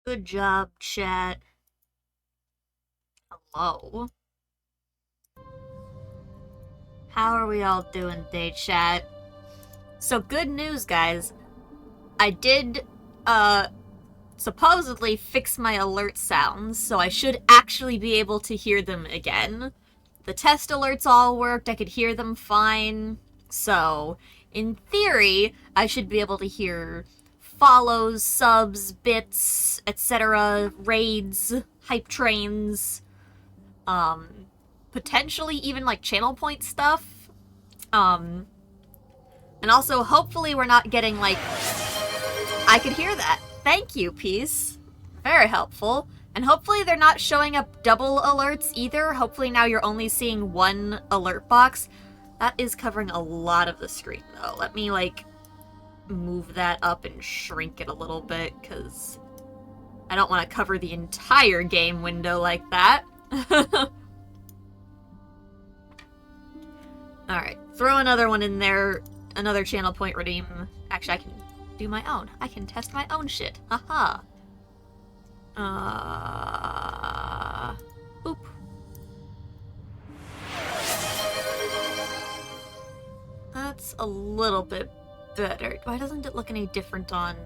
Good job, chat. Hello. How are we all doing today, chat? So, good news, guys. I did, supposedly fix my alert sounds, so I should actually be able to hear them again. The test alerts all worked, I could hear them fine. So, in theory, I should be able to hear follows, subs, bits, etc., raids, hype trains, potentially even like channel point stuff. And also, hopefully we're not getting like... I could hear that. Thank you, Peace. Very helpful. And hopefully they're not showing up double alerts either. Hopefully now you're only seeing one alert box. That is covering a lot of the screen, though. Let me, like, move that up and shrink it a little bit, because I don't want to cover the entire game window like that. Alright, throw another one in there. Another channel point redeem. Actually, I can do my own. I can test my own shit. Haha. Boop. That's a little bit better. Why doesn't it look any different on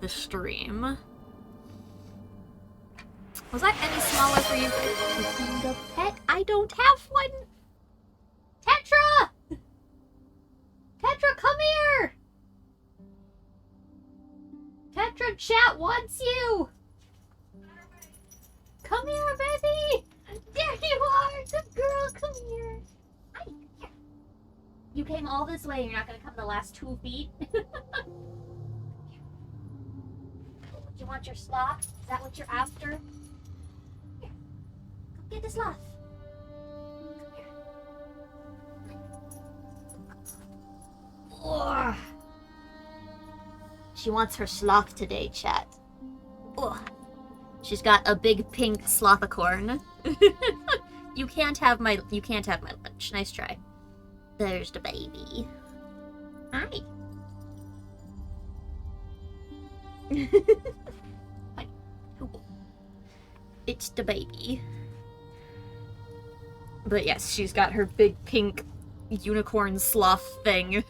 the stream? Was that any smaller for you? The pet? I don't have one! Tetra! Tetra, come here! Tetra, chat wants you! Come here, baby! There you are! Good girl, come here! Hi. Here. You came all this way and you're not gonna come the last 2 feet? Do you want your sloth? Is that what you're after? Here. Come get the sloth. Ugh. She wants her sloth today, chat. Ugh. She's got a big pink slothicorn. You can't have my lunch. Nice try. There's the baby. Hi. Hi. It's the baby. But yes, she's got her big pink unicorn sloth thing.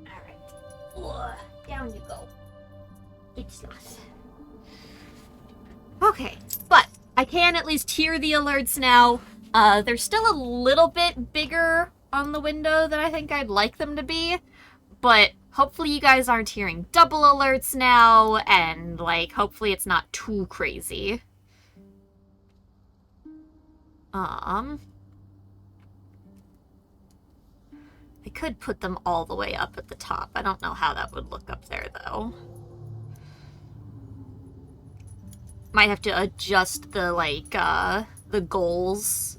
Alright. Down you go. Get sloth. Okay, but I can at least hear the alerts now. They're still a little bit bigger on the window than I think I'd like them to be, but hopefully you guys aren't hearing double alerts now, and, like, hopefully it's not too crazy. I could put them all the way up at the top. I don't know how that would look up there, though. Might have to adjust the, like, the goals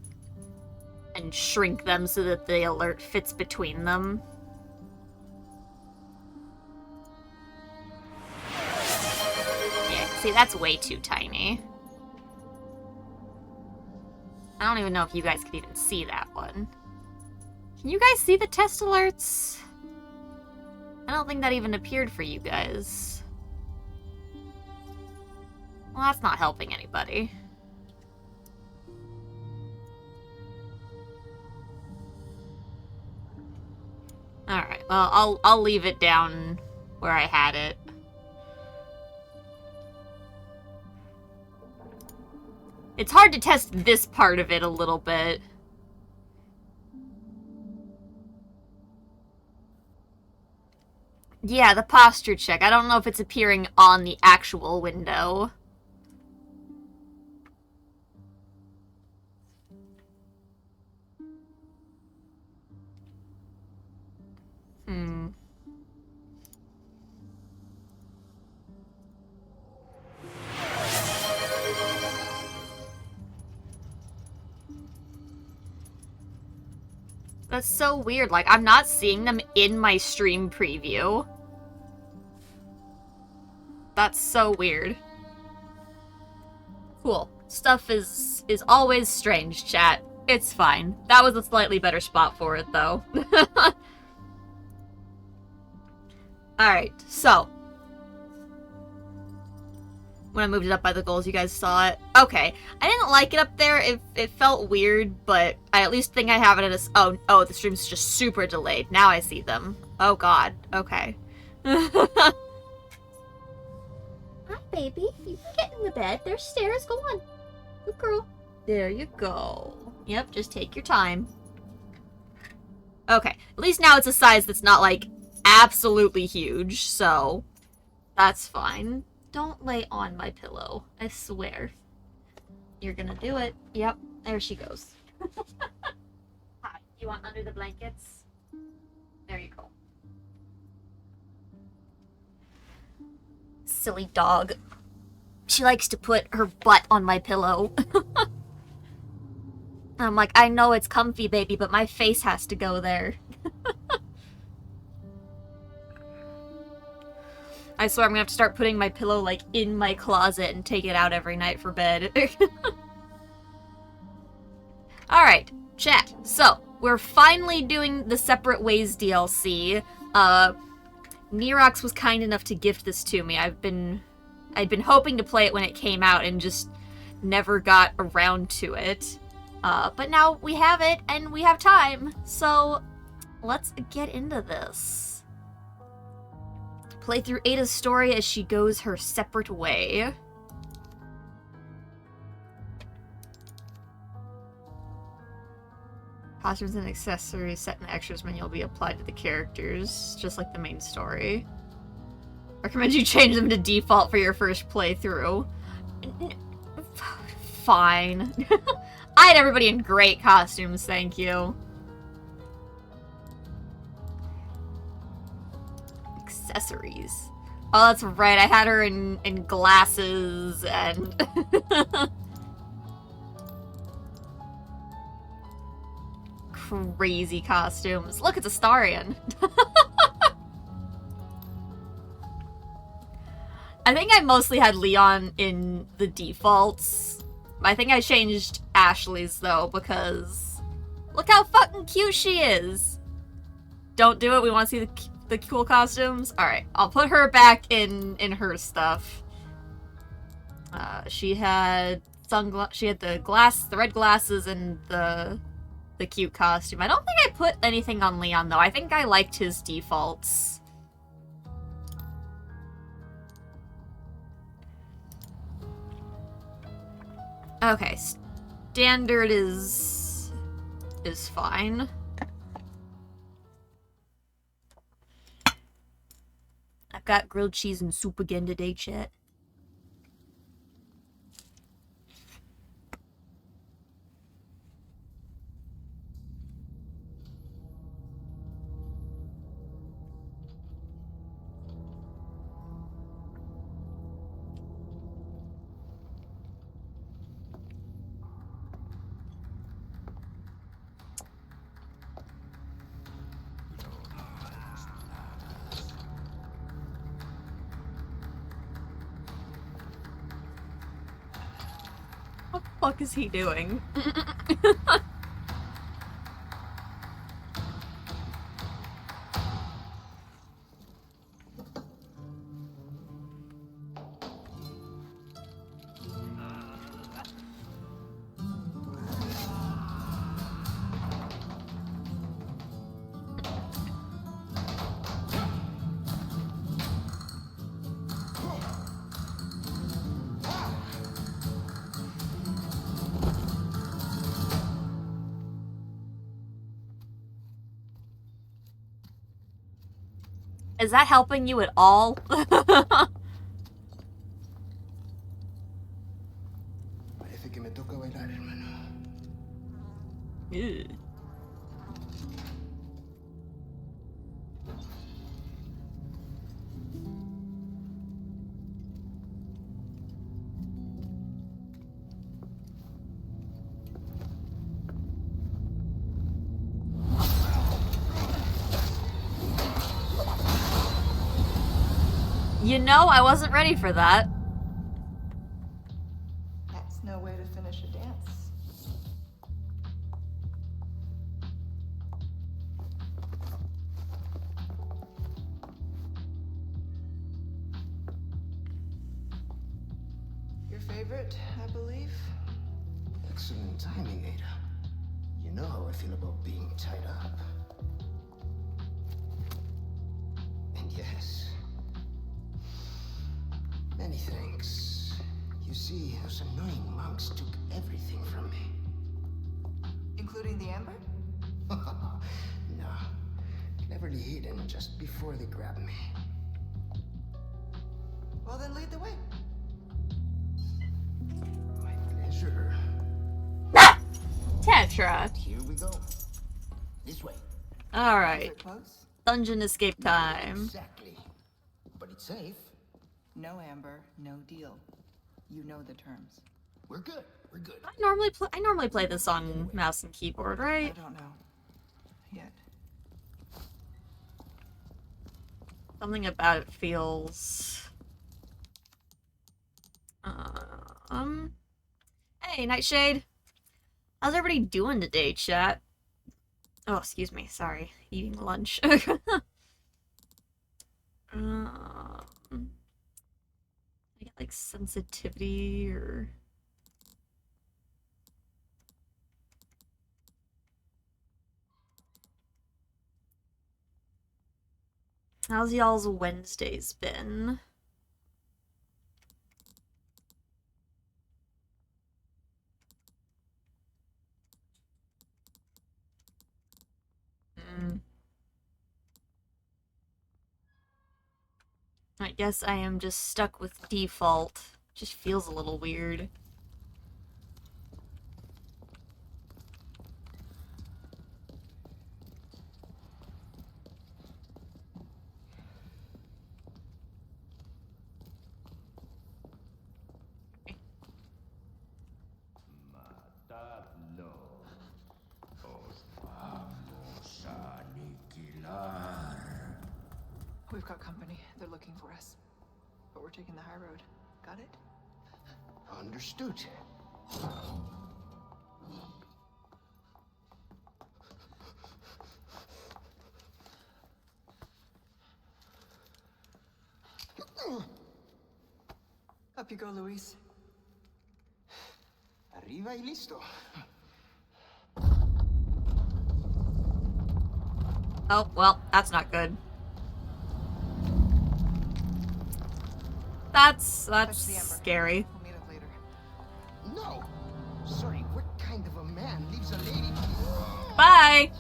and shrink them so that the alert fits between them. Yeah, see, that's way too tiny. I don't even know if you guys could even see that one. Can you guys see the test alerts? I don't think that even appeared for you guys. Well, that's not helping anybody. Alright, well, I'll leave it down where I had it. It's hard to test this part of it a little bit. Yeah, the posture check. I don't know if it's appearing on the actual window. That's so weird. Like, I'm not seeing them in my stream preview. That's so weird. Cool. Stuff is always strange, chat. It's fine. That was a slightly better spot for it, though. Alright, so. When I moved it up by the goals, you guys saw it. Okay. I didn't like it up there. It felt weird, but I at least think I have it at a... Oh, the stream's just super delayed. Now I see them. Oh, God. Okay. Hi, baby. You can get in the bed. There's stairs. Go on. Good girl. There you go. Yep, just take your time. Okay. At least now it's a size that's not, like, absolutely huge, so... That's fine. Don't lay on my pillow. I swear. You're gonna do it. Yep, there she goes. Hi, you want under the blankets? There you go. Silly dog. She likes to put her butt on my pillow. I'm like, I know it's comfy, baby, but my face has to go there. I swear I'm gonna have to start putting my pillow, like, in my closet and take it out every night for bed. Alright, chat. So, we're finally doing the Separate Ways DLC. Nerox was kind enough to gift this to me. I'd been hoping to play it when it came out and just never got around to it. But now we have it, and we have time. So, let's get into this. Play through Ada's story as she goes her separate way. Costumes and accessories set in the extras menu will be applied to the characters, just like the main story. Recommend you change them to default for your first playthrough. Fine. I had everybody in great costumes, thank you. Accessories. Oh, that's right. I had her in glasses and... crazy costumes. Look, it's Astarion. I think I mostly had Leon in the defaults. I think I changed Ashley's, though, because... Look how fucking cute she is! Don't do it, we want to see the cool costumes? Alright, I'll put her back in her stuff. She had the red glasses and the cute costume. I don't think I put anything on Leon, though. I think I liked his defaults. Okay, standard is fine. I've got grilled cheese and soup again today, chat. What the fuck is he doing? Is that helping you at all? Parece que me toca bailar, hermano. Ew. You know, I wasn't ready for that. That's no way to finish a dance. Your favorite, I believe? Excellent timing, Ada. You know how I feel about being tied up. And yes, many thanks. You see, those annoying monks took everything from me. Including the amber? No, cleverly hidden just before they grabbed me. Well, then lead the way. My pleasure. Tetra. Here we go. This way. Is Alright. it close? Dungeon escape time. Exactly. But it's safe. No amber, no deal. You know the terms. We're good. We're good. I normally play this on mouse and keyboard, I right? don't know. Yet. Something about it feels... Hey, Nightshade. How's everybody doing today, chat? Oh, excuse me. Sorry. Eating lunch. I get, like, sensitivity or... How's y'all's Wednesdays been? I guess I am just stuck with default. Just feels a little weird. We've got company. They're looking for us. But we're taking the high road. Got it? Understood. Up you go, Luis. Arriba y listo. Oh, well, that's not good. That's Touch the amber. scary. We'll meet up later. No! Sorry, what kind of a man leaves a lady? Bye!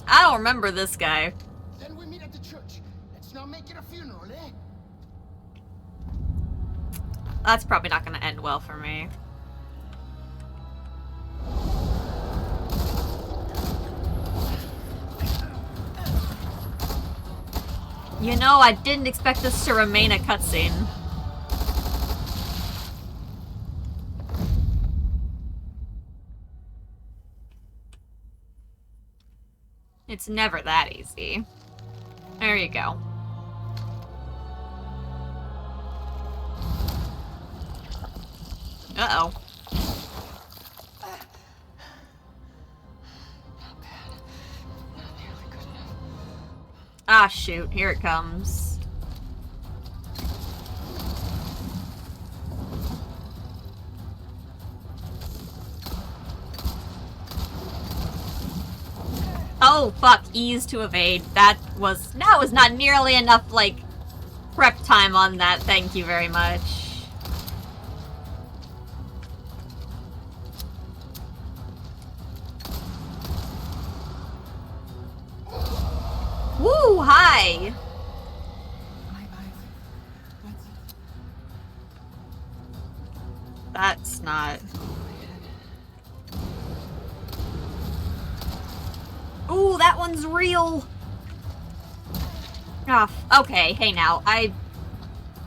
I don't remember this guy. Then we meet at the church. Let's not make it a funeral, eh? That's probably not gonna end well for me. You know, I didn't expect this to remain a cutscene. It's never that easy. There you go. Uh-oh. Not bad. Not nearly good enough. Ah, shoot. Here it comes. Oh, fuck. Ease to evade. That was not nearly enough, like, prep time on that. Thank you very much. Woo! Hi! My eyes. That's not... This is over my head. Ooh, that one's real! Ah, okay, hey now,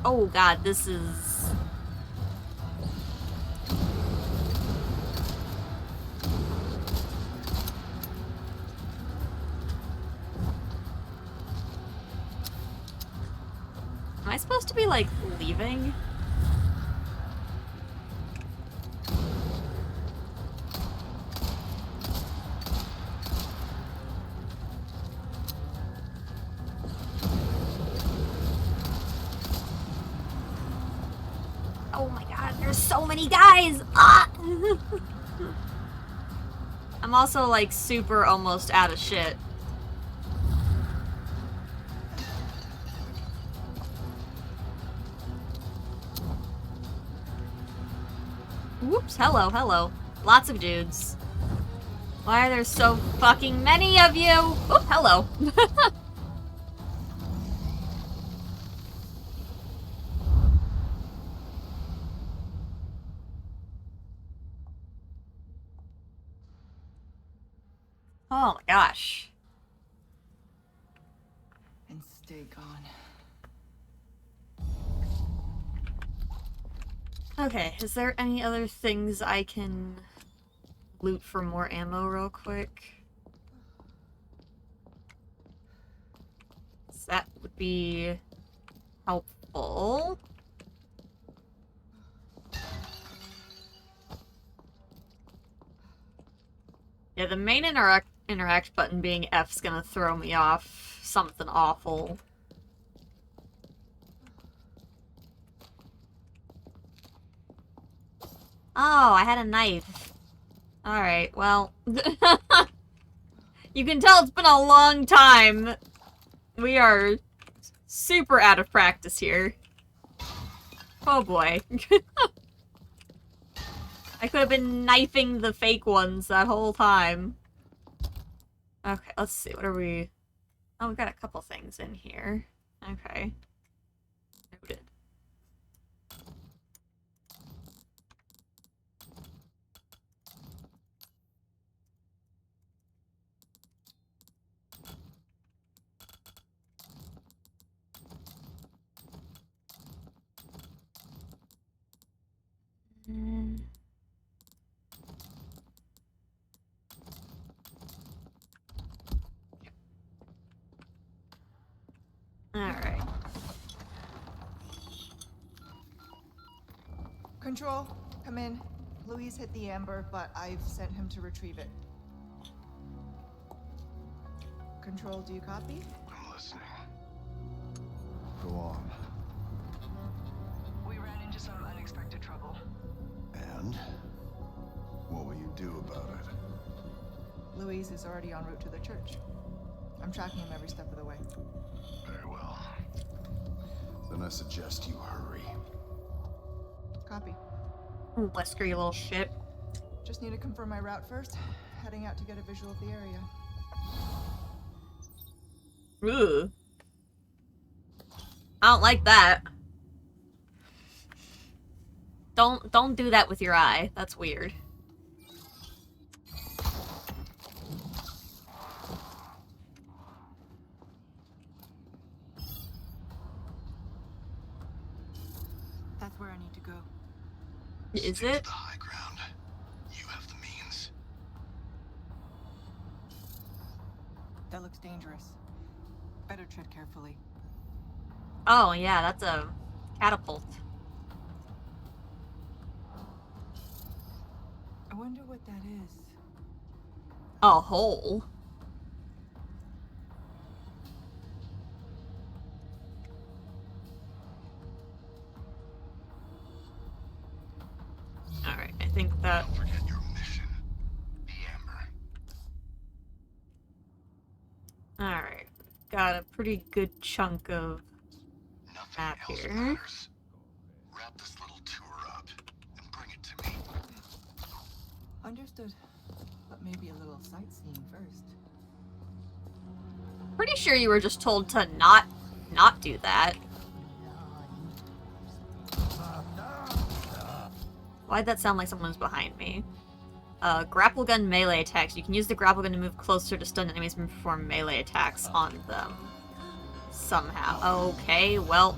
Oh god, this is... Am I supposed to be, like, leaving? Oh my god, there's so many guys! Ah! I'm also, like, super almost out of shit. Whoops, hello, hello. Lots of dudes. Why are there so fucking many of you? Oh, hello. Oh my gosh. And stay gone. Okay, is there any other things I can loot for more ammo real quick? That would be helpful. Yeah, the main interact button being F's gonna throw me off something awful. Oh, I had a knife. Alright, well... You can tell it's been a long time. We are super out of practice here. Oh boy. I could have been knifing the fake ones that whole time. Okay, let's see. What are we... Oh, we got a couple things in here. Okay. Noted. Alright. Control, come in. Louise hit the amber, but I've sent him to retrieve it. Control, do you copy? I'm listening. Go on. We ran into some unexpected trouble. And? What will you do about it? Louise is already en route to the church. I'm tracking him every step of the way. Very well. Then I suggest you hurry. Copy. Ooh, Wesker, you little shit. Just need to confirm my route first. Heading out to get a visual of the area. Ooh. I don't like that. Don't do that with your eye. That's weird. That's where I need to go. Is Stick it? to the high ground. You have the means. That looks dangerous. Better tread carefully. Oh, yeah, that's a catapult. I wonder what that is. A hole. Alright, I think that... Don't forget your mission. The Amber. Alright. Got a pretty good chunk of Nothing map else here. matters. Wrap this little tour up and bring it to me. Understood. But maybe a little sightseeing first. Pretty sure you were just told to not do that. Why'd that sound like someone was behind me? Grapple gun melee attacks. You can use the grapple gun to move closer to stun enemies and perform melee attacks on them. Somehow. Okay, well.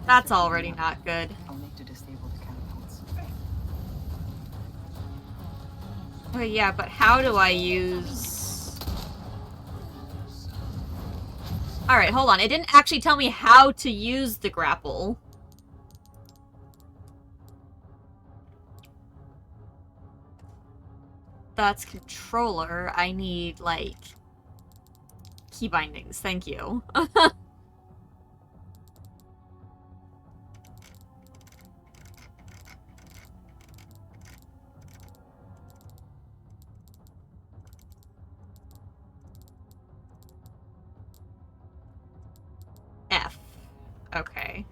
That's already not good. I'll need to disable the catapults. Okay, yeah, but how do I use... Alright, hold on. It didn't actually tell me how to use the grapple. That's controller. I need, like, key bindings. Thank you. F. Okay.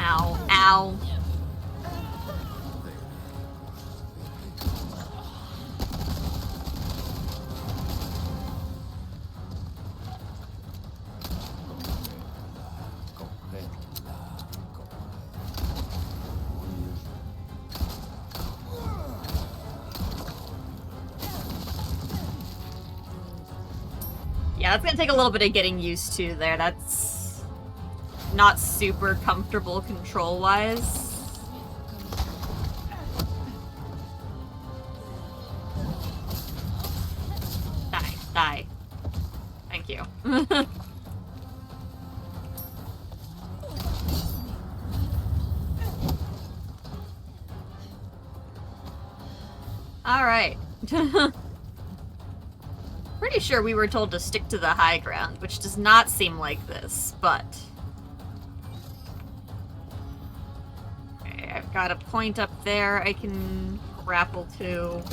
Ow. Ow. Yeah, it's gonna take a little bit of getting used to there. That's not super comfortable control-wise. Die. Die. Thank you. Alright. Pretty sure we were told to stick to the high ground, which does not seem like this, but... Okay, I've got a point up there I can grapple to.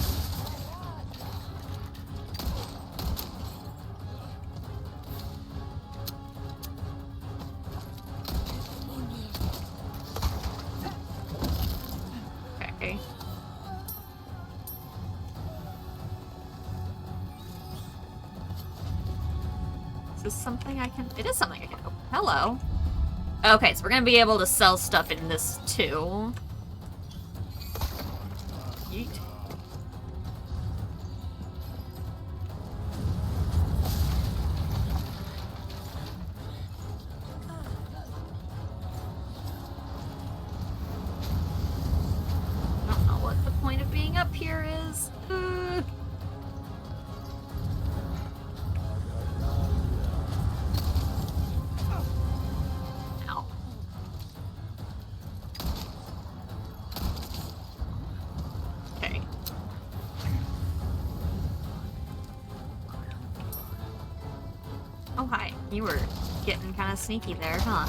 Okay. Is this something I can... It is something I can open. Hello. Okay, so we're gonna be able to sell stuff in this too. Yeet. I don't know what the point of being up here is. Ow. Okay. Oh, hi. You were getting kind of sneaky there, huh?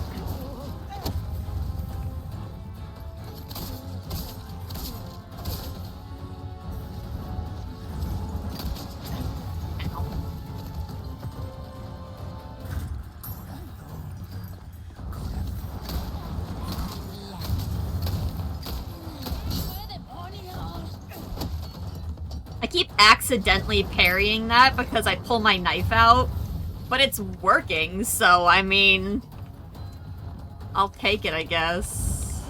Ow. I keep accidentally parrying that because I pull my knife out, but it's working, so I mean, I'll take it, I guess.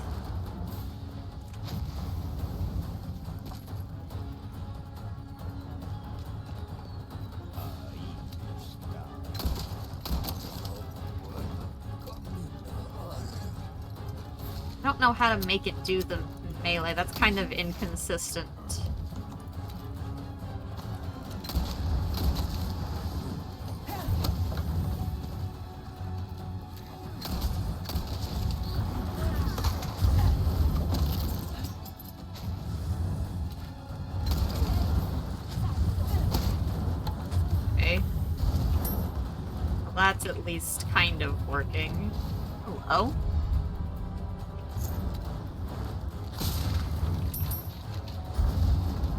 I don't know how to make it do the melee. That's kind of inconsistent. Okay. Well, that's at least kind of working. Hello?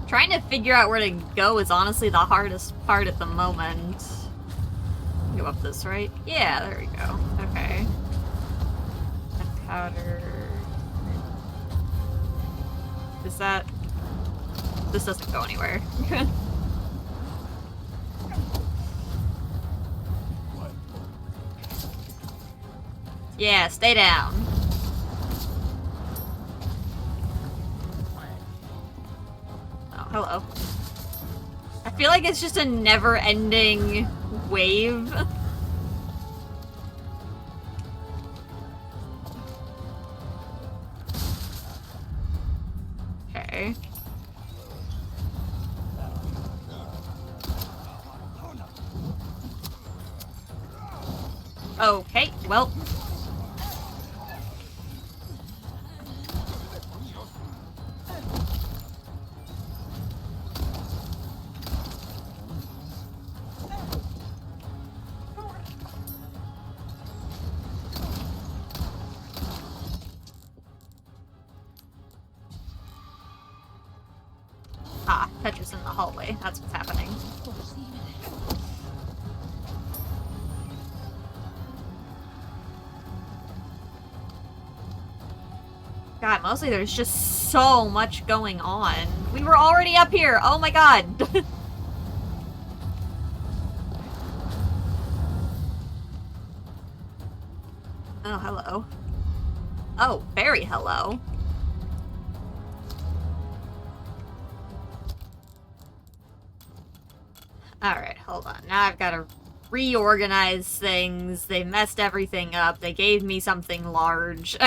Trying to figure out where to go is honestly the hardest part at the moment. Go up this, right? Yeah, there we go. Okay. Powder. Is that... This doesn't go anywhere. Yeah, stay down. Oh, hello. I feel like it's just a never-ending wave. Okay. Okay, well. Ah, Petra's in the hallway. That's what's happening. God, mostly there's just so much going on. We were already up here! Oh my god! Oh, hello. Oh, very hello. Alright, hold on. Now I've got to reorganize things. They messed everything up. They gave me something large. So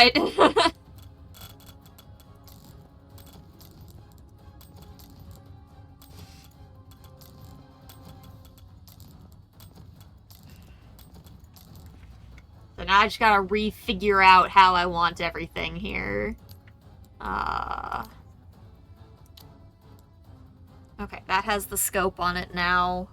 now I just gotta refigure out how I want everything here. Okay, that has the scope on it now.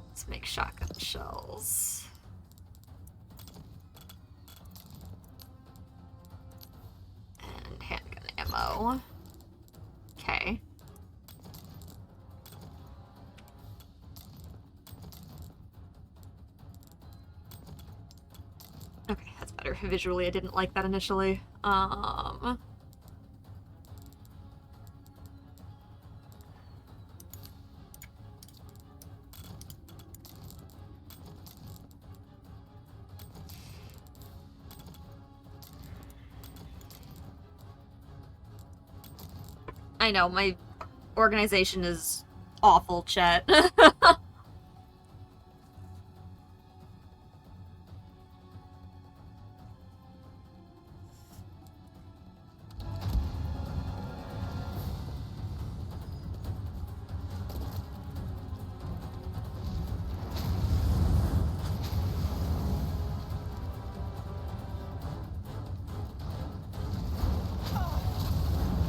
Let's make shotgun shells. And handgun ammo. Okay. Okay, that's better. Visually, I didn't like that initially. I know, my organization is awful, chat.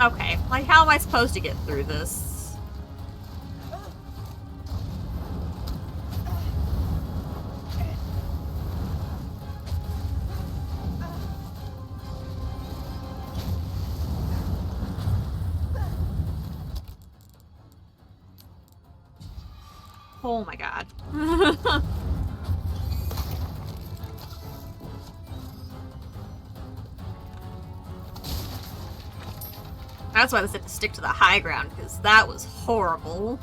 Okay, like, how am I supposed to get through this? Oh my god. That's why they said to stick to the high ground, because that was horrible.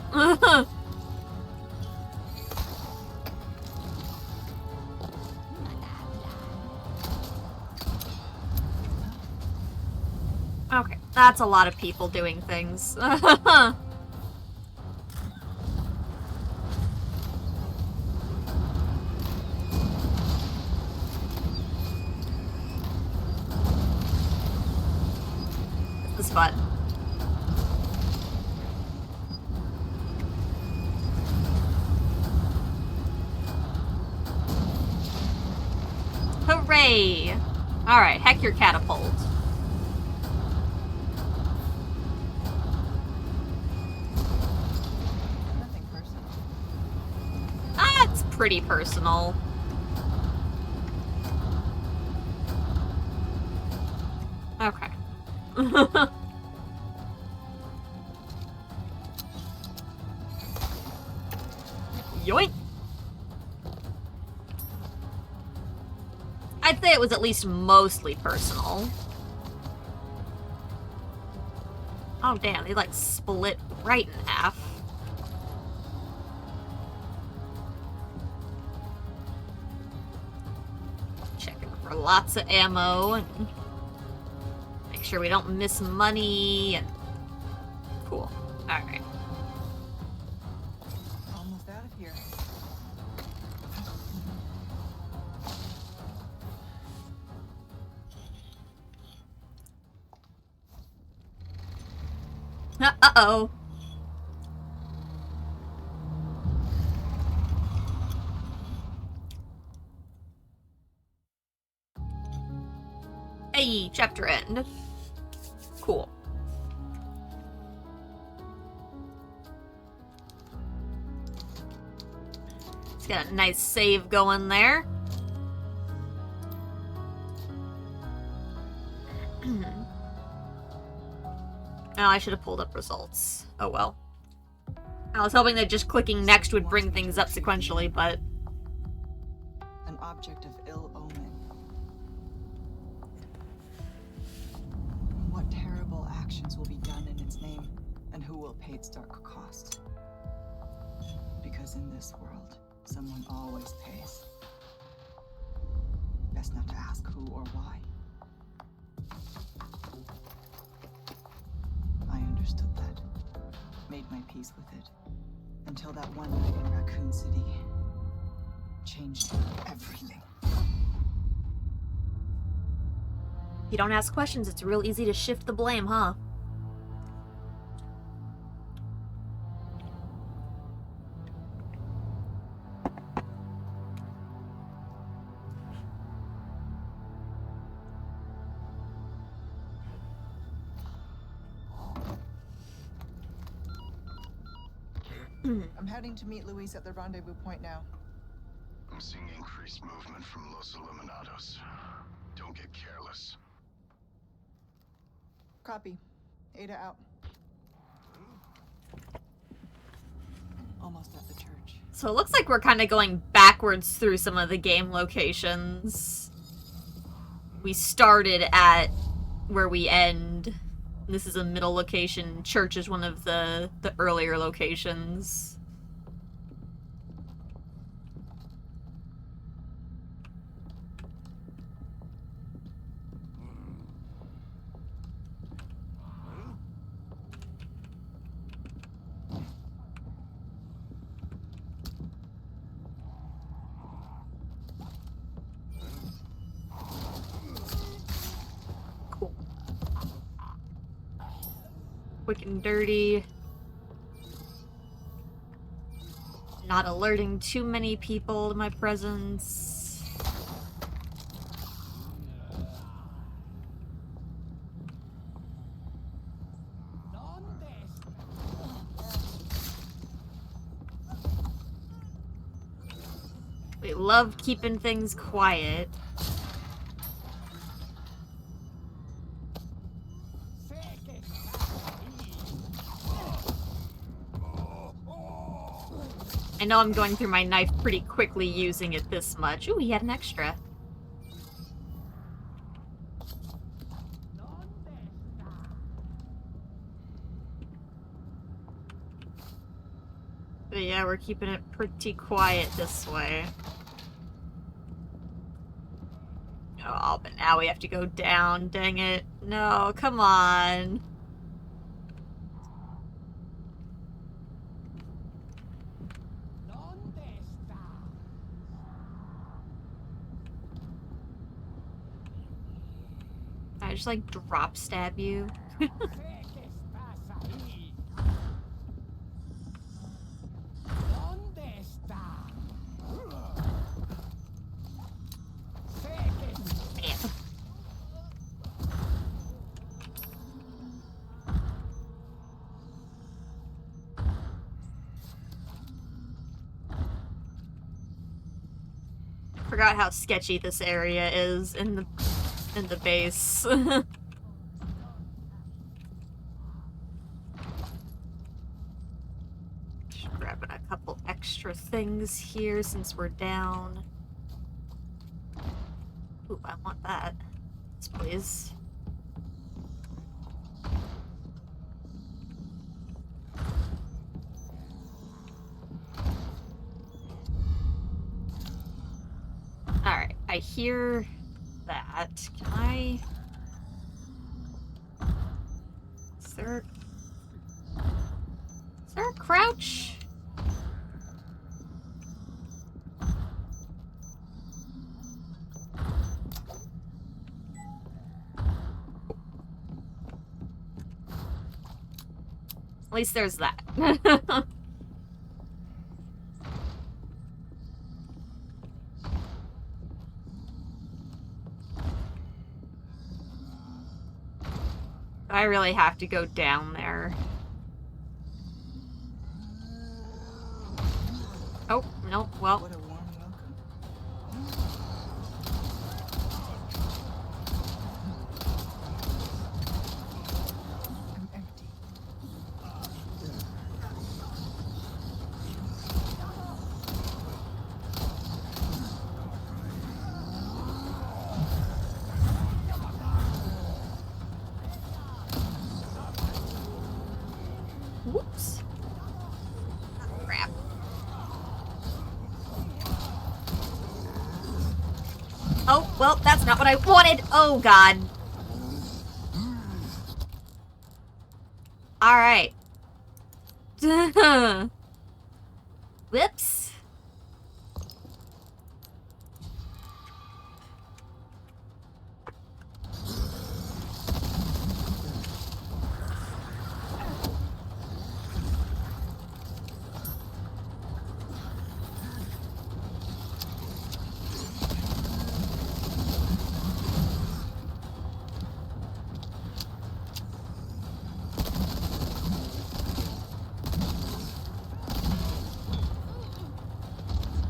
Okay, that's a lot of people doing things. This is fun. Hooray! Alright, heck your catapult. Nothing personal. That's pretty personal. Yoink! I'd say it was at least mostly personal. Oh damn, they like split right in half. Checking for lots of ammo and make sure we don't miss money and cool. Alright. Almost out of here. Uh-oh. Hey, chapter end. Cool. It's got a nice save going there. Oh, I should have pulled up results. Oh well. I was hoping that just clicking next would bring things up sequentially, but... An object of ill omen. What terrible actions will be done in its name, and who will pay its dark cost? Because in this world, someone always pays. Best not to ask who or why. I understood that. Made my peace with it. Until that one night in Raccoon City changed everything. You don't ask questions, it's real easy to shift the blame, huh? I'm heading to meet Luis at the rendezvous point now. I'm seeing increased movement from Los Eliminados. Don't get careless. Copy. Ada out. Almost at the church. So it looks like we're kind of going backwards through some of the game locations. We started at where we end. This is a middle location. Church is one of the earlier locations. Cool. Quick and dirty. Not alerting too many people to my presence. We love keeping things quiet. I know I'm going through my knife pretty quickly using it this much. Ooh, he had an extra. But yeah, we're keeping it pretty quiet this way. Oh, but now we have to go down, dang it. No, come on. I just like drop stab you. Damn. Forgot how sketchy this area is in the base. Grabbing a couple extra things here since we're down. Ooh, I want that. Yes, please. Alright, I hear that. Can I... Is there a crouch? At least there's that. I really have to go down there. Oh, no, well. What a warm welcome. I'm empty. Whoops. Crap. Oh, well, that's not what I wanted. Oh, God. Alright. Whoops.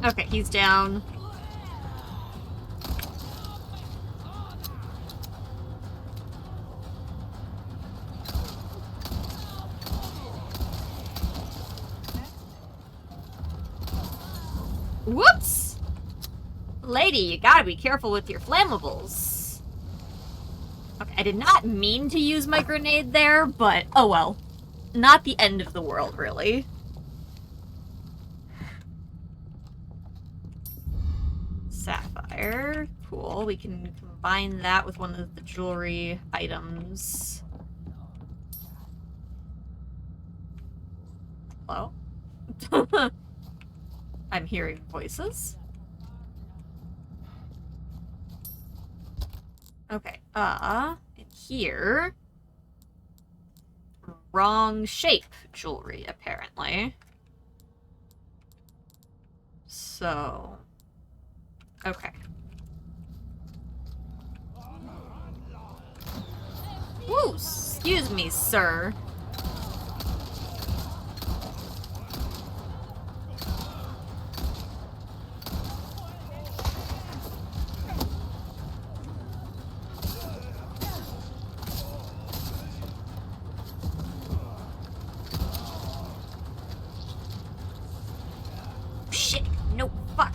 Okay, he's down. Whoops! Lady, you gotta be careful with your flammables. Okay, I did not mean to use my grenade there, but oh well. Not the end of the world, really. Sapphire. Cool. We can combine that with one of the jewelry items. Hello? I'm hearing voices. Okay, in here... Wrong shape jewelry, apparently. So... Okay. Woo! Excuse me, sir. Shit! No, fuck!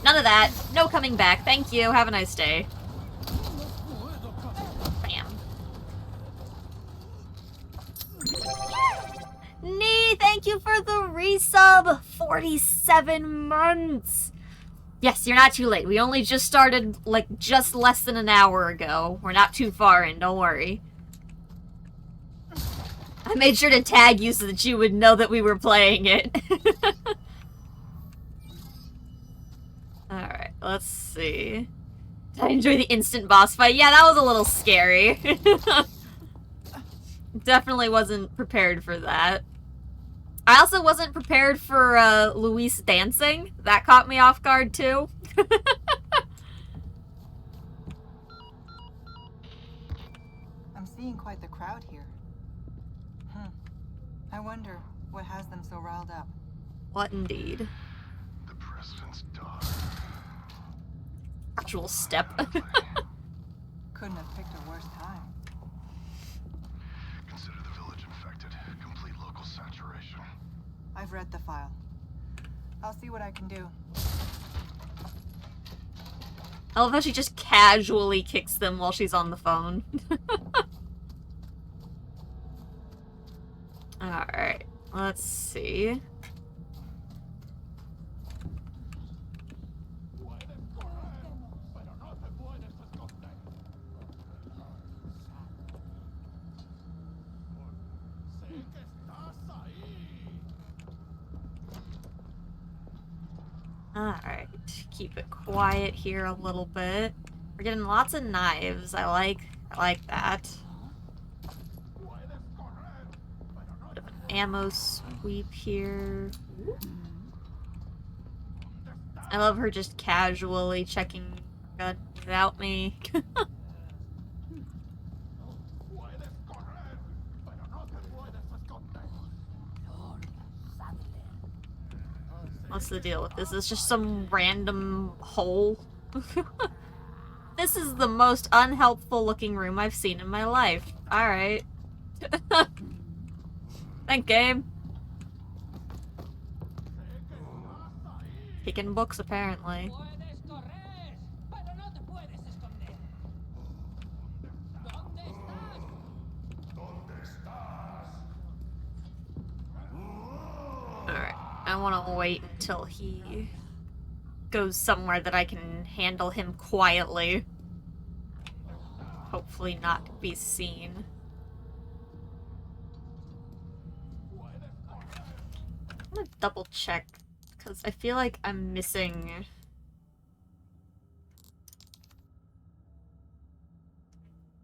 None of that. No coming back. Thank you. Have a nice day. Bam. Nee, thank you for the resub. 47 months. Yes, you're not too late. We only just started, like, just less than an hour ago. We're not too far in, don't worry. I made sure to tag you so that you would know that we were playing it. Alright, let's see. Did I enjoy the instant boss fight? Yeah, that was a little scary. Definitely wasn't prepared for that. I also wasn't prepared for Luis dancing. That caught me off guard too. I'm seeing quite the crowd here. I wonder what has them so riled up. What indeed? The president's daughter. Actual step. Couldn't have picked a worse time. Consider the village infected. Complete local saturation. I've read the file. I'll see what I can do. I love how she just casually kicks them while she's on the phone. Alright, let's see. Alright, keep it quiet here a little bit. We're getting lots of knives. I like that. Bit of an ammo sweep here. I love her just casually checking gun without me. What's the deal with this? It's just some random hole. This is the most unhelpful looking room I've seen in my life. Alright. Thank game. Picking books, apparently. Alright. I want to wait until he goes somewhere that I can handle him quietly. Hopefully not be seen. I'm gonna double check, because I feel like I'm missing...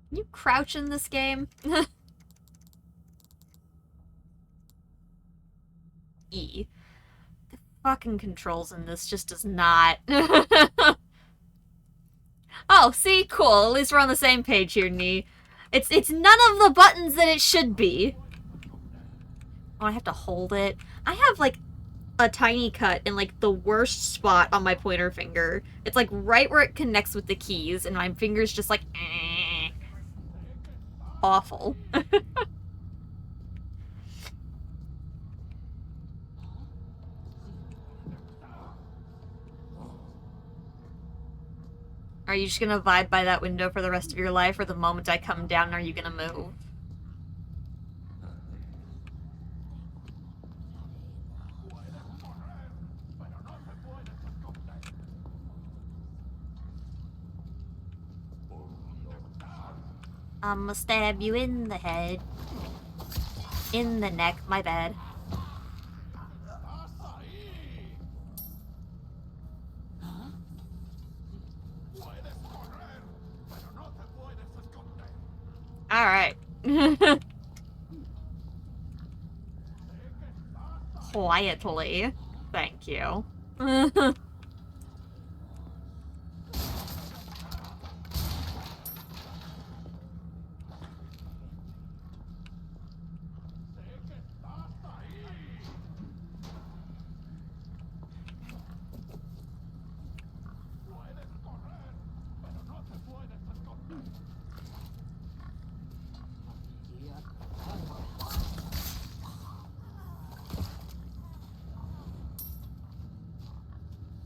Can you crouch in this game? E. The fucking controls in this just does not. Oh, see? Cool. At least we're on the same page here, Nee. It's none of the buttons that it should be. Oh, I have to hold it. I have, like, a tiny cut in, like, the worst spot on my pointer finger. It's, like, right where it connects with the keys, and my finger's just, like, eh. Awful. Are you just gonna vibe by that window for the rest of your life, or the moment I come down, are you gonna move? I'ma stab you in the head. In the neck, my bad. Alright. Quietly. Thank you.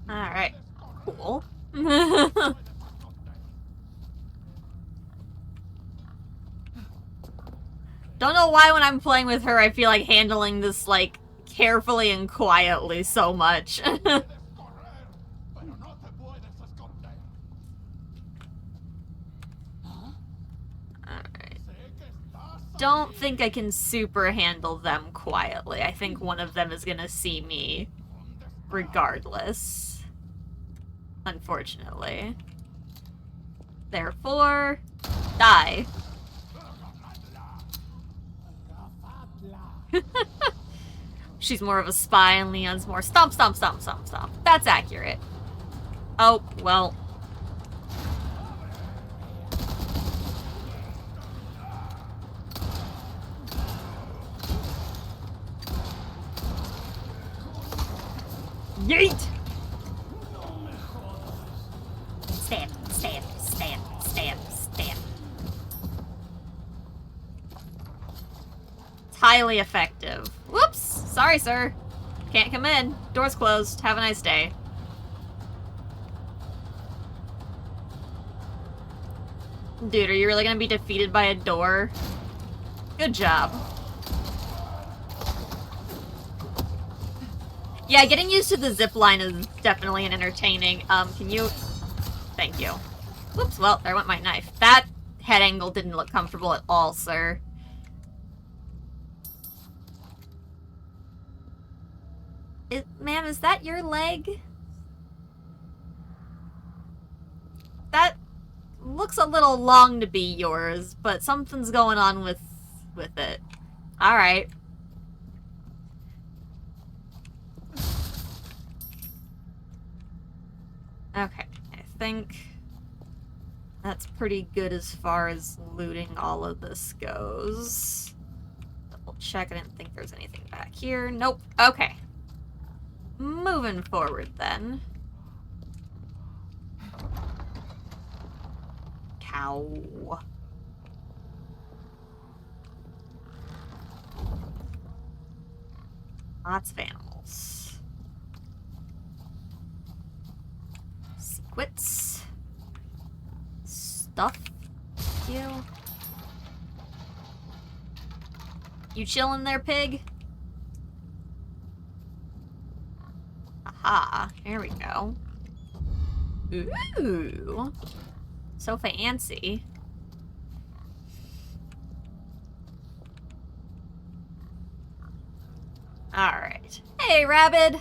Alright. Cool. Don't know why when I'm playing with her I feel like handling this, like, carefully and quietly so much. Alright. Don't think I can super handle them quietly. I think one of them is gonna see me regardless. Unfortunately. Therefore, die. She's more of a spy and Leon's more stomp, stomp, stomp, stomp, stomp. That's accurate. Oh, well. Yeet! Stamp, stamp, stamp, stamp, stamp. It's highly effective. Whoops! Sorry, sir. Can't come in. Door's closed. Have a nice day. Dude, are you really gonna be defeated by a door? Good job. Yeah, getting used to the zip line is definitely an entertaining. Can you... Thank you. Whoops, well, there went my knife. That head angle didn't look comfortable at all, sir. Ma'am, is that your leg? That looks a little long to be yours, but something's going on with it. Alright. Okay, I think that's pretty good as far as looting all of this goes. Double check, I didn't think there's anything back here. Nope. Okay. Moving forward then. Cow. Lots of animals. Sequits. Stuff. You. You chillin' there, pig? Aha, here we go. Ooh. So fancy. Alright. Hey, Rabbit!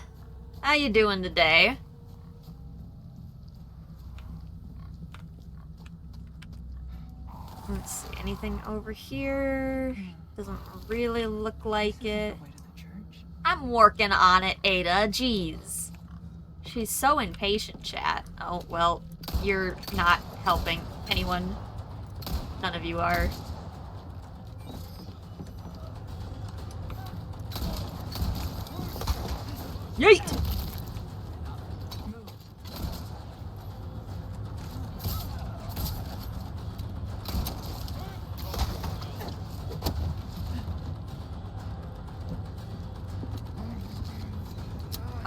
How you doing today? Let's see, anything over here? Doesn't really look like it. I'm working on it, Ada. Jeez. She's so impatient, chat. Oh, well, you're not helping anyone. None of you are. Yeet!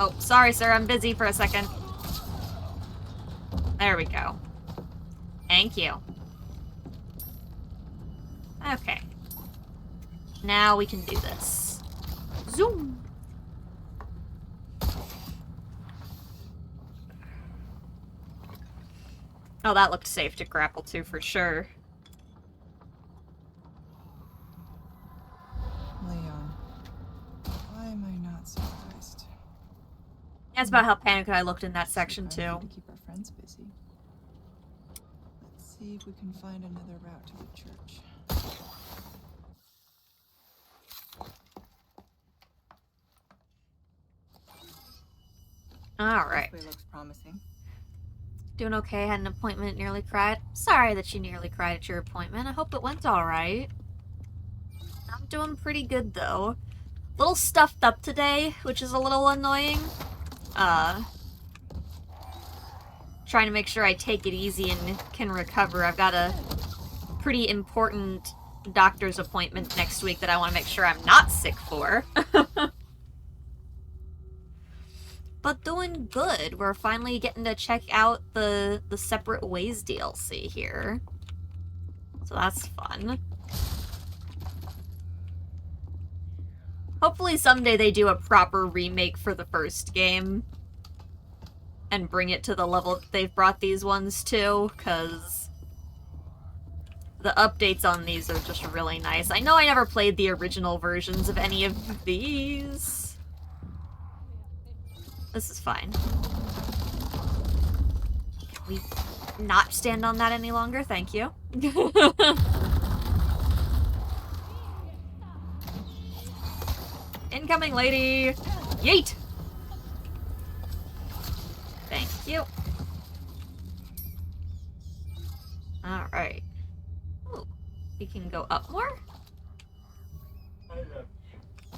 Oh, sorry, sir. I'm busy for a second. There we go. Thank you. Okay. Now we can do this. Zoom! Oh, that looked safe to grapple to for sure. Leon, why am I not surprised? That's about how panicked I looked in that section too. To keep our friends busy. Let's see if we can find another route to the church. Alright. This way looks promising. Doing okay, had an appointment, nearly cried. Sorry that you nearly cried at your appointment. I hope it went alright. I'm doing pretty good though. Little stuffed up today, which is a little annoying. Trying to make sure I take it easy and can recover. I've got a pretty important doctor's appointment next week that I want to make sure I'm not sick for. But doing good. We're finally getting to check out the Separate Ways DLC here. So that's fun. Hopefully someday they do a proper remake for the first game. And bring it to the level that they've brought these ones to, because the updates on these are just really nice. I know I never played the original versions of any of these. This is fine. Can we not stand on that any longer? Thank you. Incoming lady! Yeet! Thank you. Alright. Ooh, we can go up more?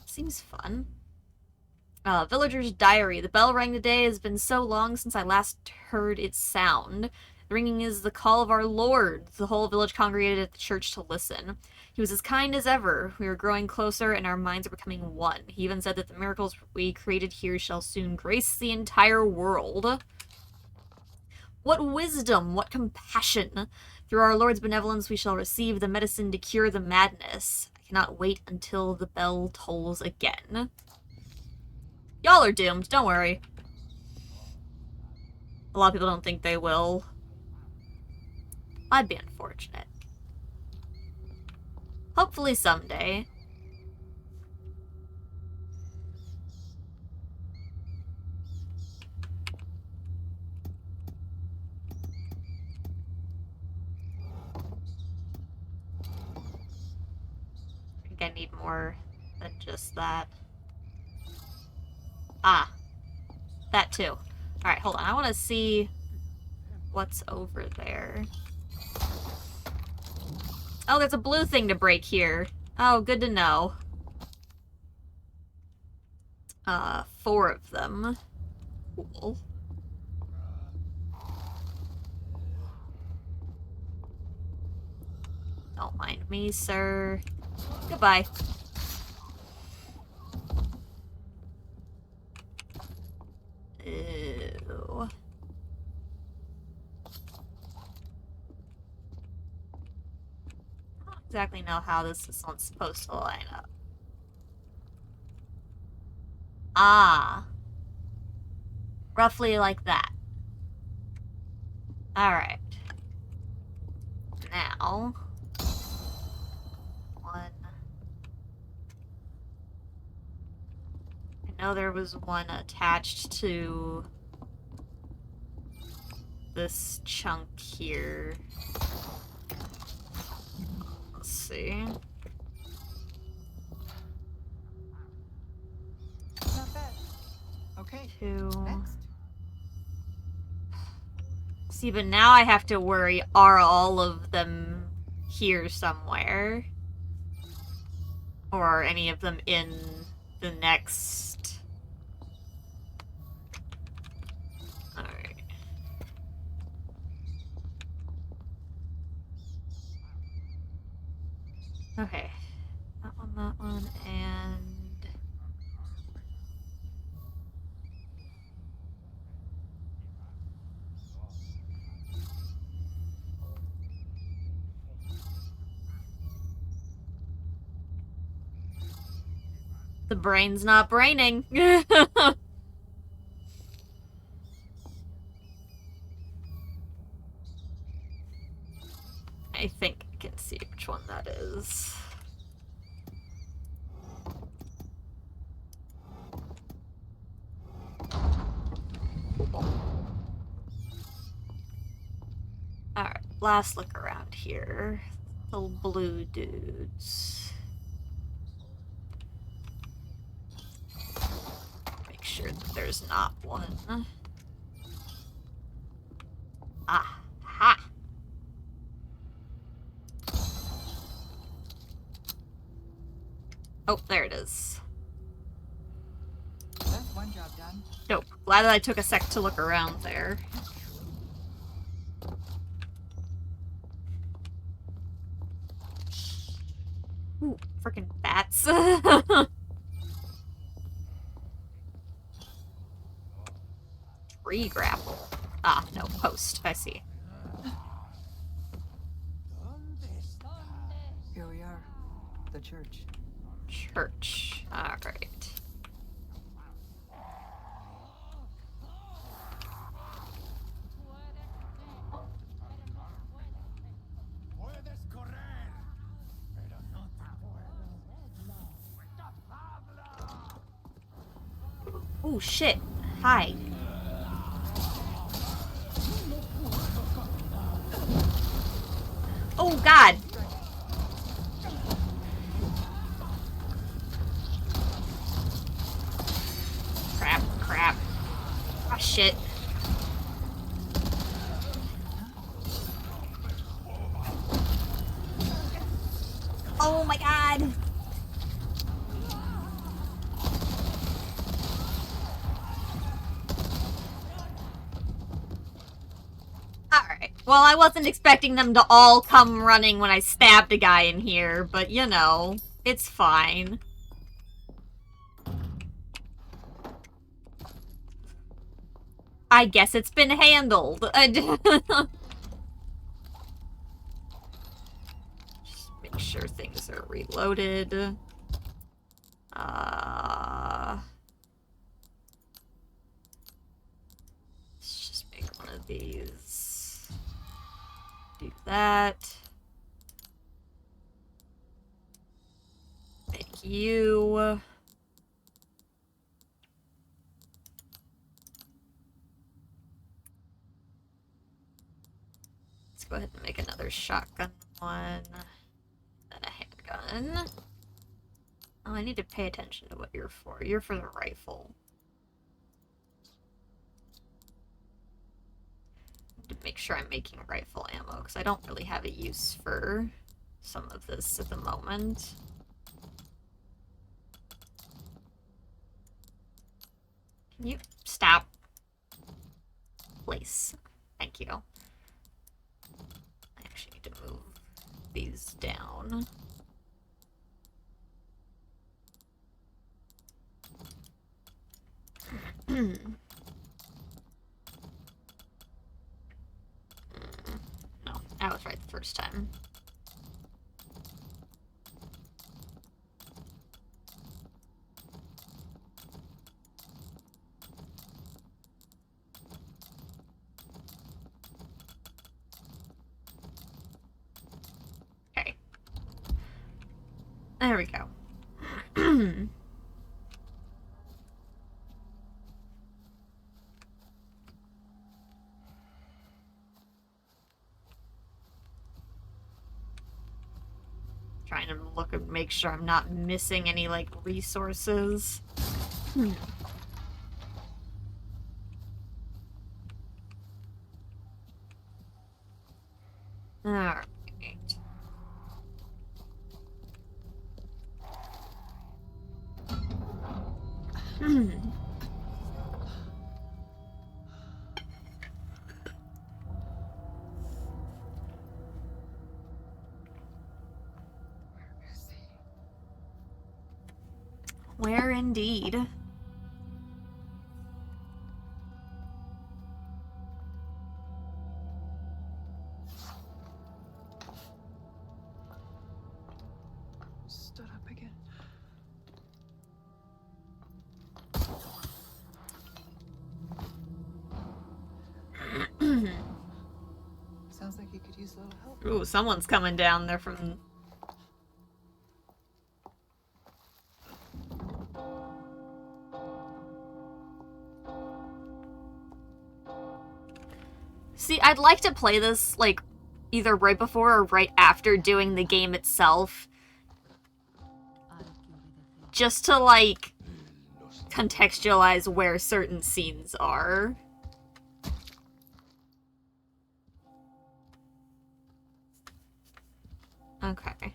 Seems fun. Villager's diary. The bell rang today. Has been so long since I last heard its sound. The ringing is the call of our Lord. The whole village congregated at the church to listen. He was as kind as ever. We are growing closer, and our minds are becoming one. He even said that the miracles we created here shall soon grace the entire world. What wisdom, what compassion! Through our Lord's benevolence we shall receive the medicine to cure the madness. I cannot wait until the bell tolls again. Y'all are doomed, don't worry. A lot of people don't think they will. I'd be unfortunate. Hopefully someday. I think I need more than just that. Ah. That too. Alright, hold on. I want to see what's over there. Oh, there's a blue thing to break here. Oh, good to know. 4 of them. Cool. Don't mind me, sir. Goodbye. Ew. I don't exactly know how this one's supposed to line up. Ah. Roughly like that. Alright. Now... one... I know there was one attached to... this chunk here. Let's see. Not bad. Okay. 2... Next. See, but now I have to worry, are all of them here somewhere? Or are any of them in the next... Alright. Okay. That one, and... the brain's not braining. I think I can see which one that is. Alright, last look around here. The blue dudes. Make sure that there's not one. Ah, ha! Oh, there it is. That's one job done. Nope. Glad that I took a sec to look around there. Ooh, freaking bats. Tree grapple. Ah, no, post. I see. Here we are. The church. Church. Alright. Oh shit. Hi. Oh god. Crap. Ah, shit. Oh my god. Alright. Well, I wasn't expecting them to all come running when I stabbed a guy in here, but you know, it's fine. I guess it's been handled. Just make sure things are reloaded. Let's just make one of these. Do that. Make you. Let's go ahead and make another shotgun one. And a handgun. Oh, I need to pay attention to what you're for. You're for the rifle. To make sure I'm making rifle ammo, because I don't really have a use for some of this at the moment. Can you stop? Please. Thank you. I actually need to move these down. No, I was right the first time. Okay. There we go. Trying to look and make sure I'm not missing any, like, resources. Alright. Where indeed? Stood up again. Sounds like you could use a little help. Ooh, someone's coming down there from... See, I'd like to play this, like, either right before or right after doing the game itself. Just to, like, contextualize where certain scenes are. Okay.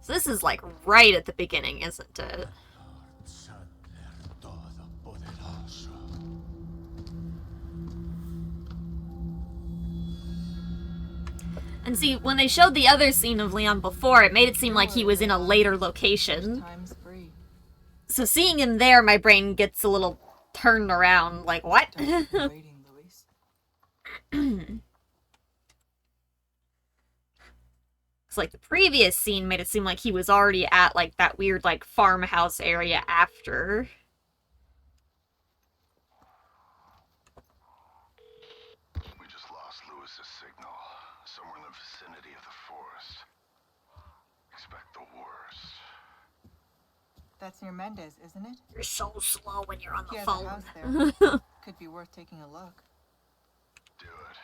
So this is, like, right at the beginning, isn't it? And see, when they showed the other scene of Leon before, it made it seem like he was in a later location. So seeing him there, my brain gets a little turned around, like, what? It's like the previous scene made it seem like he was already at, like, that weird, like, farmhouse area after. We just lost Lewis's signal. Somewhere in the vicinity of the forest. Expect the worst. That's near Mendez, isn't it? You're so slow when you're on He the has phone. a house there. Could be worth taking a look. Do it.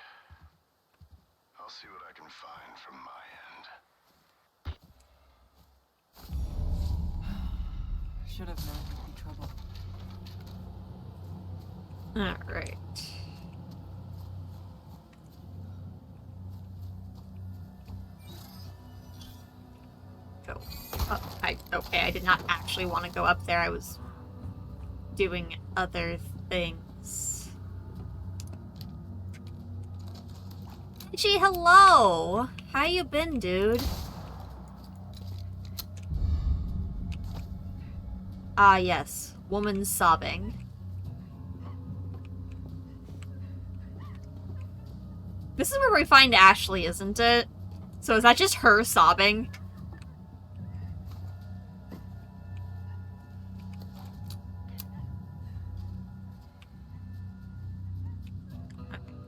I'll see what I can find from my end. Should have known there'd be trouble. Alright. I did not actually want to go up there. I was doing other things. Gee, hello! How you been, dude? Ah, yes. Woman sobbing. This is where we find Ashley, isn't it? So is that just her sobbing?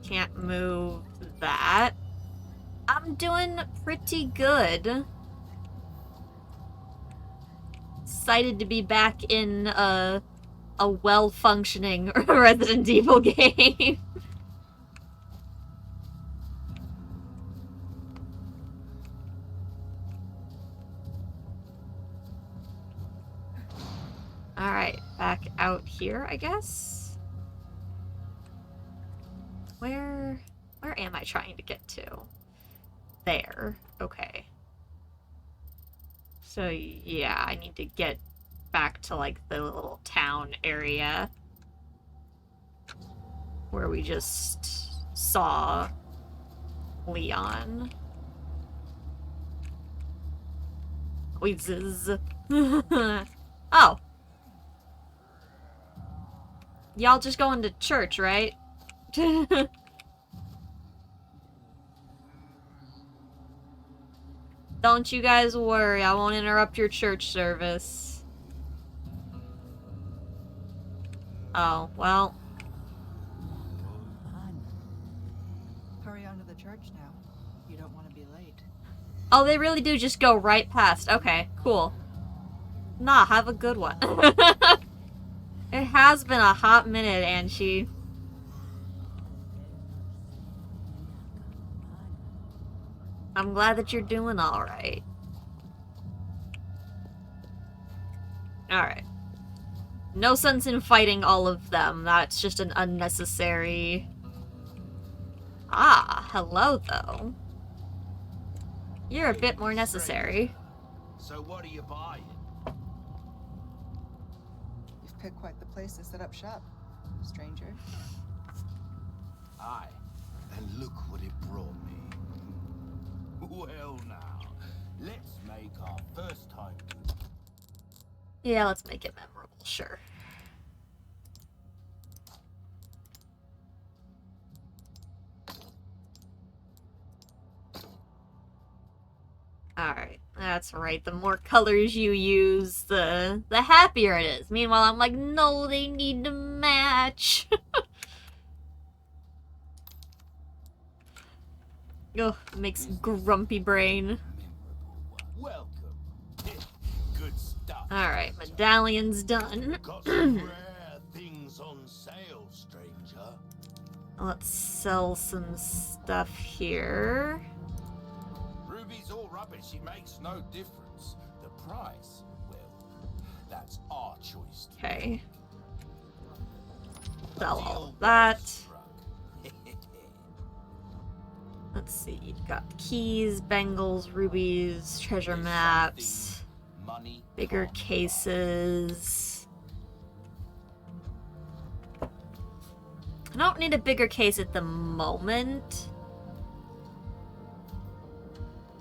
Can't move that. I'm doing pretty good. Excited to be back in a well-functioning Resident Evil game. Alright, back out here, I guess? Where am I trying to get to? There. Okay. So, yeah, I need to get back to, like, the little town area where we just saw Leon. Oizes. Oh. Y'all just going to church, right? Don't you guys worry, I won't interrupt your church service. Oh, well. Hurry on to the church now. You don't want to be late. Oh, they really do just go right past. Okay, cool. Nah, have a good one. It has been a hot minute, Angie. I'm glad that you're doing alright. Alright. No sense in fighting all of them. That's just an unnecessary... Ah, hello, though. You're a bit more necessary. So what are you buying? You've picked quite the place to set up shop, stranger. Aye. And look what it brought me. Well now, let's make our first time. Yeah, let's make it memorable, sure. Alright, that's right. The more colors you use, the happier it is. Meanwhile, I'm like, no, they need to match. Ugh, makes grumpy brain. Welcome. Good stuff. Alright, medallion's done. Got some rare things on sale, stranger. Let's sell some stuff here. Ruby's all rubbish. It makes no difference. The price, well, that's our choice. Okay. Sell all of that. Let's see, you've got keys, bangles, rubies, treasure maps, bigger cases. I don't need a bigger case at the moment.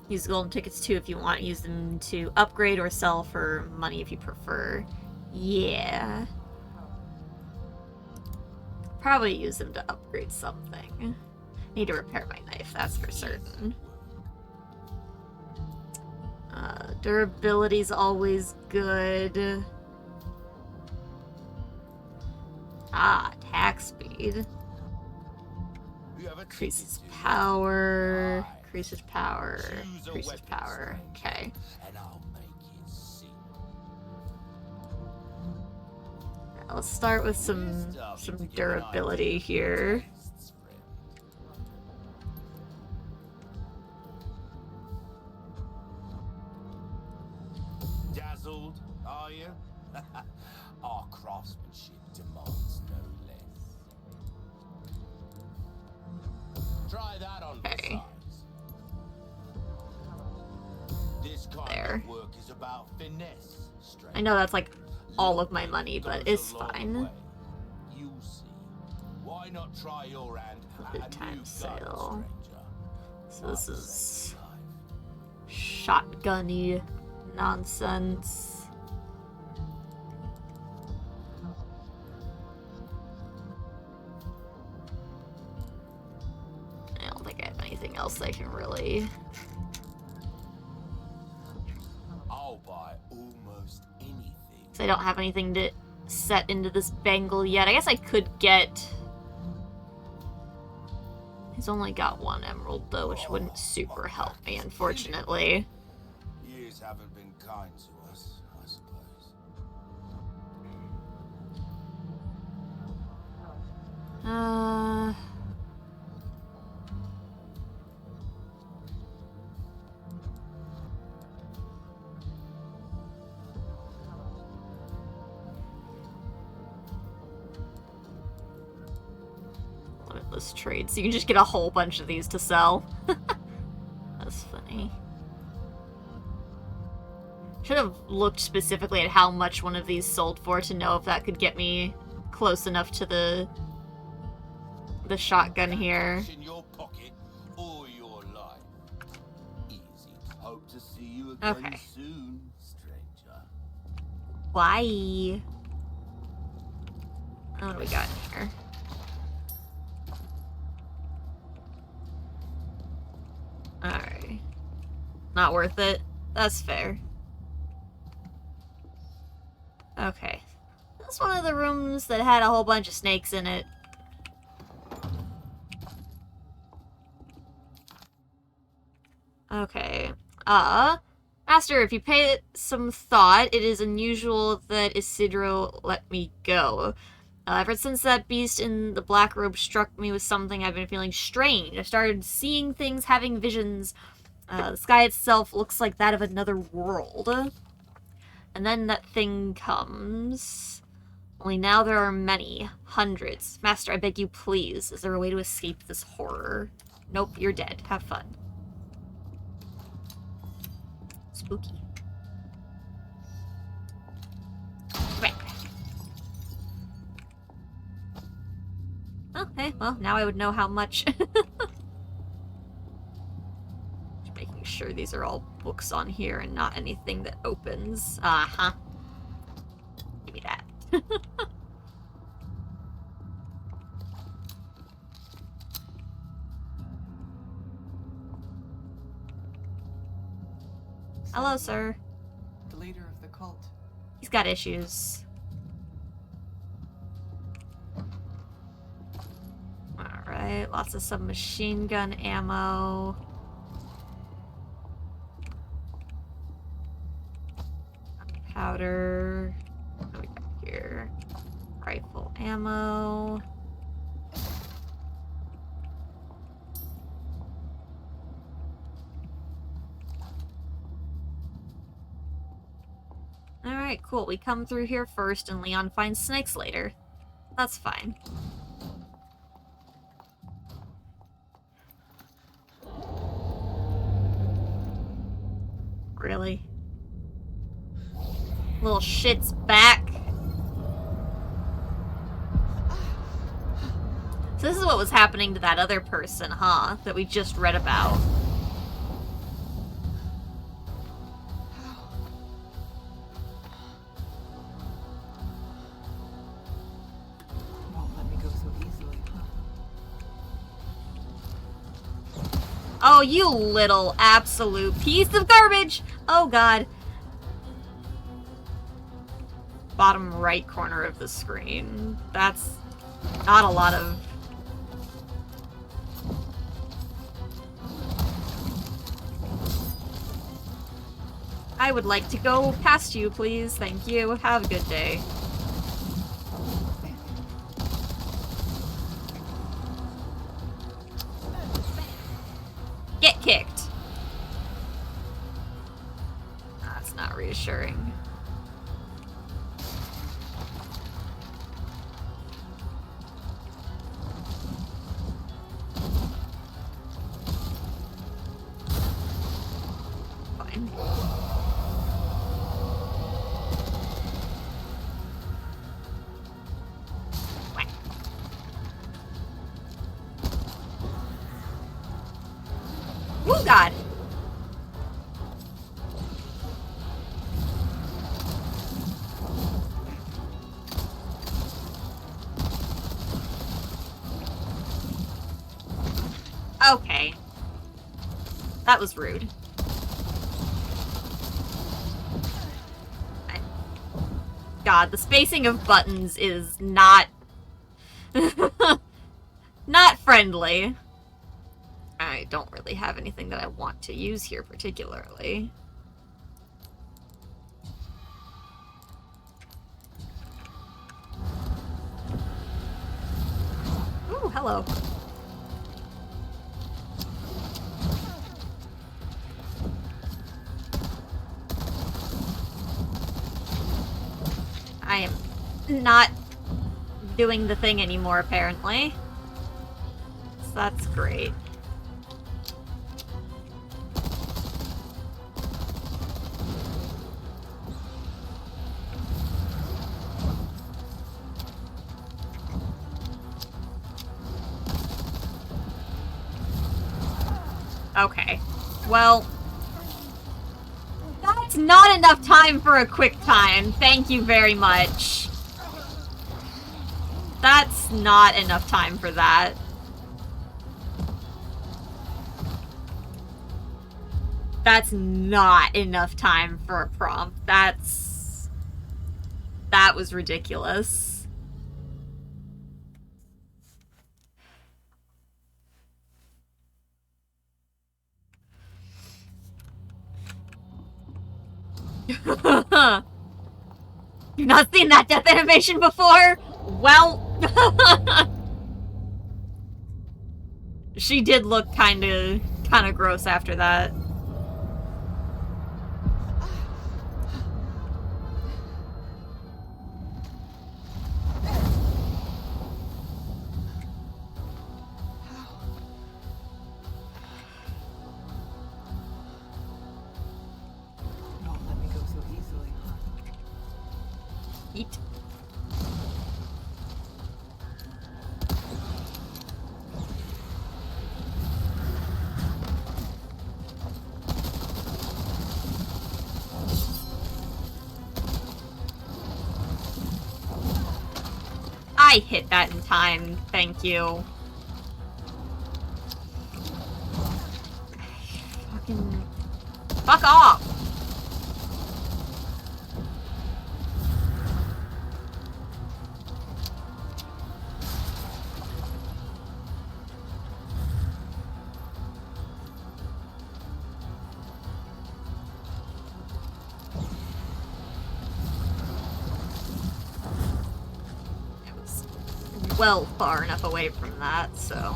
Use golden tickets too if you want. Use them to upgrade or sell for money if you prefer. Yeah. Probably use them to upgrade something. Need to repair my knife, that's for certain. Durability's always good. Ah, attack speed. Increases power. Increases power. Increases power. Okay. Let's start with some durability here. Dazzled, are you? Our craftsmanship demands no less. Try that on for size. This kind of work is about finesse, stranger. I know that's like all of my Little money, bit but goes it's a long fine. way. You'll see. Why not try your hand at Good a time new gun, sale. stranger? So this Might is save your life. shotgunny nonsense. I don't think I have anything else I can really... I'll buy almost anything. So I don't have anything to set into this bangle yet. I guess I could get... He's only got one emerald though, which wouldn't super help me, unfortunately. Years haven't been kind to us, I suppose. Limitless trade, so you can just get a whole bunch of these to sell. That's funny. Should have looked specifically at how much one of these sold for to know if that could get me close enough to the shotgun here. Cash in your pocket all your life. Easy. Hope to see you again Okay. soon, stranger. Why? What do we got here? Alright. Not worth it. That's fair. Okay. That's one of the rooms that had a whole bunch of snakes in it. Okay. Master, if you pay it some thought, it is unusual that Isidro let me go. Ever since that beast in the black robe struck me with something, I've been feeling strange. I started seeing things, having visions. The sky itself looks like that of another world. And then that thing comes. Only now there are many. Hundreds. Master, I beg you, please. Is there a way to escape this horror? Nope, you're dead. Have fun. Spooky. Right. Okay, well, now I would know how much. Just making sure these are all books on here and not anything that opens. Uh-huh. Give me that. Hello, sir. The leader of the cult. He's got issues. Alright, lots of submachine gun ammo. Powder. What do we got here? Rifle ammo. Alright, cool. We come through here first and Leon finds snakes later. That's fine. Really? Little shit's back. So this is what was happening to that other person, huh? That we just read about. Won't let me go so easily, huh? Oh, you little absolute piece of garbage! Oh, God. Bottom right corner of the screen. That's not a lot of... I would like to go past you, please. Thank you. Have a good day. Get kicked. That's not reassuring. Fine. Oh god. Okay. That was rude. God, the spacing of buttons is not... not friendly. I don't really have anything that I want to use here particularly. Ooh, hello. I am not doing the thing anymore, apparently. So that's great. Okay. Well, that's not enough time for a quick time. Thank you very much. That's not enough time for that. That's not enough time for a prompt. That was ridiculous. You've not seen that death animation before? Well, she did look kind of gross after that. Won't let me go so easily, huh? Eat. I hit that in time, thank you. Fucking... fuck off! Well far enough away from that, so...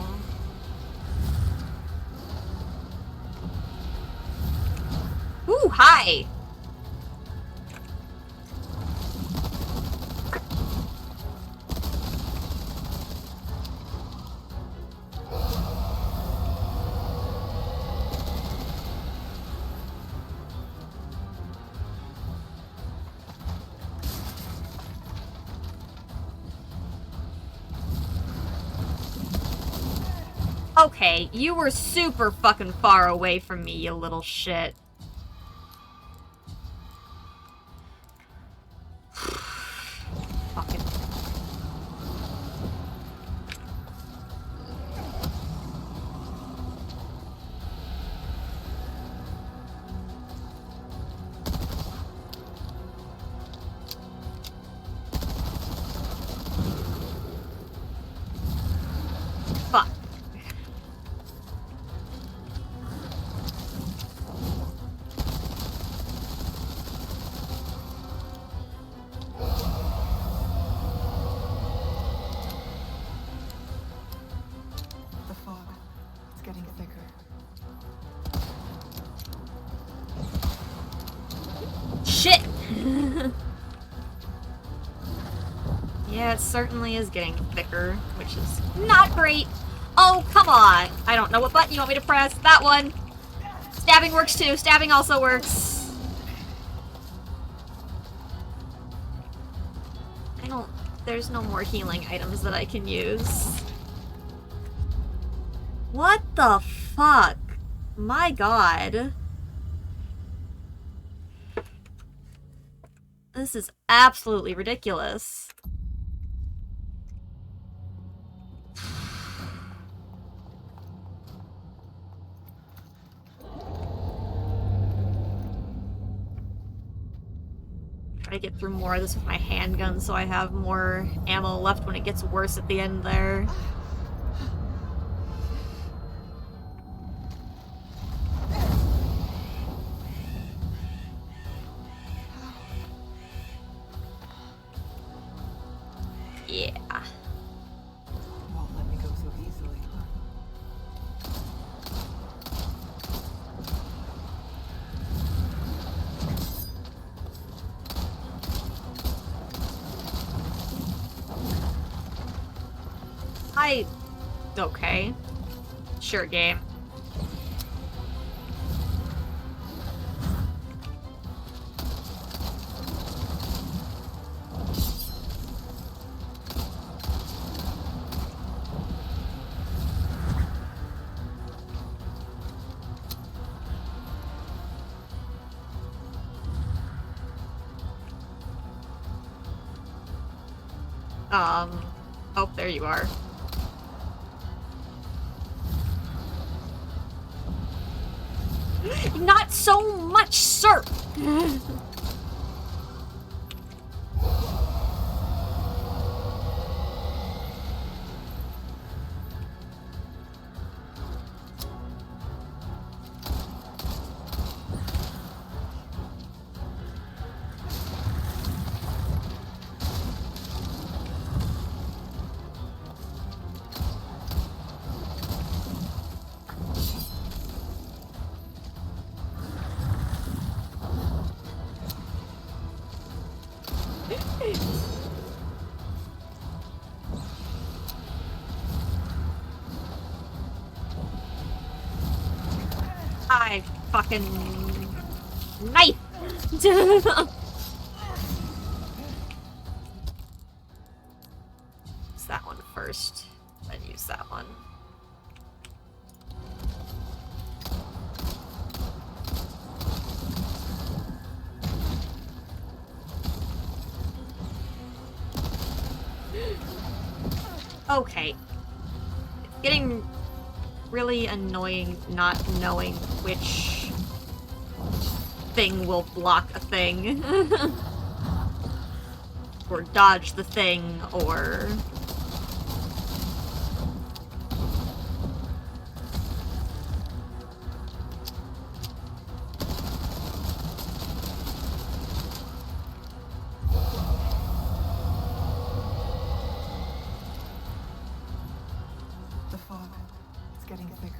Ooh, hi! Okay, you were super fucking far away from me, you little shit. Fucking... Fuck. The fog. It's getting thicker. Shit! Yeah, it certainly is getting thicker, which is not great. Oh, come on! I don't know what button you want me to press. That one! Stabbing works too. Stabbing also works. I don't... There's no more healing items that I can use. What the fuck? My god. This is absolutely ridiculous. Try to get through more of this with my handgun so I have more ammo left when it gets worse at the end there. Yeah. Won't let me go so easily, huh? Okay. Sure, game. Oh, there you are. Not so much, sir! I fucking knife. Use that one first, then use that one. Okay. It's getting really annoying not knowing which thing will block a thing. Or dodge the thing, or... The fog. It's getting thicker.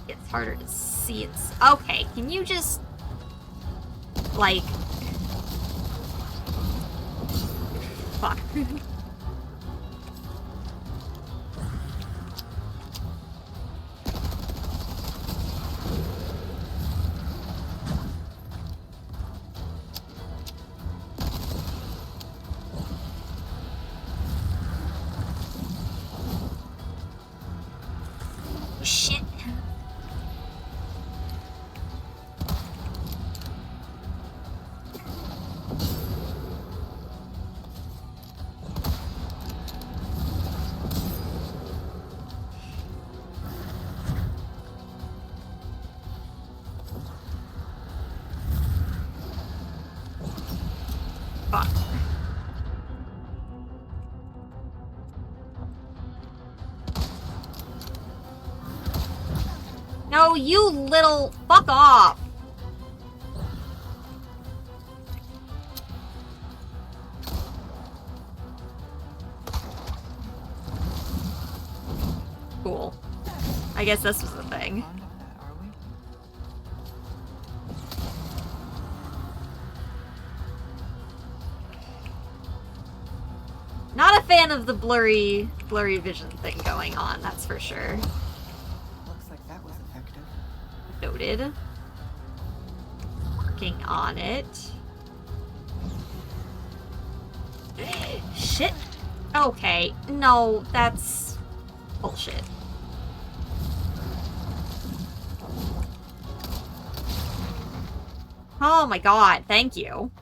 It's harder to see. It's... Okay, can you just... like... Fuck. Shit. Fuck. No, you little... Fuck off! Cool. I guess this was the thing. Fond of that, are we? Not a fan of the blurry vision thing going on, that's for sure. Looks like that was effective. Noted. Working on it. Shit. Okay. No, that's bullshit. Oh my god, thank you.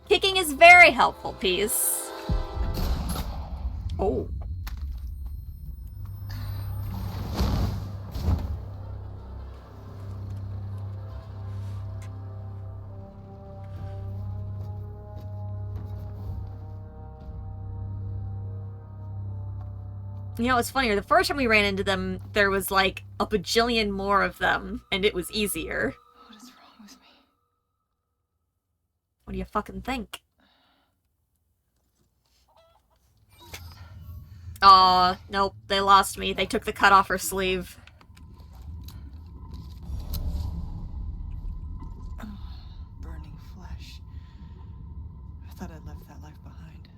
Kicking is very helpful, Peace. Oh. You know, it's funnier. The first time we ran into them, there was like a bajillion more of them, and it was easier. What is wrong with me? What do you fucking think? Aw, nope, they lost me. They took the cut off her sleeve. Burning flesh. I thought I'd left that life behind.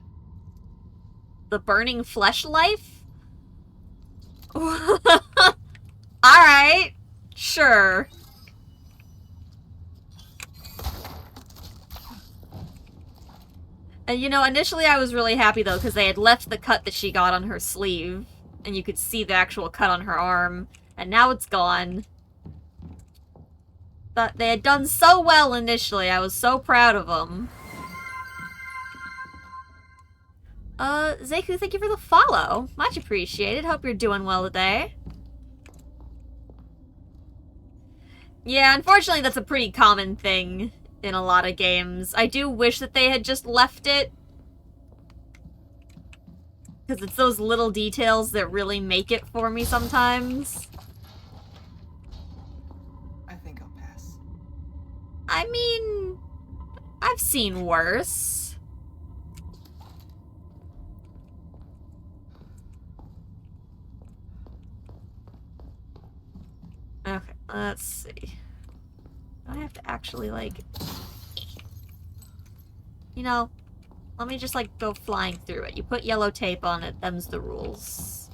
The burning flesh life? Alright, sure. And you know, initially I was really happy though, because they had left the cut that she got on her sleeve, and you could see the actual cut on her arm, and now it's gone. But they had done so well initially, I was so proud of them. Zeku, thank you for the follow. Much appreciated. Hope you're doing well today. Yeah, unfortunately that's a pretty common thing in a lot of games. I do wish that they had just left it. Because it's those little details that really make it for me sometimes. I think I'll pass. I mean, I've seen worse. Okay, let's see. I have to actually, like... You know, let me just, like, go flying through it. You put yellow tape on it, them's the rules.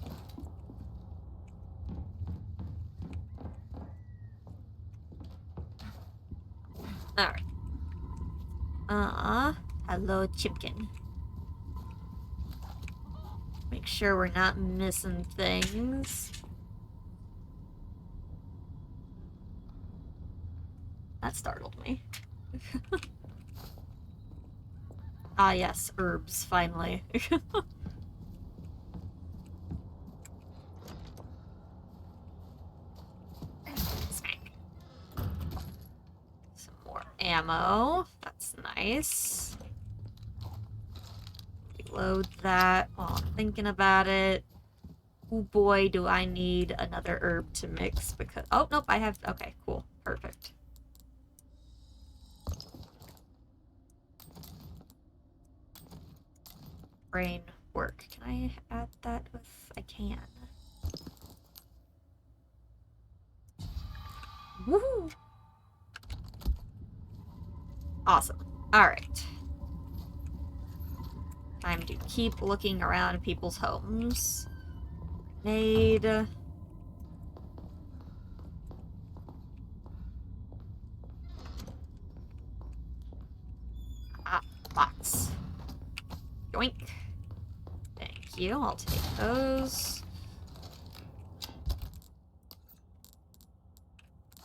Alright. Hello, Chipkin. Make sure we're not missing things. That startled me. Ah, yes, herbs, finally. Smack. Some more ammo. That's nice. Reload that while I'm thinking about it. Oh boy, do I need another herb to mix because... Oh, nope, I have... Okay, cool. Perfect. Brain work. Can I add that with... I can. Woohoo! Awesome. Alright. Time to keep looking around people's homes. Grenade. Ah, box. Yoink. Thank you. I'll take those.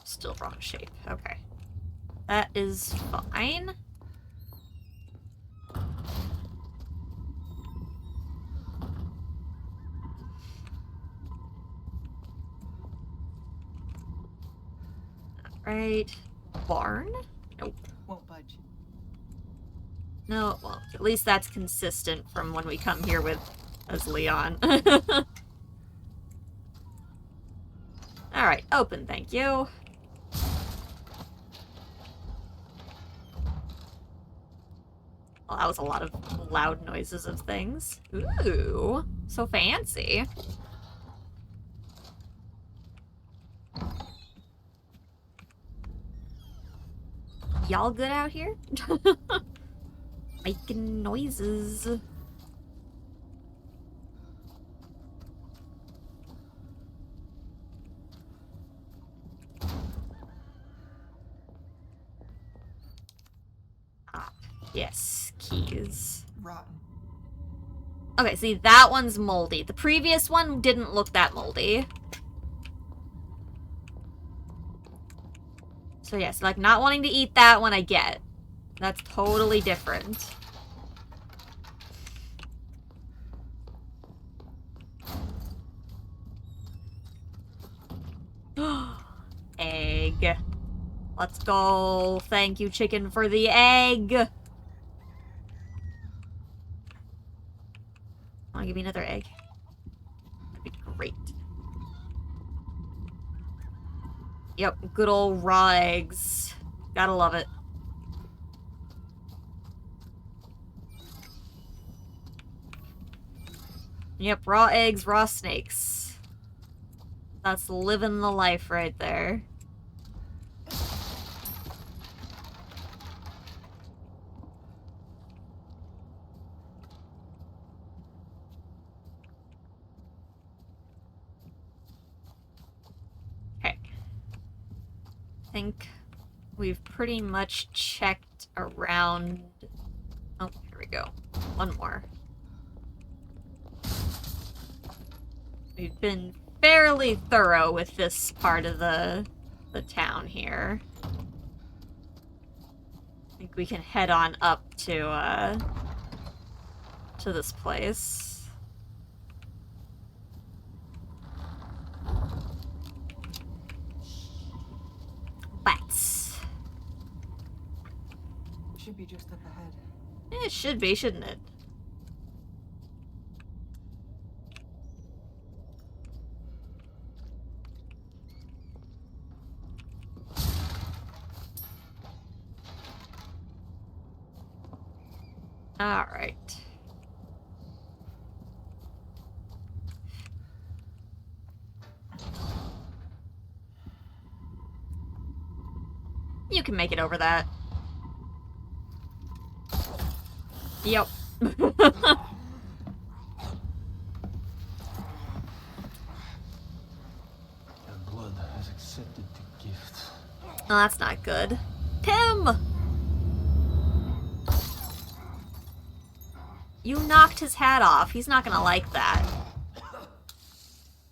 Still wrong shape. Okay. That is fine. Alright. Barn? Nope. Won't budge. No, well, at least that's consistent from when we come here with as Leon. Alright, open, thank you. Well, that was a lot of loud noises of things. Ooh, so fancy. Y'all good out here? Making noises. Yes, keys. Rotten. Okay, see, that one's moldy. The previous one didn't look that moldy. So yes, like, not wanting to eat that one I get. That's totally different. Egg. Let's go. Thank you, chicken, for the egg. Wanna give me another egg? That'd be great. Yep, good old raw eggs. Gotta love it. Yep, raw eggs, raw snakes. That's living the life right there. Okay. I think we've pretty much checked around... Oh, here we go. One more. We've been fairly thorough with this part of the town here. I think we can head on up to this place. Bats. Should be just up ahead. It should be, shouldn't it? All right. You can make it over that. Yep. Your blood has accepted the gift. Oh, that's not good. Tim! You knocked his hat off. He's not gonna like that.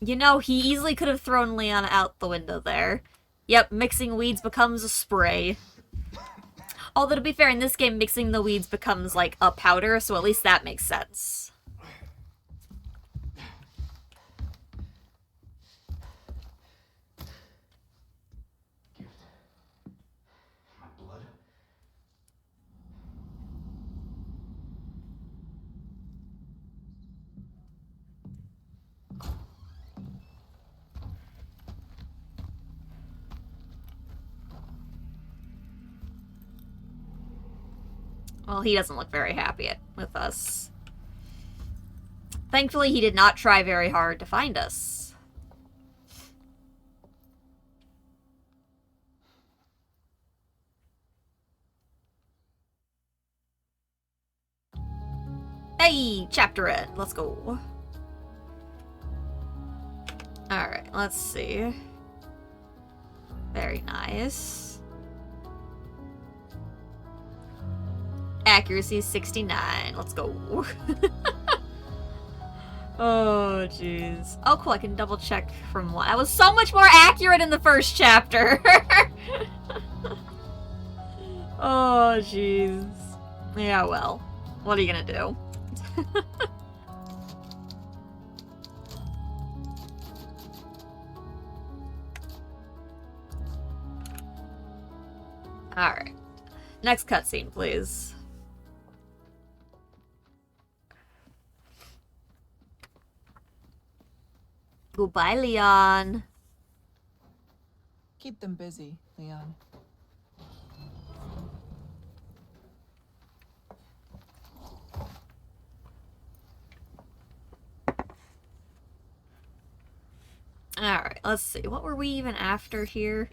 You know, he easily could have thrown Leon out the window there. Yep, mixing weeds becomes a spray. Although, to be fair, in this game, mixing the weeds becomes, like, a powder, so at least that makes sense. Gift. My blood. Well, he doesn't look very happy with us. Thankfully, he did not try very hard to find us. Hey, chapter end. Let's go. Alright, let's see. Very nice. Accuracy 69. Let's go. Oh, jeez. Oh, cool. I can double check from one. I was so much more accurate in the first chapter. Oh, jeez. Yeah, well. What are you gonna do? Alright. Next cutscene, please. Goodbye, Leon. Keep them busy, Leon. Alright, let's see. What were we even after here?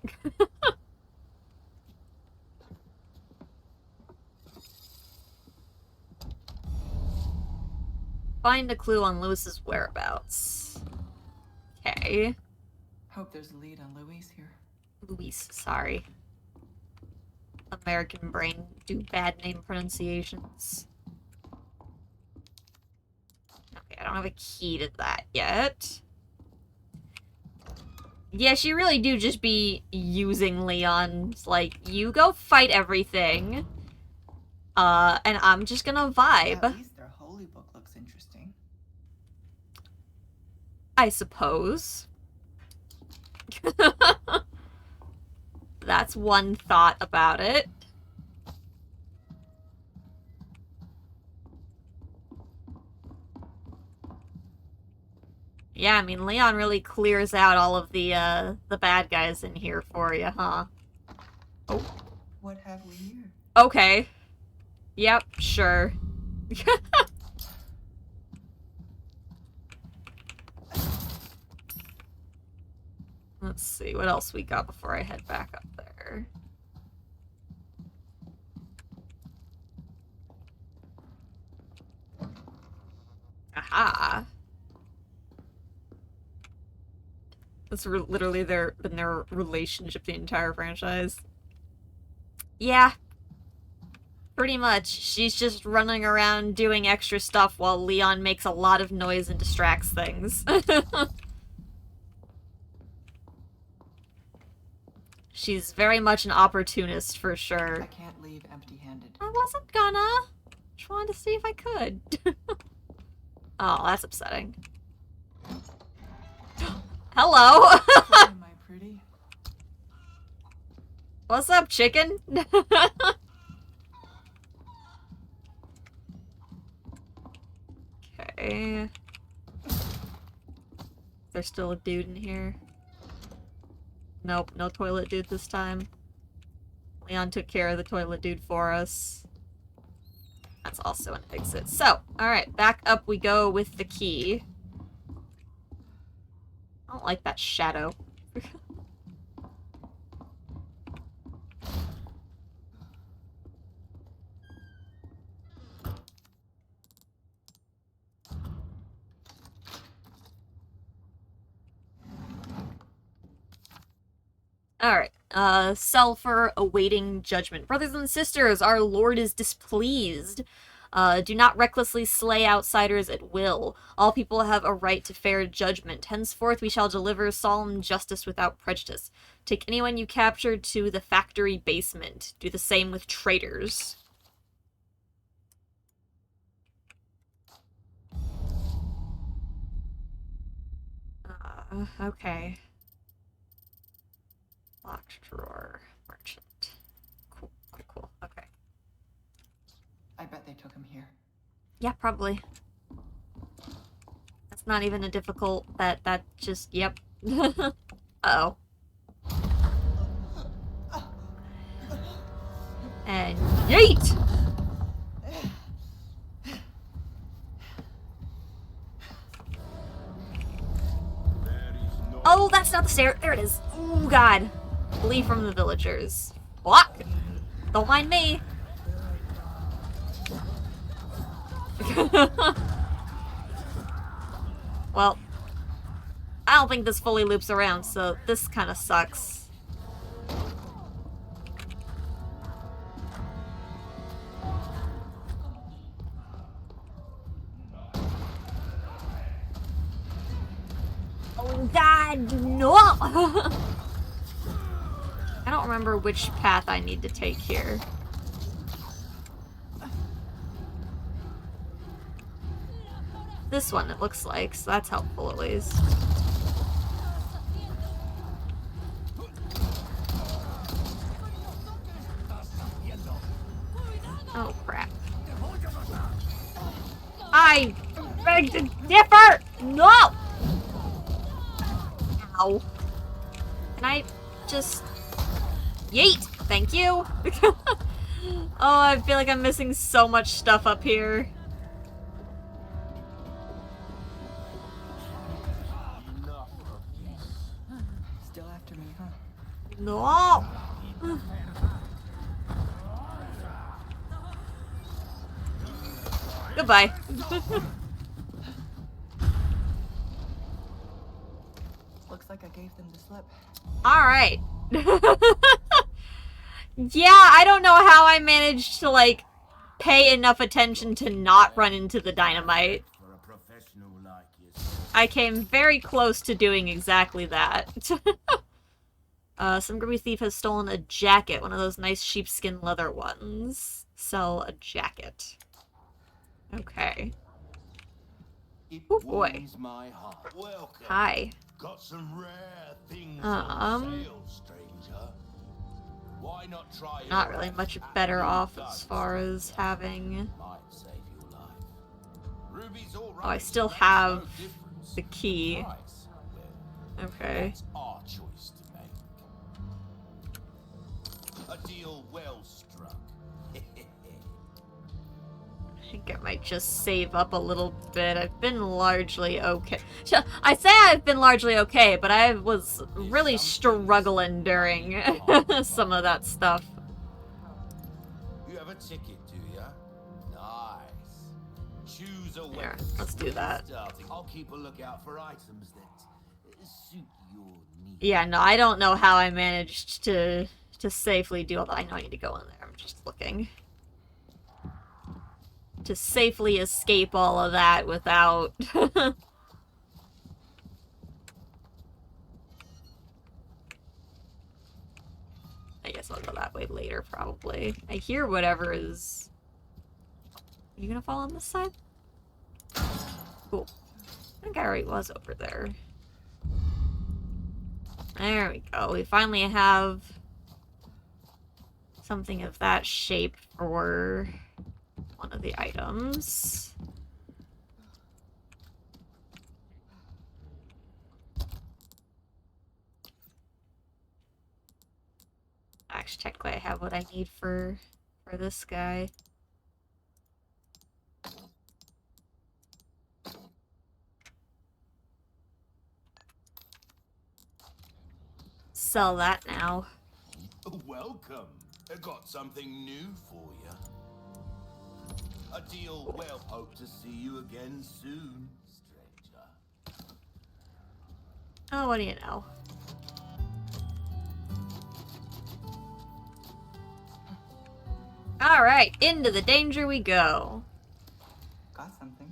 Find a clue on Lewis's whereabouts. Okay. Hope there's a lead on Louise here. Luis, sorry. American brain do bad name pronunciations. Okay, I don't have a key to that yet. Yeah, she really do just be using Leon's, like, you go fight everything. And I'm just gonna vibe. At least their holy book looks interesting. I suppose. That's one thought about it. Yeah, I mean, Leon really clears out all of the bad guys in here for you, huh? Oh. What have we here? Okay. Yep, sure. Let's see, what else we got before I head back up there? Aha! That's literally been their relationship the entire franchise. Yeah. Pretty much. She's just running around doing extra stuff while Leon makes a lot of noise and distracts things. She's very much an opportunist, for sure. I can't leave empty-handed. I wasn't gonna. Just wanted to see if I could. Oh, that's upsetting. Hello! Am I pretty? What's up, chicken? Okay. There's still a dude in here. Nope, no toilet dude this time. Leon took care of the toilet dude for us. That's also an exit. So, alright, back up we go with the key. I don't like that shadow. Alright, cell for awaiting judgment. Brothers and sisters, our Lord is displeased. Do not recklessly slay outsiders at will. All people have a right to fair judgment. Henceforth we shall deliver solemn justice without prejudice. Take anyone you capture to the factory basement. Do the same with traitors. Okay. Locked drawer. Merchant. Cool, cool, okay. I bet they took him here. Yeah, probably. That's not even a difficult... That just... Yep. Uh-oh. And yeet! Oh, that's not the stair. There it is. Oh, God. Flee from the villagers. Block! Don't mind me. Well, I don't think this fully loops around, so this kind of sucks. Oh, God, no! I don't remember which path I need to take here. This one, it looks like, so that's helpful at least. Oh, crap. I beg to differ! No! Ow. Can I just... Yeet! Thank you! Oh, I feel like I'm missing so much stuff up here. Still after me, huh? No! Goodbye. Looks like I gave them the slip. Alright. Yeah, I don't know how I managed to, like, pay enough attention to not run into the dynamite. For a professional like yourself. I came very close to doing exactly that. Some grubby thief has stolen a jacket, one of those nice sheepskin leather ones. Sell a jacket. Okay. It Oh boy. warms my heart. Welcome. Hi. Got some rare things on sale, stranger. Why not try your Not really hand much at better new off guns, as far as stranger? having... Might save your life. Ruby's all Oh, I right. still Makes have no difference. the key. Price, well, Okay. that's our choice to make. A deal well struck. I think I might just save up a little bit. I've been largely okay. I say I've been largely okay, but I was really struggling during some of that stuff. You have a ticket, do ya? Nice. Choose a Here, weapon. let's do that. Starting. I'll keep a lookout for items that suit your needs. Yeah, no, I don't know how I managed to safely do all that. I know I need to go in there. I'm just looking. To safely escape all of that without... I guess I'll go that way later, probably. I hear whatever is... Are you gonna fall on this side? Cool. I think I already was over there. There we go. We finally have something of that shape for one of the items. Actually, technically I have what I need for this guy. Sell that now. Welcome. I got something new for you. A deal well. Hope to see you again soon, stranger. Oh, what do you know? Alright, into the danger we go. Got something.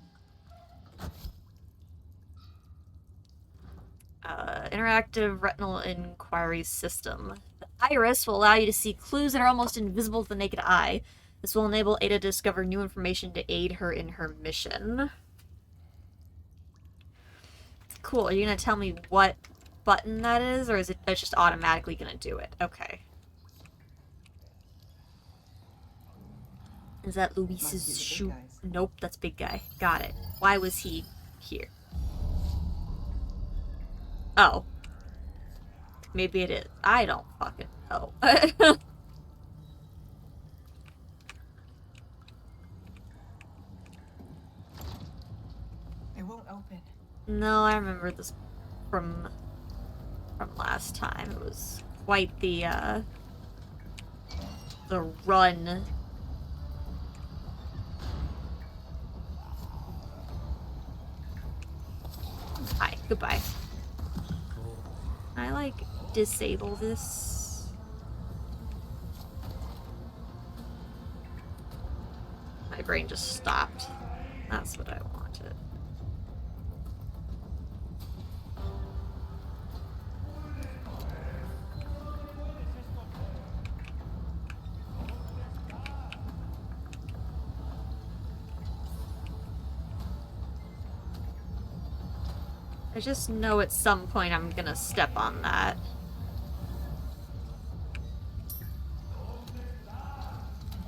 Interactive retinal inquiry system. The iris will allow you to see clues that are almost invisible to the naked eye. This will enable Ada to discover new information to aid her in her mission. Cool. Are you gonna tell me what button that is, or is it that's just automatically gonna do it? Okay. Is that Must be Luis's the big shoe? guys. Nope, that's big guy. Got it. Why was he here? Oh. Maybe it is. I don't fucking know. It won't open. No, I remember this from last time. It was quite the run. Hi, goodbye. Can I, like, disable this? My brain just stopped. That's what I wanted. I just know at some point I'm gonna step on that.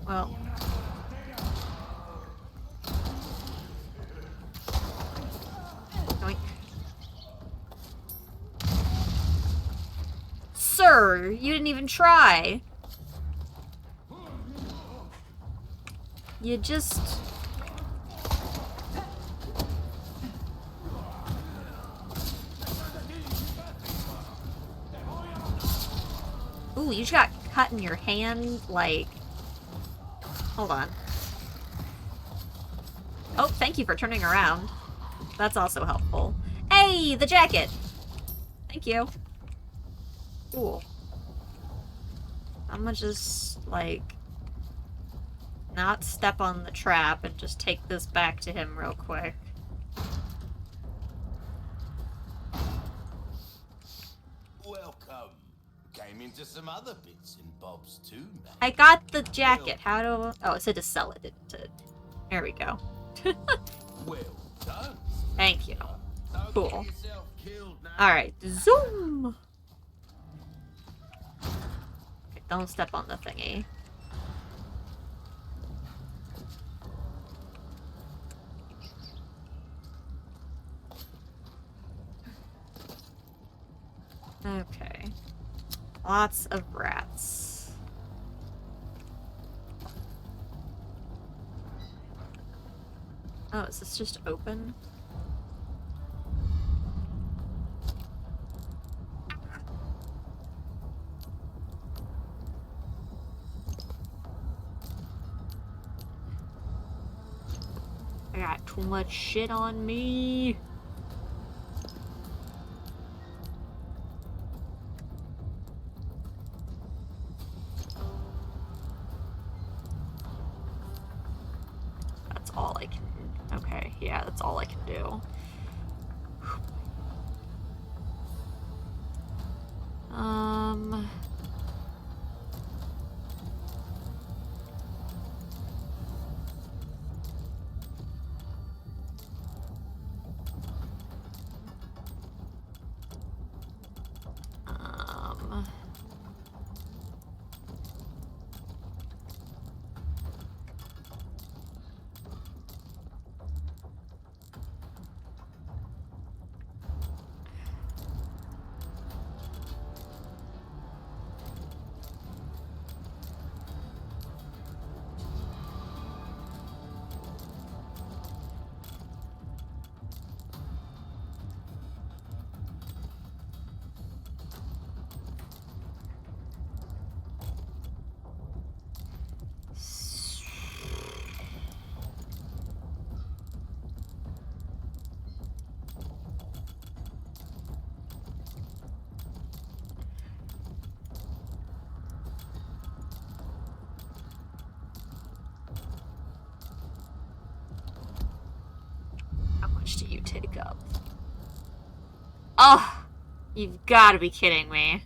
Well. Doink. Sir, you didn't even try. You just... Ooh, you just got cut in your hand, like... Hold on. Oh, thank you for turning around. That's also helpful. Hey, the jacket! Thank you. Cool. I'm gonna just, like, not step on the trap and just take this back to him real quick. Welcome. Came into some other bits and bobs too, man. I got the jacket. How do... Oh, it said to sell it, didn't it? There we go. Well done. Thank you. Don't Cool. get yourself killed now. Alright, zoom! Okay, don't step on the thingy. Okay. Lots of rats. Oh, is this just open? I got too much shit on me. That's all I can... Okay, yeah, that's all I can do. How much do you take up? Oh! You've gotta be kidding me.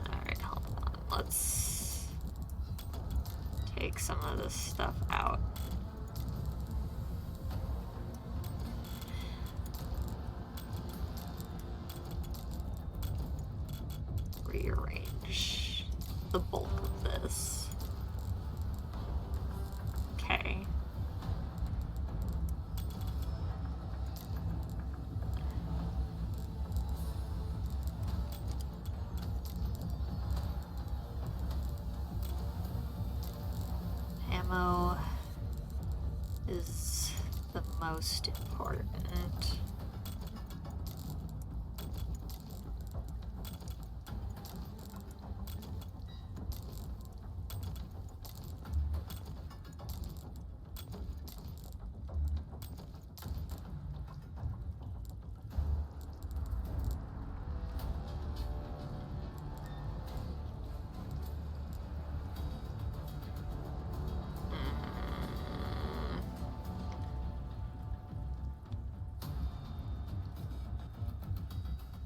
Alright, hold on. Let's take some of this stuff out. Rearrange the bulk of this. Okay. Ammo is the most important.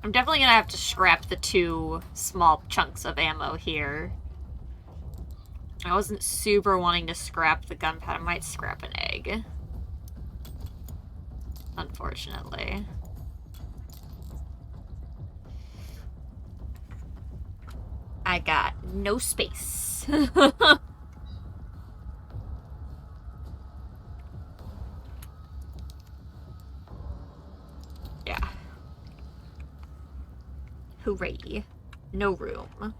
I'm definitely gonna have to scrap the 2 small chunks of ammo here. I wasn't super wanting to scrap the gunpowder. I might scrap an egg. Unfortunately. I got no space. Yeah. Hooray. No room.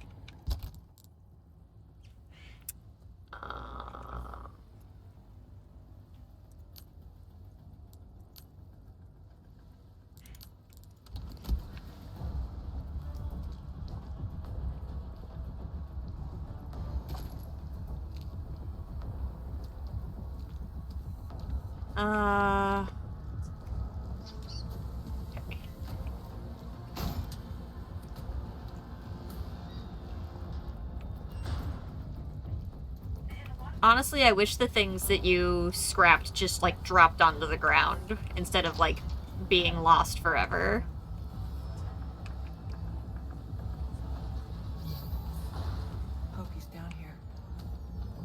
Okay. Honestly, I wish the things that you scrapped just, like, dropped onto the ground instead of, like, being lost forever. Hope he's down here.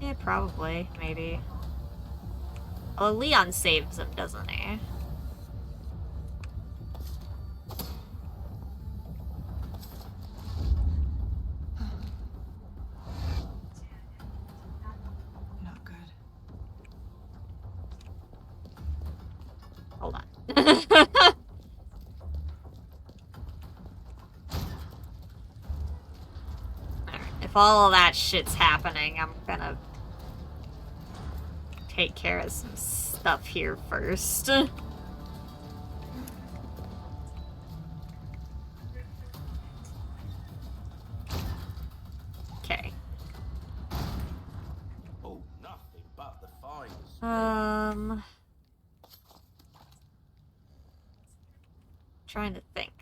Yeah, probably. Maybe. Well, Leon saves him, doesn't he? Not good. Hold on. Alright, if all of that shit's happening, I'm gonna take care of some stuff here first. Okay. Oh, nothing but the finest. Trying to think.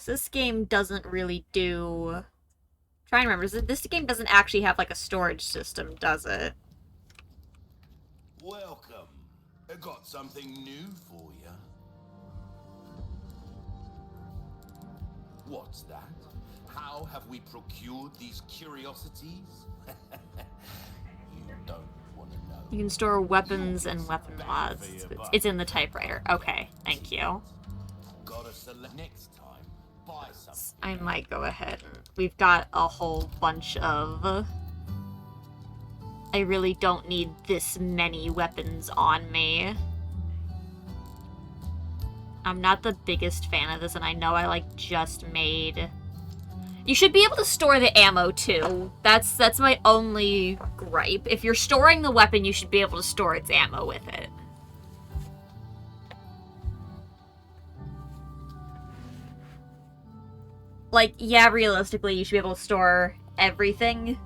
This game doesn't really do... Trying to remember, this game doesn't actually have, like, a storage system, does it? Welcome. I got something new for you. What's that? How have we procured these curiosities? You don't want to know. You can store weapons and weapon mods. It's in the typewriter. Okay, thank you. Gotta select next time. Buy something. I might go ahead. We've got a whole bunch of... I really don't need this many weapons on me. I'm not the biggest fan of this, and I know I, like, just made... You should be able to store the ammo, too. That's my only gripe. If you're storing the weapon, you should be able to store its ammo with it. Like, yeah, realistically, you should be able to store everything,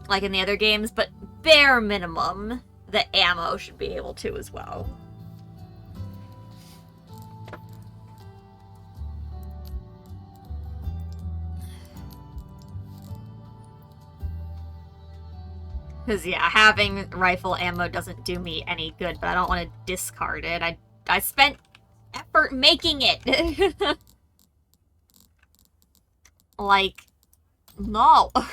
like in the other games, but bare minimum, the ammo should be able to as well. Because, yeah, having rifle ammo doesn't do me any good, but I don't want to discard it. I spent effort making it! Like, no. Oh,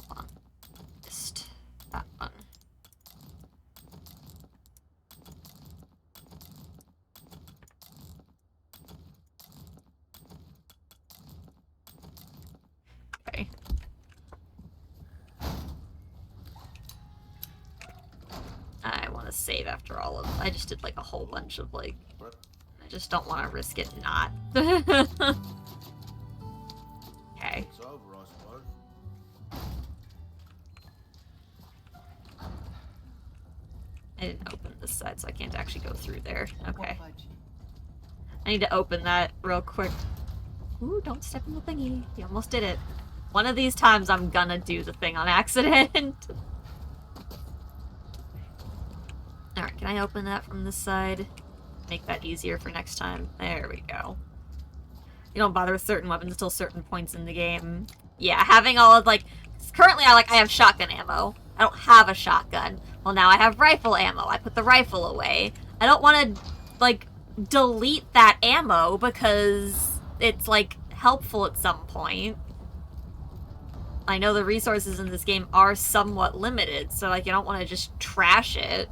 hold on. Just that one. Okay. I want to save after all of... I just did like a whole bunch of like... I just don't want to risk it not. Okay. It's over, I suppose. I didn't open this side, so I can't actually go through there. Okay. What budge? I need to open that real quick. Ooh, don't step in the thingy. You almost did it. One of these times I'm gonna do the thing on accident. Alright, can I open that from this side? Make that easier for next time. There we go. You don't bother with certain weapons until certain points in the game. Yeah, having all of, like... Currently, I have shotgun ammo. I don't have a shotgun. Well, now I have rifle ammo. I put the rifle away. I don't want to, like, delete that ammo because it's, like, helpful at some point. I know the resources in this game are somewhat limited, so, like, you don't want to just trash it.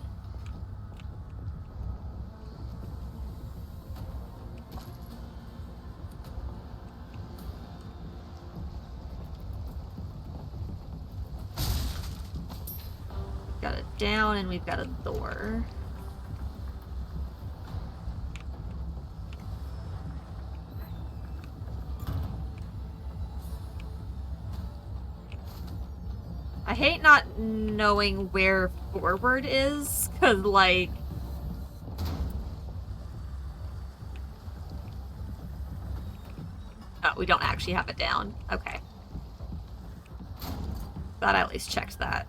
Got it down, and we've got a door. I hate not knowing where forward is, cause like... Oh, we don't actually have it down. Okay. Thought I at least checked that.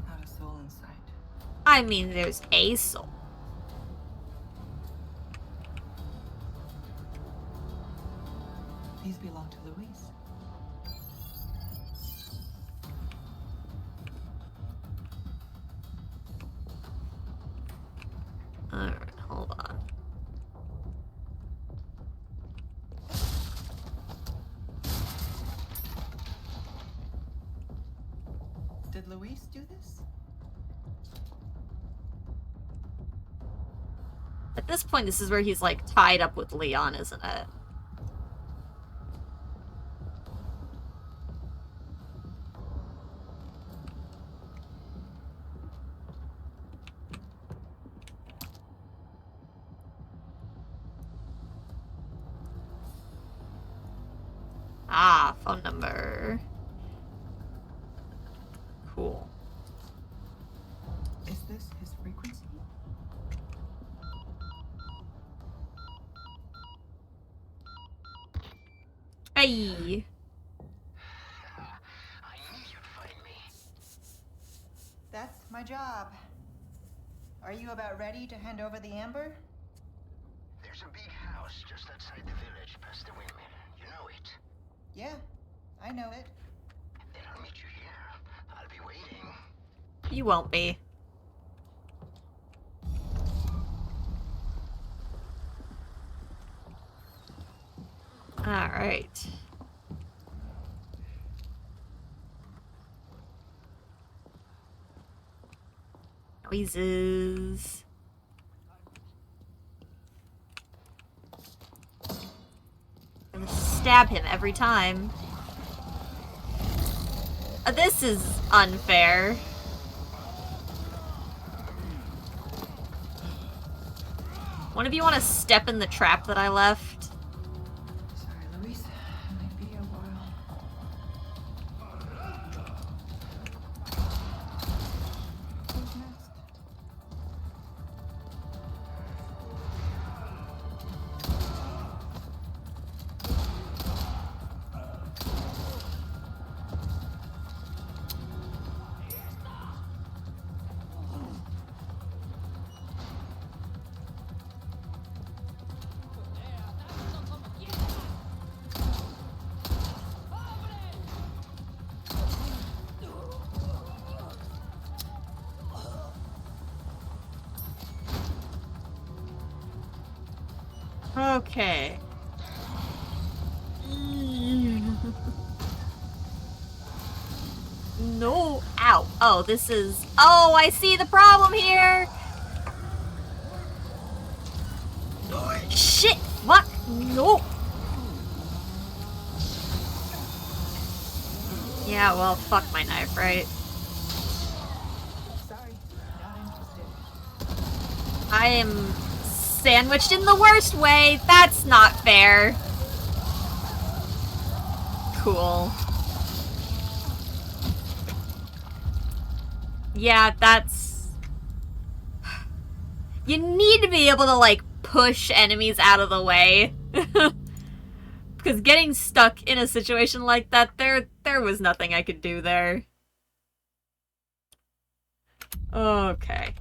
Not a soul in sight. I mean, there's a soul. These belong to Luis. Alright, hold on. Did Luis do this? At this point, this is where he's, like, tied up with Leon, isn't it? Ah, phone number. Cool. Is this his frequency? Hey. I knew you'd find me. That's my job. Are you about ready to hand over the amber? There's a big house just outside the village, past the windmill. You know it. Yeah, I know it. Then I'll meet you here. I'll be waiting. You won't be. Alright. Noises. I'm gonna stab him every time. This is unfair. One of you want to step in the trap that I left? Sorry, Luis. It might be a while. Who's next? Okay. No. Ow. Oh, this is... Oh, I see the problem here! Shit! Fuck! No! Yeah, well, fuck my knife, right? Sorry, not interested. I am sandwiched in the worst way. That's not fair. Cool. Yeah, that's... You need to be able to, like, push enemies out of the way. Because getting stuck in a situation like that, there was nothing I could do there. Okay.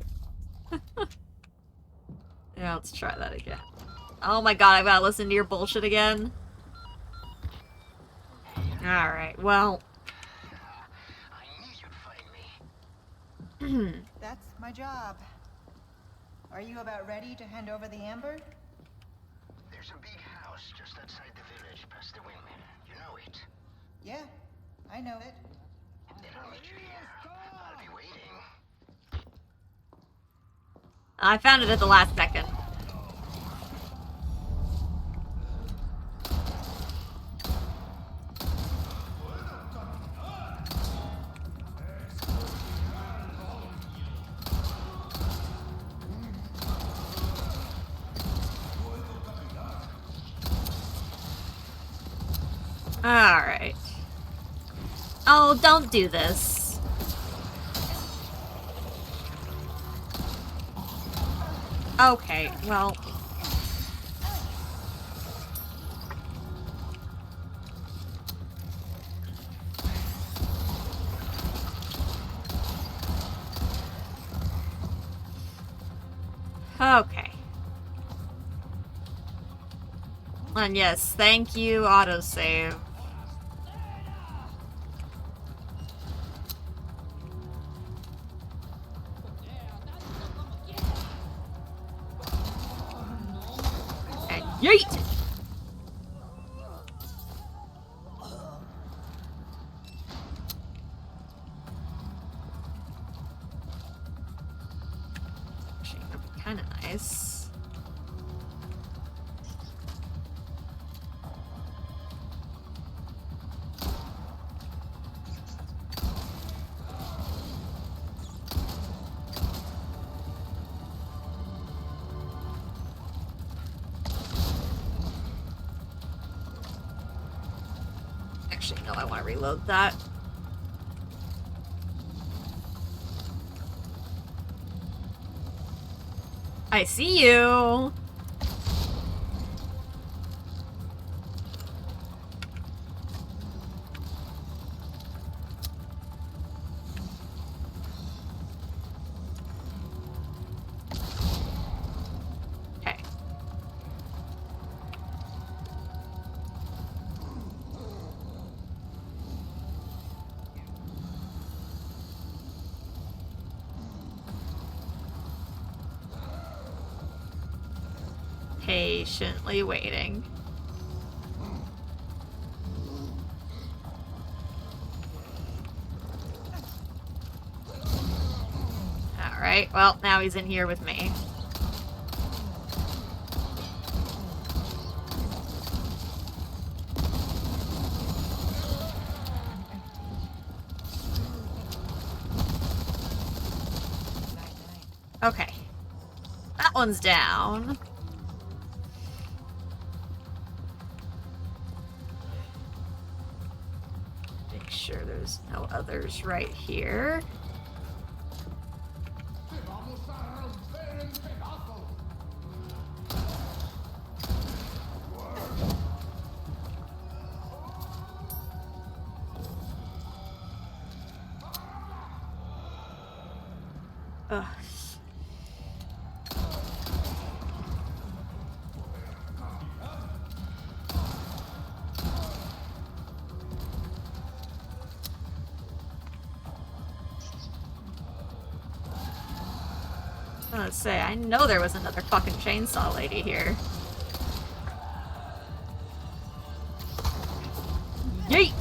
Yeah, let's try that again. Oh my god, I've gotta listen to your bullshit again. Alright, well... I knew you'd find me. That's my job. Are you about ready to hand over the amber? There's a big house just outside the village, past the windmill. You know it. Yeah, I know it. Then I'll meet you here. I'll be waiting. I found it at the last second. Alright. Oh, don't do this. Okay, well... Okay. And yes, thank you, autosave. And yeet! Actually, that'd be kind of nice. Actually, no, I want to reload that. I see you! Okay. Patiently waiting. Alright, well, now he's in here with me. Okay. That one's down. Make sure there's no others right here. Ugh. Let's say, I know there was another fucking chainsaw lady here. Yeet!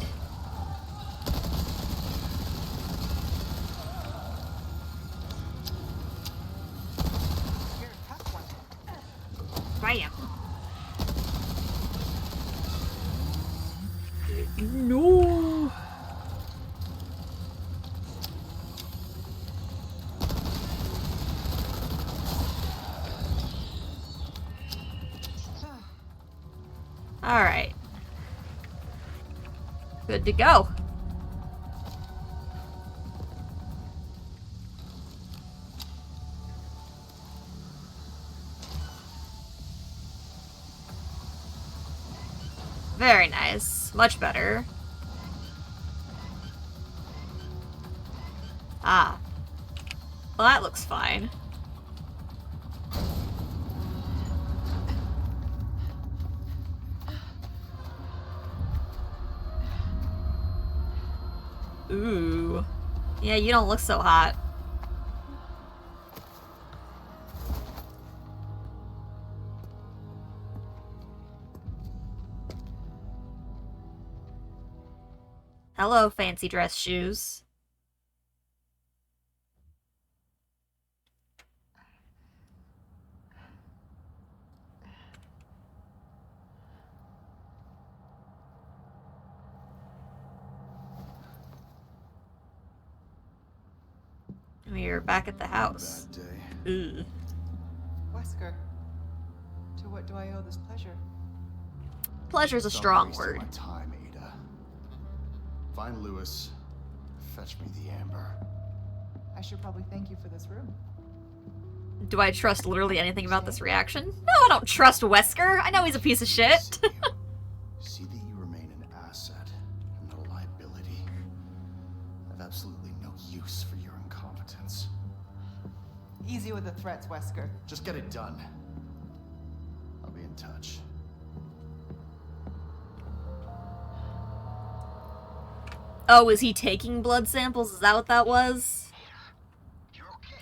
You're a tough one. Bam! No! Alright. Good to go. Very nice. Much better. Ah. Well, that looks fine. Ooh. Yeah, you don't look so hot. Hello, fancy dress shoes. We're back at the house. Bad day. Ooh. Wesker, to what do I owe this pleasure? Pleasure's a Don't strong waste word. my time, Ada. Find Lewis. Fetch me the amber. I should probably thank you for this room. Do I trust literally anything about this reaction? No, I don't trust Wesker. I know he's a piece of shit. See that you remain an asset and not a liability. I have absolutely no use for your incompetence. Easy with the threats, Wesker. Just get it done. I'll be in touch. Oh, is he taking blood samples? Is that what that was?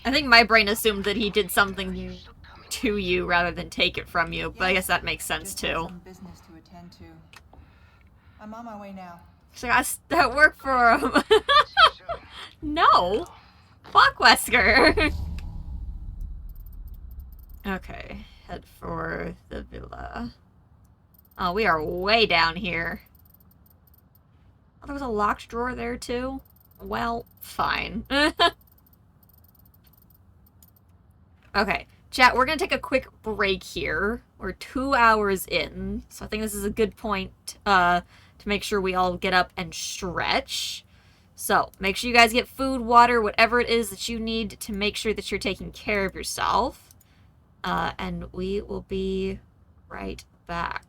I think my brain assumed that he did something to you rather than take it from you, but I guess that makes sense Just have too. some business to attend to. I'm on my way now. So I that work for him. No. Fuck Wesker. Okay, head for the villa. Oh, we are way down here. Oh, there was a locked drawer there too? Well, fine. Okay, chat, we're gonna take a quick break here. We're 2 hours in, so I think this is a good point to make sure we all get up and stretch. So, make sure you guys get food, water, whatever it is that you need to make sure that you're taking care of yourself. And we will be right back.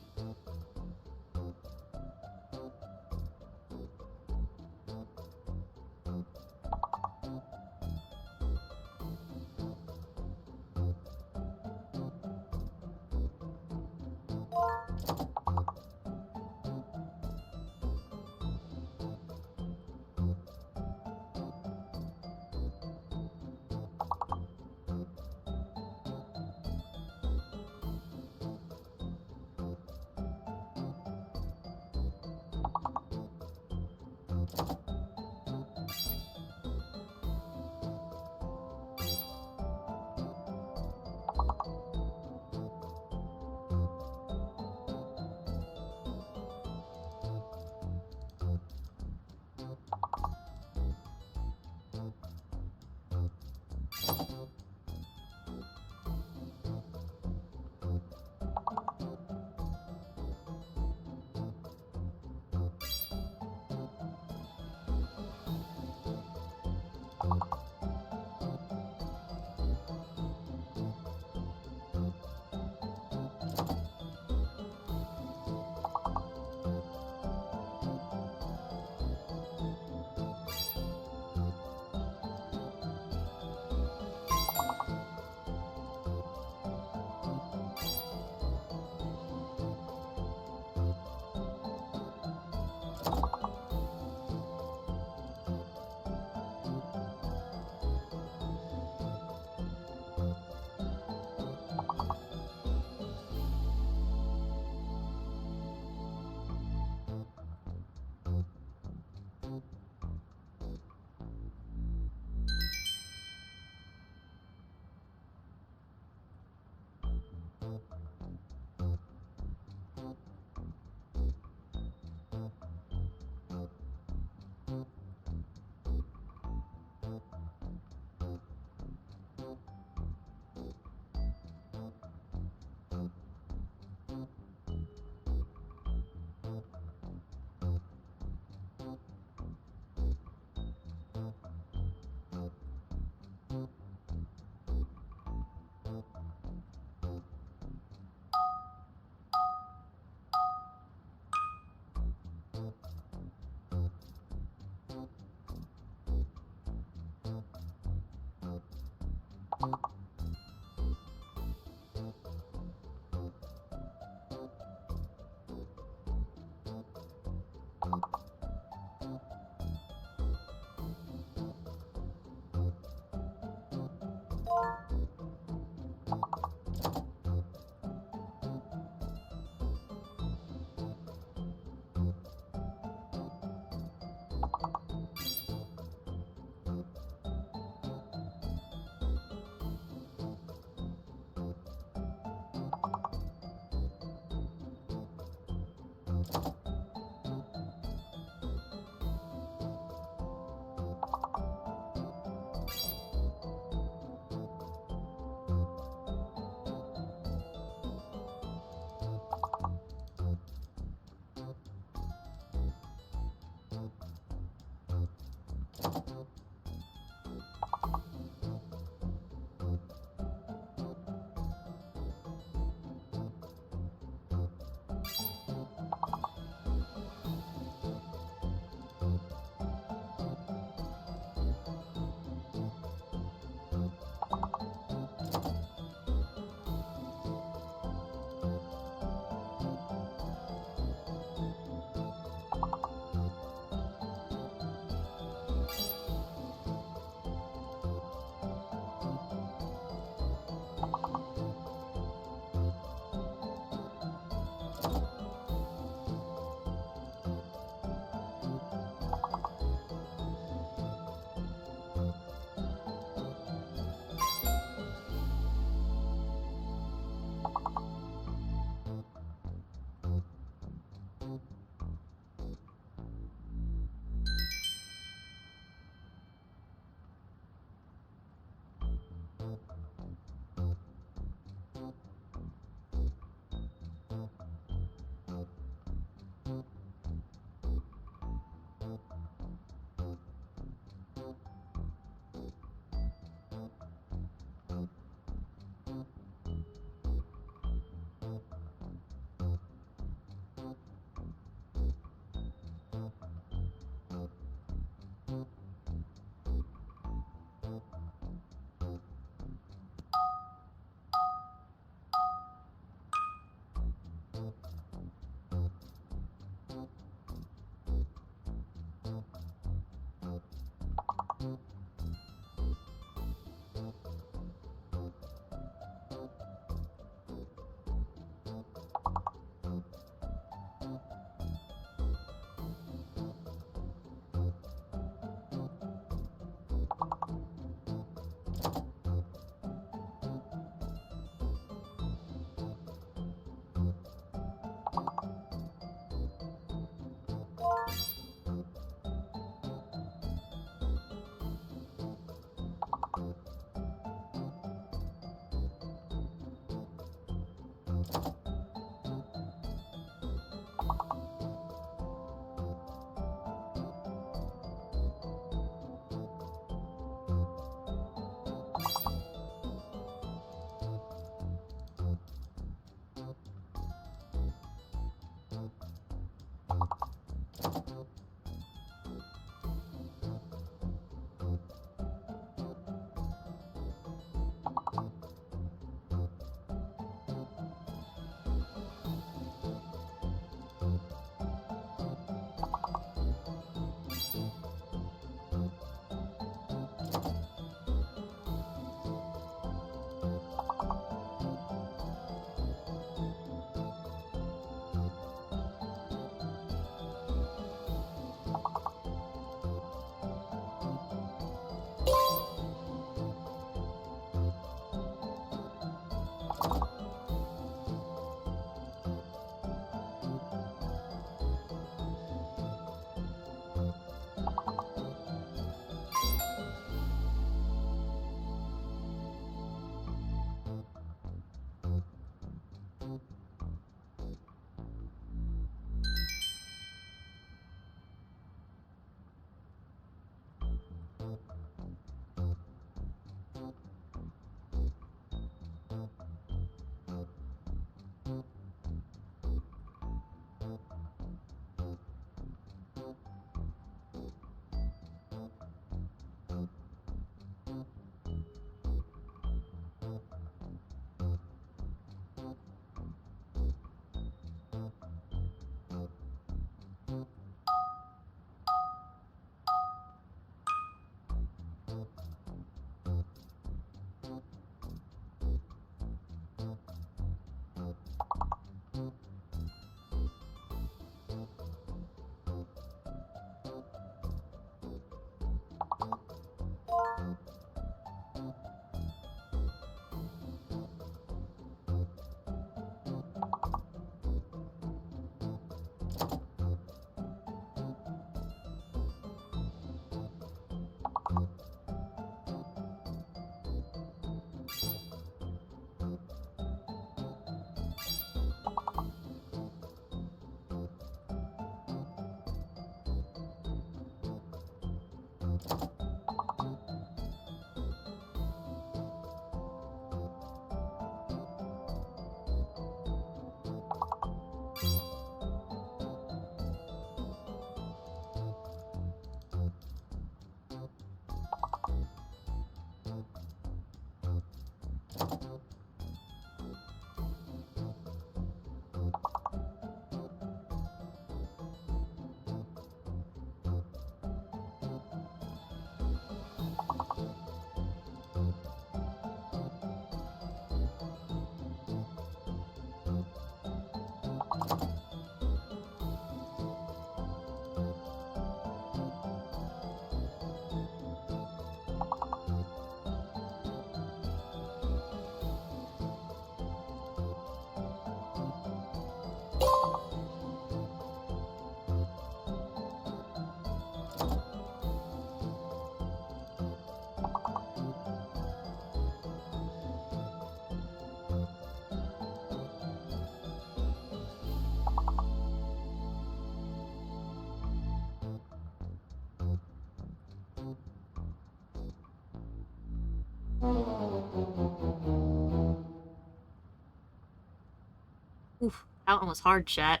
Oof, that one was hard, chat.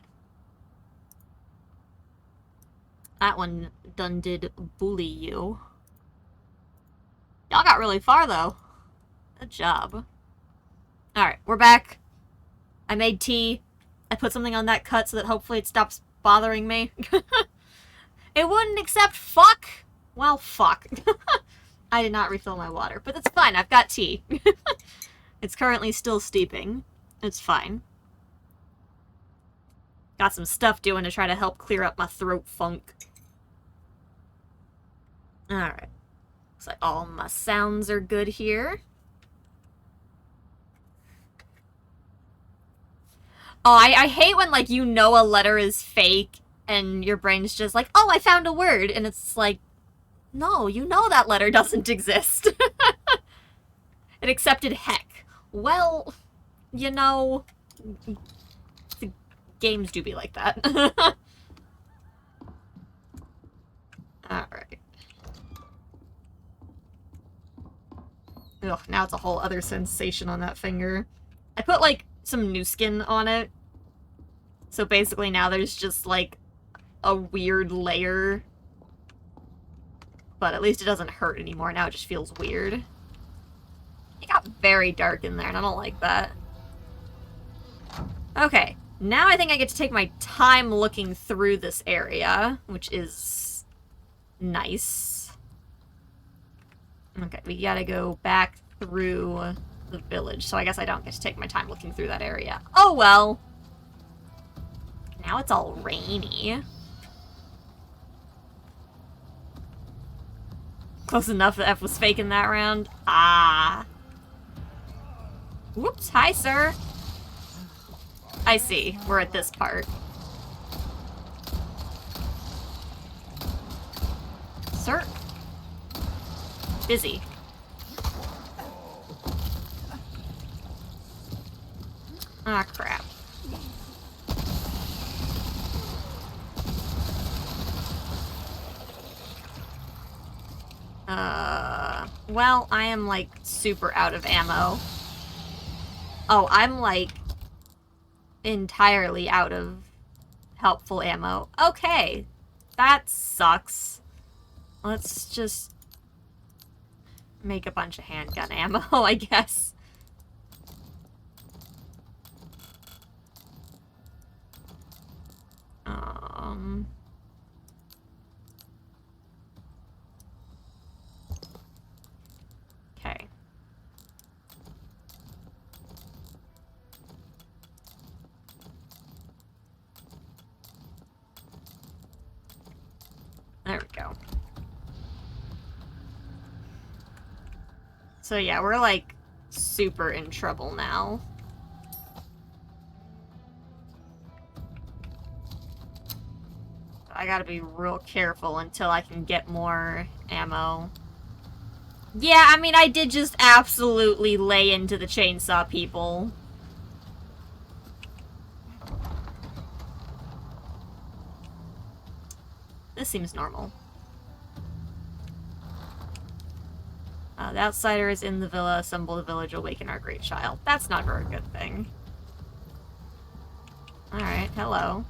That one done did bully you. Y'all got really far, though. Good job. Alright, we're back. I made tea. I put something on that cut so that hopefully it stops bothering me. It wouldn't accept fuck? Well, fuck. I did not refill my water, but it's fine. I've got tea. It's currently still steeping. It's fine. Got some stuff doing to try to help clear up my throat funk. Alright. Looks like all my sounds are good here. Oh, I hate when, like, you know a letter is fake and your brain's just like, oh, I found a word. And it's like, no, you know that letter doesn't exist. It accepted heck. Well, you know, the games do be like that. Alright. Ugh, now it's a whole other sensation on that finger. I put, like, some new skin on it. So basically now there's just, like, a weird layer. But at least it doesn't hurt anymore. Now it just feels weird. It got very dark in there, and I don't like that. Okay. Now I think I get to take my time looking through this area, which is nice. Okay, we gotta go back through the village, so I guess I don't get to take my time looking through that area. Oh well. Now it's all rainy. Close enough that F was faking that round. Ah. Whoops, hi sir. I see, we're at this part. Sir? Busy. Ah, crap. Well, I am, like, super out of ammo. Oh, I'm, like, entirely out of helpful ammo. Okay. That sucks. Let's just make a bunch of handgun ammo, I guess. Okay. There we go. So yeah, we're like super in trouble now. I gotta be real careful until I can get more ammo. Yeah, I mean, I did just absolutely lay into the chainsaw people. This seems normal. The outsider is in the villa. Assemble the village, awaken our great child. That's not a very good thing. Alright, hello.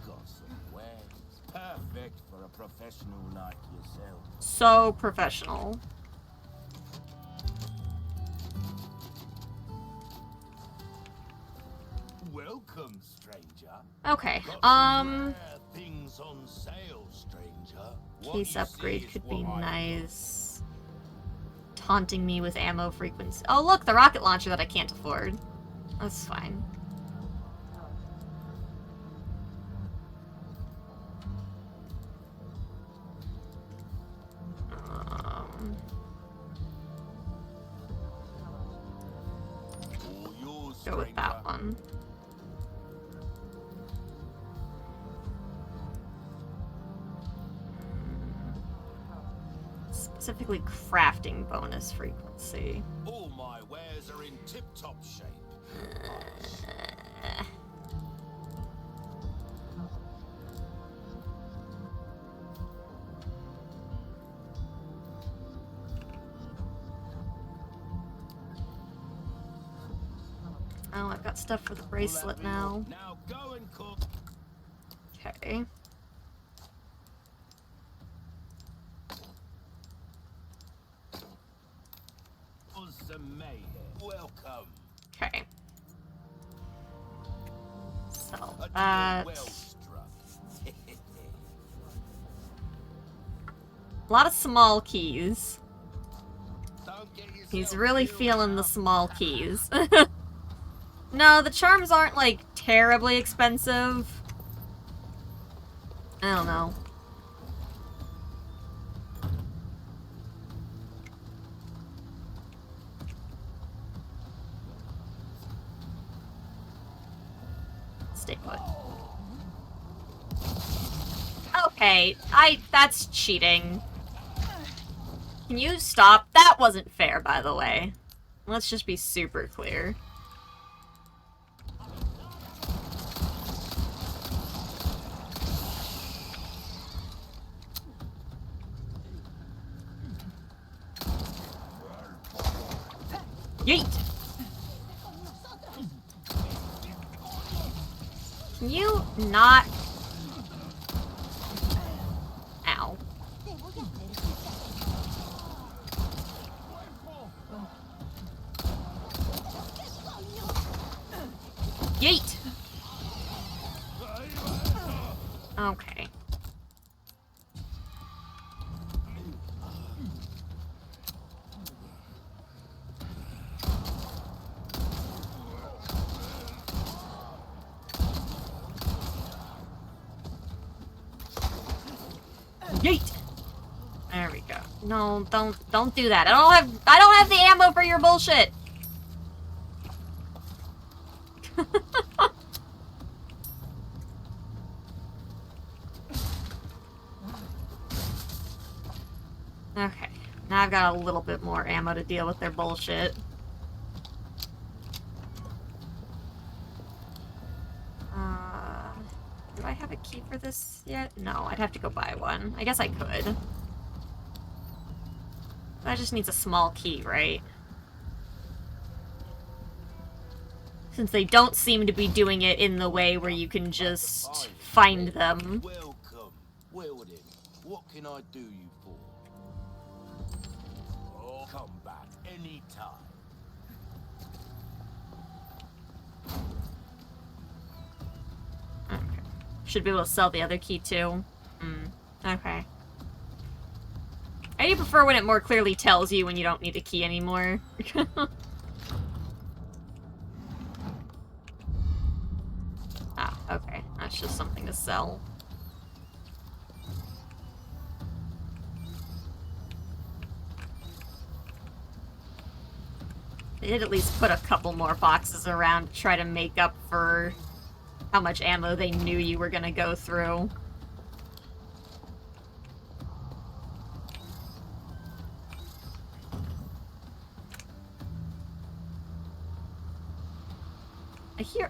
Got some wares. Perfect for a professional like yourself. So professional. Welcome, stranger. Okay, Got some rare things on sale, stranger. What case you upgrade see is could be what I nice. Taunting me with ammo frequency. Oh, look, the rocket launcher that I can't afford. That's fine. All yours, Go with that one. Specifically crafting bonus frequency. All my wares are in tip-top shape. Oh, I've got stuff for the bracelet now. Now go and cook. Okay. Some mayhem. Welcome. Okay. So A deal that. well struck. A lot of small keys. Don't get yourself He's really killed feeling the now. small keys. No, the charms aren't, like, terribly expensive. I don't know. Stay put. Okay, that's cheating. Can you stop? That wasn't fair, by the way. Let's just be super clear. Yeet! Can you not? Ow. Yeet! Okay. Yeet! There we go. No, don't do that. I don't have the ammo for your bullshit. Okay. Now I've got a little bit more ammo to deal with their bullshit. Do I have a key for this yet? No, I'd have to go buy one. I guess I could. That just needs a small key, right? Since they don't seem to be doing it in the way where you can just find them. Welcome. Well then, what can I do you for? Oh, come back anytime. Okay. Should be able to sell the other key too. Okay. I do prefer when it more clearly tells you when you don't need a key anymore. Ah, okay. That's just something to sell. They did at least put a couple more boxes around to try to make up for how much ammo they knew you were gonna go through.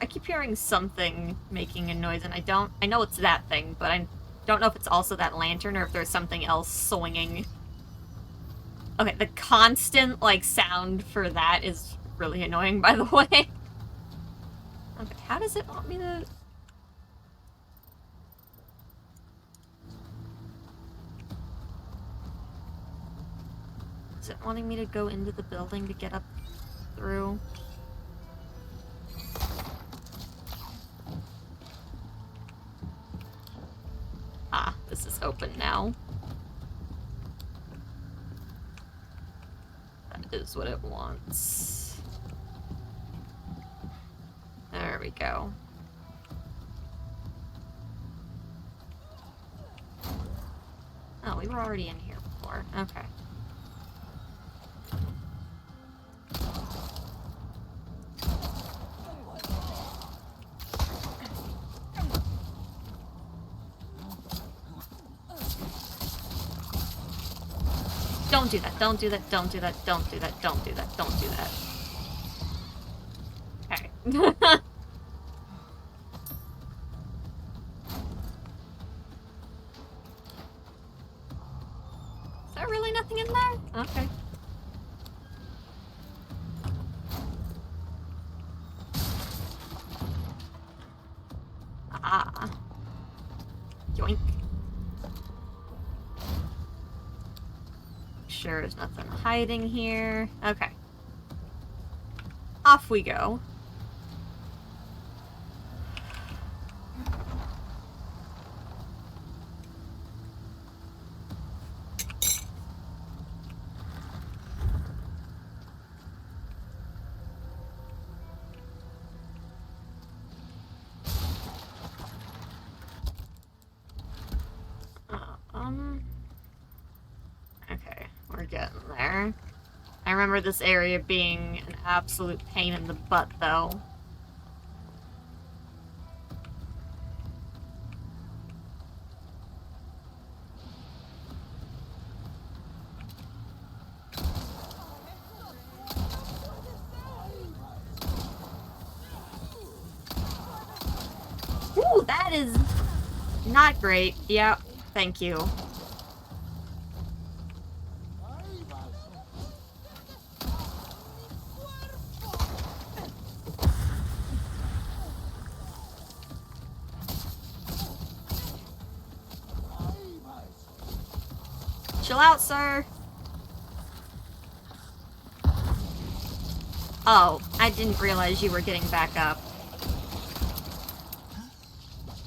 I keep hearing something making a noise, and I know it's that thing, but I don't know if it's also that lantern or if there's something else swinging. Okay, the constant, like, sound for that is really annoying, by the way. Okay, how does it want me to... Is it wanting me to go into the building to get up through? Ah, this is open now. That is what it wants. There we go. Oh, we were already in here before. Okay. Don't do that, don't do that, don't do that, don't do that, don't do that, don't do that. Okay. Is there really nothing in there? Okay. sure there's nothing hiding here. Okay. Off we go. Okay, we're getting there. I remember this area being an absolute pain in the butt, though. Ooh, that is not great. Yeah, thank you. Chill out, sir. Oh, I didn't realize you were getting back up.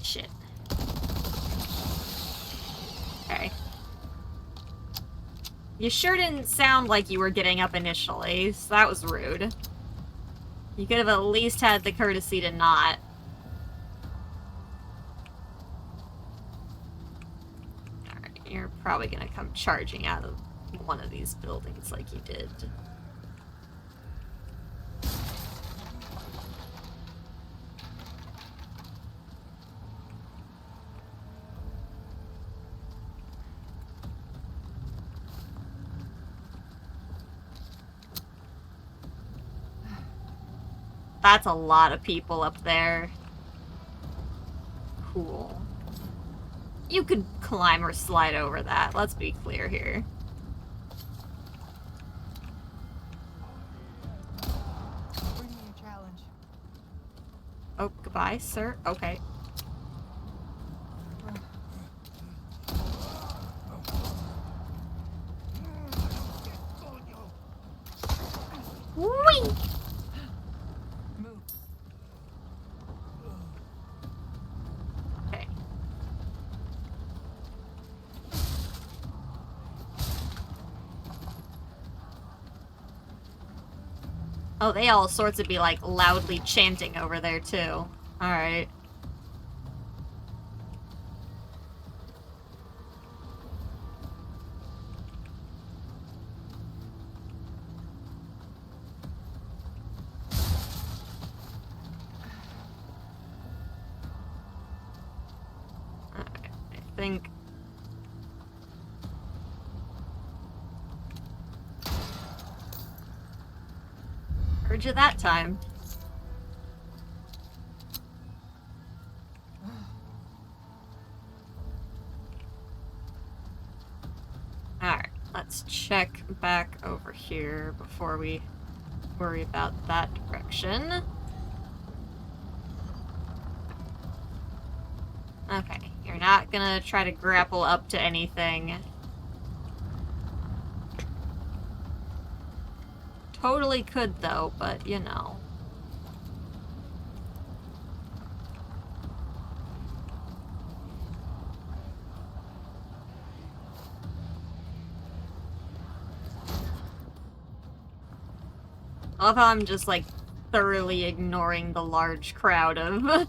Shit. Okay. You sure didn't sound like you were getting up initially, so that was rude. You could have at least had the courtesy to not. Alright, you're probably gonna come charging out of one of these buildings like you did. That's a lot of people up there. Cool. You could climb or slide over that, let's be clear here. Bring me a challenge. Oh, goodbye, sir. Okay. Whee! Move. Okay. Oh, they all sorts of be like loudly chanting over there too. Alright. Alright, I think... Heard you that time. Alright, let's check back over here before we worry about that direction. Okay, you're not gonna try to grapple up to anything. Totally could though, but you know. I love how I'm just like thoroughly ignoring the large crowd of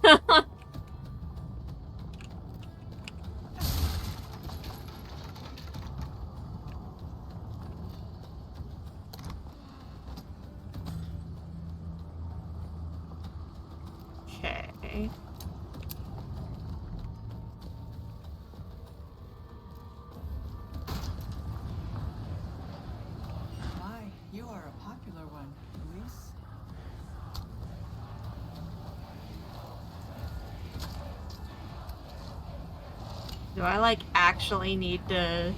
Okay. My, you are a popular one, Luis. Do I like actually need to...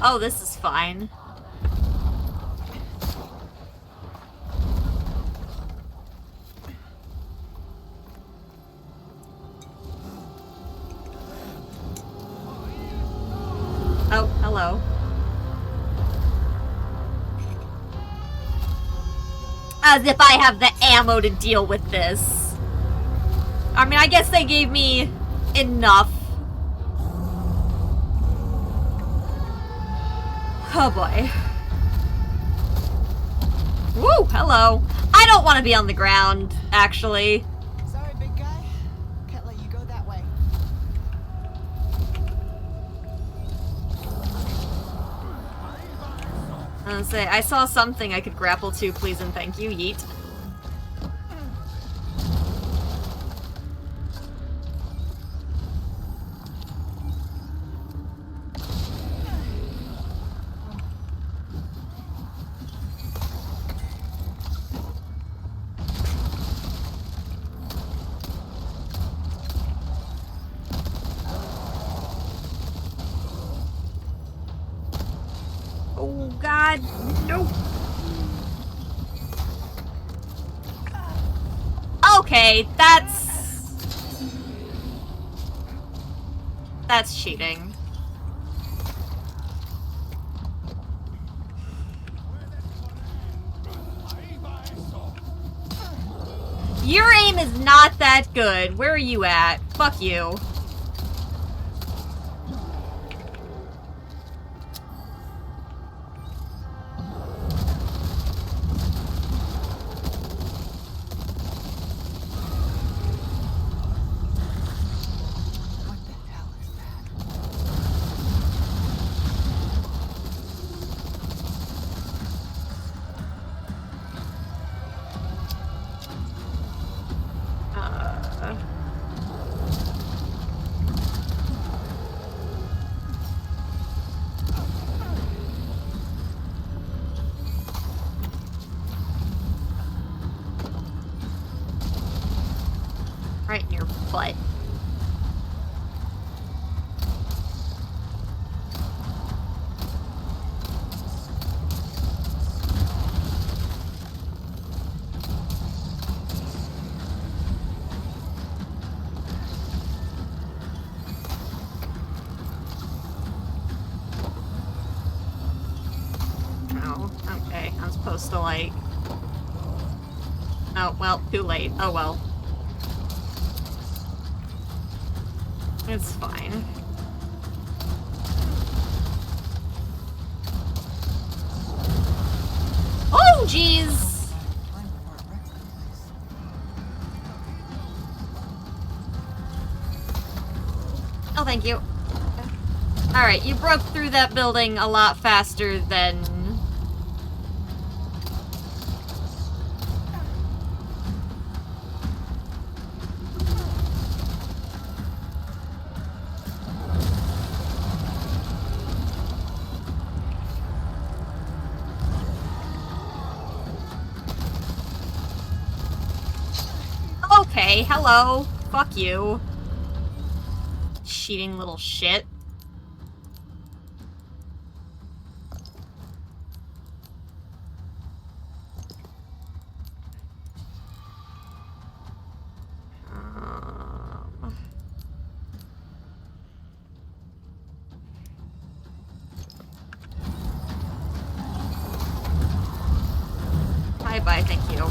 Oh, this is fine. As if I have the ammo to deal with this. I mean, I guess they gave me enough. Oh boy. Woo, hello. I don't want to be on the ground, actually. Sorry, big guy. Can't let you go that way. I was gonna say, I saw something I could grapple to, please and thank you, yeet. Oh god, no. Okay, that's cheating. Your aim is not that good. Where are you at? Fuck you. What the hell is that? Right in your butt. Oh, okay. I'm supposed to, like... Oh, well, too late. Oh, well. It's fine. Oh, jeez! Time for a record, please. Oh, thank you. Alright, you broke through that building a lot faster than... Okay, hello. Fuck you. Cheating little shit. Bye-bye, thank you.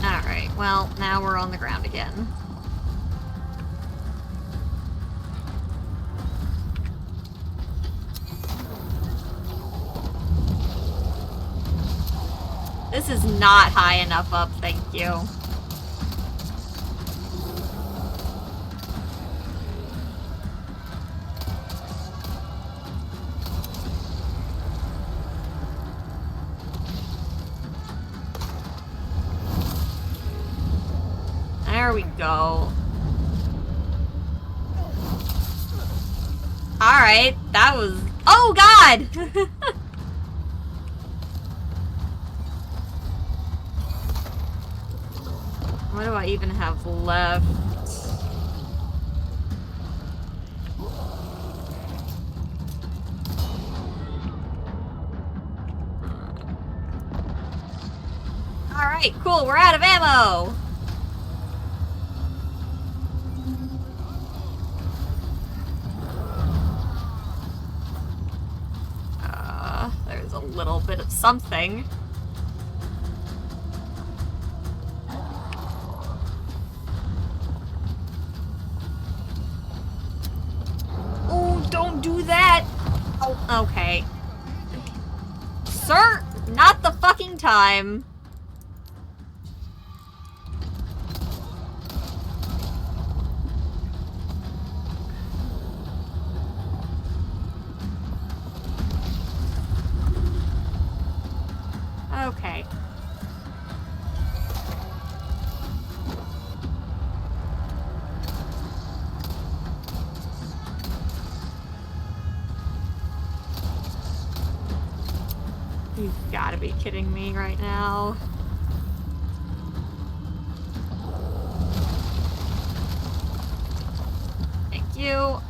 Alright, well, now we're on the ground again. This is not high enough up, thank you. There we go. Alright, that was... Oh, God! What do I even have left? Alright, cool, we're out of ammo! There's a little bit of something. Oh, don't do that! Oh, okay. Sir, not the fucking time. Okay. You've gotta be kidding me right now. Thank you.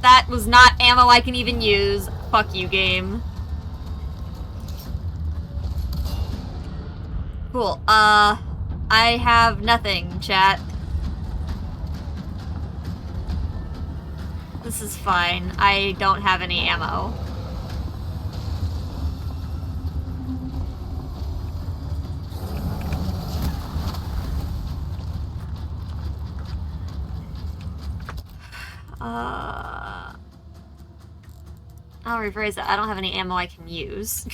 That was not ammo I can even use. Fuck you, game. Cool. I have nothing, chat. This is fine. I don't have any ammo. I'll rephrase that. I don't have any ammo I can use.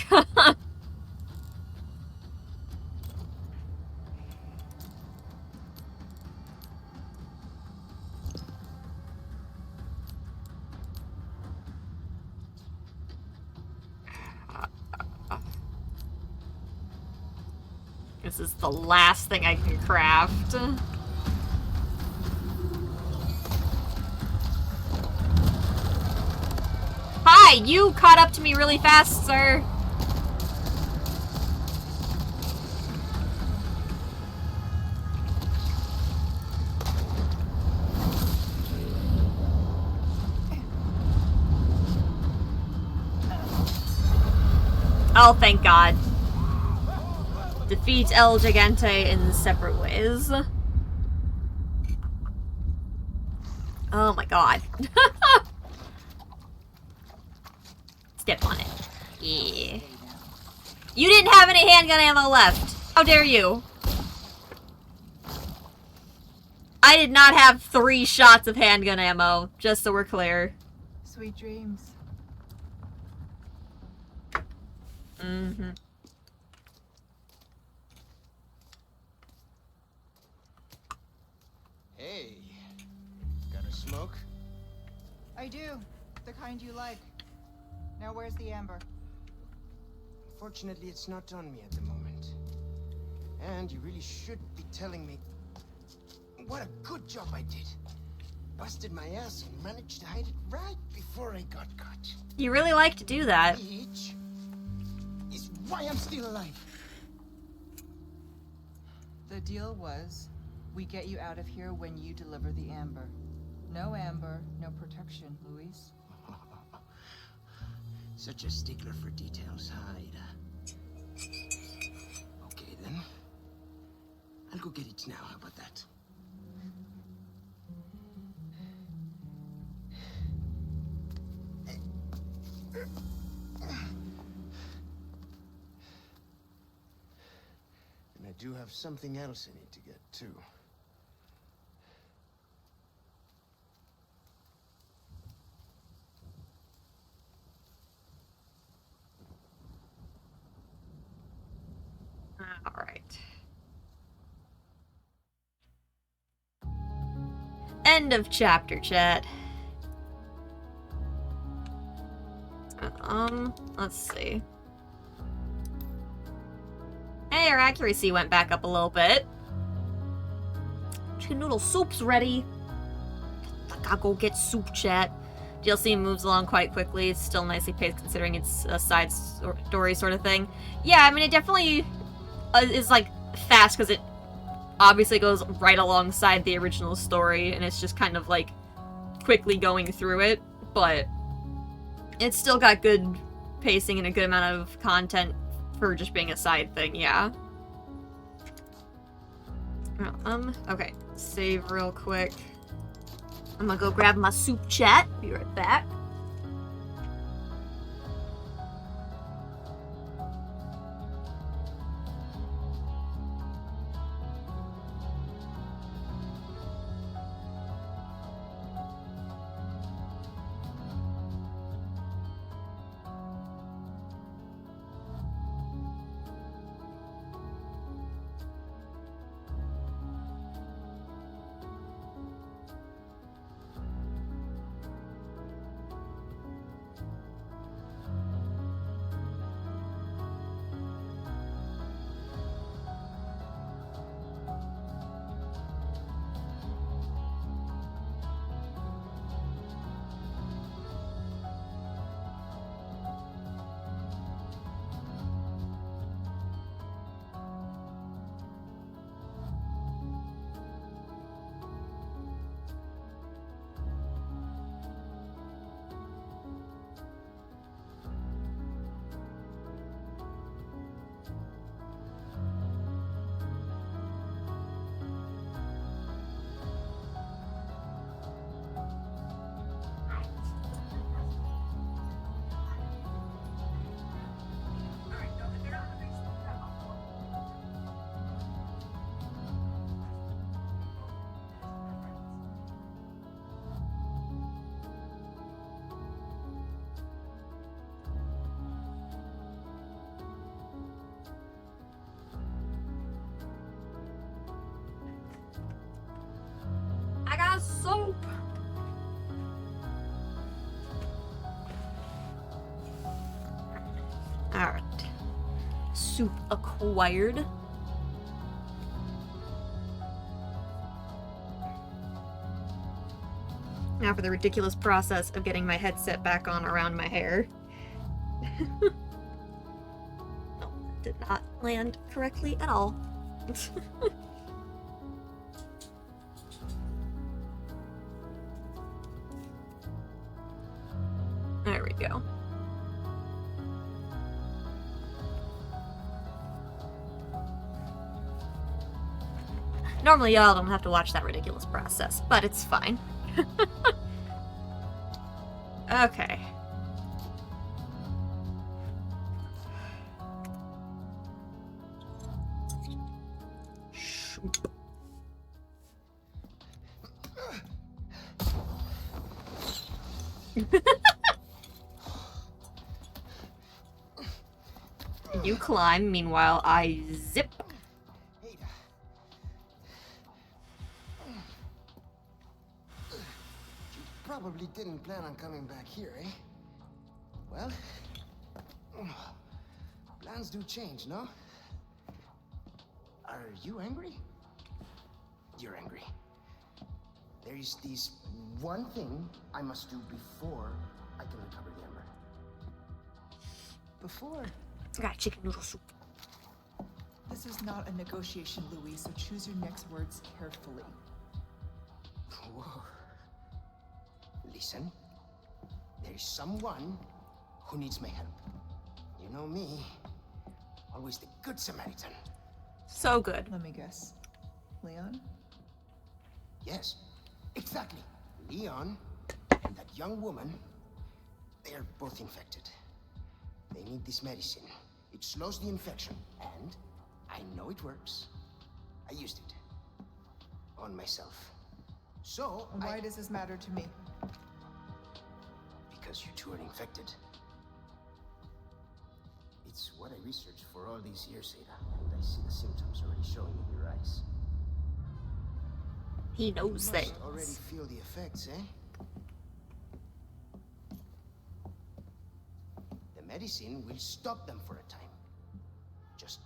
This is the last thing I can craft. Hi, you caught up to me really fast, sir. Oh, thank God. Defeat El Gigante in separate ways. Oh my God. Step on it. Yeah. You didn't have any handgun ammo left. How dare you? I did not have 3 shots of handgun ammo, just so we're clear. Sweet dreams. Mm-hmm. Hey, got a smoke? I do. The kind you like. Now where's the amber? Fortunately, it's not on me at the moment. And you really should be telling me what a good job I did. Busted my ass and managed to hide it right before I got caught. You really like to do that. Which is why I'm still alive. The deal was, we get you out of here when you deliver the amber. No amber, no protection, Luis. Such a stickler for details, Ida. Okay, then. I'll go get it now. How about that? And I do have something else I need to get, too. Alright. End of chapter, chat. Let's see. Hey, our accuracy went back up a little bit. Chicken noodle soup's ready. I'll go get soup, chat. DLC moves along quite quickly. It's still nicely paced considering it's a side story sort of thing. Yeah, I mean, it definitely is, like, fast because it obviously goes right alongside the original story, and it's just kind of, like, quickly going through it, but it's still got good pacing and a good amount of content for just being a side thing, yeah. Okay. Save real quick. I'm gonna go grab my soup chat. Be right back. I got soap. Alright. Soup acquired. Now for the ridiculous process of getting my headset back on around my hair. No, did not land correctly at all. There we go. Normally y'all don't have to watch that ridiculous process, but it's fine. Okay. Shoop. You climb, meanwhile I zip. Ada. You probably didn't plan on coming back here, eh? Well, plans do change, no? Are you angry? You're angry. There is this one thing I must do before I can recover the ember. Before. I got chicken noodle soup. This is not a negotiation, Louis, so choose your next words carefully. Whoa. Listen, there is someone who needs my help. You know me, always the good Samaritan. So good. Let me guess. Leon? Yes, exactly. Leon and that young woman, they are both infected. They need this medicine. It slows the infection, and I know it works. I used it on myself. So, Why does this matter to me? Because you two are infected. It's what I researched for all these years, Ada, and I see the symptoms already showing in your eyes. He knows You things. must already feel the effects, eh? The medicine will stop them for a time. Just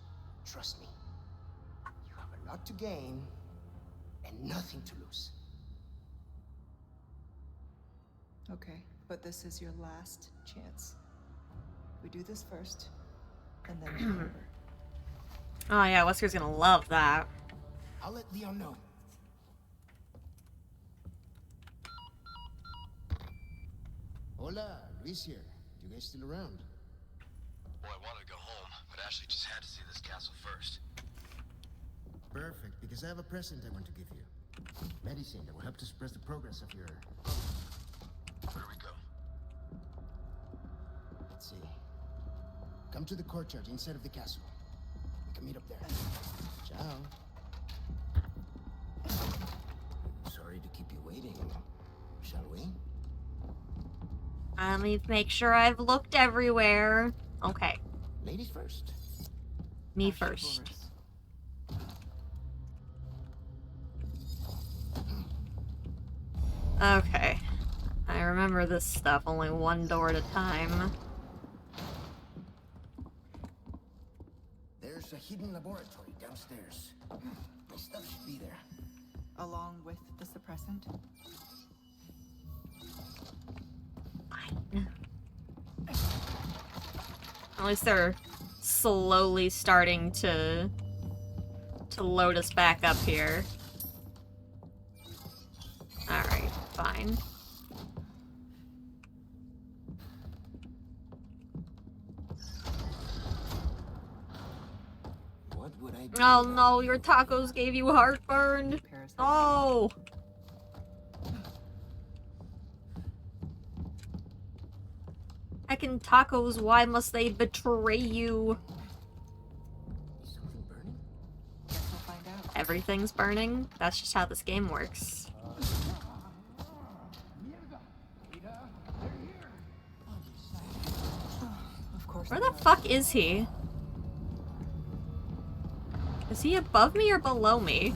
trust me. You have a lot to gain and nothing to lose. Okay, but this is your last chance. We do this first, and then the Ember. Oh yeah, Wesker's gonna love that. I'll let Leon know. Hola, Luis here. You guys still around? Well, I wanted to go home, but Ashley just had to see this castle first. Perfect, because I have a present I want to give you. Medicine that will help to suppress the progress of your... Where do we go? Let's see. Come to the courtyard inside of the castle. We can meet up there. Ciao. Sorry to keep you waiting. Shall we? Let me make sure I've looked everywhere. Okay, Ladies first. me Ash first. Taurus. Okay. I remember this stuff, only one door at a time. There's a hidden laboratory downstairs. My stuff should be there. Along with the suppressant? Fine. At least they're slowly starting to load us back up here. Alright, fine. What would I do? Oh no, your tacos gave you heartburn. Parasite. Oh. Heckin' tacos, why must they betray you? Is something burning? Guess we'll find out. Everything's burning? That's just how this game works. Of course. Where they the are. fuck is he? Is he above me or below me?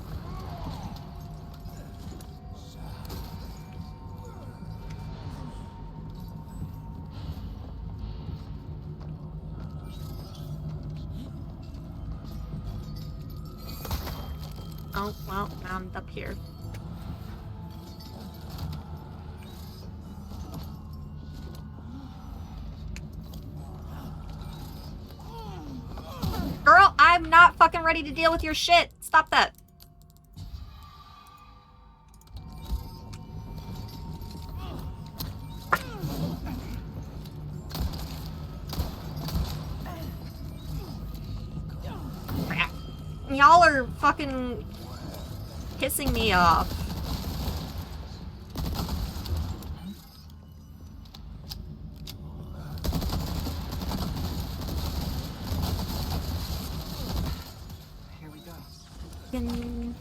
Oh, well, now I'm up here. Girl, I'm not fucking ready to deal with your shit. Stop that. Y'all are fucking pissing me off. Here we go. Fucking-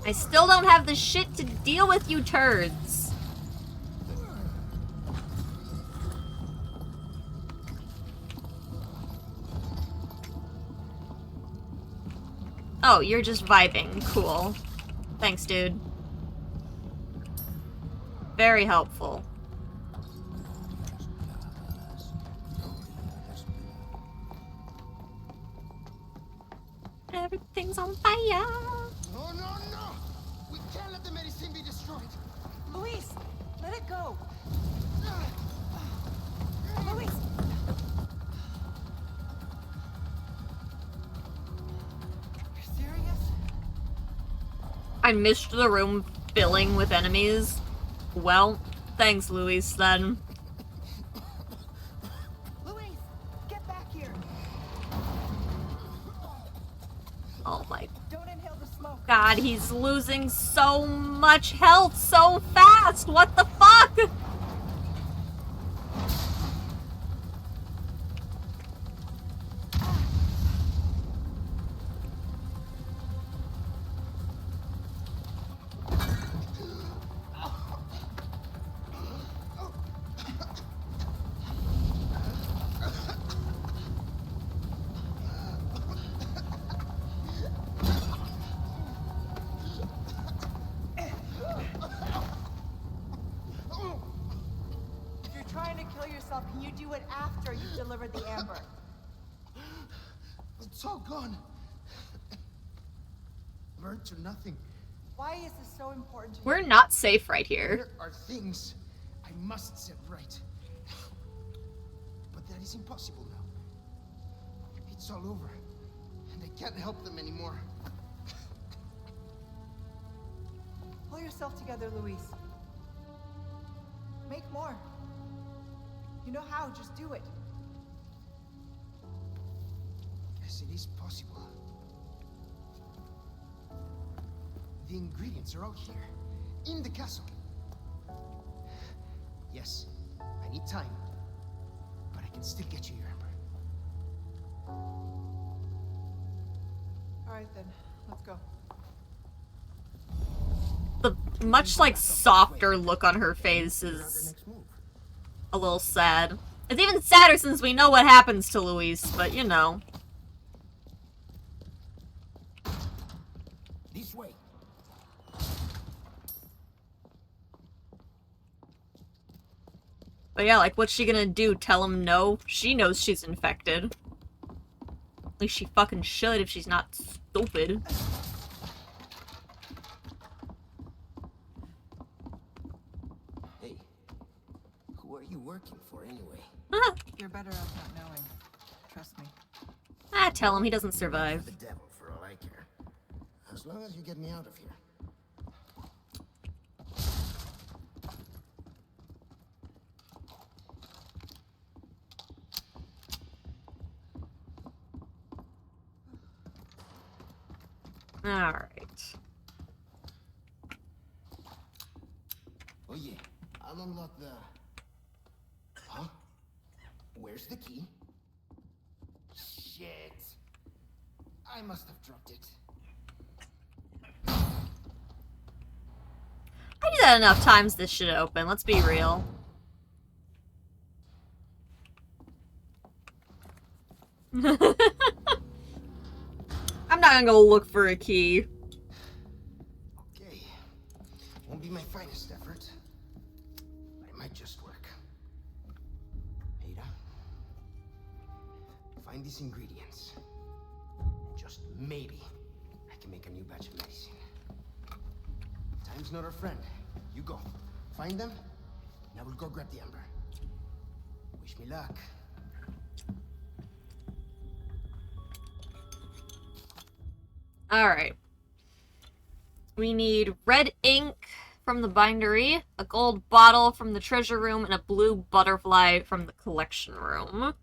I still don't have the shit to deal with, you turds. Oh, you're just vibing. Cool. Thanks, dude. Very helpful. Everything's on fire. No, no, no! We can't let the medicine be destroyed. Luis, let it go. Luis. You're serious? I missed the room filling with enemies. Well, thanks, Luis, then. Luis, get back here. Oh my Don't inhale the smoke. god, he's losing so much health so fast! What the fuck? If you're trying to kill yourself, can you do it after you've delivered the amber? It's all gone. Burned to nothing. Why is this so important to you? We're not safe right here. There are things I must set right. But that is impossible now. It's all over. And I can't help them anymore. Pull yourself together, Luis. Make more. You know how, just do it. Yes, it is possible. The ingredients are all here, in the castle. Yes, I need time, but I can still get you your ember. All right then, let's go. The much like softer look on her face Figure out their is next move. a little sad. It's even sadder since we know what happens to Luis, but you know. This way. But yeah, like, what's she gonna do? Tell him no? She knows she's infected. At least she fucking should if she's not stupid. Hey, who are you working for anyway? You're better off not knowing. Trust me. Tell him he doesn't survive. The devil, for all I care. As long as you get me out of here. Alright. Oh yeah, I'll unlock the... Huh? Where's the key? Shit. I must have dropped it. I do that enough times this should open, let's be real. I'm not gonna go look for a key. Okay. Won't be my finest effort, but it might just work. Ada, find these ingredients. And just maybe I can make a new batch of medicine. Time's not our friend. You go. Find them, and I will go grab the ember. Wish me luck. Alright. We need red ink from the bindery, a gold bottle from the treasure room, and a blue butterfly from the collection room.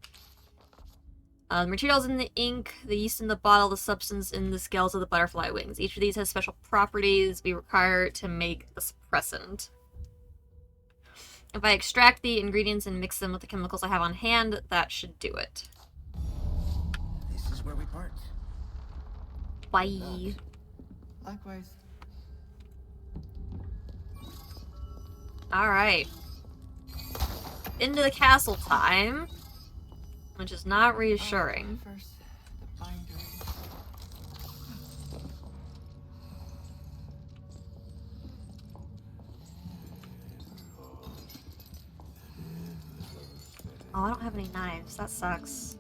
The materials in the ink, the yeast in the bottle, the substance in the scales of the butterfly wings. Each of these has special properties we require to make a suppressant. If I extract the ingredients and mix them with the chemicals I have on hand, that should do it. This is where we part. Bye. Likewise. Alright. Into the castle time. Which is not reassuring. First, the bindery. Oh, I don't have any knives. That sucks.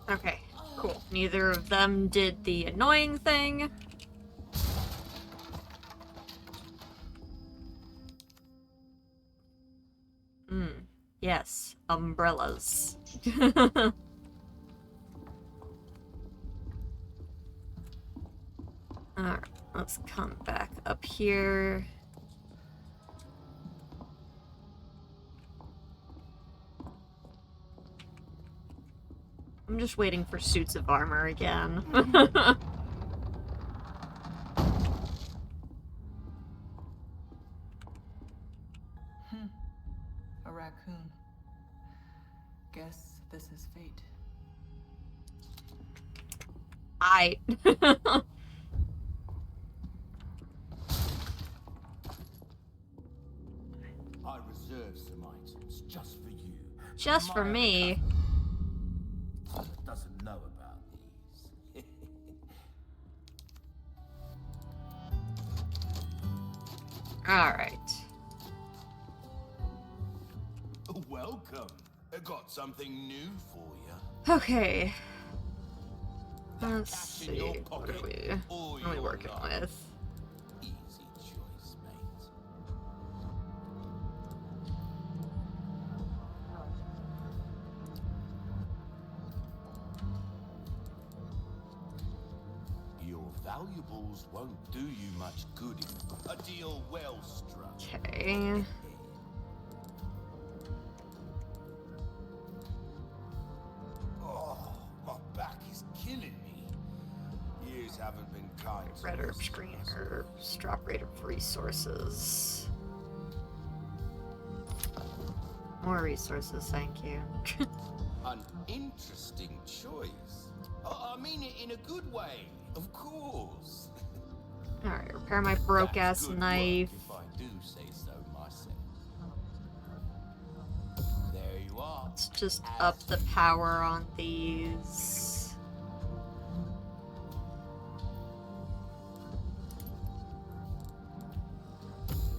Okay, cool. Neither of them did the annoying thing. Yes, umbrellas. Alright, let's come back up here. I'm just waiting for suits of armor again. A raccoon. Guess this is fate. I reserved some items just for you. just for me. Doesn't know about these. Alright. Welcome. I got something new for you. Okay. Let's Cash in see. your What pocket are we all working your life. with? Easy choice, mate. your valuables won't do you much good. A deal well struck. Okay. Oh, my back is killing me. Years haven't been kind to Red herb, us. green herbs, drop rate of resources. More resources, thank you. An interesting choice. I mean it in a good way, of course. Alright, repair my broke-ass That's good knife. work, if I do say so myself. There you are. Let's just up the power on these.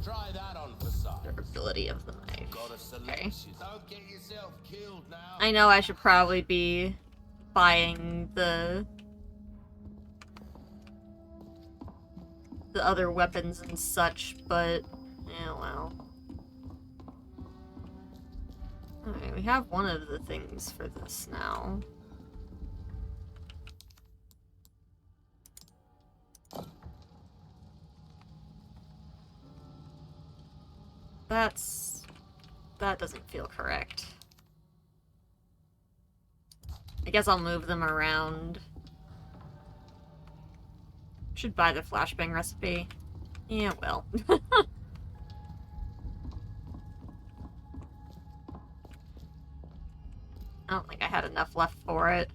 Try that on for size. Durability of the knife. Got a Okay. selection. Don't get yourself killed now. I know I should probably be buying the other weapons and such, but yeah, well. Alright, we have one of the things for this now. That doesn't feel correct. I guess I'll move them around. Should buy the flashbang recipe. Yeah, well. I don't think I had enough left for it.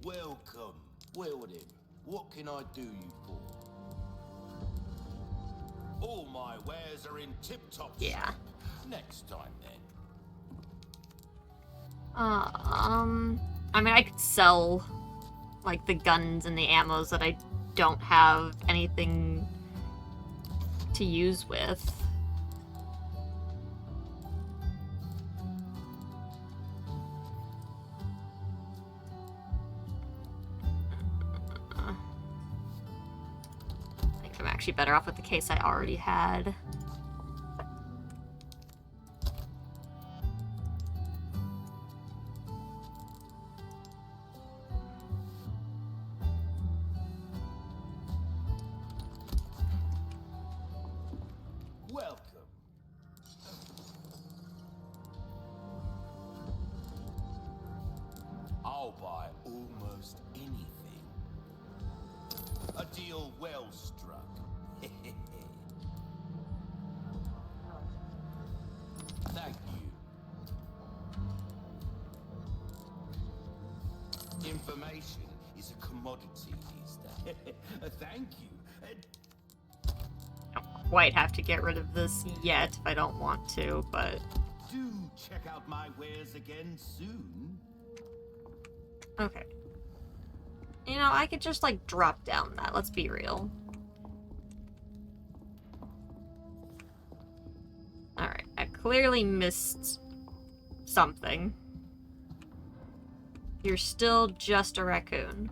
Welcome. Well then, what can I do you for? All my wares are in tip-top shape. Yeah. Next time then. I mean, I could sell, like, the guns and the ammos that I don't have anything to use with. I think I'm actually better off with the case I already had. Welcome. I'll buy almost anything. A deal well struck. Thank you. Information is a commodity these days. Thank you. Don't quite have to get rid of this yet if I don't want to, but... Do check out my wares again soon. Okay. You know, I could just, like, drop down that. Let's be real. Alright, I clearly missed something. You're still just a raccoon.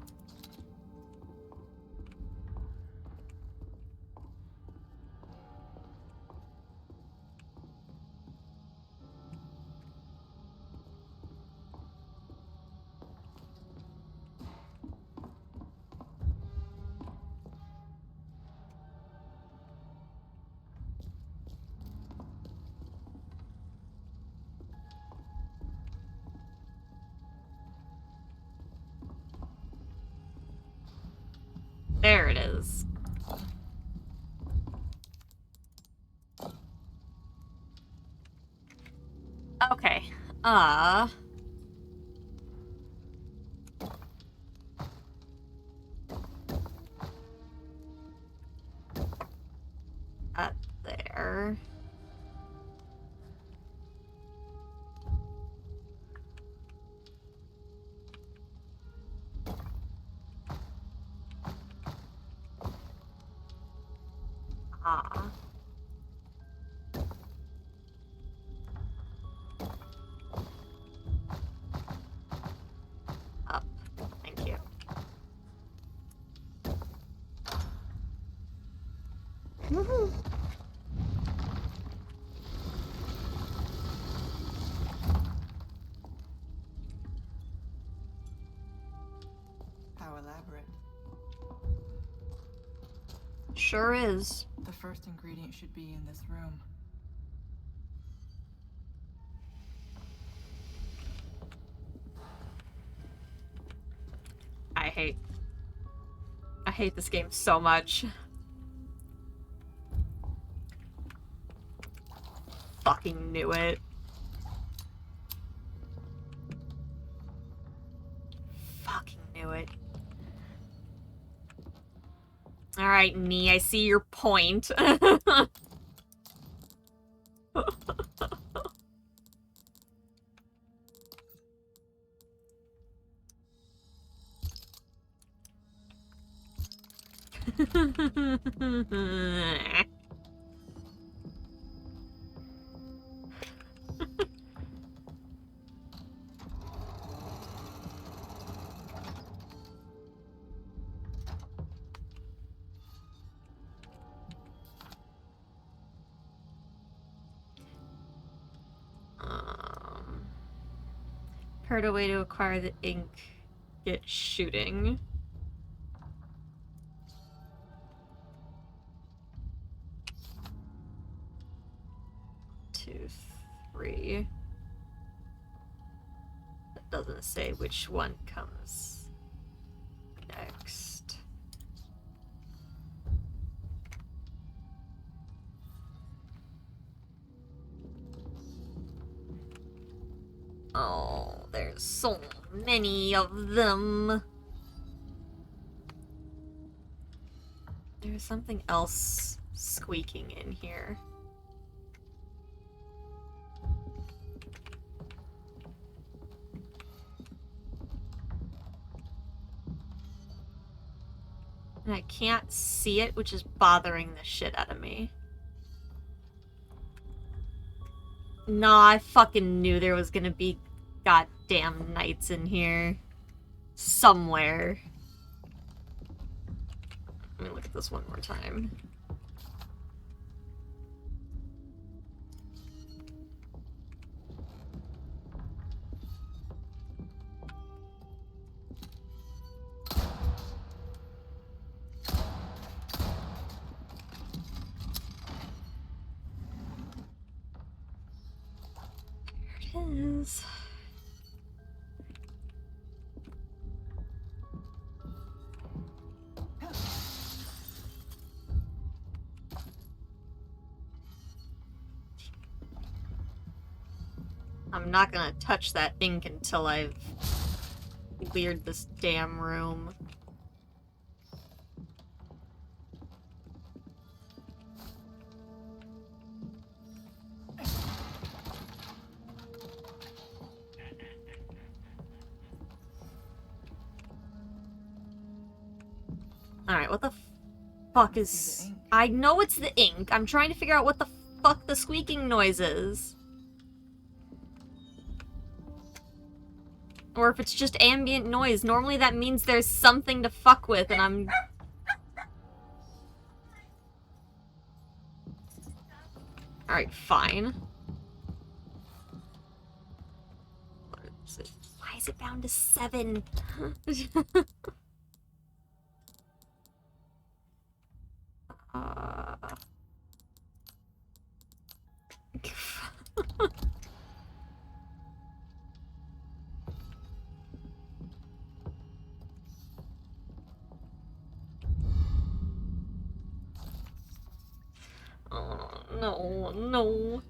There it is. Okay. There. Ah. Up. Thank you. Woohoo! Sure is. The first ingredient should be in this room. I hate this game so much. Fucking knew it. Fucking knew it. Alright, Nee, I see your point. Heard a way to acquire the ink. Get shooting. 2, 3. It doesn't say which one comes next. Oh, there's so many of them. There's something else squeaking in here. And I can't see it, which is bothering the shit out of me. Nah, I fucking knew there was gonna be goddamn knights in here. Somewhere. Let me look at this one more time. There it is. I'm not gonna touch that ink until I've cleared this damn room. Alright, what the fuck is... I know it's the ink. I'm trying to figure out what the fuck the squeaking noise is. Or if it's just ambient noise. Normally that means there's something to fuck with, and I'm... Alright, fine. What is it? Why is it bound to 7? Oh, no, no.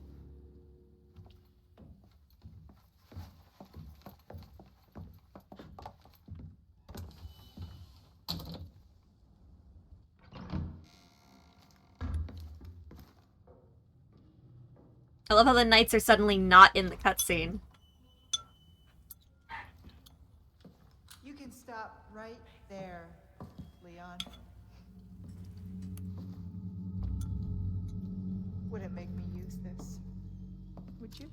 I love how the knights are suddenly not in the cutscene. You can stop right there, Leon. Wouldn't make me use this, would you?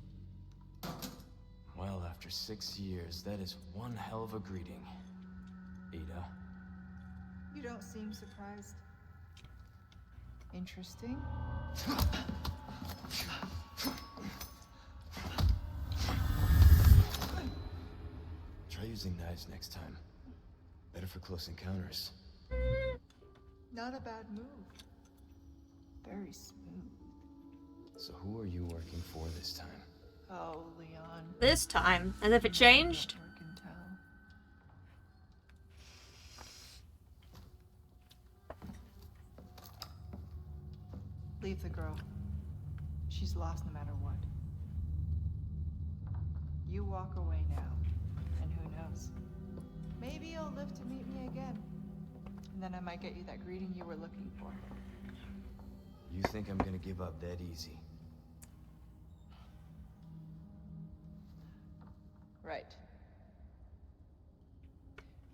Well, after 6 years, that is one hell of a greeting, Ada. You don't seem surprised. Interesting. Try using knives next time. Better for close encounters. Not Not a bad move. Very smooth. So who are you working for this time? Oh, Leon. This time, as if it changed. Network intel. Leave the girl. She's lost no matter what. You walk away now, and who knows? Maybe you'll live to meet me again. And then I might get you that greeting you were looking for. You think I'm gonna give up that easy? Right.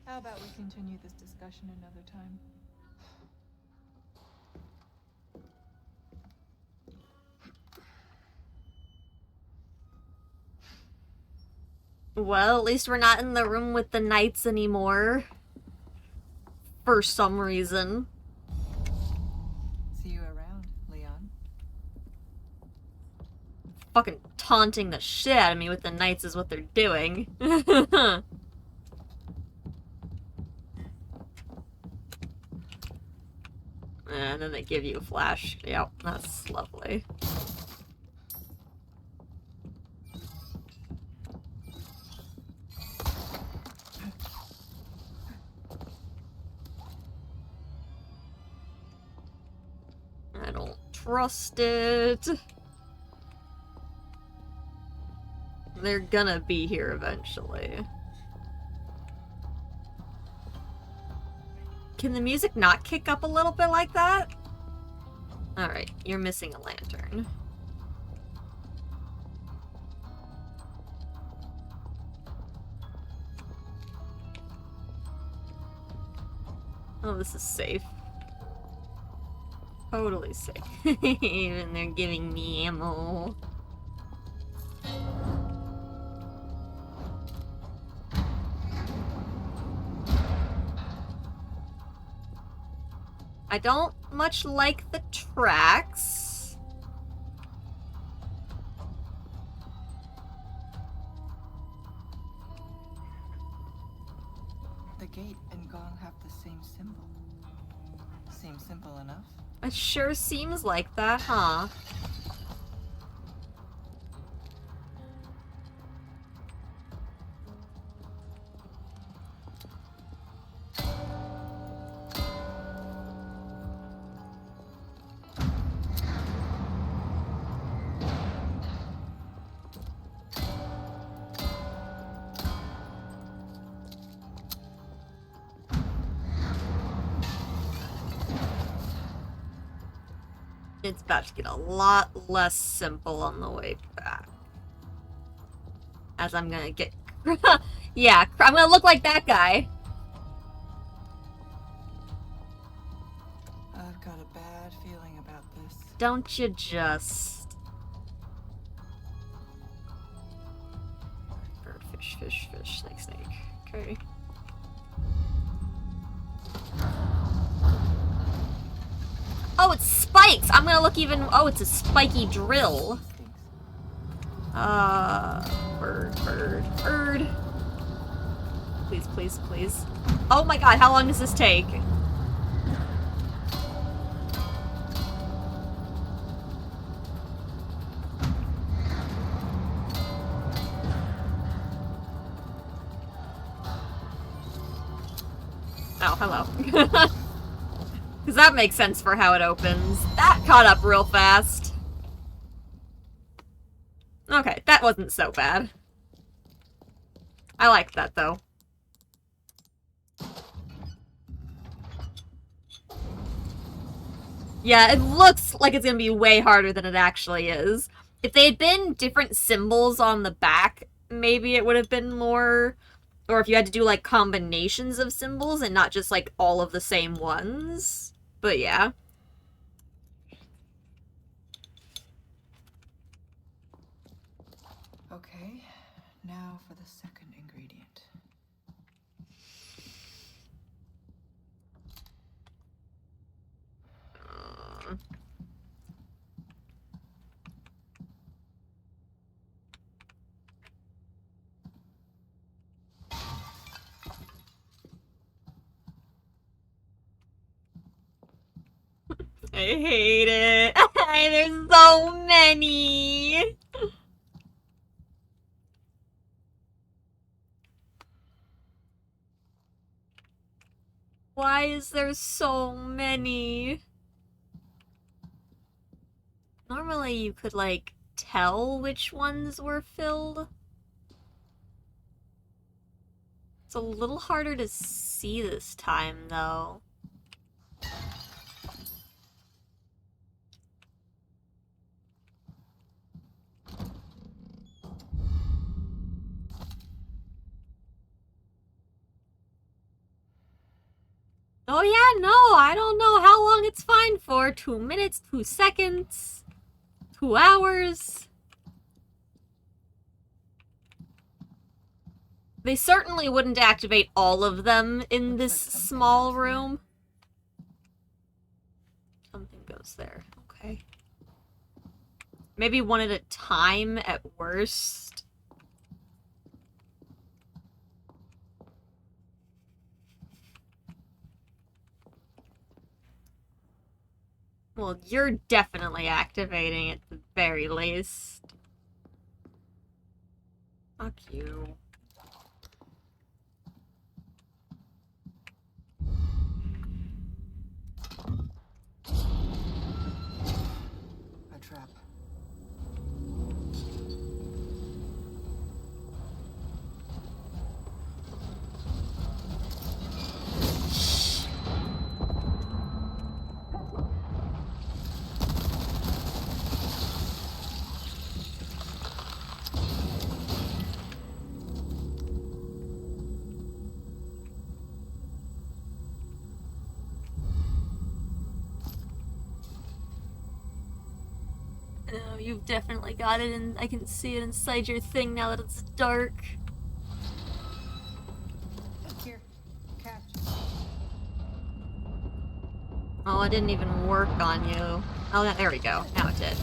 How about we continue this discussion another time? Well, at least we're not in the room with the knights anymore. For some reason. See you around, Leon. Fucking taunting the shit out of me with the knights is what they're doing. And then they give you a flash. Yep, that's lovely. I don't trust it. They're gonna be here eventually. Can the music not kick up a little bit like that? Alright, you're missing a lantern. Oh, this is safe. Totally safe. Even they're giving me ammo. I don't much like the tracks. The gate and gong have the same symbol. Seems simple enough. It sure seems like that, huh? It's about to get a lot less simple on the way back. As I'm gonna get... yeah, I'm gonna look like that guy. I've got a bad feeling about this. Don't you just... Bird, fish, fish, fish, snake, snake. Okay. Oh, it's spikes! I'm gonna look even... Oh, it's a spiky drill. Bird, bird, bird. Please, please, please. Oh my god, how long does this take? Oh, hello. Because that makes sense for how it opens. That caught up real fast. Okay, that wasn't so bad. I liked that, though. Yeah, it looks like it's gonna be way harder than it actually is. If they had been different symbols on the back, maybe it would have been more... Or if you had to do, like, combinations of symbols and not just, like, all of the same ones. But yeah. Okay, now for the second ingredient. I hate it. There's so many. Why is there so many? Normally you could, like, tell which ones were filled. It's a little harder to see this time, though. Oh yeah, no, I don't know how long it's fine for. 2 minutes, 2 seconds, 2 hours. They certainly wouldn't activate all of them in this small room. Something goes there, okay. Maybe one at a time at worst. Well, you're definitely activating at the very least. Fuck you. A trap. Oh, you've definitely got it, and I can see it inside your thing now that it's dark. Here, catch. Oh, it didn't even work on you. Oh, there we go. Now it did.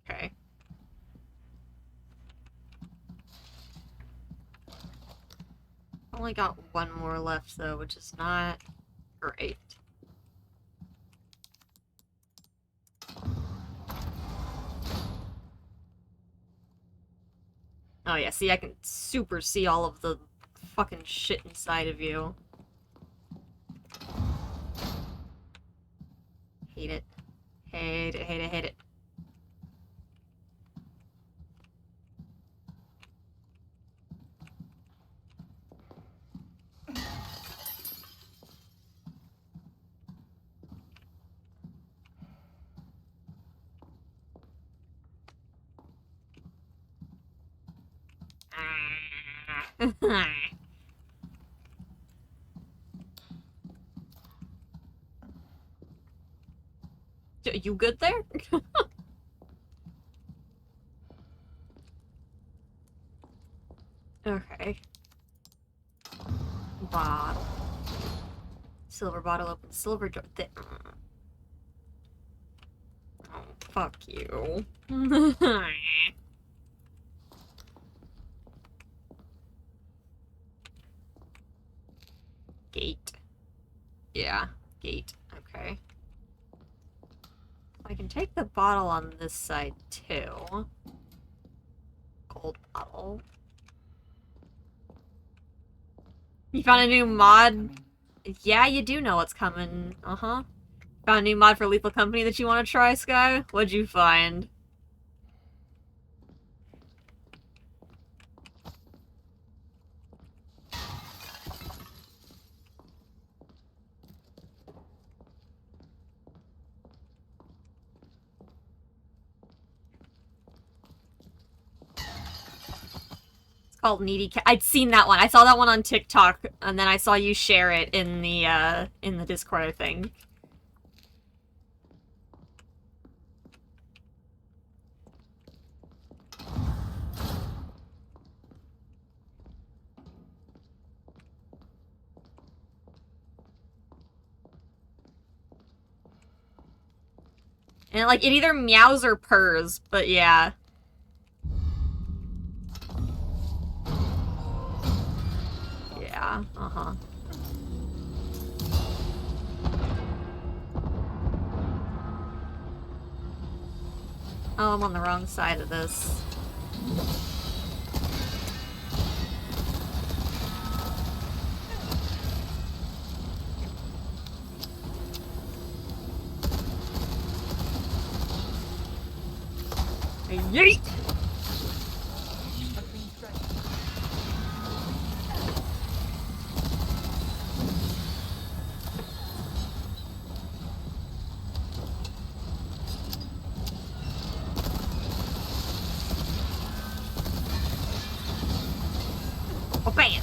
Okay. Only got one more left, though, which is not great. Oh yeah, see, I can super see all of the fucking shit inside of you. Hate it. Hate it, hate it, hate it. You good there? Okay. Bottle. Silver bottle open. Silver door. Oh, fuck you. Gate. Yeah, gate. Okay. I can take the bottle on this side, too. Gold bottle. You found a new mod? Yeah, you do know what's coming. Uh-huh. Found a new mod for Lethal Company that you want to try, Sky? What'd you find? Called Needy Cat. I'd seen that one. I saw that one on TikTok, and then I saw you share it in the Discord, I think. And like it either meows or purrs, but yeah. Yeah, uh-huh. Oh, I'm on the wrong side of this. Yeet! Oh, bam!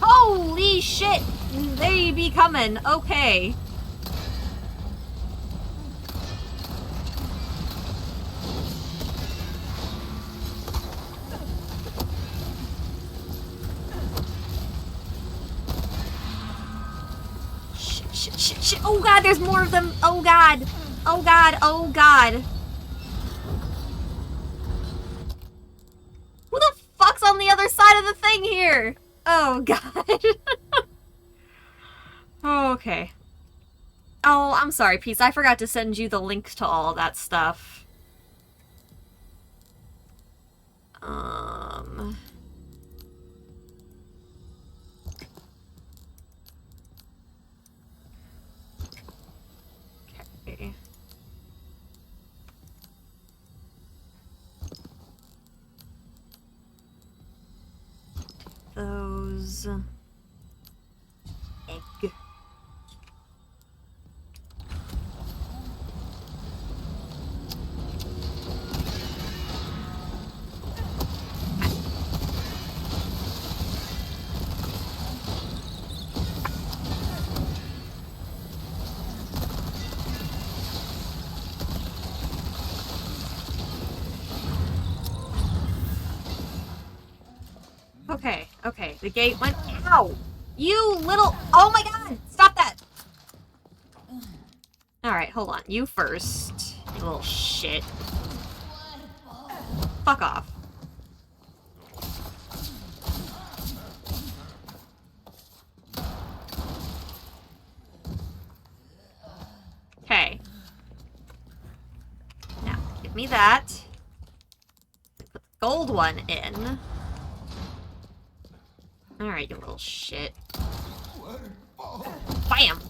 Holy shit! They be coming. Okay. Shit. Oh god, there's more of them. Oh god. Oh god. Oh god. Who the fuck's on the other side of the thing here? Oh god. Okay. Oh, I'm sorry, Peace. I forgot to send you the link to all of that stuff. Okay. Those... Egg. Okay, the gate went- Ow! You little- Oh my god! Stop that! Alright, hold on. You first. You little shit. Fuck off. Okay. Now, give me that. Put the gold one in. Alright, you little shit. Bam!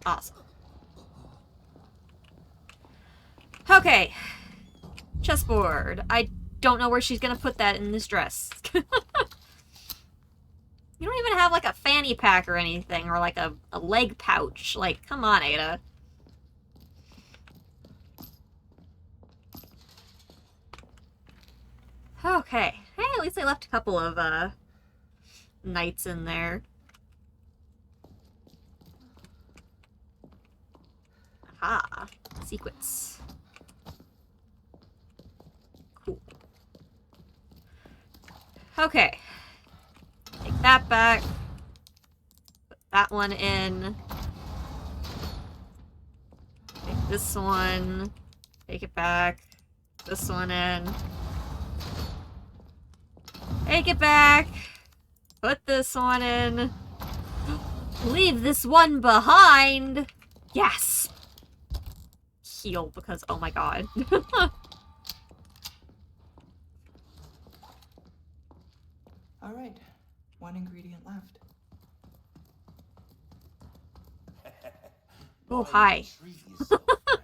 Awesome. Okay. Chessboard. I don't know where she's gonna put that in this dress. You don't even have like a fanny pack or anything, or like a leg pouch. Like, come on, Ada. Okay. Hey, at least I left a couple of, knights in there. Aha. Sequence. Cool. Okay. Take that back. Put that one in. Take this one. Take it back. This one in. Take it back. Put this one in. Leave this one behind. Yes. Heal because, oh my god. All right, one ingredient left. Oh, Why hi. treat yourself, mate?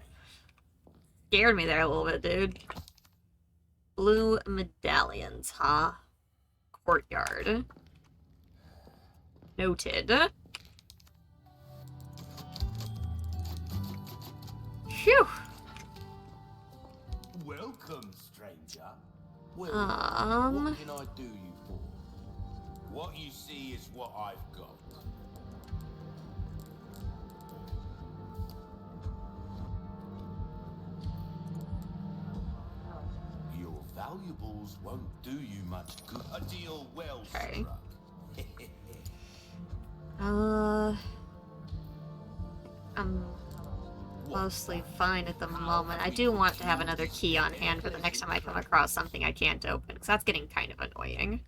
Scared me there a little bit, dude. Blue medallions, huh? Courtyard. Noted. Phew. Welcome, stranger. Well, Um. what can I do you for? What you see is what I've got. Your valuables won't do you much good. A deal well Okay. struck. I'm mostly fine at the moment. I do want to have another key on hand for the next time I come across something I can't open, because that's getting kind of annoying.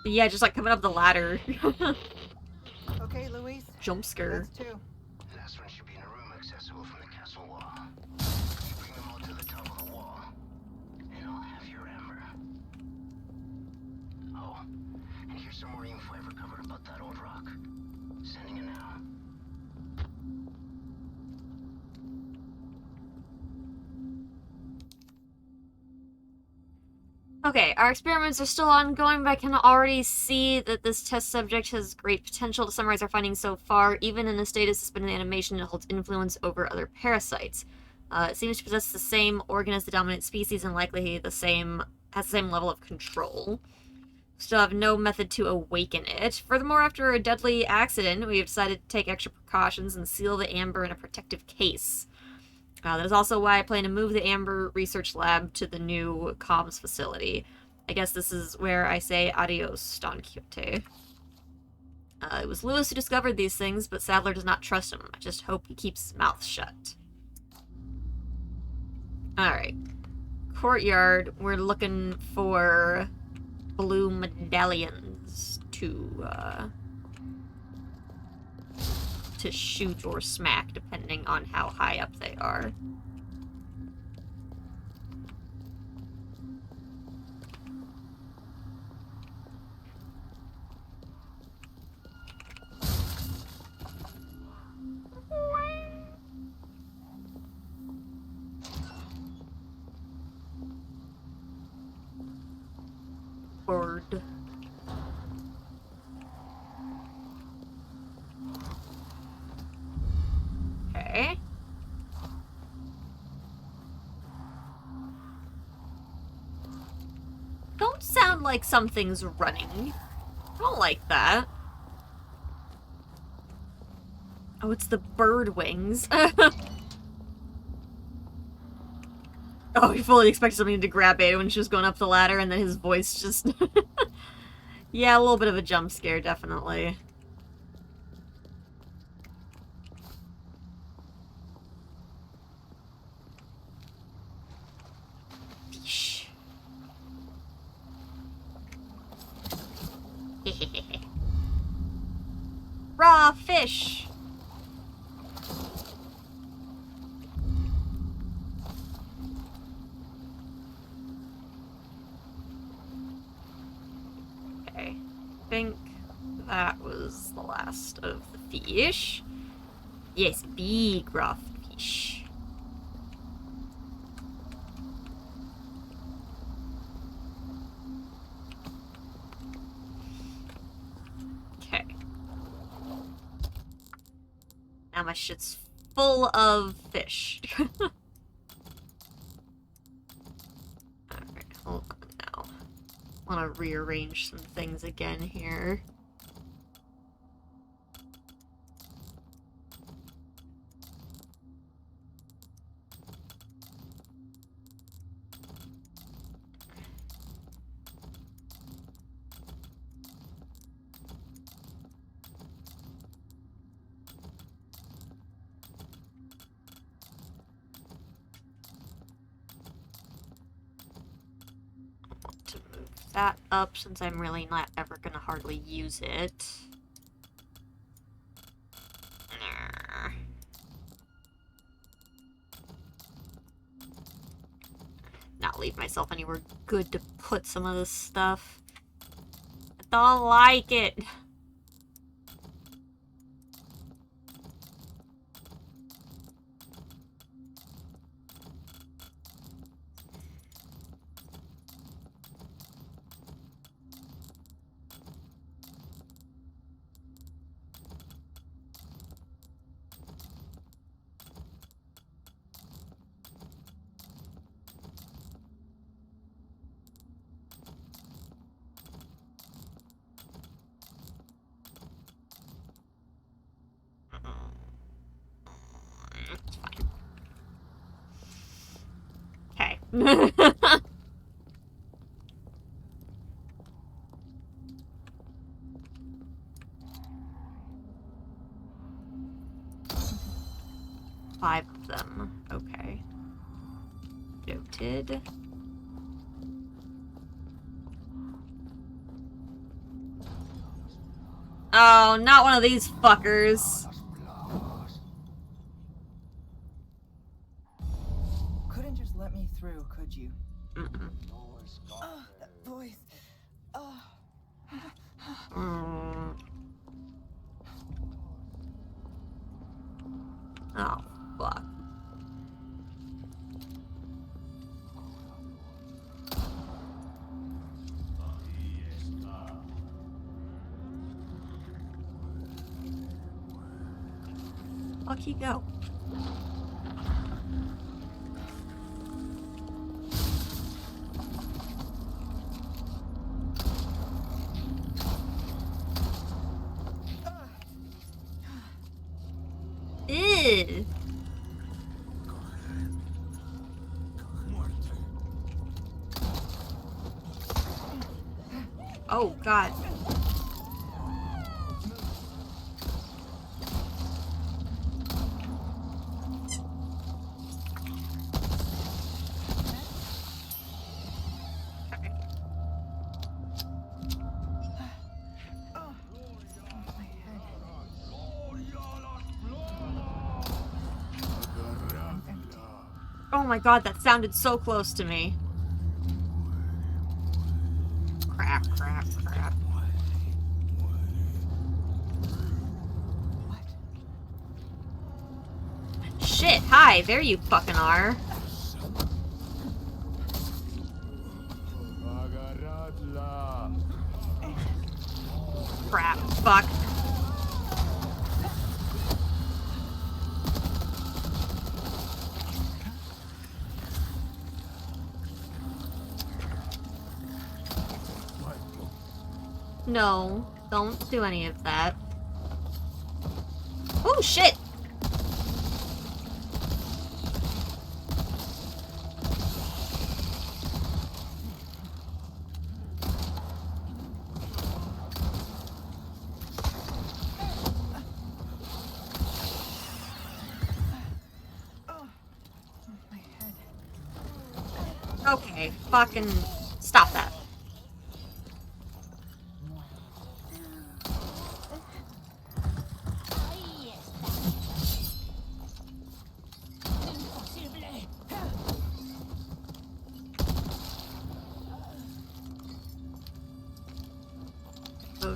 But yeah, just like coming up the ladder. Okay, Luis. Jump scare. That's two. Last one should be in a room accessible from the castle wall. You bring them all to the top of the wall, and I'll have your amber. Oh, and here's some more info I've recovered about that old rock. Sending it now. Okay, our experiments are still ongoing, but I can already see that this test subject has great potential. To summarize our findings so far, even in a state of suspended animation, it holds influence over other parasites. It seems to possess the same organ as the dominant species and likely has the same level of control. Still have no method to awaken it. Furthermore, after a deadly accident, we have decided to take extra precautions and seal the amber in a protective case. That is also why I plan to move the Amber Research Lab to the new comms facility. I guess this is where I say adios, Don Quixote. It was Lewis who discovered these things, but Sadler does not trust him. I just hope he keeps his mouth shut. Alright. Courtyard, we're looking for blue medallions to shoot or smack, depending on how high up they are. Bird. Okay. Don't sound like something's running. I don't like that. Oh, it's the bird wings. Oh, he fully expected something to grab Ada when she was going up the ladder, and then his voice just... Yeah, a little bit of a jump scare, definitely. Fish. Raw fish! Okay, I think that was the last of the fish. Yes, big raw fish. Okay. Now my shit's full of fish. Alright, hold on now. I want to rearrange some things again here. To move that up since I'm really not ever gonna hardly use it. Not leave myself anywhere good to put some of this stuff. I don't like it. It's fine. Okay. Painted. Oh, not one of these fuckers. Couldn't just let me through, could you? Mm-mm. Oh, that voice. Oh. Mm. Oh, fuck. Fuck he go. Ew. Oh, God. My head. I'm empty. Oh my God, that sounded so close to me. Crap, crap, crap. What? Shit, hi, there you fucking are. Crap, fuck. No, don't do any of that. Oh, shit! My head. Okay, fucking stop that.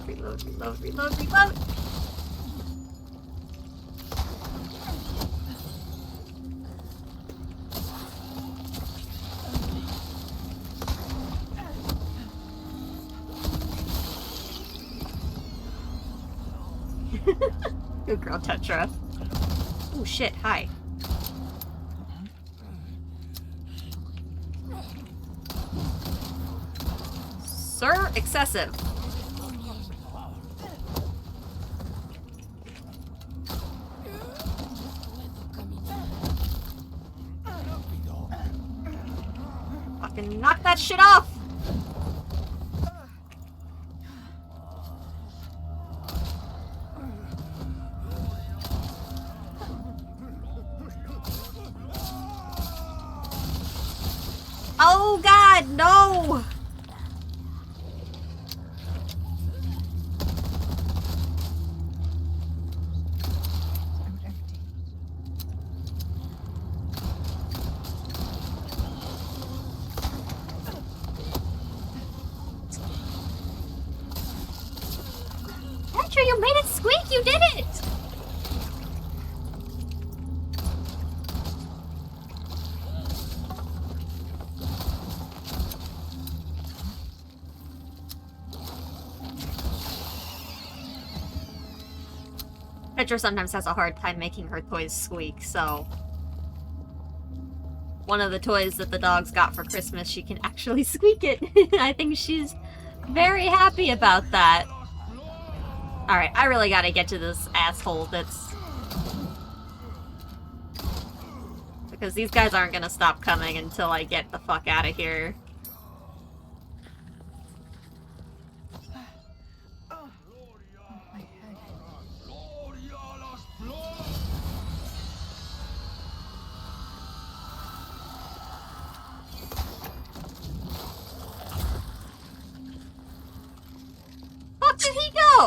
Reload, reload, reload, reload, reload! Good girl, Tetra. Oh shit, hi. Sir, excessive. Fucking knock that shit off! Oh god, no! I'm empty. Petra, you made it squeak! You did it! Petra sometimes has a hard time making her toys squeak, so... One of the toys that the dogs got for Christmas, she can actually squeak it. I think she's very happy about that. Alright, I really gotta get to this asshole that's... Because these guys aren't gonna stop coming until I get the fuck out of here. My head.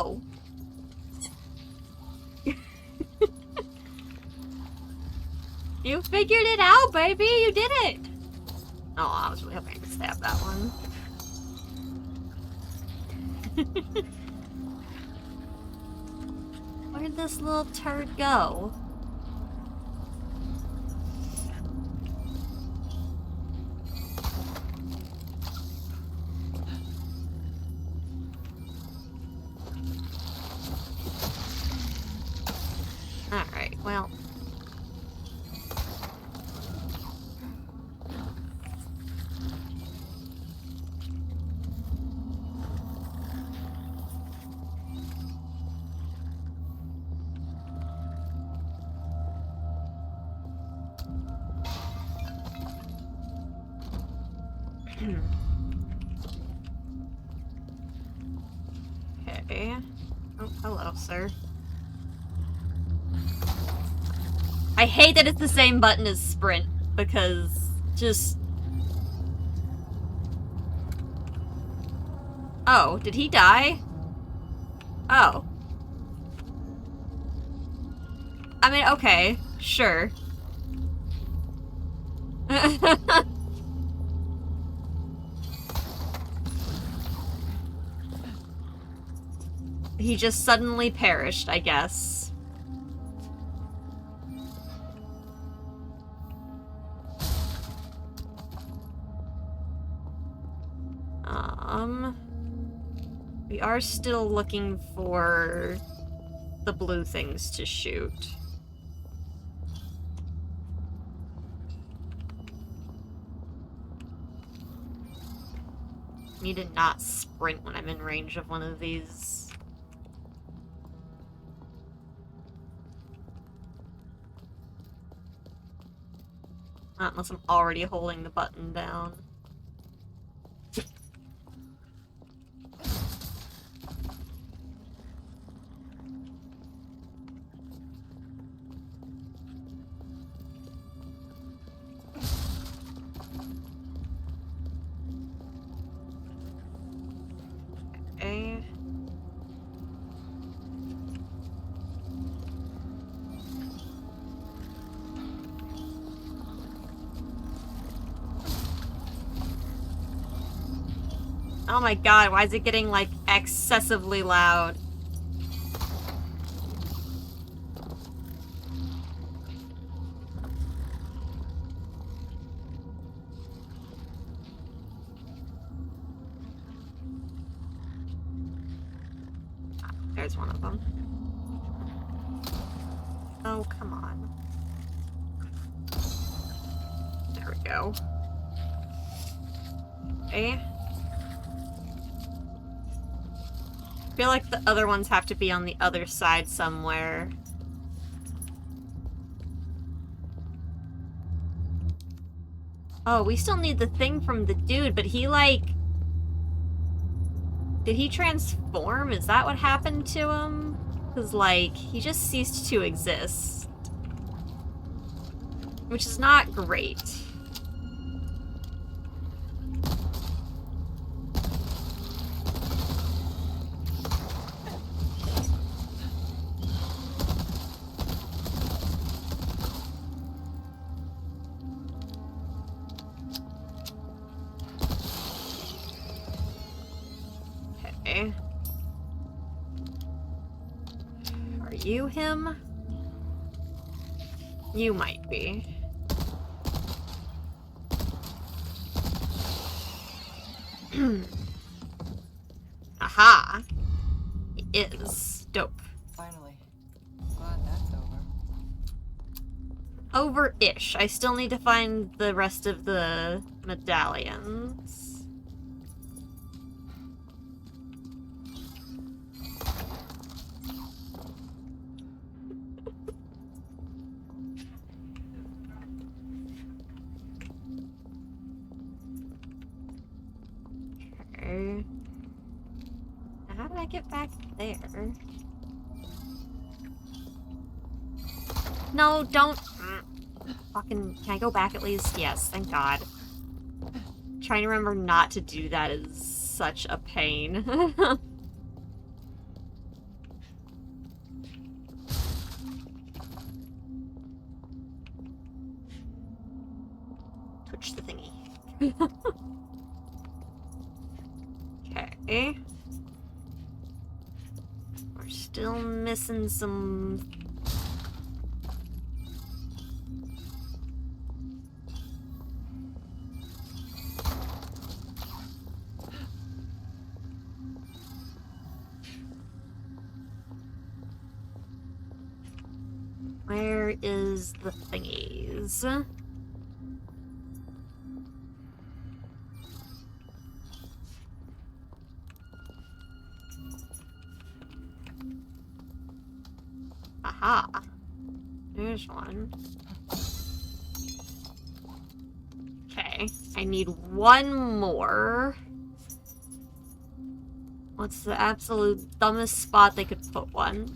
Oh! You figured it out, baby! You did it! Oh, I was really hoping I could stab that one. Where'd this little turd go? Alright, well. Okay. Oh, hello, sir. I hate that it's the same button as sprint, because just... Oh, did he die? Oh. I mean, okay, sure. He just suddenly perished, I guess. We are still looking for the blue things to shoot. Need to not sprint when I'm in range of one of these. Not unless I'm already holding the button down. Okay. Oh my god, why is it getting, like, excessively loud? Ah, there's one of them. Oh, come on. There we go. Okay. I feel like the other ones have to be on the other side somewhere. Oh, we still need the thing from the dude, but he, like... Did he transform? Is that what happened to him? Because, like, he just ceased to exist. Which is not great. Okay. Are you him? You might be. Aha! He is. Dope. Finally. Glad that's over. Over-ish. I still need to find the rest of the medallions. Okay. Now how did I get back there? No, don't. Fucking. Can I go back at least? Yes, thank God. Trying to remember not to do that is such a pain. Okay. We're still missing some... Where is the thingies? Aha. There's one. Okay. I need one more. What's the absolute dumbest spot they could put one?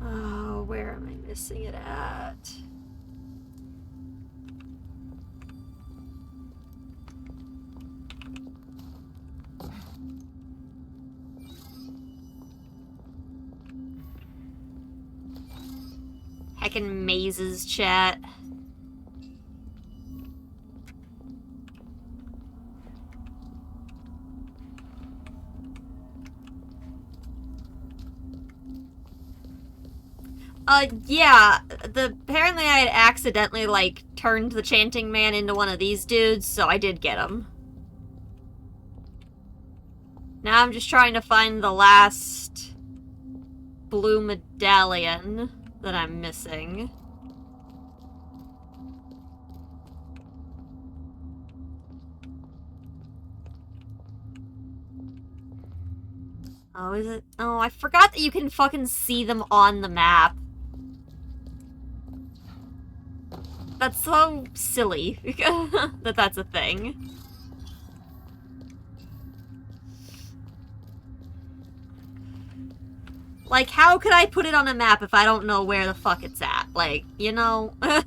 Oh, where am I missing it at? Heckin' mazes, chat. Yeah, apparently I had accidentally, like, turned the chanting man into one of these dudes, so I did get him. Now I'm just trying to find the last blue medallion that I'm missing. Oh, is it? Oh, I forgot that you can fucking see them on the map. That's so silly that that's a thing. Like, how could I put it on a map if I don't know where the fuck it's at? Like, you know? That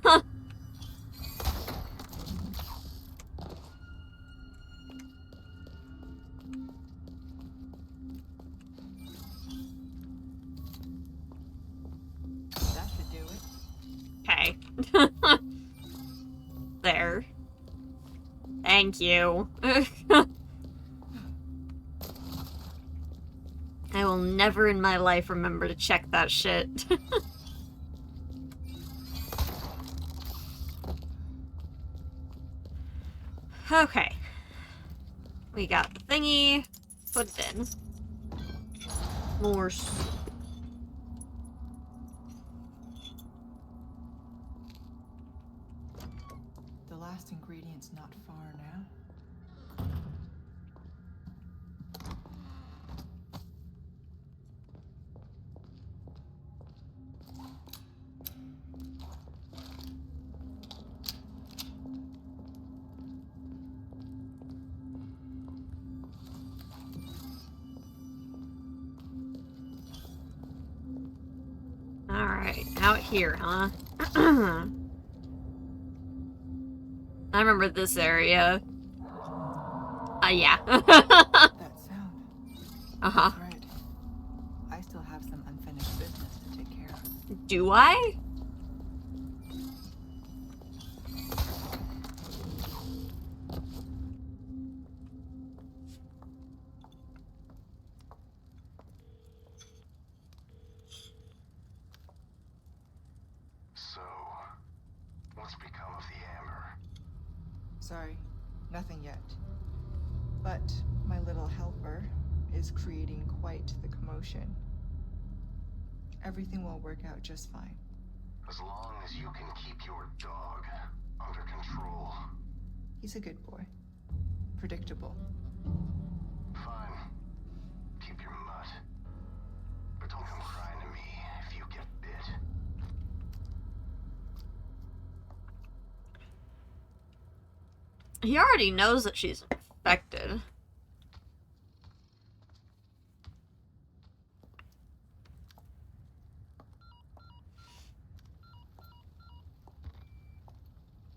should do it. Okay. There. Thank you. I will never in my life remember to check that shit. Okay. We got the thingy. Put it in. More. The last ingredient's not far now. Alright, out here, huh? I remember this area. Yeah. That sound. Uh-huh. That's right. I still have some unfinished business to take care of. Do I? So, what's become of the Amber? Sorry, nothing yet. But my little helper is creating quite the commotion. Everything will work out just fine. As long as you can keep your dog under control. He's a good boy. Predictable. Fine. Keep your mutt. But don't come crying to me. He already knows that she's infected.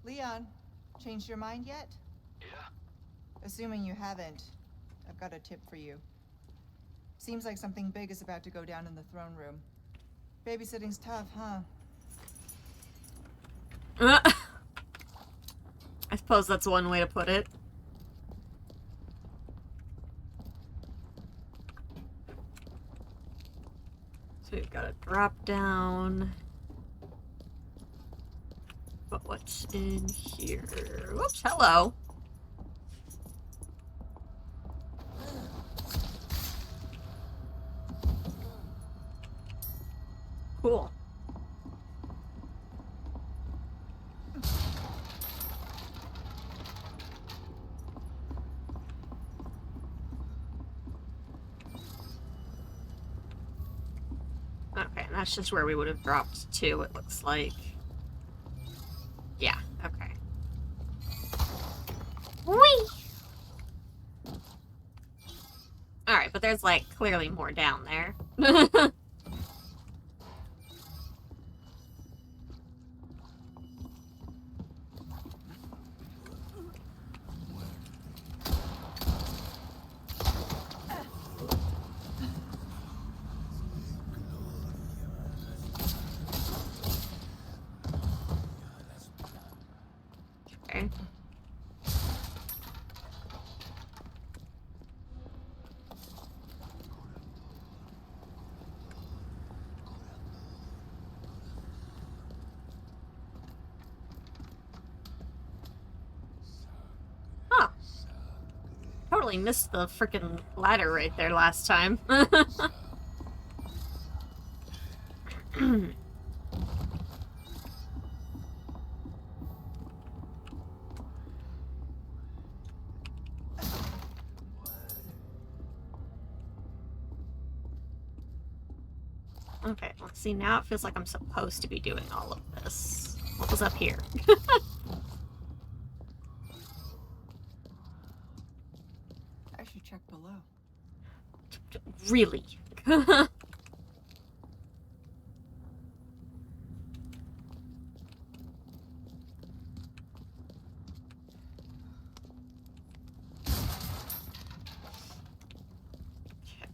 Leon, changed your mind yet? Yeah? Assuming you haven't, I've got a tip for you. Seems like something big is about to go down in the throne room. Babysitting's tough, huh? I suppose that's one way to put it. So we've got a drop down. But what's in here? Whoops, hello. Cool. Okay, and that's just where we would have dropped to, it looks like. Yeah, okay. Whee! Alright, but there's, like, clearly more down there. Okay. Huh. Totally missed the frickin' ladder right there last time. Okay, let's see, now it feels like I'm supposed to be doing all of this. What was up here? I should check below. Really?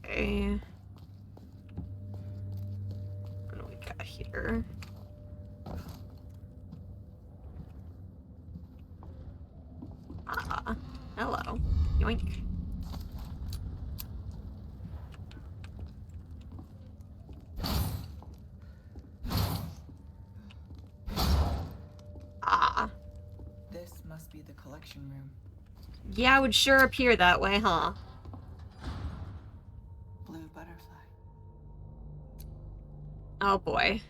Okay. What do we got here? Ah, hello. Yoink. Ah. This must be the collection room. Yeah, it would sure appear that way, huh? Blue butterfly. Oh boy.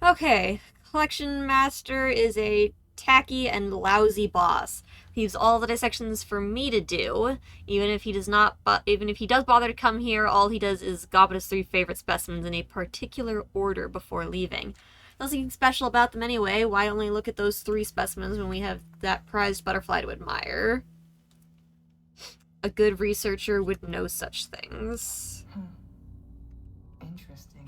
Okay, Collection Master is a tacky and lousy boss. He leaves all the dissections for me to do. Even if he does bother to come here, all he does is gob at his 3 favorite specimens in a particular order before leaving. Nothing special about them anyway. Why only look at those 3 specimens when we have that prized butterfly to admire? A good researcher would know such things. Interesting.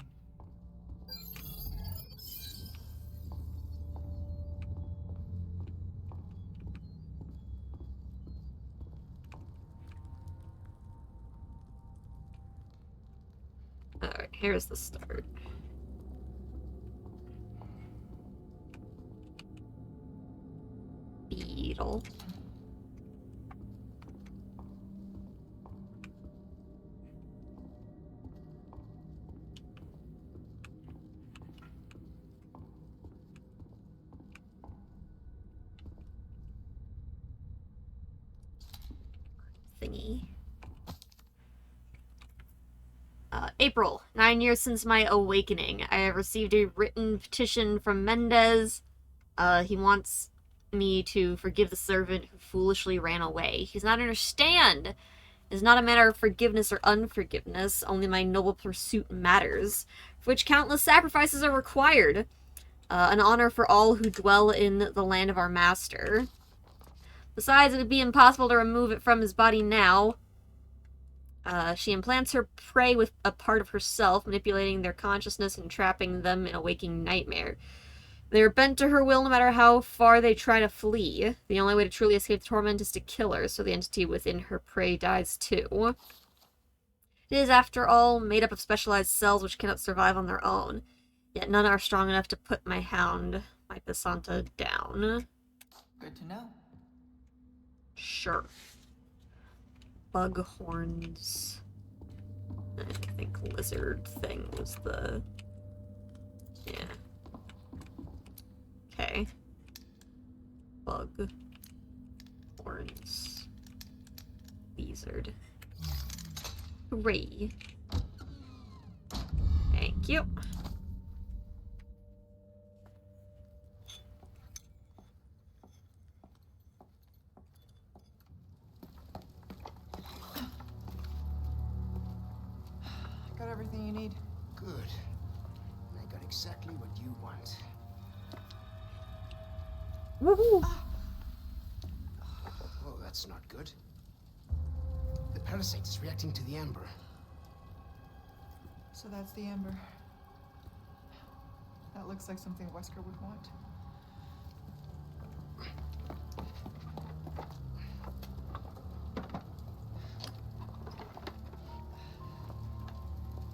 Alright, here's the start. Beetle. Thingy. April, 9 years since my awakening. I have received a written petition from Mendez. He wants me to forgive the servant who foolishly ran away. He does not understand It is not a matter of forgiveness or unforgiveness, only my noble pursuit matters, for which countless sacrifices are required. An honor for all who dwell in the land of our master. Besides, it would be impossible to remove it from his body now. She implants her prey with a part of herself, manipulating their consciousness and trapping them in a waking nightmare. They are bent to her will no matter how far they try to flee. The only way to truly escape the torment is to kill her, so the entity within her prey dies too. It is, after all, made up of specialized cells which cannot survive on their own. Yet none are strong enough to put my hound, my Basanta, down. Good to know. Sure. Bug horns. I think lizard thing was the... Yeah. Okay. Bug. Horns. Lizard. Hooray. Thank you. Got everything you need. Good. And I got exactly what you want. Woohoo! Oh, that's not good. The parasite is reacting to the amber. So that's the amber. That looks like something Wesker would want.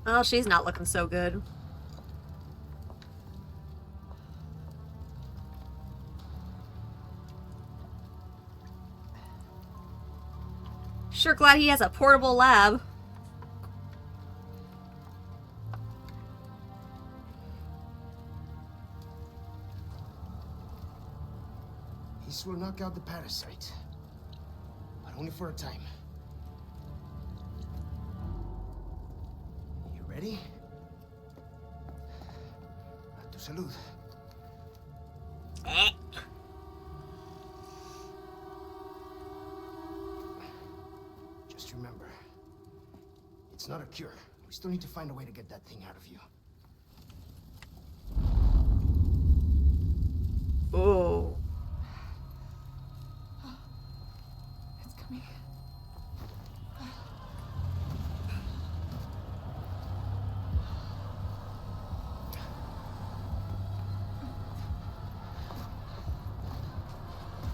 Oh, she's not looking so good. Sure glad he has a portable lab. This will knock out the parasite. But only for a time. You ready? A tu salud. Just remember, it's not a cure. We still need to find a way to get that thing out of you. Oh. It's coming.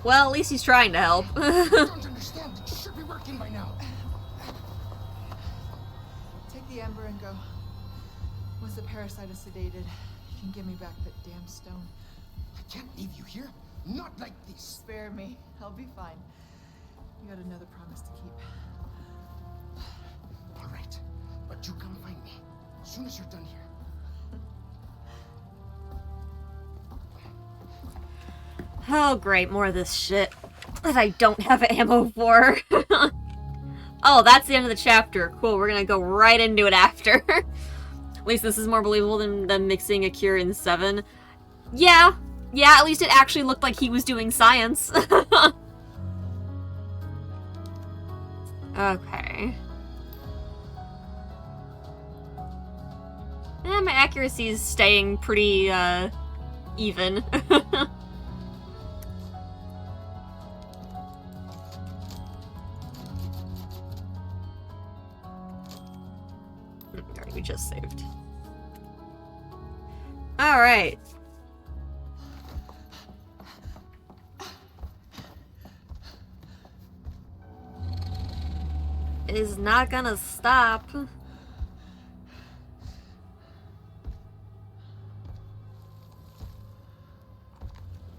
Well, at least he's trying to help. I don't understand. It should be working by now. Take the amber and go. Once the parasite is sedated, you can give me back that damn stone. I can't leave you here. Not like this. Spare me. I'll be fine. You got another promise to keep. All right. But you come find me as soon as you're done here. Oh, great, more of this shit that I don't have ammo for. Oh, that's the end of the chapter. Cool, we're gonna go right into it after. At least this is more believable than them mixing a cure in 7. Yeah, at least it actually looked like he was doing science. Okay. My accuracy is staying pretty, even. Alright, we just saved. Alright. It is not gonna stop.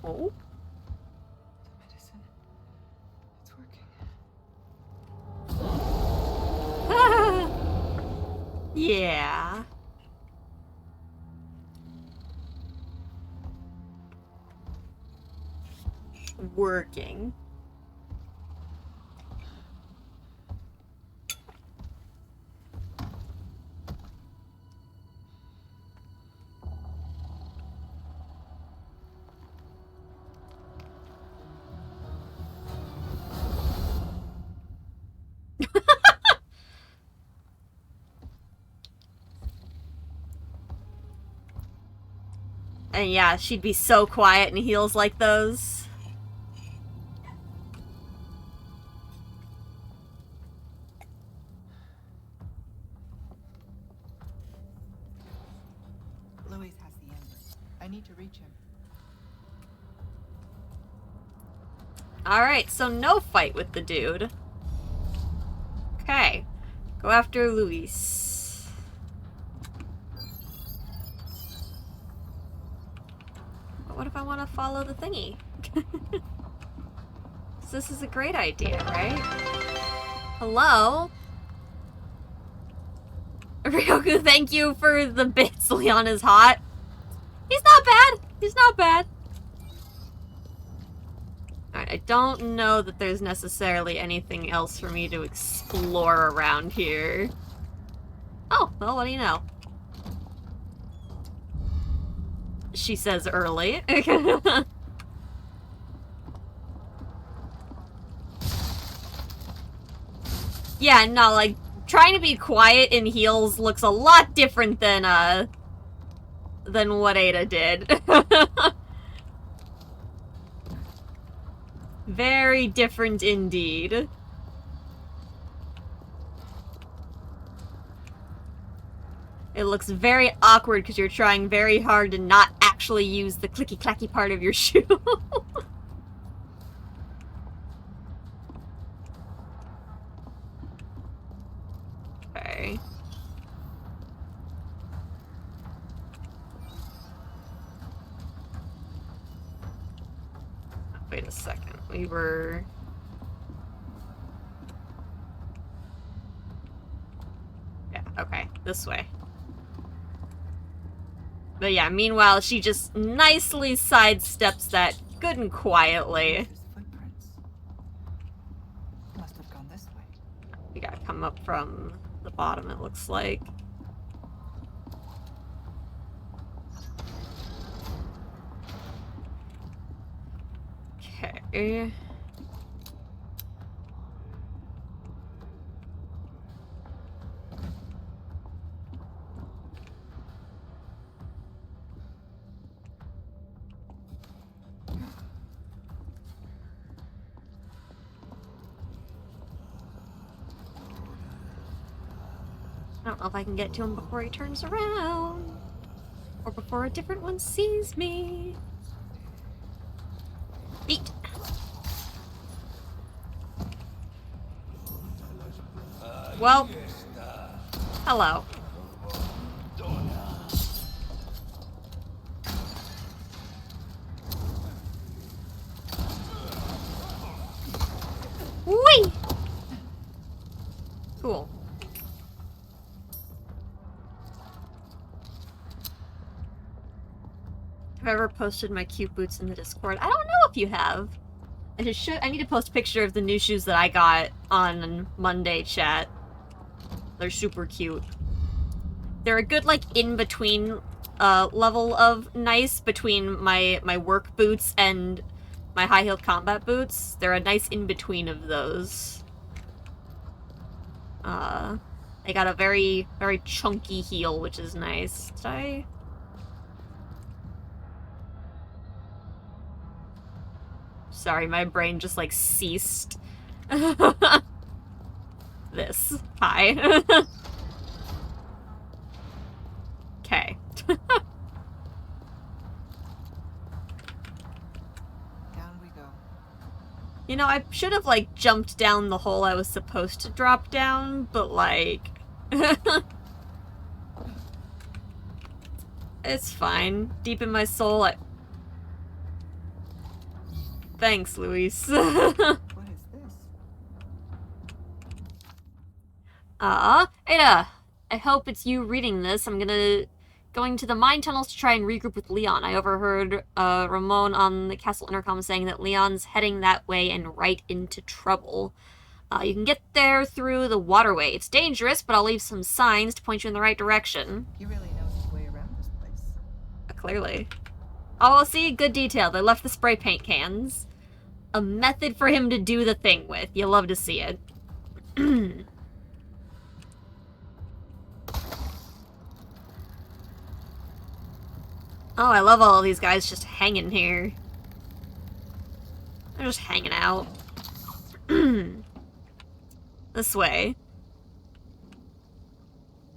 Oh? Medicine. It's working. Yeah. Working. And yeah, she'd be so quiet in heels like those. Louis has the embers. I need to reach him. Alright, so no fight with the dude. Okay. Go after Luis. But what if I want to follow the thingy? So this is a great idea, right? Hello? Ryoku, thank you for the bits. Leon is hot. He's not bad. He's not bad. Alright, I don't know that there's necessarily anything else for me to explore around here. Oh, well, what do you know? She says early. Yeah, no, like, trying to be quiet in heels looks a lot different than what Ada did. Very different indeed. It looks very awkward because you're trying very hard to not actually use the clicky-clacky part of your shoe. Okay. Wait a second. We were... Yeah, okay. This way. But yeah, meanwhile, she just nicely sidesteps that good and quietly. There's footprints. Must have gone this way. We gotta come up from the bottom, it looks like. Okay. I don't know if I can get to him before he turns around. Or before a different one sees me. Eat. Well. Hello. Whee! Cool. Have I ever posted my cute boots in the Discord? I don't know if you have. I need to post a picture of the new shoes that I got on Monday, chat. They're super cute. They're a good, like, in-between level of nice between my work boots and my high-heeled combat boots. They're a nice in-between of those. They got a very, very chunky heel, which is nice. Did I... Sorry, my brain just, like, ceased. This. Hi. Okay. Down we go. You know, I should have, like, jumped down the hole I was supposed to drop down, but, like... It's fine. Deep in my soul, Thanks, Luis. What is this? Ada, I hope it's you reading this. I'm going to the mine tunnels to try and regroup with Leon. I overheard, Ramon on the castle intercom saying that Leon's heading that way and right into trouble. You can get there through the waterway. It's dangerous, but I'll leave some signs to point you in the right direction. He really knows his way around this place. Clearly. Oh, see, good detail. They left the spray paint cans. A method for him to do the thing with. You love to see it. Oh, I love all of these guys just hanging here. They're just hanging out. This way.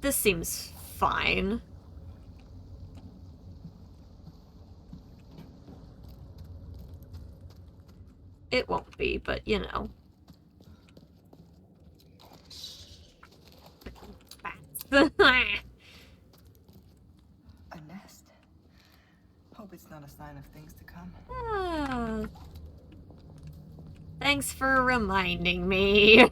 This seems fine. It won't be, but you know. A nest. Hope it's not a sign of things to come. Ah. Thanks for reminding me.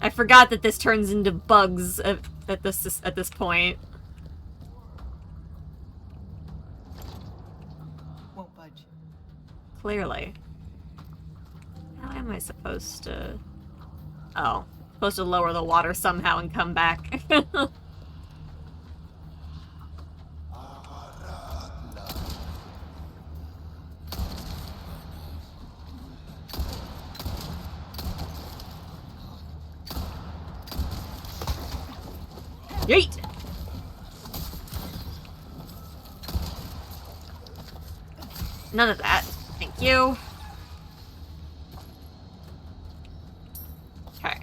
I forgot that this turns into bugs at this point. Won't budge. Clearly. How am I supposed to... Oh. Supposed to lower the water somehow and come back. Yeet! None of that. Thank you. Okay.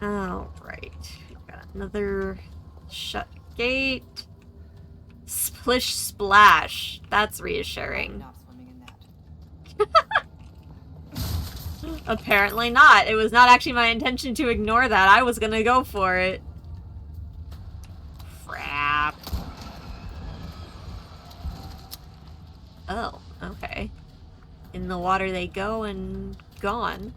Alright. Got another shut gate. Splish splash. That's reassuring. Not swimming in that. Apparently not. It was not actually my intention to ignore that. I was gonna go for it. Crap. Oh, okay. In the water they go and gone.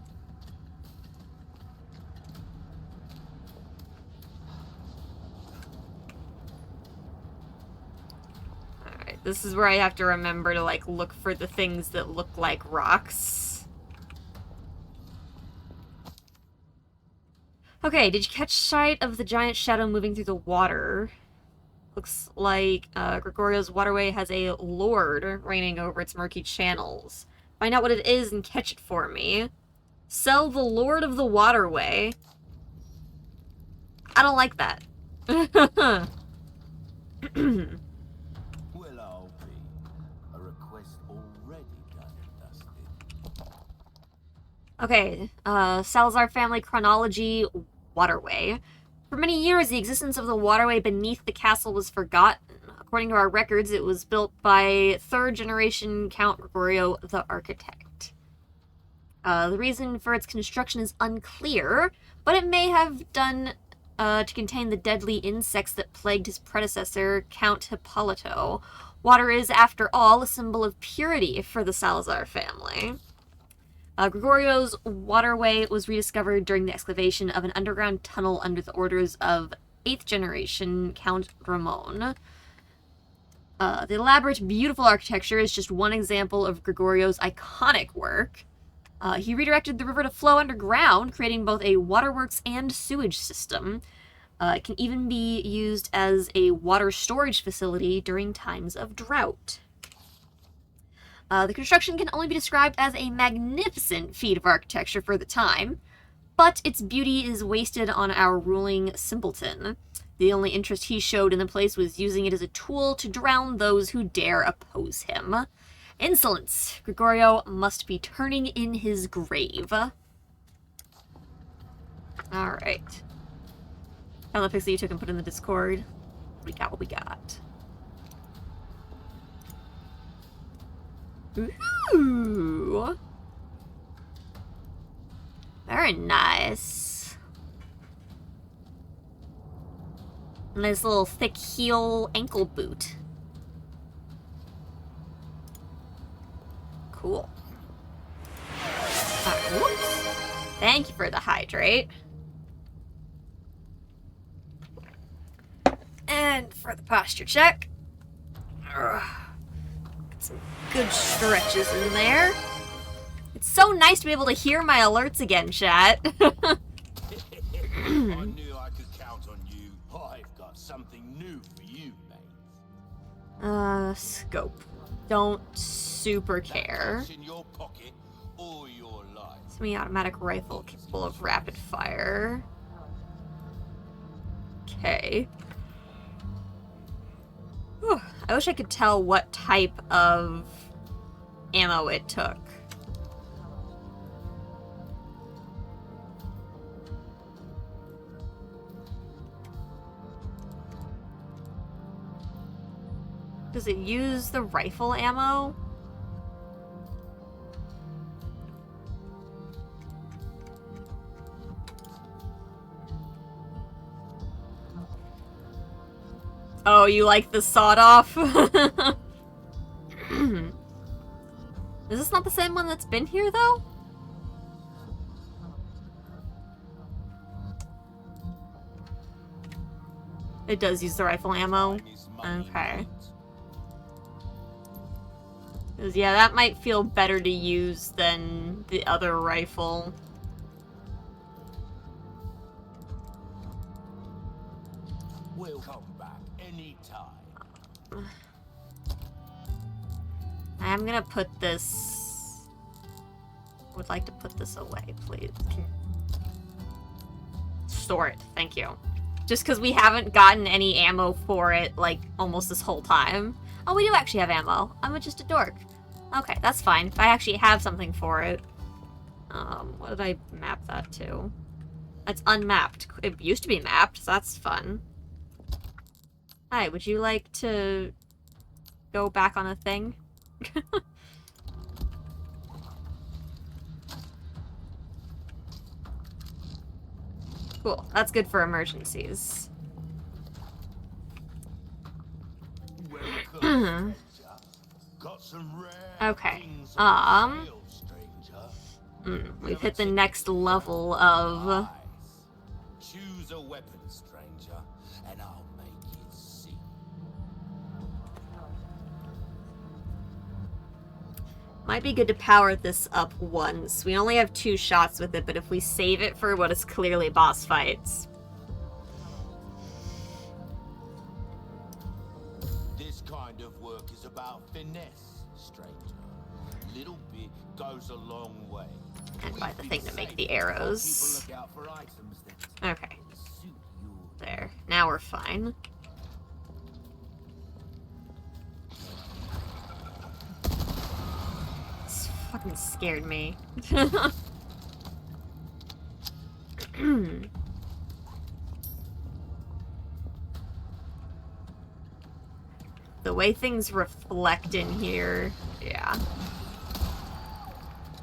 Alright, this is where I have to remember to, like, look for the things that look like rocks. Okay, did you catch sight of the giant shadow moving through the water? Looks like Gregorio's waterway has a lord reigning over its murky channels. Find out what it is and catch it for me. Sell the lord of the waterway. I don't like that. Well, I'll be. A request already done and dusted. Okay, Salazar family chronology, waterway. For many years, the existence of the waterway beneath the castle was forgotten. According to our records, it was built by third-generation Count Gregorio the Architect. The reason for its construction is unclear, but it may have done to contain the deadly insects that plagued his predecessor, Count Hippolito. Water is, after all, a symbol of purity for the Salazar family. Gregorio's waterway was rediscovered during the excavation of an underground tunnel under the orders of 8th generation Count Ramon. The elaborate, beautiful architecture is just one example of Gregorio's iconic work. He redirected the river to flow underground, creating both a waterworks and sewage system. It can even be used as a water storage facility during times of drought. The construction can only be described as a magnificent feat of architecture for the time, but its beauty is wasted on our ruling simpleton. The only interest he showed in the place was using it as a tool to drown those who dare oppose him. Insolence! Gregorio must be turning in his grave. Alright. Found the pics that you took and put in the Discord. We got what we got. Ooh. Very nice. Nice little thick heel ankle boot. Cool. Whoops. Thank you for the hydrate. And for the posture check. Ugh. Some good stretches in there. It's so nice to be able to hear my alerts again, chat. I knew I could count on you. I've got something new for you, mate. Scope. Don't super care. That's in your pocket all your life. Semi-automatic rifle capable of rapid fire. Okay. Whew. I wish I could tell what type of ammo it took. Does it use the rifle ammo? Oh, you like the sawed-off? Is this not the same one that's been here, though? It does use the rifle ammo. Okay. 'Cause, yeah, that might feel better to use than the other rifle. We'll come back anytime. I'm gonna put this... Would like to put this away, please. Store it, thank you. Just because we haven't gotten any ammo for it, like, almost this whole time. Oh, we do actually have ammo. I'm just a dork. Okay, that's fine. If I actually have something for it. What did I map that to? It's unmapped. It used to be mapped, so that's fun. Hi, would you like to go back on a thing? Cool. That's good for emergencies. Welcome, stranger. Got some rare Okay. things on sale, stranger. We've hit the next level of... Nice. Choose a weapon, stranger, and I'll make it see. Might be good to power this up once. We only have 2 shots with it, but if we save it for what is clearly boss fights. This kind of work is about finesse, stranger. Little bit goes a long way. And buy the thing to make the arrows. Keep a lookout for items that Okay. suit your There. Now we're fine. This fucking scared me. The way things reflect in here, yeah.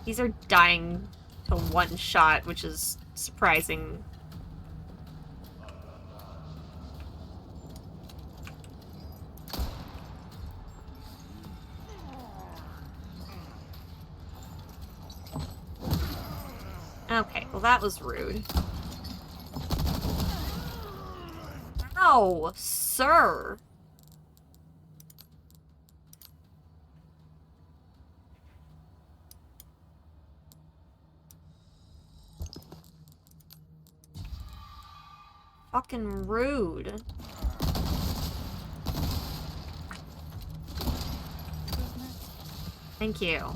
These are dying to 1 shot, which is surprising. Okay, well that was rude. Ow, sir. Fucking rude. Thank you.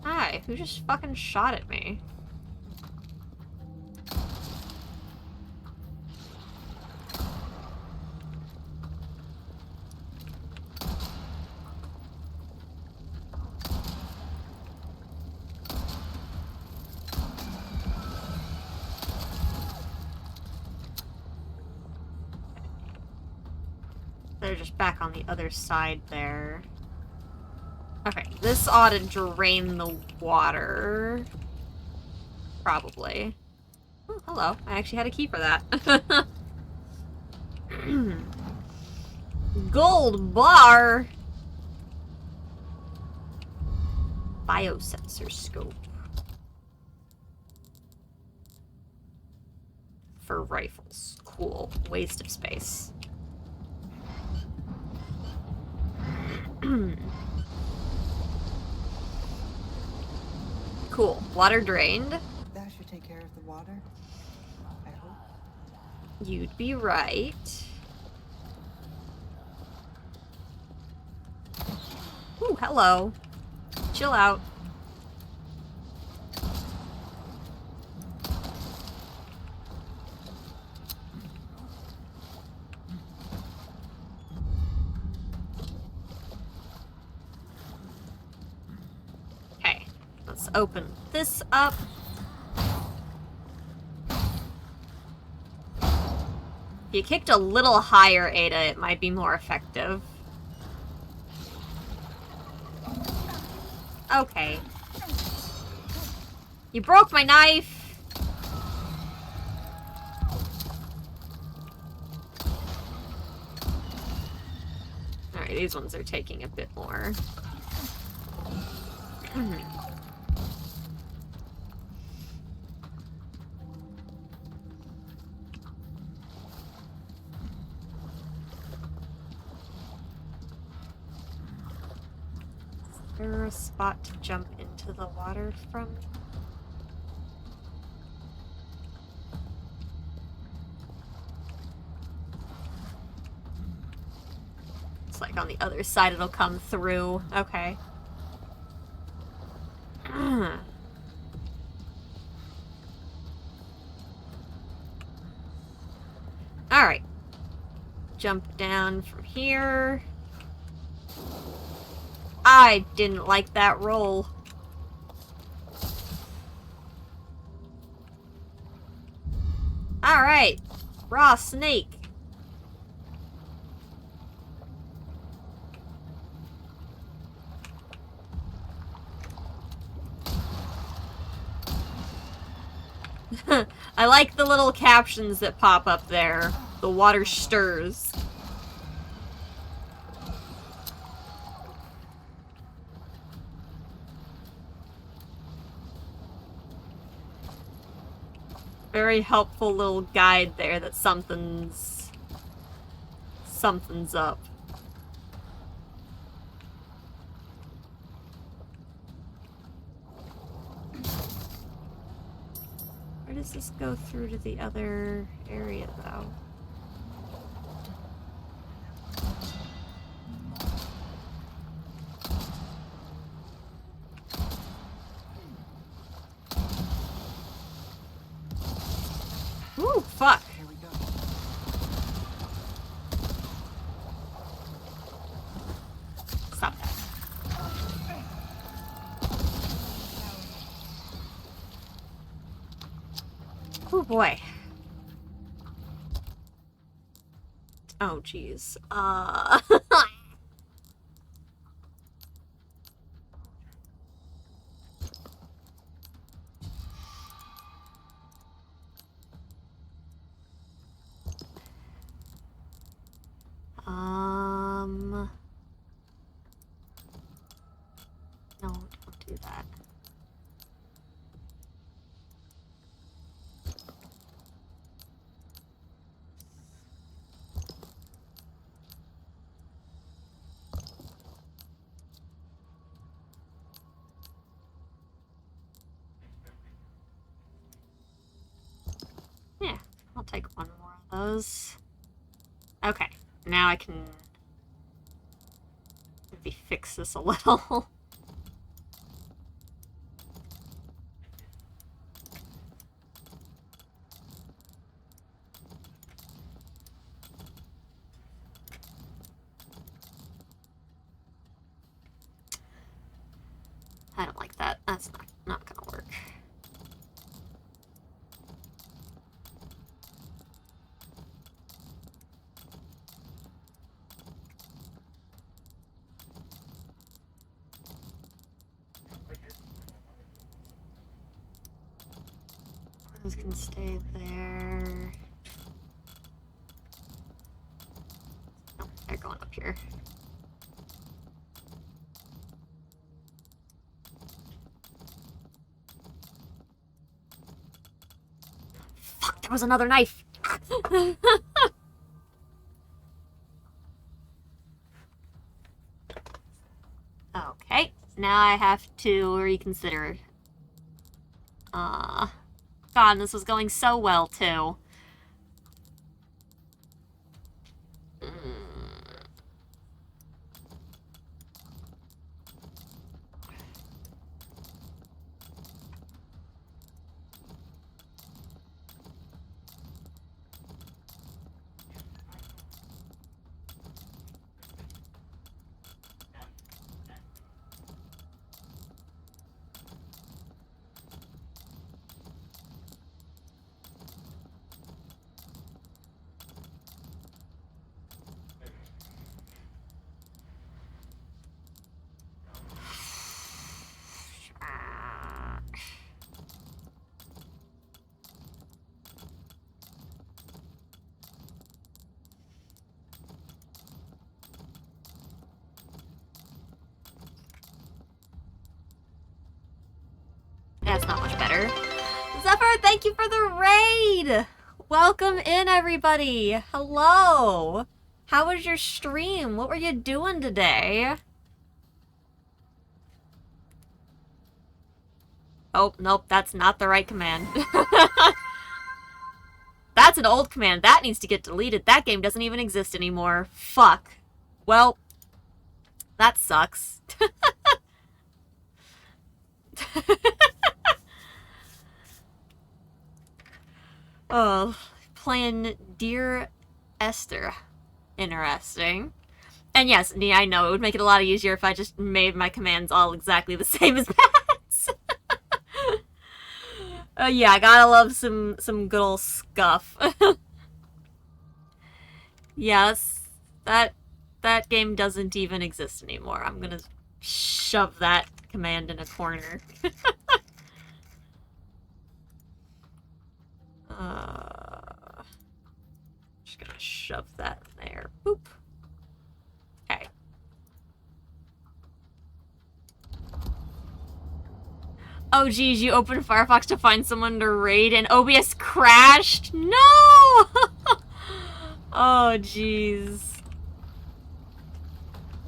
Hi, who just fucking shot at me? They're just back on the other side there. Okay, this ought to drain the water. Probably. Oh, hello. I actually had a key for that. Gold bar! Biosensor scope. For rifles. Cool. Waste of space. Cool. Water drained. That should take care of the water. I hope. You'd be right. hello. Chill out. Okay, let's open this up. If you kicked a little higher, Ada, it might be more effective. Okay. You broke my knife! Alright, these ones are taking a bit more. Is there a spot to jump into the water from? It's like on the other side it'll come through. Okay. Alright. Jump down from here. I didn't like that roll. Alright. Raw snake. I like the little captions that pop up there. The water stirs. Very helpful little guide there that something's up. Where does this go through to the other area, though? Ooh, fuck. Here we go. Stop that. Oh boy. Oh jeez. No, don't do that. Yeah, I'll take one more of those. Okay, now I can maybe fix this a little. I don't like that. That's not gonna work. Those can stay there. No, they're going up here. Fuck, there was another knife! Okay, now I have to reconsider. God, this was going so well, too. that's not much better. Zephyr, thank you for the raid! Welcome in, everybody! Hello! How was your stream? What were you doing today? Oh, nope, that's not the right command. That's an old command. That needs to get deleted. That game doesn't even exist anymore. Fuck. Well, that sucks. Oh, playing Dear Esther. Interesting. And yes, yeah, I know, it would make it a lot easier if I just made my commands all exactly the same as Pat's. Yeah, I gotta love some good old scuff. Yes, that game doesn't even exist anymore. I'm gonna shove that command in a corner. Just gonna shove that in there. Boop. Okay. Oh geez, you opened Firefox to find someone to raid and OBS crashed? No! Oh geez.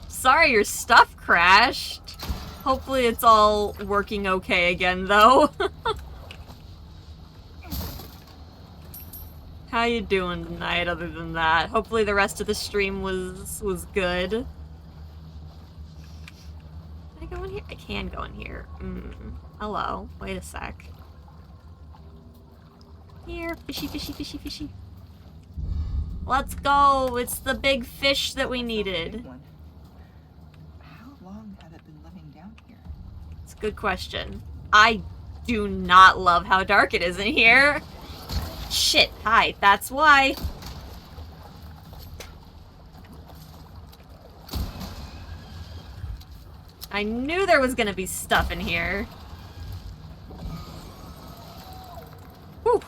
Sorry your stuff crashed. Hopefully it's all working okay again though. How you doing tonight other than that? Hopefully the rest of the stream was good. Can I go in here? I can go in here. Hello. Wait a sec. Here. Fishy, fishy, fishy, fishy. Let's go! It's the big fish that we needed. How long had it been living down here? It's a good question. I do not love how dark it is in here. Shit, hi, that's why. I knew there was gonna be stuff in here. Whew.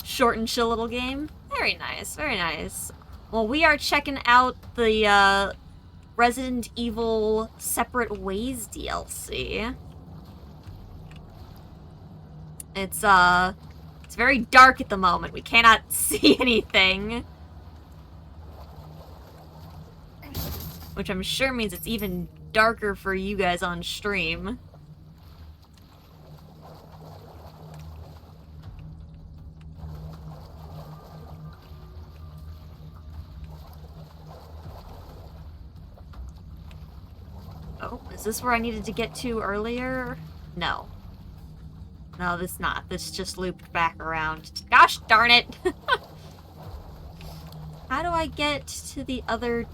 Short and chill little game. Very nice, very nice. Well, we are checking out the Resident Evil Separate Ways DLC. It's very dark at the moment. We cannot see anything. Which I'm sure means it's even darker for you guys on stream. Oh, is this where I needed to get to earlier? No. No, this not. This just looped back around. Gosh darn it! How do I get to the other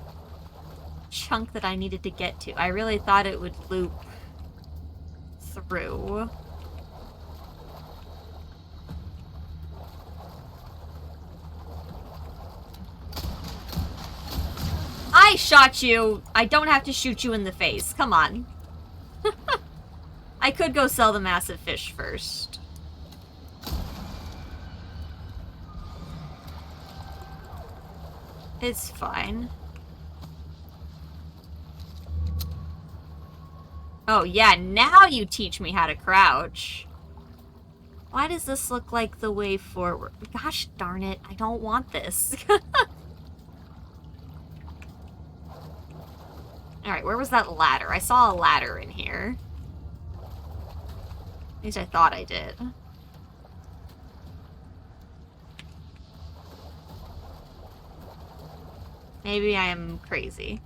chunk that I needed to get to? I really thought it would loop through. I shot you! I don't have to shoot you in the face. Come on. I could go sell the massive fish first. It's fine. Oh yeah, now you teach me how to crouch. Why does this look like the way forward? Gosh darn it, I don't want this. Alright, where was that ladder? I saw a ladder in here. At least I thought I did. Maybe I am crazy.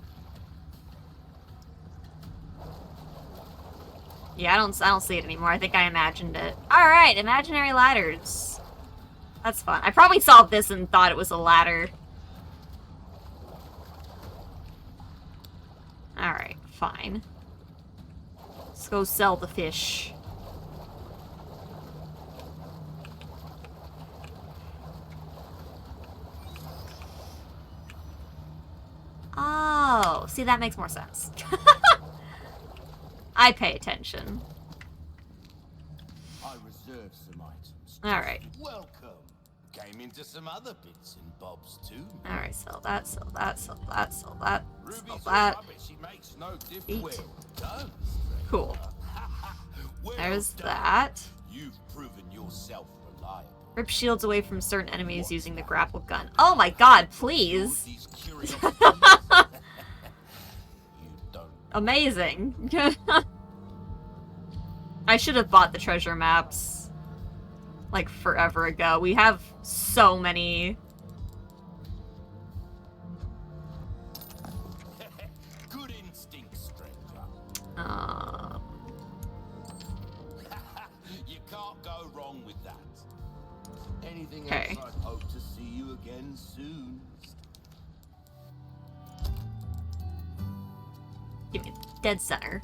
Yeah, I don't see it anymore. I think I imagined it. Alright, imaginary ladders. That's fun. I probably saw this and thought it was a ladder. Alright, fine. Let's go sell the fish. Oh, see, that makes more sense. I pay attention. I reserved some items. Alright. Welcome. Came into some other bits and bobs too. Alright, sell that, sell that, sell that, sell that, sell Ruby's that. rubbish. He makes no Eat. difference. Well done. Cool. Well There's done. that. You've proven yourself reliable. Rip shields away from certain enemies using the grapple gun. Oh my god, please! These curiosities? You don't. Amazing. I should have bought the treasure maps, like, forever ago. We have so many. Good instinct, stranger. You can't go wrong with that. Anything Okay. else, I hope to see you again soon. Give me dead center.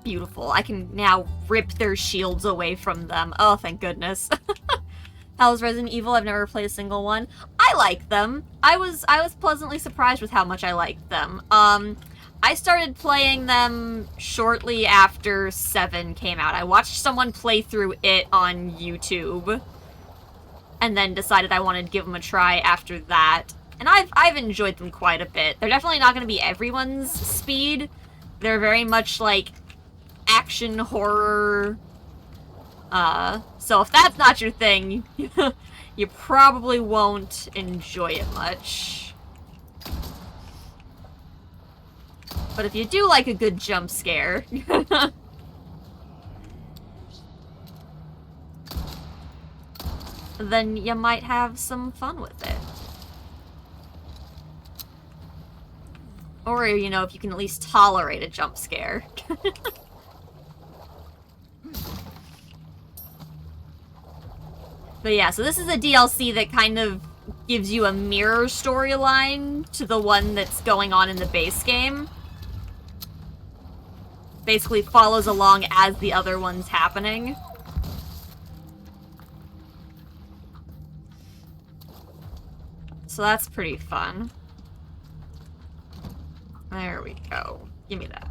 Beautiful. I can now rip their shields away from them. Oh, thank goodness. How's Resident Evil? I've never played a single one. I like them. I was pleasantly surprised with how much I liked them. I started playing them shortly after 7 came out. I watched someone play through it on YouTube, and then decided I wanted to give them a try after that. And I've enjoyed them quite a bit. They're definitely not going to be everyone's speed. They're very much like action horror. So if that's not your thing, you probably won't enjoy it much. But if you do like a good jump scare, then you might have some fun with it. Or, you know, if you can at least tolerate a jump scare. But yeah, so this is a DLC that kind of gives you a mirror storyline to the one that's going on in the base game. Basically follows along as the other one's happening. So that's pretty fun. There we go. Give me that.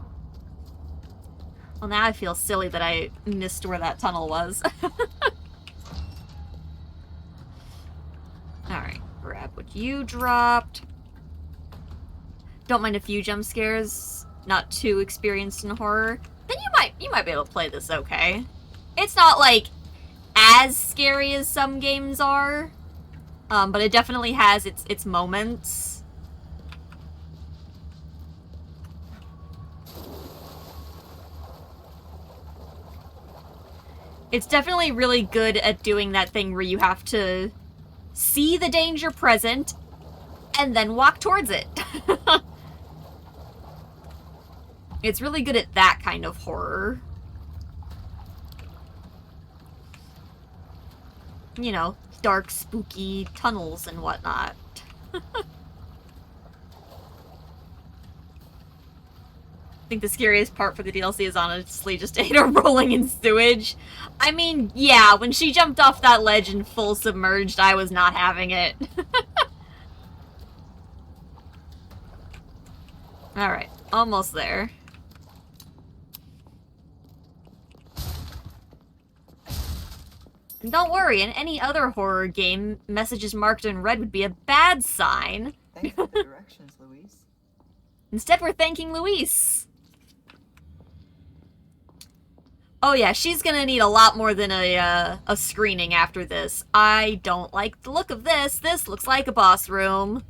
Well, now I feel silly that I missed where that tunnel was. Alright, grab what you dropped. Don't mind a few jump scares. Not too experienced in horror. Then you might be able to play this okay. It's not, like, as scary as some games are. But it definitely has its moments. It's definitely really good at doing that thing where you have to see the danger present and then walk towards it. It's really good at that kind of horror. You know, dark, spooky tunnels and whatnot. I think the scariest part for the DLC is honestly just Ada rolling in sewage. I mean, yeah, when she jumped off that ledge in full submerged, I was not having it. Alright, almost there. And don't worry, in any other horror game, messages marked in red would be a bad sign. Thanks for the directions, Luis. Instead, we're thanking Luis. Oh yeah, she's gonna need a lot more than a screening after this. I don't like the look of this. This looks like a boss room.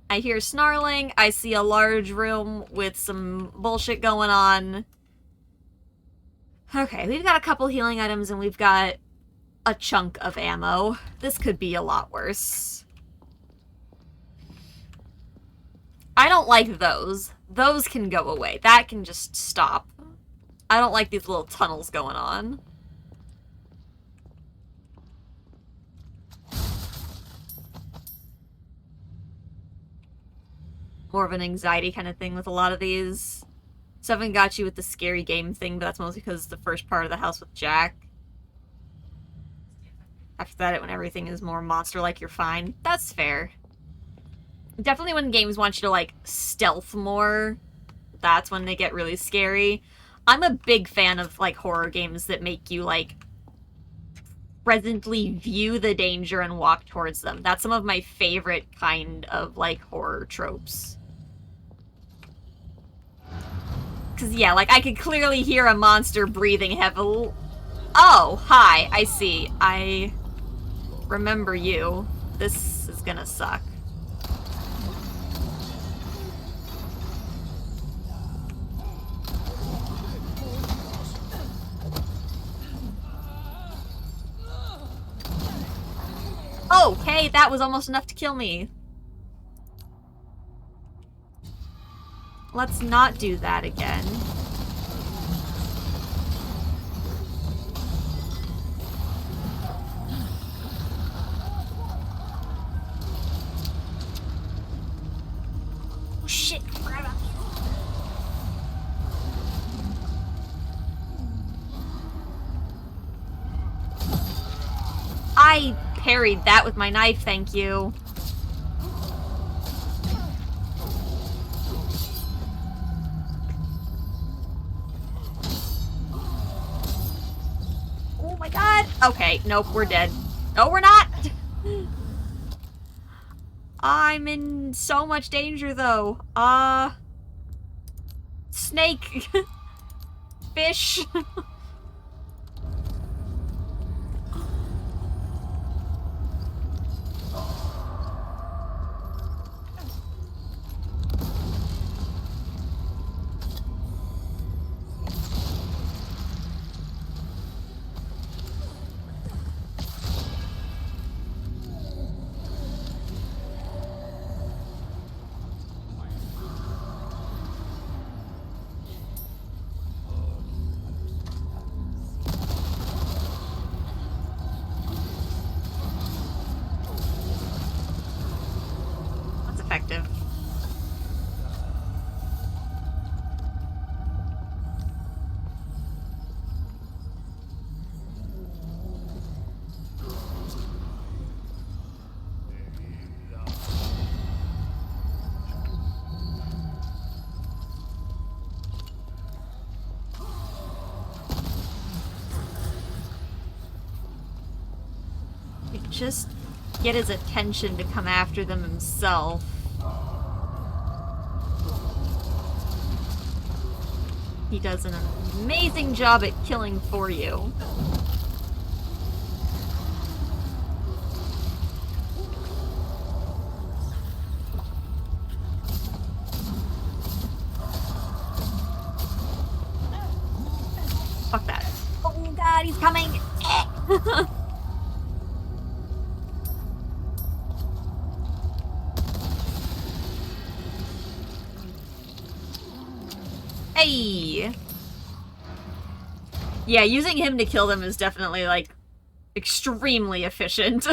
I hear snarling. I see a large room with some bullshit going on. Okay, we've got a couple healing items and we've got a chunk of ammo. This could be a lot worse. I don't like those. Those can go away. That can just stop. I don't like these little tunnels going on. More of an anxiety kind of thing with a lot of these. Seven got you with the scary game thing, but that's mostly because it's the first part of the house with Jack. After that, when everything is more monster-like, you're fine. That's fair. Definitely when games want you to, like, stealth more, that's when they get really scary. I'm a big fan of, like, horror games that make you, like, presently view the danger and walk towards them. That's some of my favorite kind of, like, horror tropes. Cause yeah, like I could clearly hear a monster breathing heavily. Oh, hi, I see. I remember you. This is gonna suck. Okay, that was almost enough to kill me. Let's not do that again. Oh shit, I forgot about you. I parried that with my knife, thank you. Oh my god. Okay, nope, we're dead. No, we're not! I'm in so much danger, though. Snake. Fish. That's effective. You could just get his attention to come after them himself. He does an amazing job at killing for you. Fuck that. Oh god, he's coming! Hey! Yeah, using him to kill them is definitely, like, extremely efficient.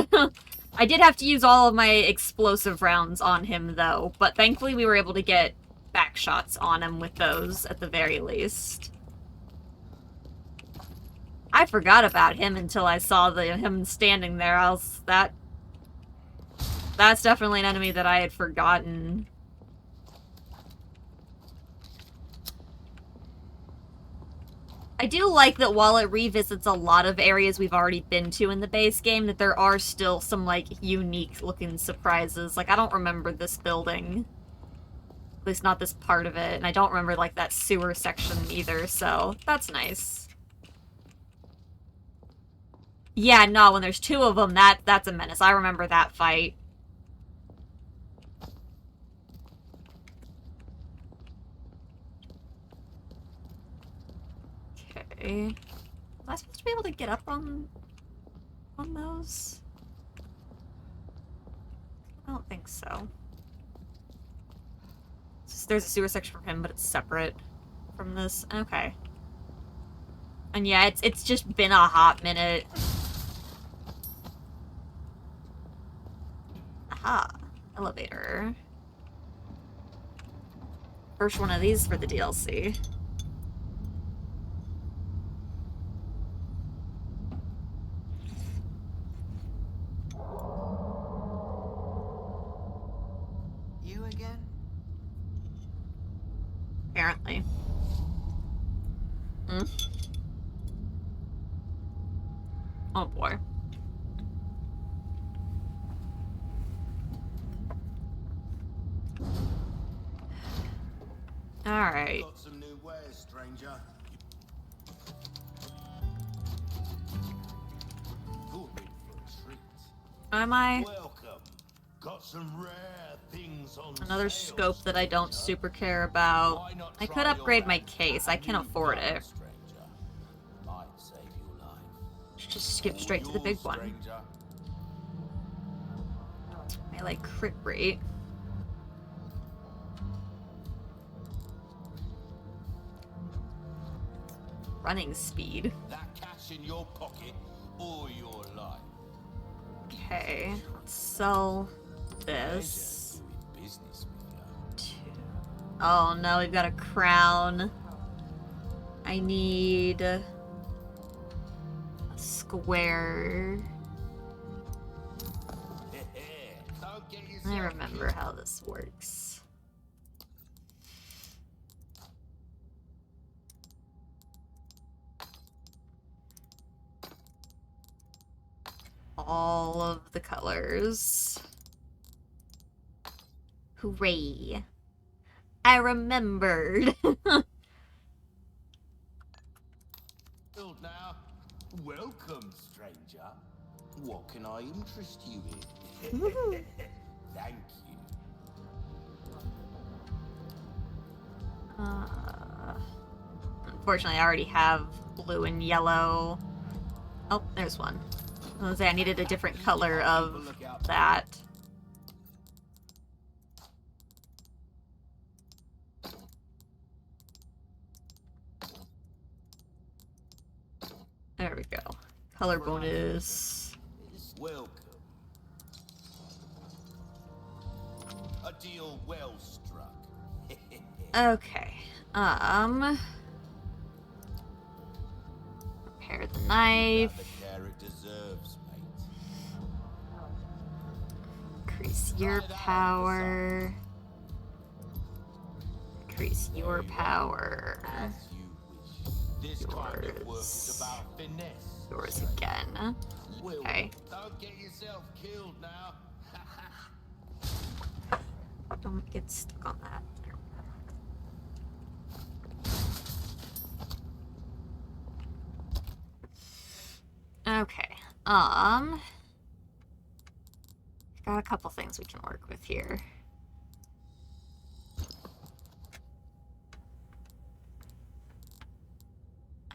I did have to use all of my explosive rounds on him, though, but thankfully we were able to get back shots on him with those, at the very least. I forgot about him until I saw him standing there. That's definitely an enemy that I had forgotten. I do like that while it revisits a lot of areas we've already been to in the base game, that there are still some, like, unique-looking surprises. Like, I don't remember this building. At least not this part of it. And I don't remember, like, that sewer section either, so that's nice. Yeah, no, when there's two of them, that's a menace. I remember that fight. Okay. Am I supposed to be able to get up on those? I don't think so. There's a sewer section for him, but it's separate from this. Okay. And yeah, it's just been a hot minute. Aha. Elevator. First one of these for the DLC. You again? Apparently. Hmm? Oh boy. Alright. Got some new wares stranger. You're in for a treat. Am I? Welcome. Got some rare things on Another sale, scope that I don't stranger. super care about. Why not I try could your upgrade my hand case. at I a can new afford gun, it. stranger? Might save your life. Should just skip All straight to the big yours, one. stranger. I like crit rate. Running speed. That cash in your pocket or your life. Okay, let's sell Pleasure this. doing business with you. Oh no, we've got a crown. I need a square. Don't get I yourself remember how this works. All of the colors. Hooray. I remembered. killed now. Welcome, stranger. What can I interest you in? Thank you. Unfortunately, I already have blue and yellow. Oh, there's one. I was gonna say I needed a different color of that. There we go. Color bonus. Welcome. A deal well struck. Okay. Repair the knife. That the carrot deserves, mate. Increase your power. Increase your power. As you wish. This kind of work's Yours. about finesse. Yours stranger. again. Well, Okay. don't get yourself killed now. Don't get stuck on that. Okay. Got a couple things we can work with here.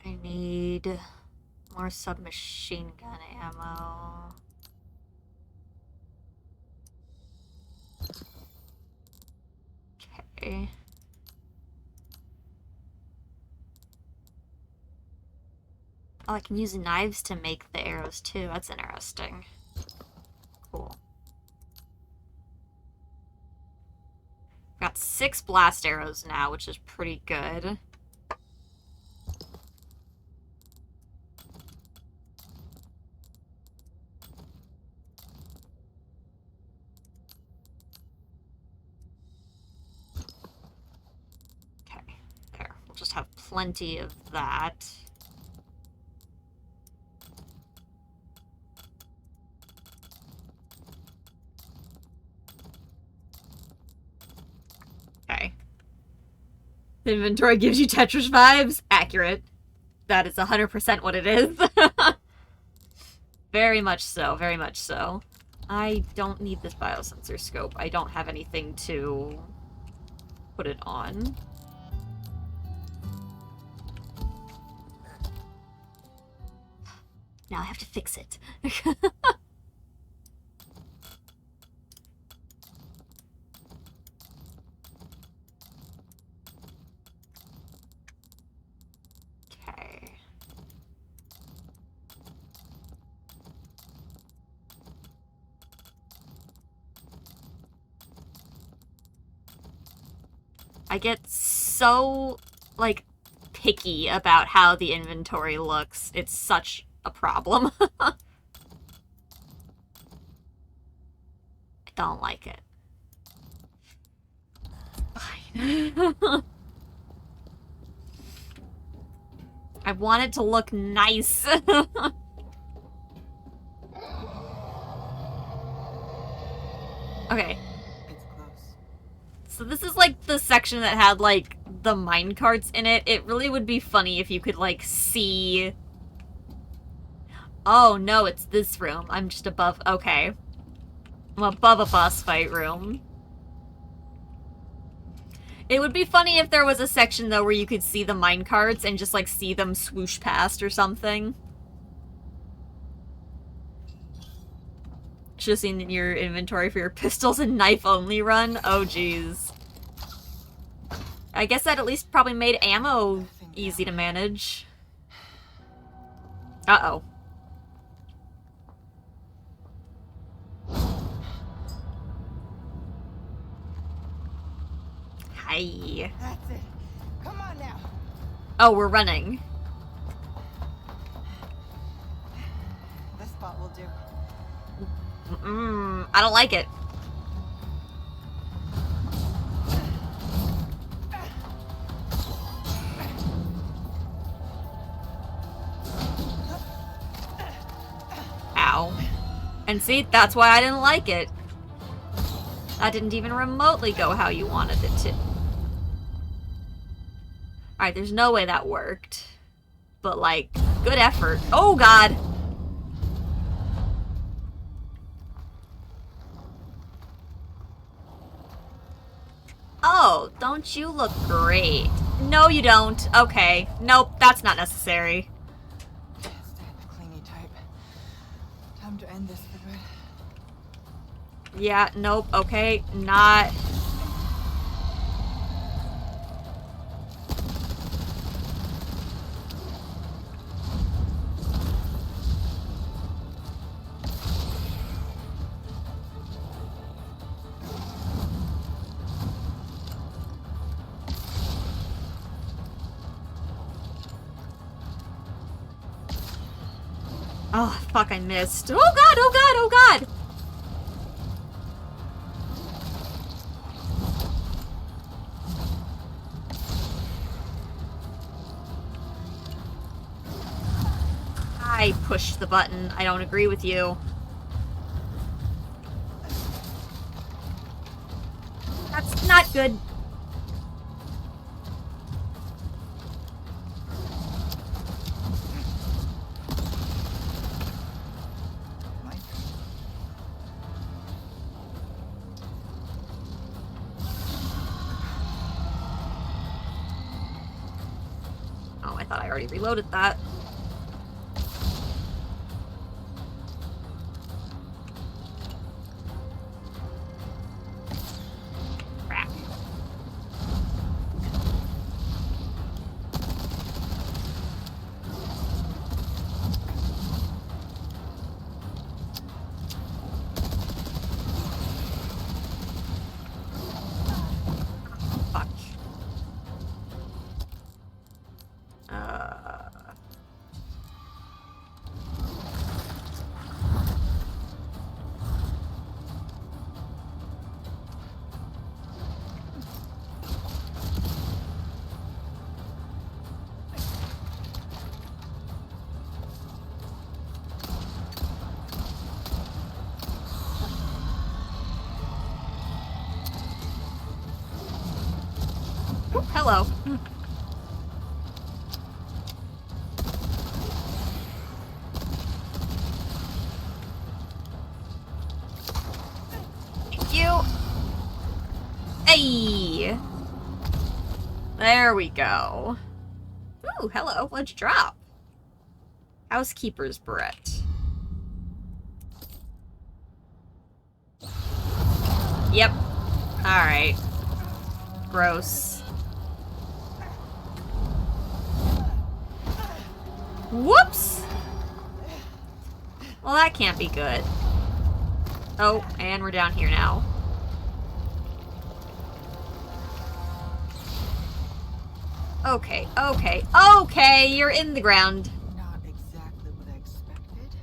I need more submachine gun ammo. Okay. Oh, I can use knives to make the arrows too. That's interesting. Cool. Got 6 blast arrows now, which is pretty good. Okay, there. We'll just have plenty of that. Okay. The inventory gives you Tetris vibes? Accurate. That is 100% what it is. Very much so, very much so. I don't need this biosensor scope. I don't have anything to put it on. Now I have to fix it. Okay. I get so, like, picky about how the inventory looks. It's such a problem. I don't like it. Fine. I want it to look nice. Okay. It's close. So this is like the section that had like the minecarts in it. It really would be funny if you could like see... Oh no, it's this room. I'm just above... Okay. I'm above a boss fight room. It would be funny if there was a section though where you could see the minecarts and just like see them swoosh past or something. Should have seen in your inventory for your pistols and knife only run. Oh jeez. I guess that at least probably made ammo easy to manage. Uh-oh. Hi. That's it. Come on now. Oh, we're running. This spot will do. I don't like it. Ow. And see, that's why I didn't like it. That didn't even remotely go how you wanted it to. Alright, there's no way that worked. But, like, good effort. Oh, God! Oh, don't you look great? No, you don't. Okay. Nope, that's not necessary. Stay the clingy type. Time to end this for good. Yeah, nope, okay, not... Oh, fuck, I missed. Oh god, oh god, oh god! I pushed the button. I don't agree with you. That's not good. Oh, I thought I already reloaded that. Crap. Fuck. Ooh, hello. Thank you. Hey. There we go. Ooh, hello. What'd you drop? Housekeeper's Brett. Yep. Alright. Gross. Whoops! Well, that can't be good. Oh, and we're down here now. Okay, okay, okay, you're in the ground. Not exactly what I expected.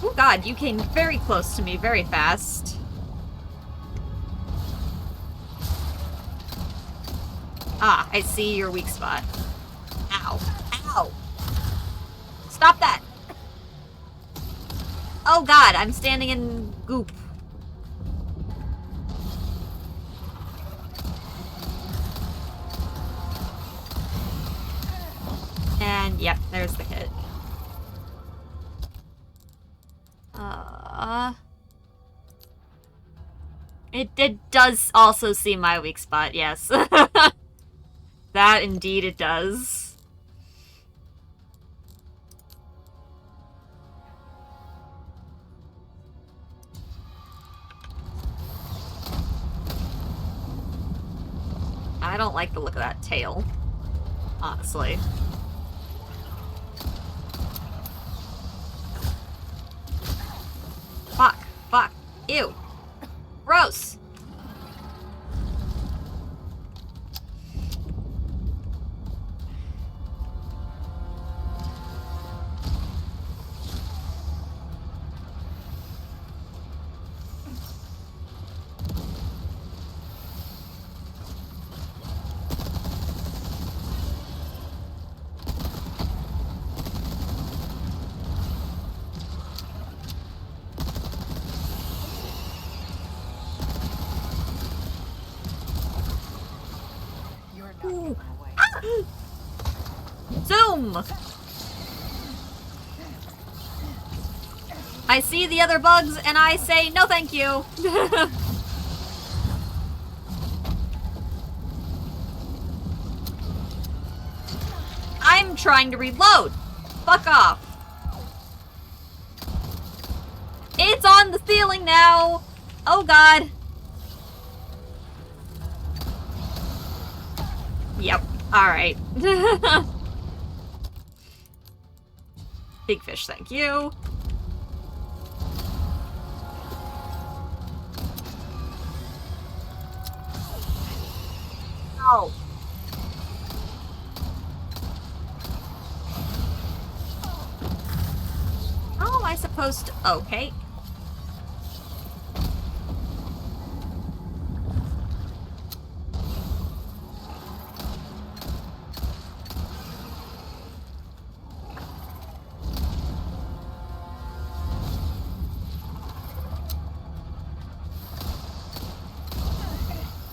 Oh god, you came very close to me very fast. Ah, I see your weak spot. Ow. Ow! Stop that! Oh god, I'm standing in goop. And, yep, there's the hit. It does also see my weak spot, yes. That indeed it does. I don't like the look of that tail, honestly. Fuck. Fuck. Ew. Gross. You're not getting away. Zoom! I see the other bugs and I say no thank you. I'm trying to reload. Fuck off. It's on the ceiling now. Oh god. Yep. Alright. Big fish, thank you. Oh. How am I supposed to... Okay.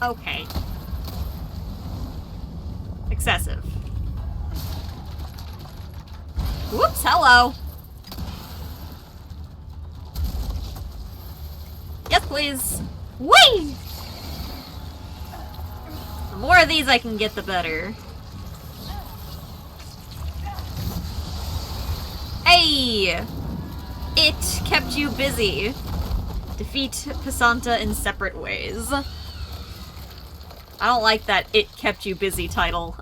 Okay. Excessive. Whoops, hello. Yes, please. Whee! The more of these I can get, the better. Hey! It kept you busy. Defeat Pasanta in separate ways. I don't like that "it kept you busy" title.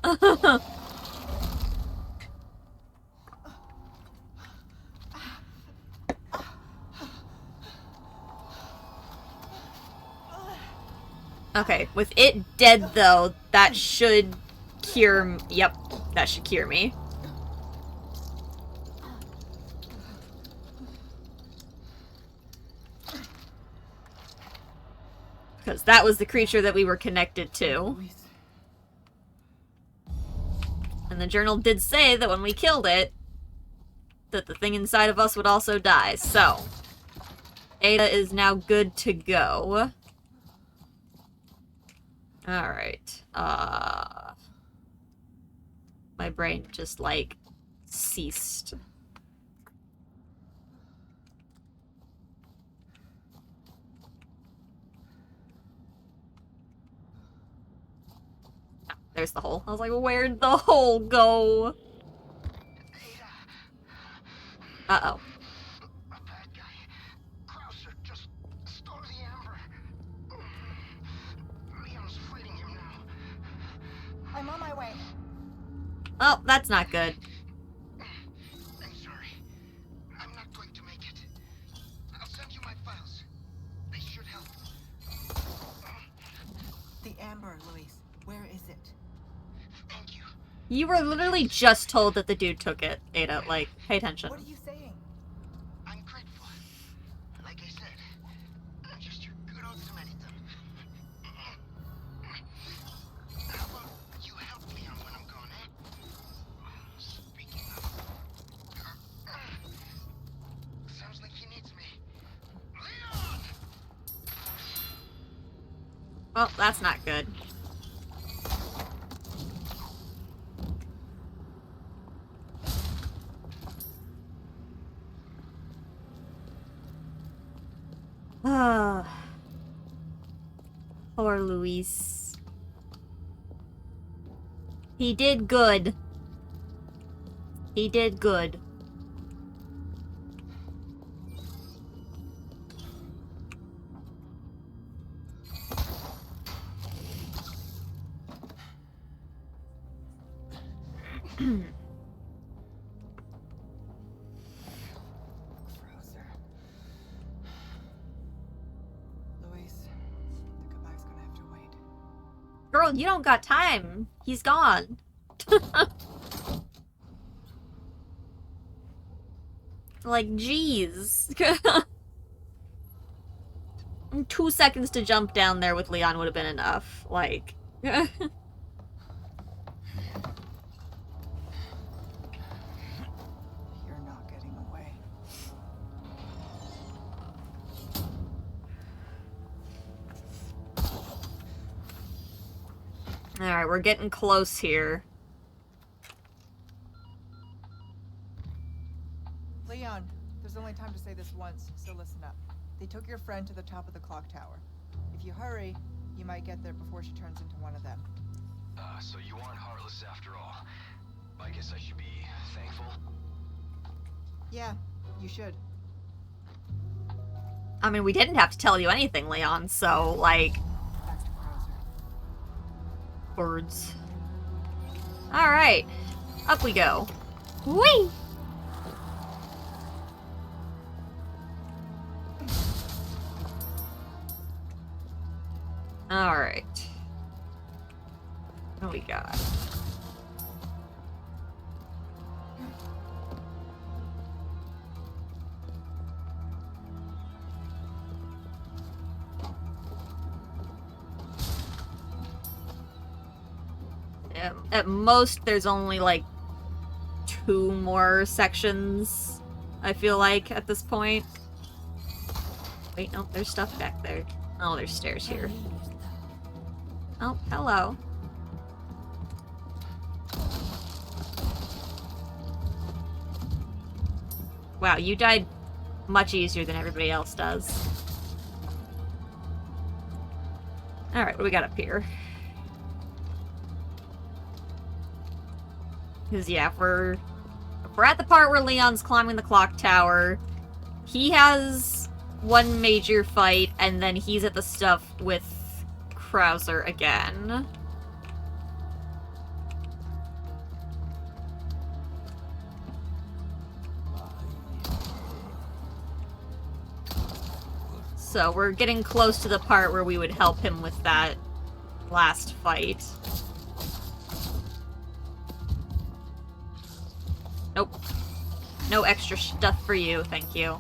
Okay, with it dead though, that should cure yep, that should cure me. Because that was the creature that we were connected to. And the journal did say that when we killed it, that the thing inside of us would also die, so... Ada is now good to go. Alright, my brain just, like, ceased. There's the hole. I was like, where'd the hole go? Uh-oh. A bad guy. Krauser just stole the amber. Leon's fighting him now. I'm on my way. Oh, that's not good. I'm sorry. I'm not going to make it. I'll send you my files. They should help. The amber, Luis. Where is it? Thank you. You were literally just told that the dude took it, Ada. Like, pay attention. What are you saying? I'm grateful. Like I said, I'm just your good old Samaritan. How about you Well, that's not good. Ah. Poor Luis. He did good. He did good. Krauser. Luis, the goodbye's gonna have to wait. Girl, you don't got time. He's gone. Like, jeez. 2 seconds to jump down there with Leon would have been enough. Like... You're not getting away. Alright, we're getting close here. Leon, there's only time to say this once, so listen up. They took your friend to the top of the clock tower. If you hurry, you might get there before she turns into one of them. So you aren't heartless after all. I guess I should be thankful. Yeah, you should. I mean, we didn't have to tell you anything, Leon, so, like... Back to Krauser. Words. Alright. Up we go. Whee! Alright. What do we got? At most, there's only, like, 2 more sections, I feel like, at this point. Wait, no, there's stuff back there. Oh, there's stairs here. Oh, hello. Wow, you died much easier than everybody else does. Alright, what do we got up here? Because, yeah, if we're at the part where Leon's climbing the clock tower, he has one major fight, and then he's at the stuff with Krauser again. So we're getting close to the part where we would help him with that last fight. Nope. No extra stuff for you, thank you.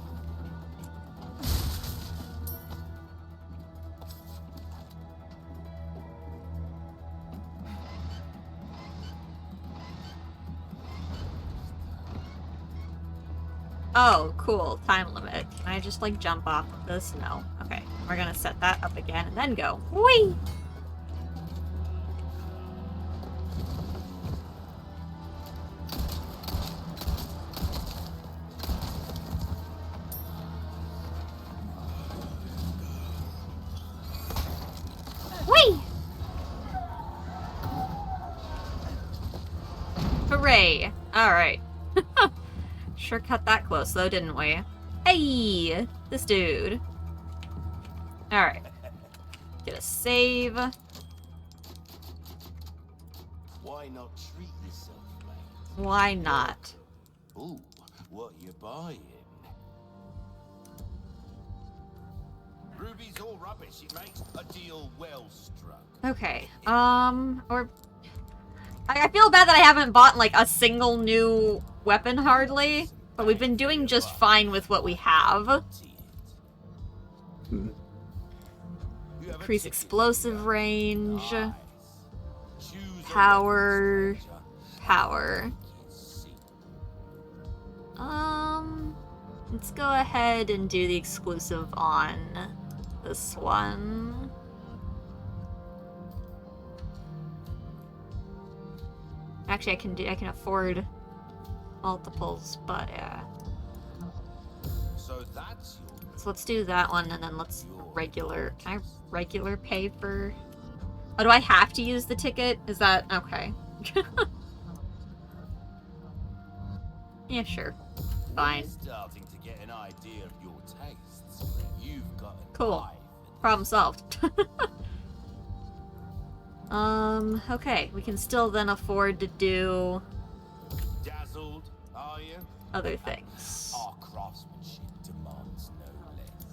Oh, cool. Time limit. Can I just, like, jump off of this? No. Okay. We're gonna set that up again and then go. Whee! Whee! Hooray! Alright. Sure cut that close, though, didn't we? Hey! This dude. Alright. Get a save. Why not treat yourself, mate? Why not? Ooh, what you buying? Ruby's all rubbish, it makes a deal well struck. Okay, or... I feel bad that I haven't bought, like, a single new weapon, hardly. But we've been doing just fine with what we have. Increase explosive range. Power. Power. Let's go ahead and do the exclusive on this one. Actually, I can afford multiples, but yeah. So that's your So let's do that one, and then let's regular. Can I regular pay for? Oh, do I have to use the ticket? Is that okay? Yeah, sure. Fine. We're starting to get an idea of your tastes. You've got an Cool. eye for Problem solved. Okay. We can still then afford to do dazzled, are you? other things. Our craftsmanship demands no less.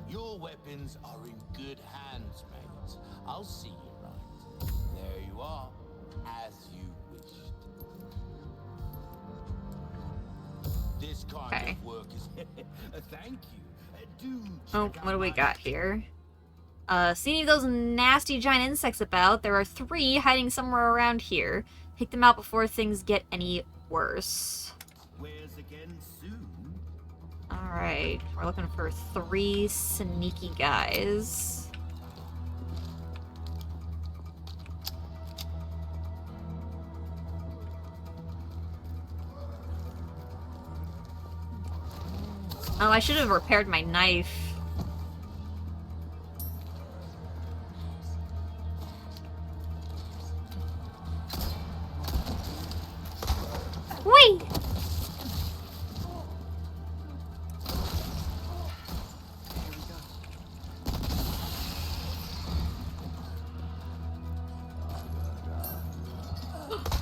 Your weapons are in good hands, mate. I'll see you right. There you are, as you wished. This kind Okay. of work is... Thank you. Do Oh, check what do out we my got here? See any of those nasty giant insects about? There are 3 hiding somewhere around here. Take them out before things get any worse. wares again soon. Alright, we're looking for 3 sneaky guys. Oh, I should have repaired my knife. Wait!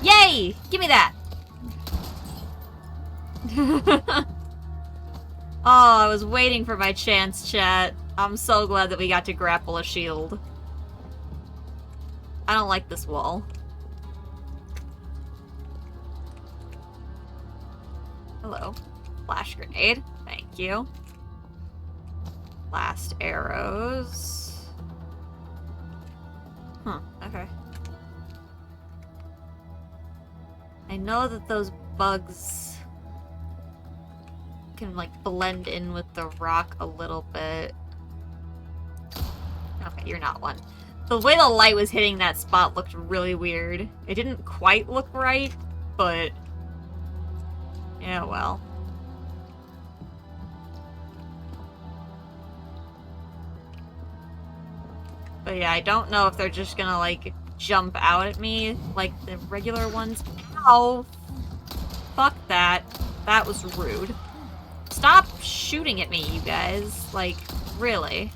Yay! Give me that! Oh, I was waiting for my chance, chat. I'm so glad that we got to grapple a shield. I don't like this wall. Hello. Flash grenade. Thank you. Blast arrows. Huh, okay. I know that those bugs can like blend in with the rock a little bit. Okay, you're not one. The way the light was hitting that spot looked really weird. It didn't quite look right, but yeah, well. But yeah, I don't know if they're just gonna like jump out at me like the regular ones. Ow! Fuck that. That was rude. Stop shooting at me, you guys. Like, really.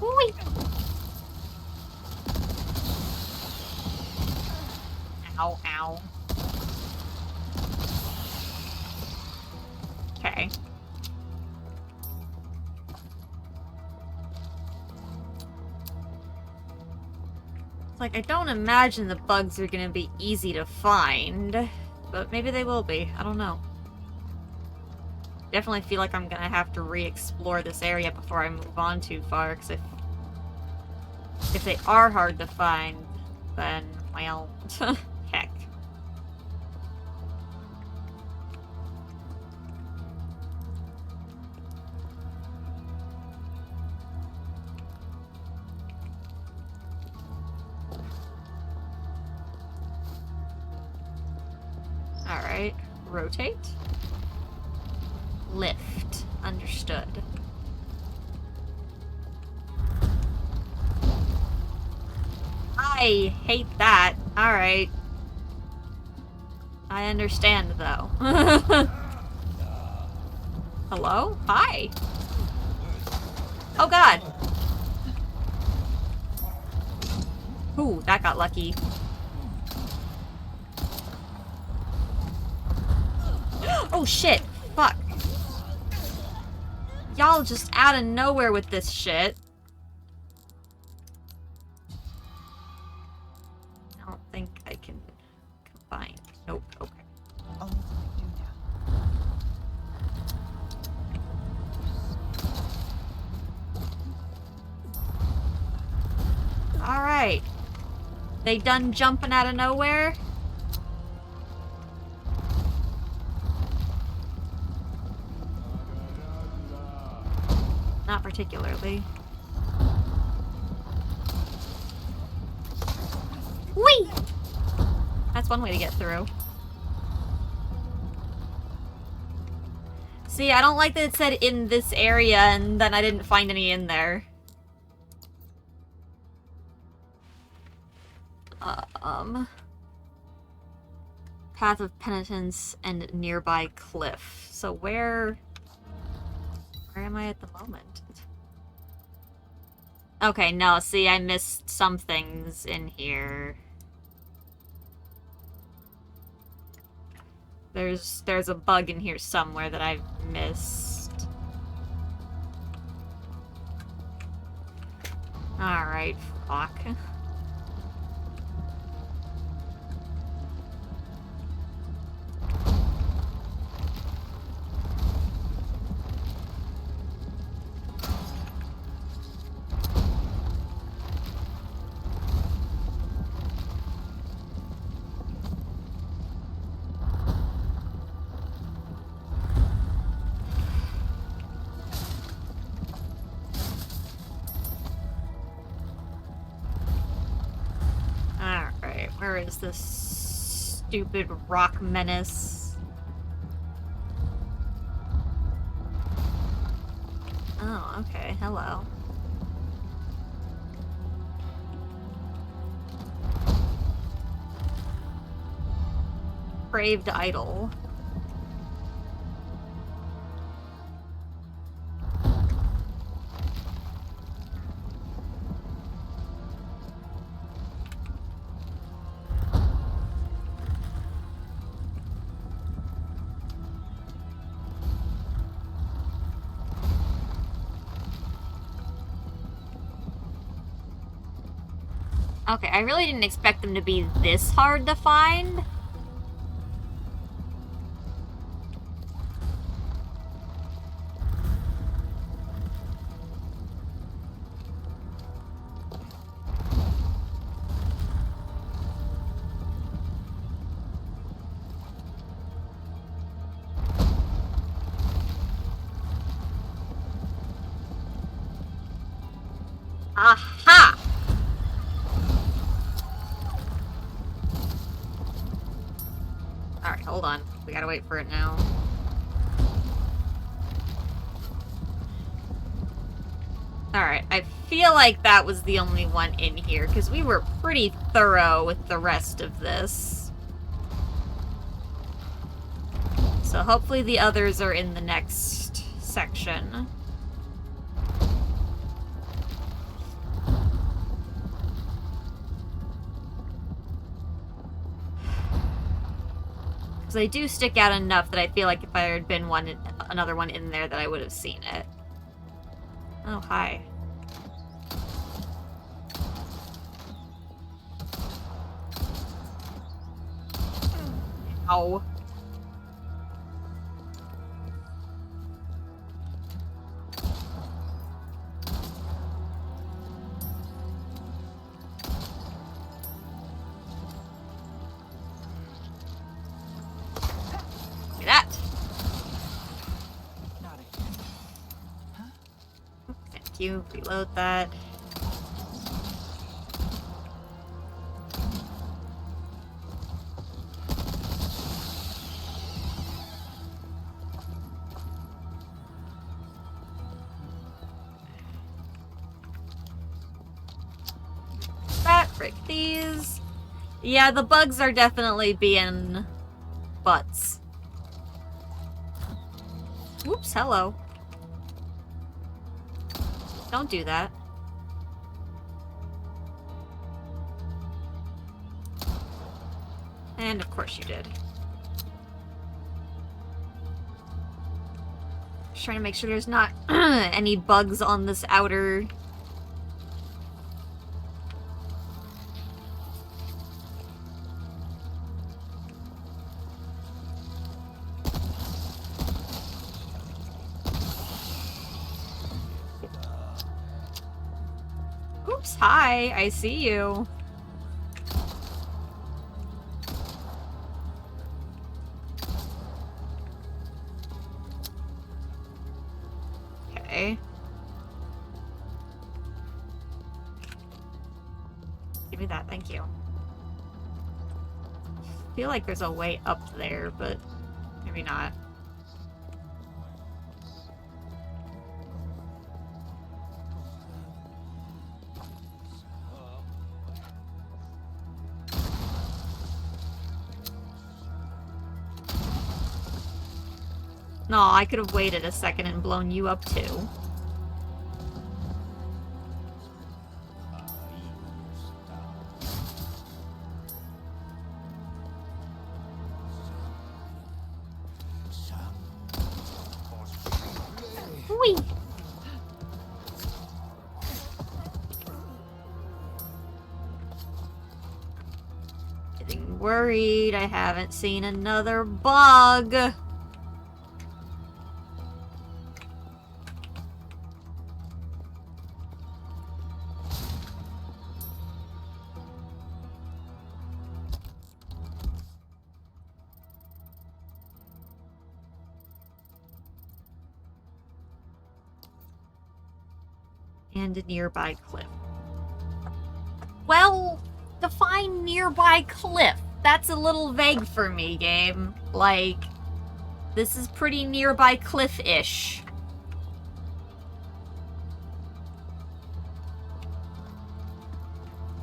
Whee! Ow, ow. Okay. It's like, I don't imagine the bugs are gonna be easy to find. But maybe they will be. I don't know. Definitely feel like I'm gonna have to re-explore this area before I move on too far, because if they are hard to find, then, well, heck. Alright. Rotate. Lift. Understood. I hate that. Alright. I understand, though. Hello? Hi. Oh god. Ooh, that got lucky. Oh shit! Fuck. Y'all just out of nowhere with this shit. I don't think I can combine. Nope, okay. Oh, I do now. Alright. They done jumping out of nowhere? Not particularly. Whee! That's one way to get through. See, I don't like that it said in this area and then I didn't find any in there. Path of Penitence and nearby cliff. So where am I at the moment? Okay, no, see, I missed some things in here. There's a bug in here somewhere that I've missed. Alright, fuck. Alright, where is this stupid rock menace? Oh, okay, hello. Braved idol. Okay, I really didn't expect them to be this hard to find. Aha! Alright, hold on. We gotta wait for it now. Alright, I feel like that was the only one in here, because we were pretty thorough with the rest of this. So hopefully the others are in the next section. Because they do stick out enough that I feel like if there had been another one in there that I would have seen it. Oh, hi. Ow. Look at that. Not again. Thank you. Reload that. Break these. Yeah, the bugs are definitely being butts. Whoops, hello. Don't do that. And of course you did. Just trying to make sure there's not any bugs on this outer... Oops, hi, I see you. Okay. Thank you. I feel like there's a way up there, but maybe not. No, I could have waited a second and blown you up too. Whee! Getting worried I haven't seen another bug. And a nearby cliff. Well, define nearby cliff. That's a little vague for me, game. Like, this is pretty nearby cliff-ish.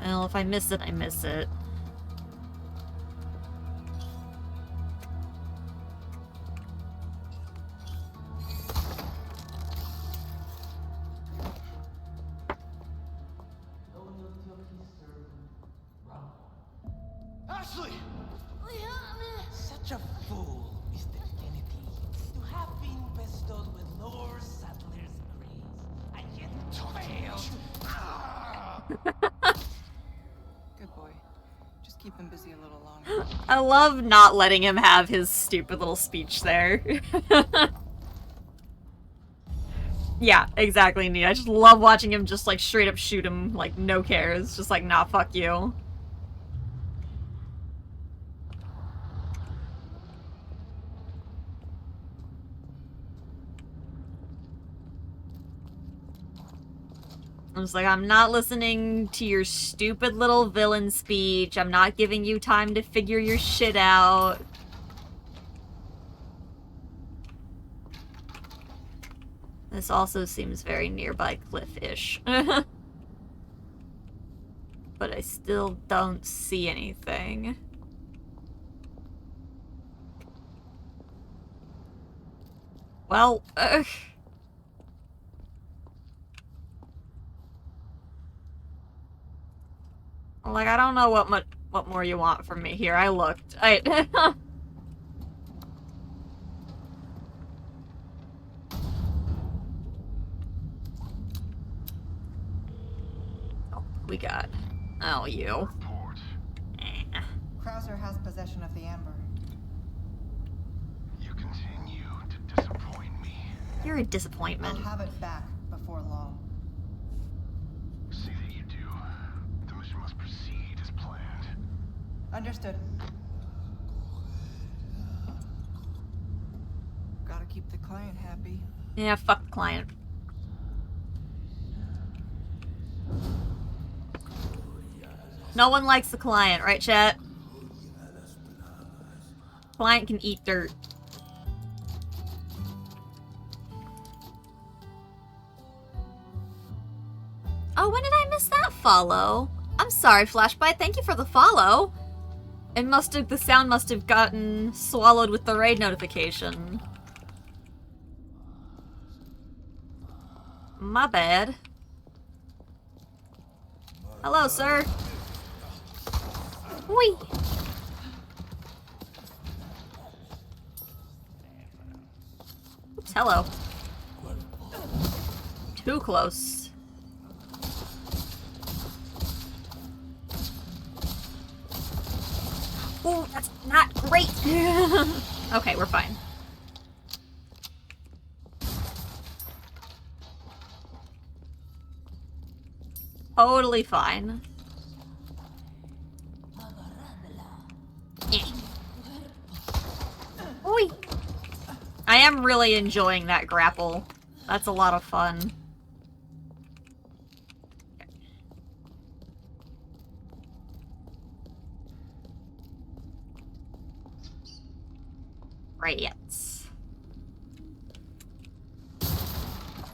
Well, if I miss it, I miss it. Ashley! Such a fool, Mr. Kennedy, to have been bestowed with Lord Saddler's grace, and yet failed. Good boy. Just keep him busy a little longer. I love not letting him have his stupid little speech there. Yeah, exactly, Nina. I just love watching him just, like, straight up shoot him, like, no cares. Just like, nah, fuck you. I'm just like, I'm not listening to your stupid little villain speech. I'm not giving you time to figure your shit out. This also seems very nearby cliff-ish. But I still don't see anything. Well, like, I don't know what more you want from me here. I looked. Oh, we got... Oh, you. Report. Krauser has possession of the amber. You continue to disappoint me. You're a disappointment. I'll have it back before long. See that you do. The mission must proceed as planned. Understood. Gotta keep the client happy. Yeah, fuck the client. No one likes the client, right, chat? Client can eat dirt. Oh, when did I miss that follow? I'm sorry, Flashbite. Thank you for the follow. The sound must have gotten swallowed with the raid notification. My bad. Hello, sir. Whee! Oops, hello. Too close. Ooh, that's not great. Okay, we're fine. Totally fine. Eh. Oi. I am really enjoying that grapple. That's a lot of fun. rats.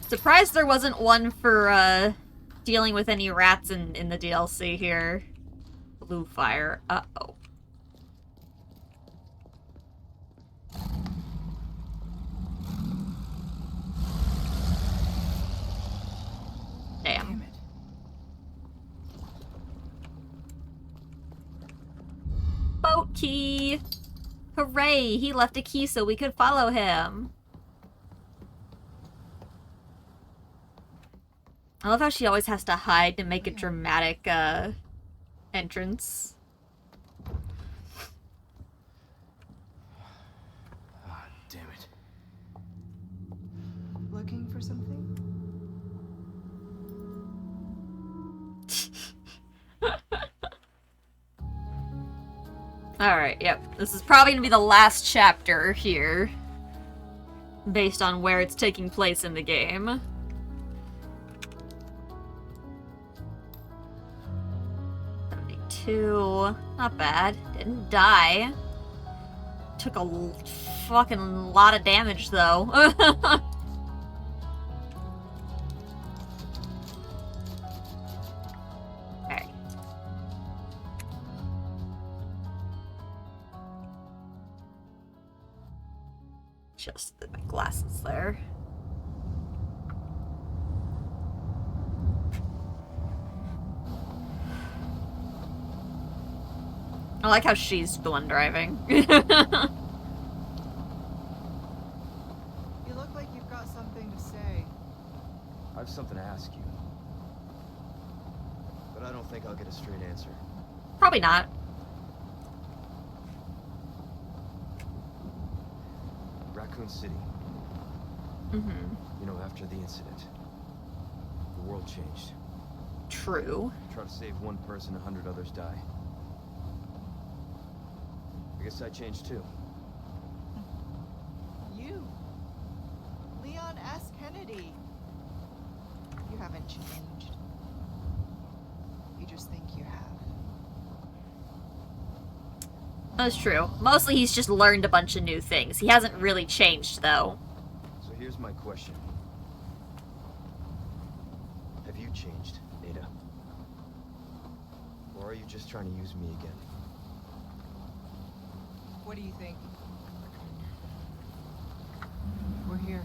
Surprised there wasn't one for, dealing with any rats in the DLC here. Blue fire. Uh-oh. Damn. Damn it. Boat key! Hooray! He left a key so we could follow him. I love how she always has to hide to make a dramatic, entrance. Ah, damn it. Looking for something? Alright, yep. This is probably gonna be the last chapter here. Based on where it's taking place in the game. Not bad. Didn't die. Took a fucking lot of damage, though. Okay. Just my glasses there. I like how she's the one driving. You look like you've got something to say. I have something to ask you. But I don't think I'll get a straight answer. Probably not. Raccoon City. Mm-hmm. You know, after the incident, the world changed. True. Try to save one person, 100 others die. I guess I changed too. You. Leon S. Kennedy. You haven't changed. You just think you have. That's true. Mostly he's just learned a bunch of new things. He hasn't really changed, though. So here's my question. Have you changed, Ada? Or are you just trying to use me again? What do you think? We're here.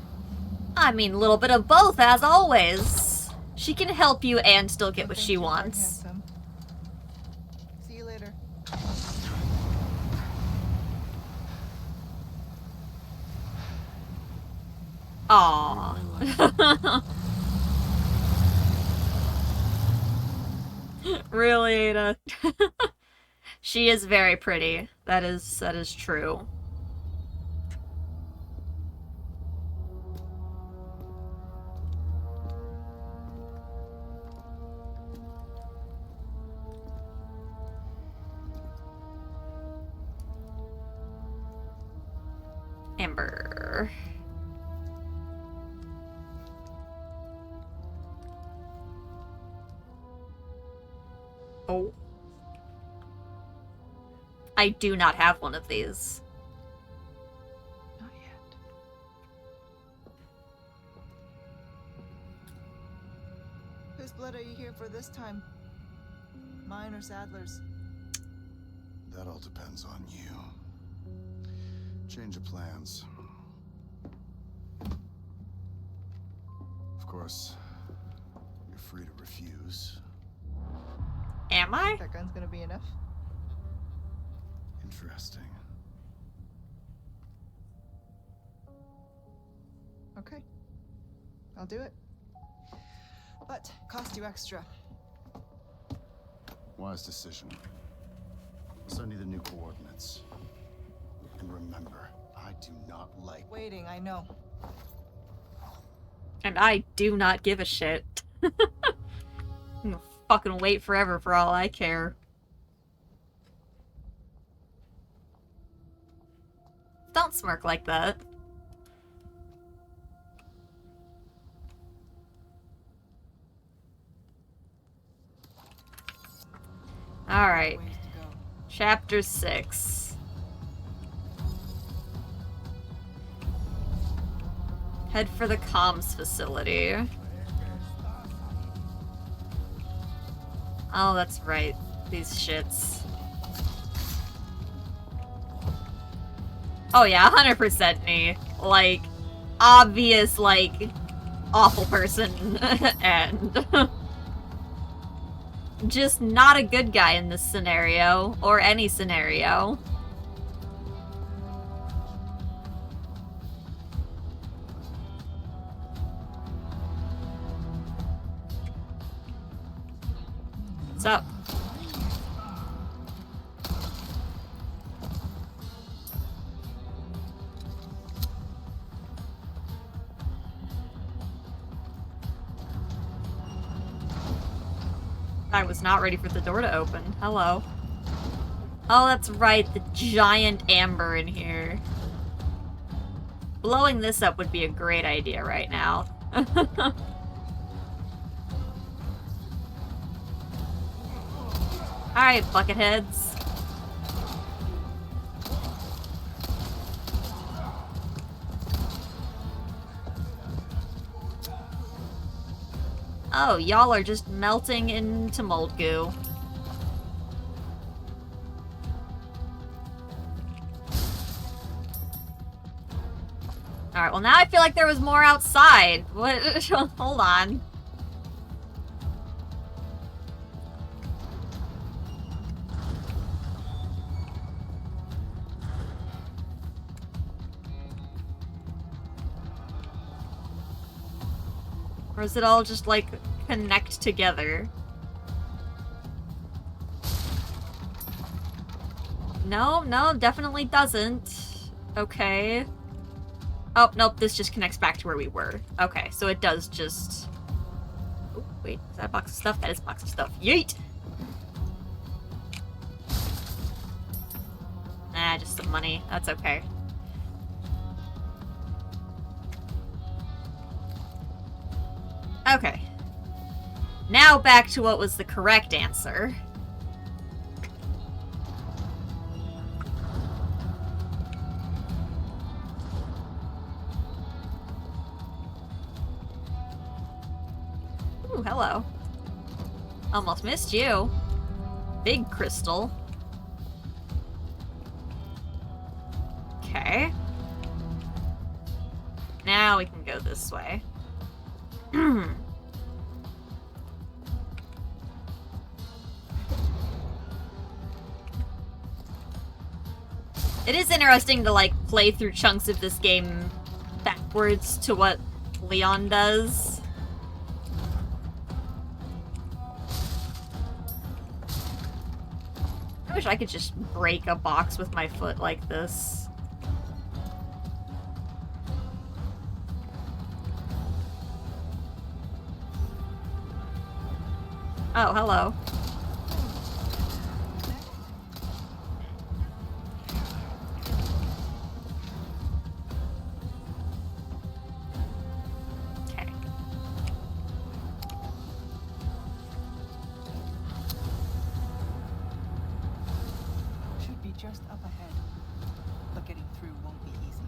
I mean, a little bit of both, as always. She can help you and still get what Thank she you, Mark wants. Handsome. See you later. Aww. Really, Ada? She is very pretty. That is true. Amber. Oh. I do not have one of these. Not yet. Whose blood are you here for this time? Mine or Sadler's? That all depends on you. Change of plans. Of course, you're free to refuse. Am I? That gun's gonna be enough. Interesting. Okay. I'll do it. But cost you extra. Wise decision. I'll send you the new coordinates. And remember, I do not like... Waiting, I know. And I do not give a shit. I'm gonna fucking wait forever for all I care. Don't smirk like that. Alright. Ways to go. Chapter 6. Head for the comms facility. Oh, that's right. These shits. Oh yeah, 100% me. Like, obvious, like, awful person. And just not a good guy in this scenario. Or any scenario. What's up? I was not ready for the door to open. Hello. Oh, that's right, the giant amber in here. Blowing this up would be a great idea right now. Alright, bucketheads. Oh, y'all are just melting into mold goo. Alright, well now I feel like there was more outside. What? Hold on. Or is it all just, like, connect together? No, no, definitely doesn't. Okay. Oh, nope, this just connects back to where we were. Okay, so it does just... Oh, wait, is that a box of stuff? That is a box of stuff. Yeet! Nah, just some money. That's okay. Okay. Now back to what was the correct answer. Ooh, hello. Almost missed you. Big crystal. Okay. Now we can go this way. It is interesting to, like, play through chunks of this game backwards to what Leon does. I wish I could just break a box with my foot like this. Oh, hello. Okay. Should be just up ahead, but getting through won't be easy.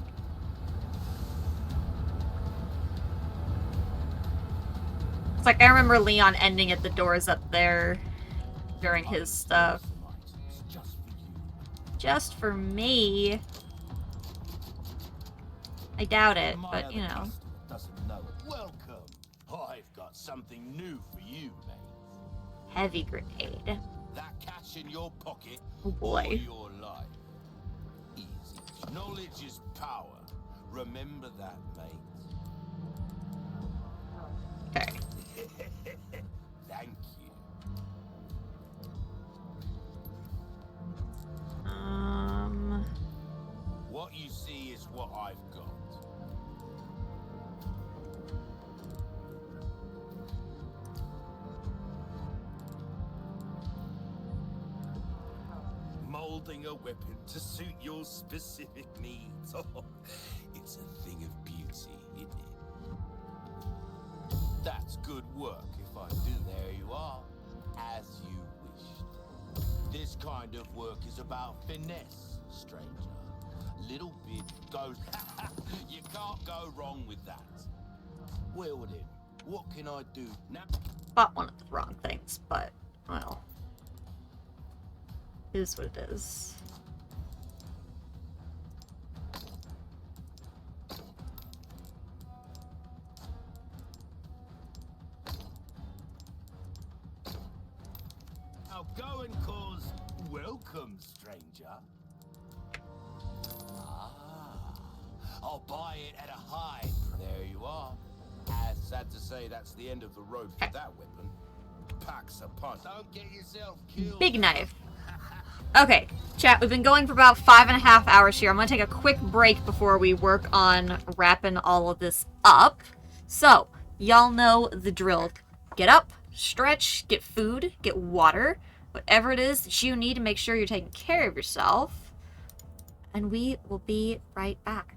It's like I remember Leon ending at the doors up there during his stuff. Just for me. I doubt it, but you know. Doesn't know it. Welcome. I've got something new for you, mate. Heavy grenade. That cash in your pocket Oh boy. all your life. Easy. Knowledge is power. Remember that, mate. Okay. Thank you. What you see is what I've got. Molding a weapon to suit your specific needs. Oh, it's a thing of beauty, isn't it? That's good work if I do. There you are, as you wished. This kind of work is about finesse, stranger. Little bit goes. You can't can't go wrong with that. Well then, what can I do now? Bought one of the wrong things, but, well. It is what it is. I'll go and cause welcome, stranger. Ah, I'll buy it at a high. There you are. Sad to say that's the end of the road for that weapon. Packs a punch. Don't get yourself killed. Big knife. Okay, chat, we've been going for about 5.5 hours here. I'm gonna take a quick break before we work on wrapping all of this up. So, y'all know the drill. Get up, stretch, get food, get water, whatever it is that you need to make sure you're taking care of yourself. And we will be right back.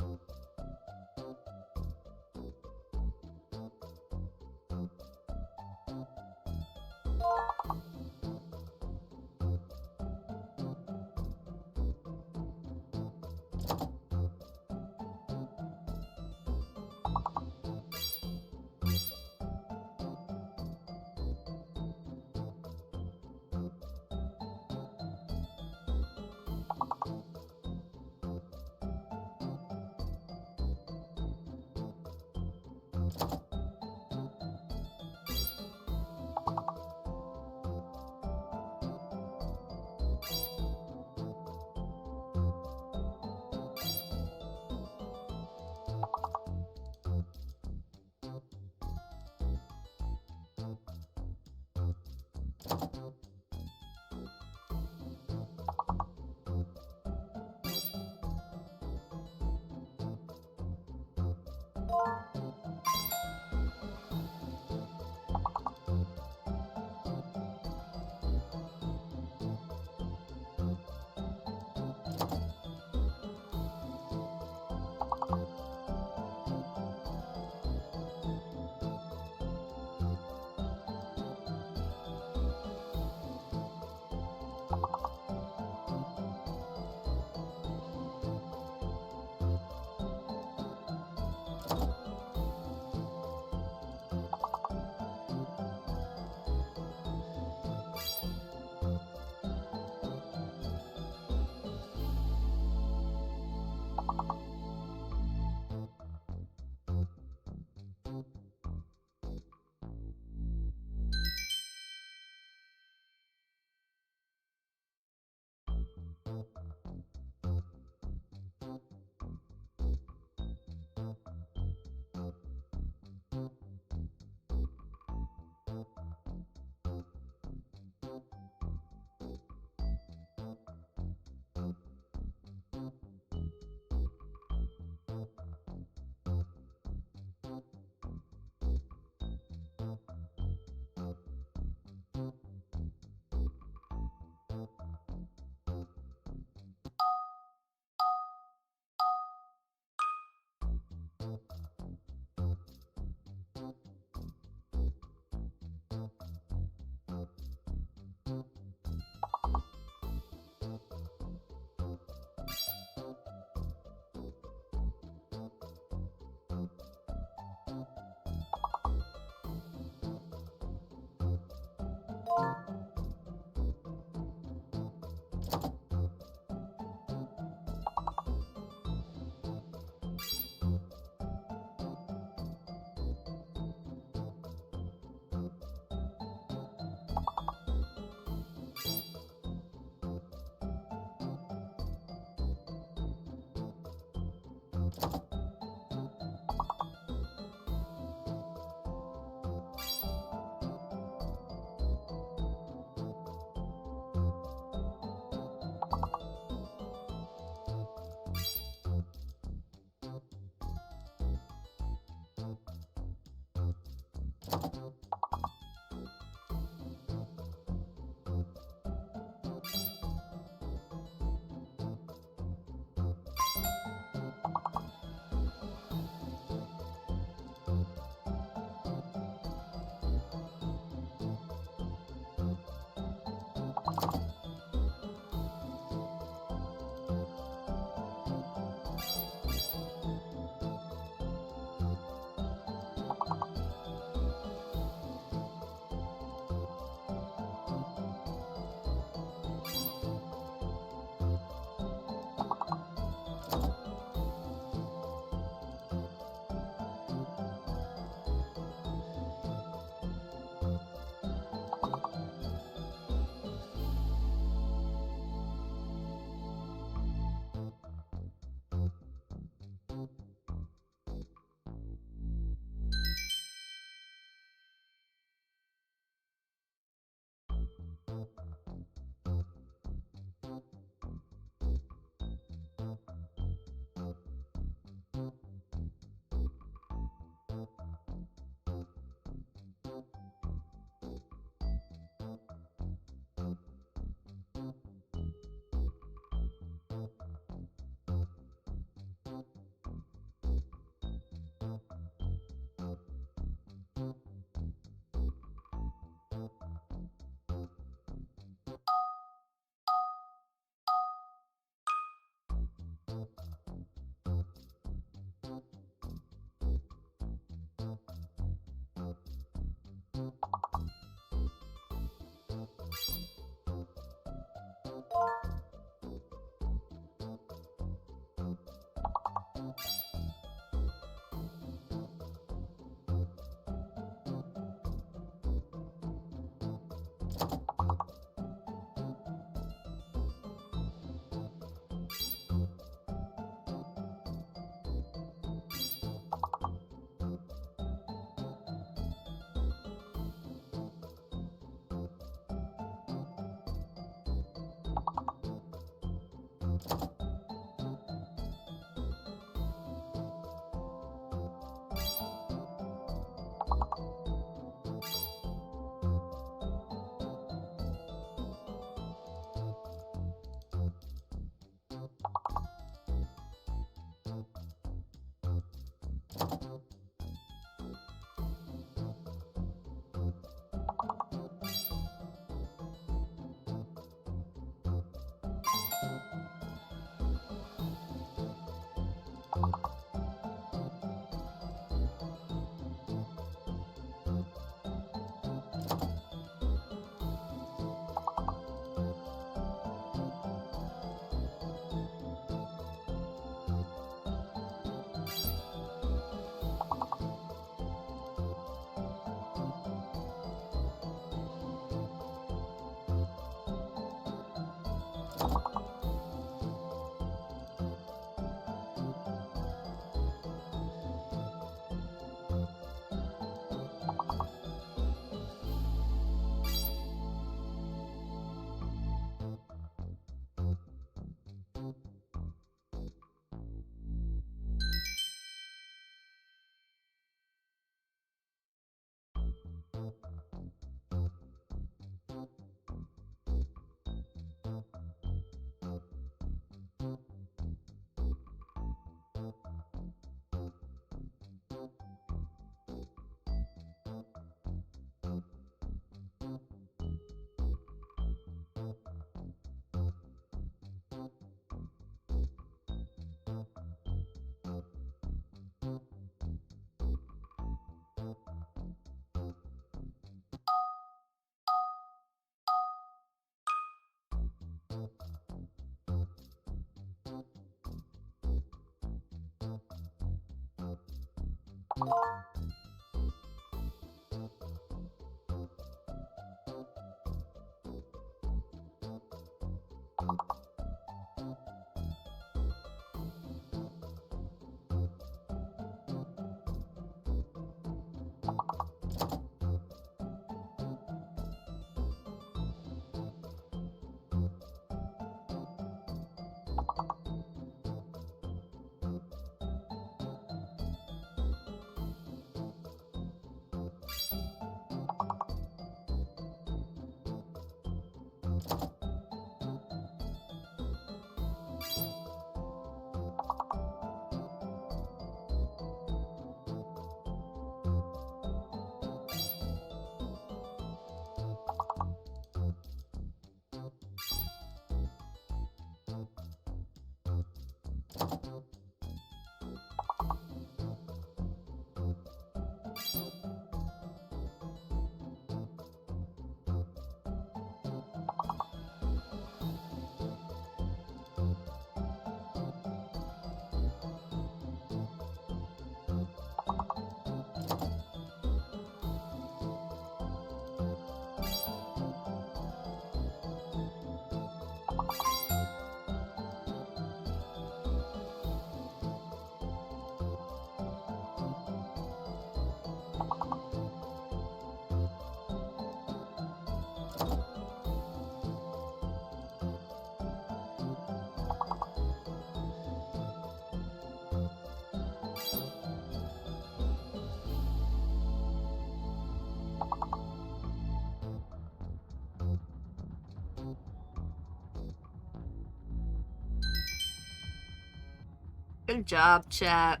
Good job, chat.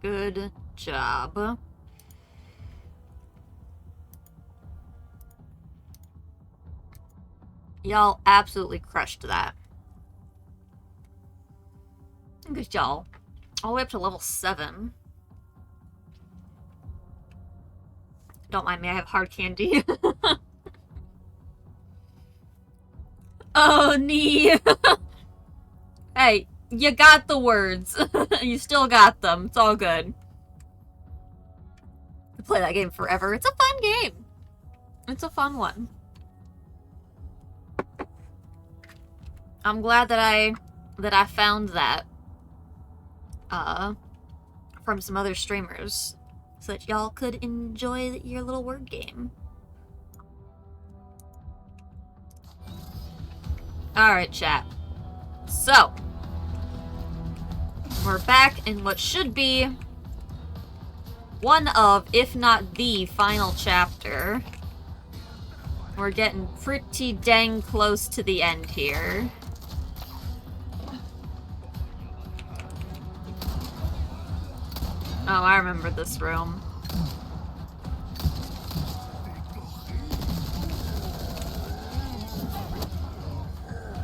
Good job. Y'all absolutely crushed that. Good y'all. All the way up to level 7. Don't mind me, I have hard candy. Oh, nee. Hey, you got the words. You still got them. It's all good. I play that game forever. It's a fun game. It's a fun one. I'm glad that I found that from some other streamers so that y'all could enjoy your little word game. Alright, chat. So, we're back in what should be one of, if not the, final chapter. We're getting pretty dang close to the end here. Oh, I remember this room.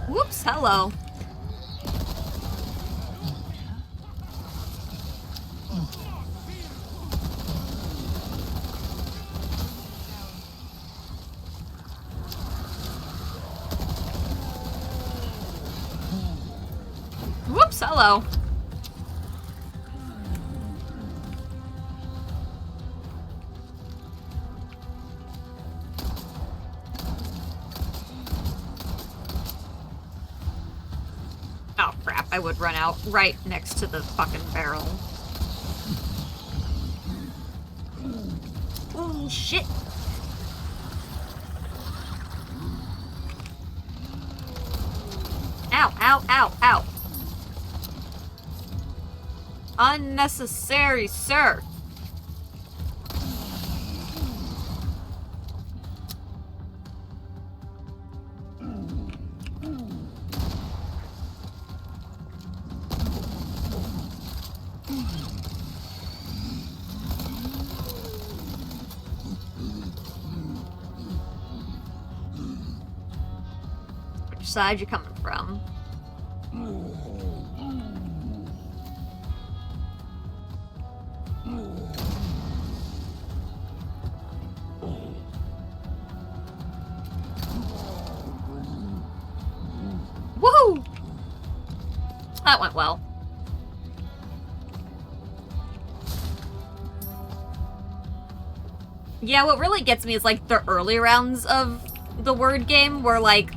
Whoops, hello. Whoops, hello. Oh crap, I would run out right next to the fucking barrel. Oh shit. Ow, ow, ow, ow. Unnecessary, sir. Which side you coming from? Woohoo! That went well. Yeah, what really gets me is, like, the early rounds of the word game where, like,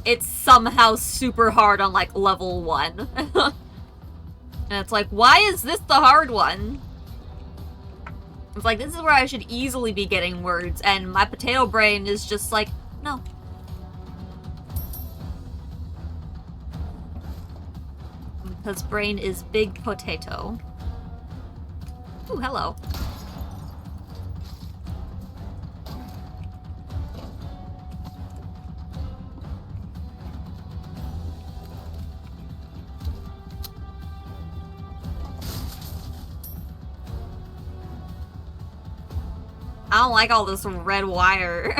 it's somehow super hard on, like, level 1. And it's like, why is this the hard one? It's like, this is where I should easily be getting words, and my potato brain is just like, no. Because brain is big potato. Ooh, hello. I don't like all this red wire.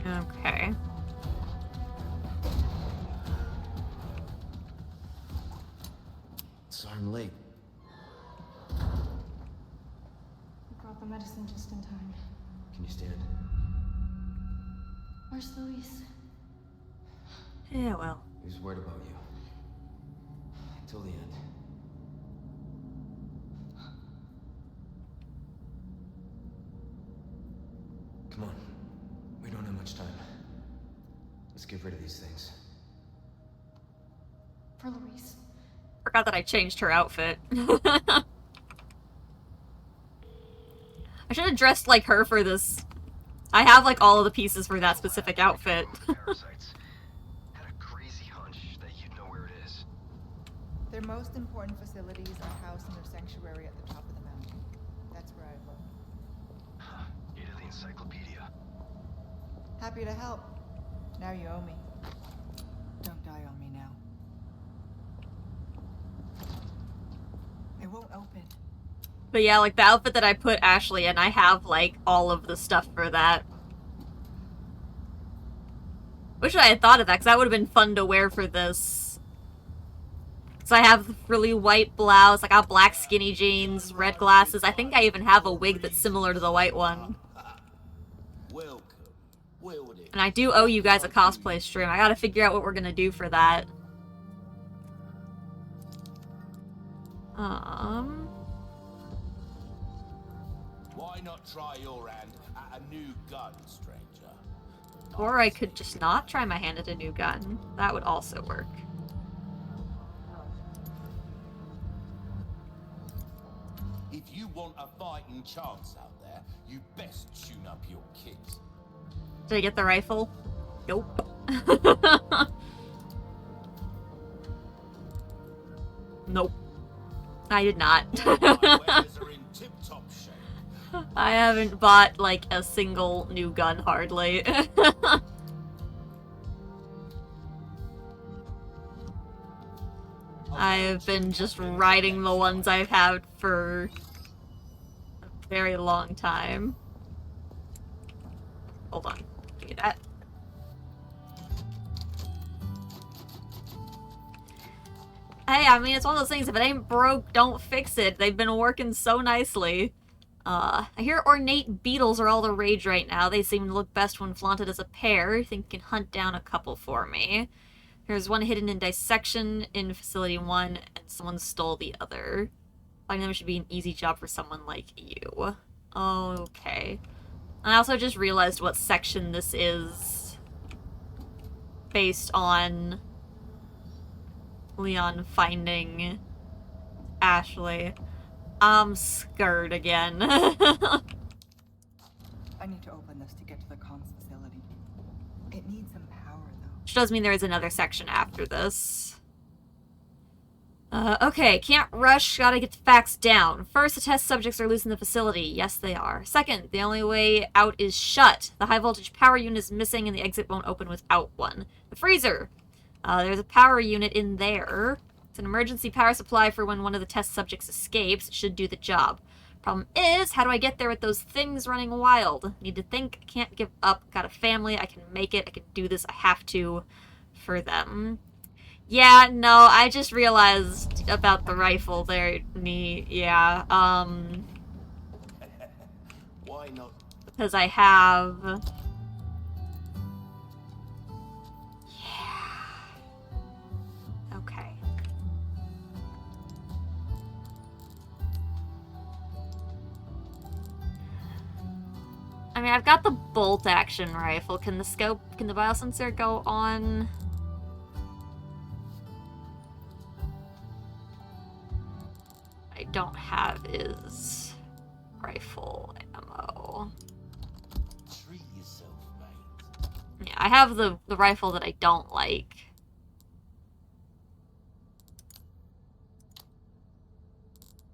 Okay. Sorry I'm late. I brought the medicine just in time. Can you stand? Where's Luis? Yeah, well. He was worried about you. Until the end. Come on. We don't have much time. Let's get rid of these things. For Luis. Forgot that I changed her outfit. I should have dressed like her for this. I have, like, all of the pieces for that specific outfit. Parasites. Had a crazy hunch that you'd know where it is. Their most important facilities are housed in their sanctuary at the top of the mountain. That's where I look. You did the encyclopedia. Happy to help. Now you owe me. Don't die on me now. It won't open. But yeah, like, the outfit that I put Ashley in, I have, like, all of the stuff for that. Wish I had thought of that, because that would have been fun to wear for this. So I have really white blouse, like, I have black skinny jeans, red glasses. I think I even have a wig that's similar to the white one. Welcome. Well then. And I do owe you guys a cosplay stream. I gotta figure out what we're gonna do for that. Why not try your hand at a new gun, stranger? Or I could just not try my hand at a new gun. That would also work. If you want a fighting chance out there, you best tune up your kit. Did I get the rifle? Nope. Nope. I did not. My wares are in tip-top shape. I haven't bought, like, a single new gun, hardly. I've been just riding the ones I've had for a very long time. Hold on. Give me that. Hey, I mean, it's one of those things, if it ain't broke, don't fix it. They've been working so nicely. I hear ornate beetles are all the rage right now. They seem to look best when flaunted as a pair. I think you can hunt down a couple for me. There's one hidden in dissection in Facility 1, and someone stole the other. Finding them should be an easy job for someone like you. Okay. I also just realized what section this is based on Leon finding Ashley. I'm scared again. I need to open this to get to the comms facility. It needs some power, though. Which does mean there is another section after this. Okay, can't rush, gotta get the facts down. First, the test subjects are loose in the facility. Yes, they are. Second, the only way out is shut. The high voltage power unit is missing and the exit won't open without one. The freezer. There's a power unit in there. It's an emergency power supply for when one of the test subjects escapes. It should do the job. Problem is, how do I get there with those things running wild? Need to think, can't give up, got a family, I can make it, I can do this, I have to for them. Yeah, no, I just realized about the rifle there, yeah, Why not? because I have... mean, I've got the bolt action rifle. Can the biosensor go on? I don't have is rifle ammo. Treat yourself, mate. Yeah, I have the rifle that I don't like.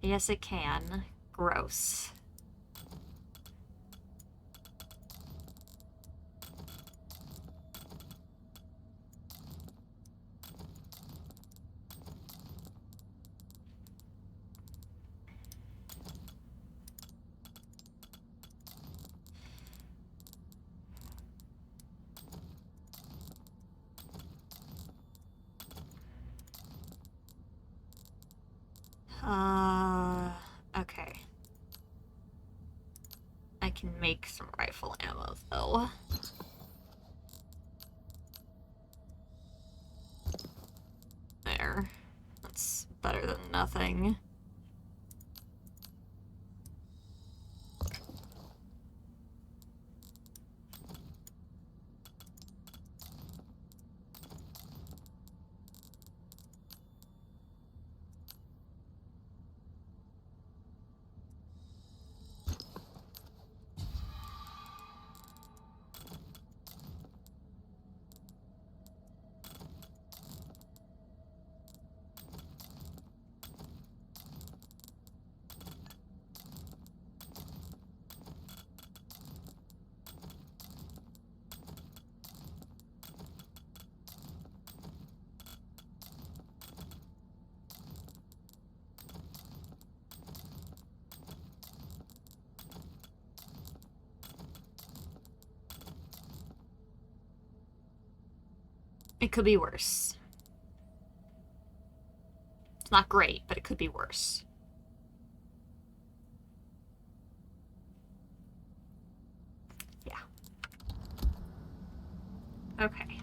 Yes, it can. Gross. Okay. I can make some rifle ammo, though. There. That's better than nothing. It could be worse. It's not great, but it could be worse. Yeah. Okay.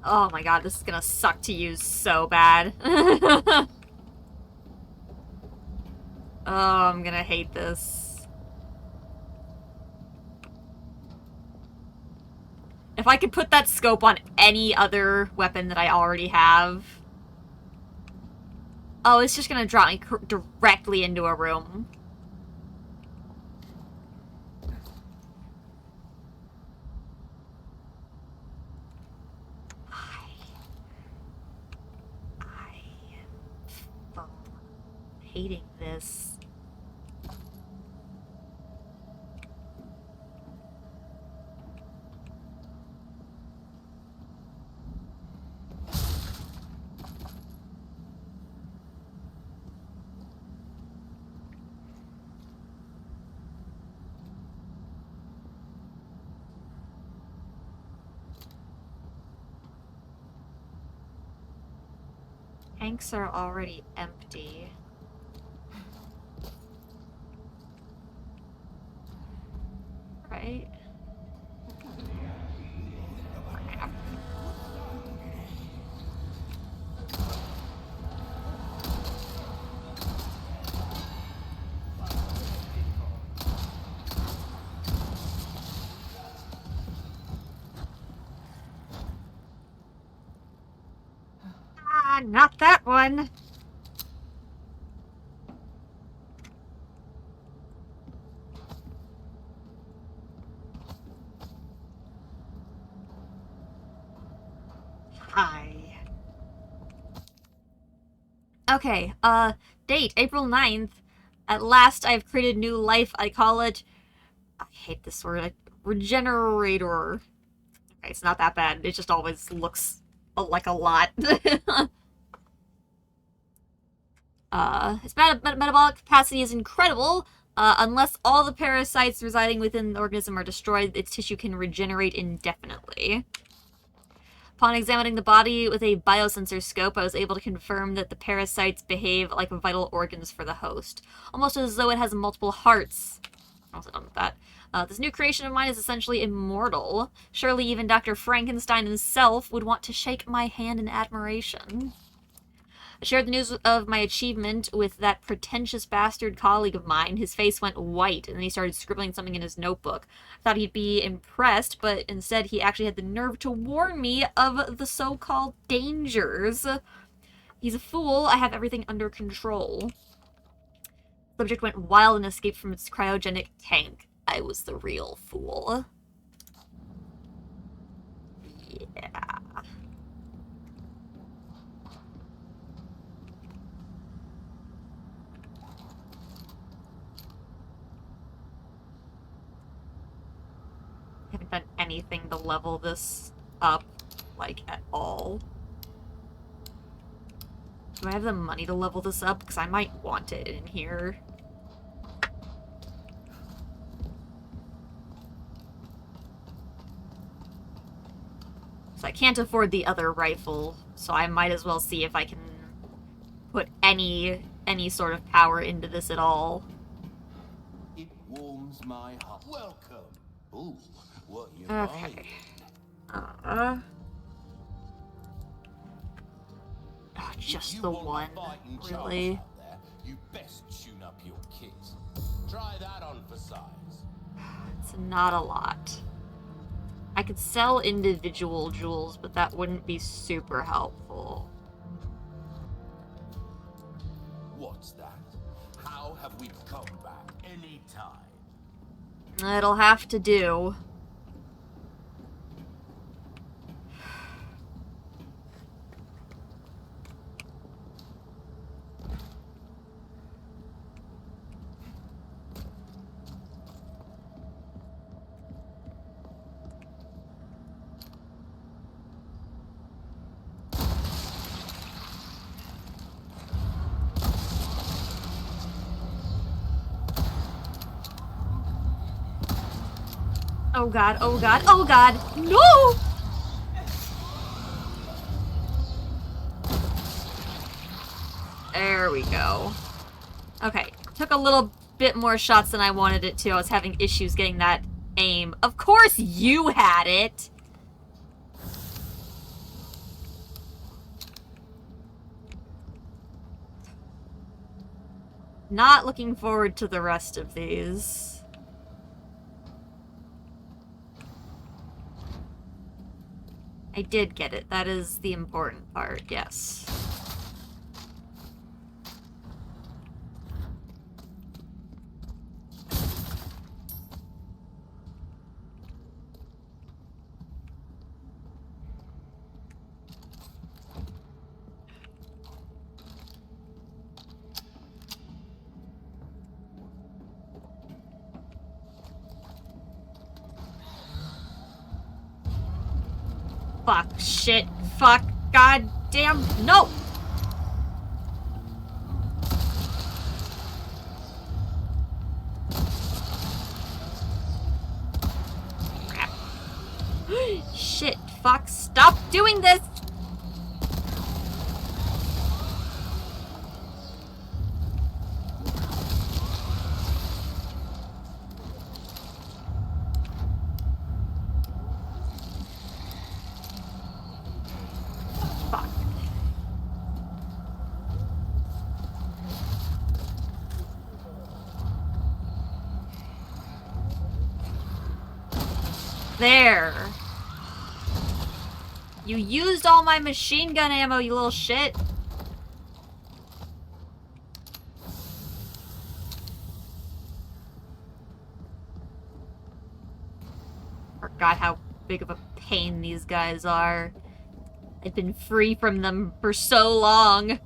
Oh my god, this is gonna suck to use so bad. Oh, I'm gonna hate this. If I could put that scope on any other weapon that I already have... Oh, it's just gonna drop me directly into a room. I'm hating this. Tanks are already empty. Right? Ah, not that one! Hi. Okay, date, April 9th. At last I've created new life. I call it... I hate this word. Regenerator. Okay, it's not that bad. It just always looks like a lot. Its metabolic capacity is incredible. Unless all the parasites residing within the organism are destroyed, its tissue can regenerate indefinitely. Upon examining the body with a biosensor scope, I was able to confirm that the parasites behave like vital organs for the host, almost as though it has multiple hearts. Also done with that. This new creation of mine is essentially immortal. Surely even Dr. Frankenstein himself would want to shake my hand in admiration. I shared the news of my achievement with that pretentious bastard colleague of mine. His face went white, and then he started scribbling something in his notebook. I thought he'd be impressed, but instead he actually had the nerve to warn me of the so-called dangers. He's a fool. I have everything under control. The subject went wild and escaped from its cryogenic tank. I was the real fool. Yeah. I haven't done anything to level this up, like, at all. Do I have the money to level this up? Because I might want it in here. So I can't afford the other rifle, so I might as well see if I can put any sort of power into this at all. It warms my heart. Welcome. Ooh, what you Okay. Just the one, really. There, you best tune up your kit. Try that on for size. It's not a lot. I could sell individual jewels, but that wouldn't be super helpful. What's that? How have we come back any time? It'll have to do. Oh god, oh god, oh god! No! There we go. Okay, took a little bit more shots than I wanted it to. I was having issues getting that aim. Of course you had it! Not looking forward to the rest of these. I did get it. That is the important part, yes. Fuck, shit, fuck, goddamn, no! Crap. Shit, fuck, stop doing this! There. You used all my machine gun ammo, you little shit. Forgot how big of a pain these guys are. I've been free from them for so long.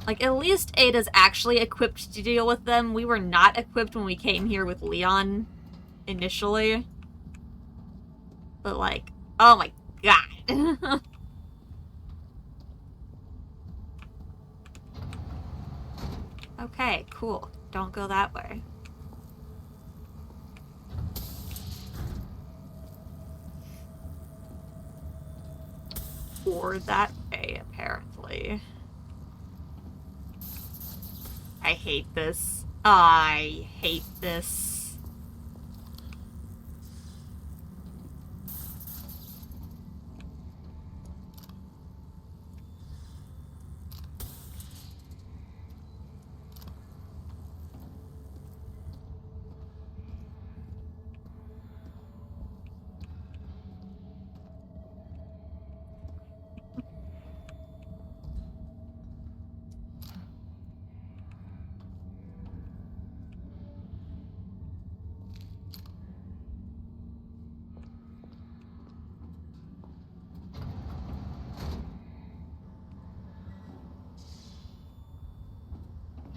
Like, at least Ada's actually equipped to deal with them. We were not equipped when we came here with Leon initially. But, like, oh my god. Okay, cool. Don't go that way. Or that way, apparently. I hate this. I hate this.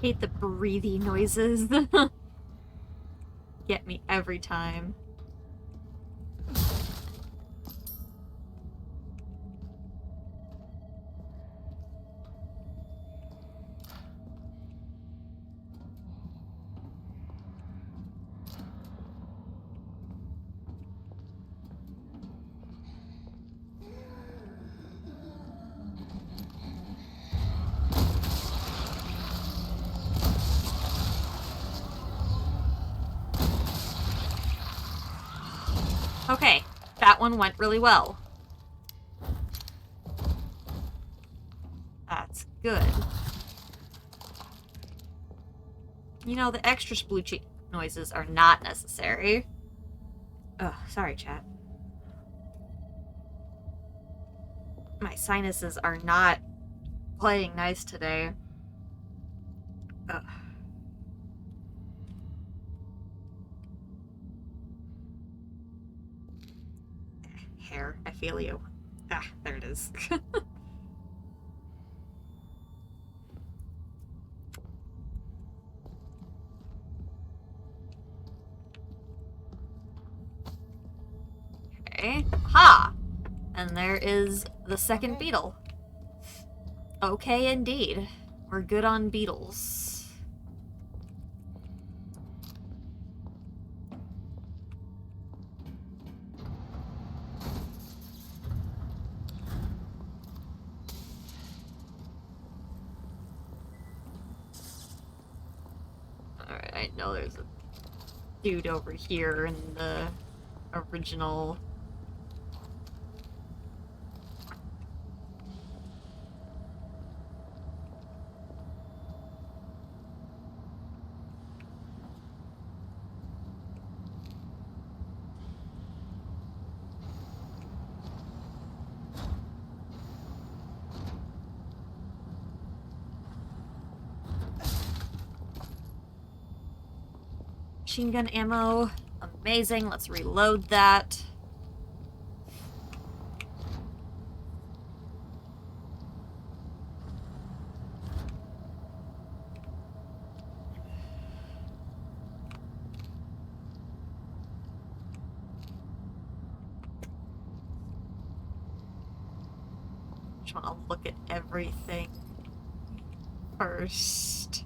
Hate the breathy noises. Get me every time. Okay, that one went really well. That's good. You know, the extra sploochy noises are not necessary. Ugh, sorry, chat. My sinuses are not playing nice today. Ugh. Hair, I feel you. Ah, there it is. Okay. Ha! And there is the second beetle. Okay, indeed. We're good on beetles. Alright, I know there's a dude over here in the original. Machine gun ammo. Amazing. Let's reload that. Just want to look at everything first.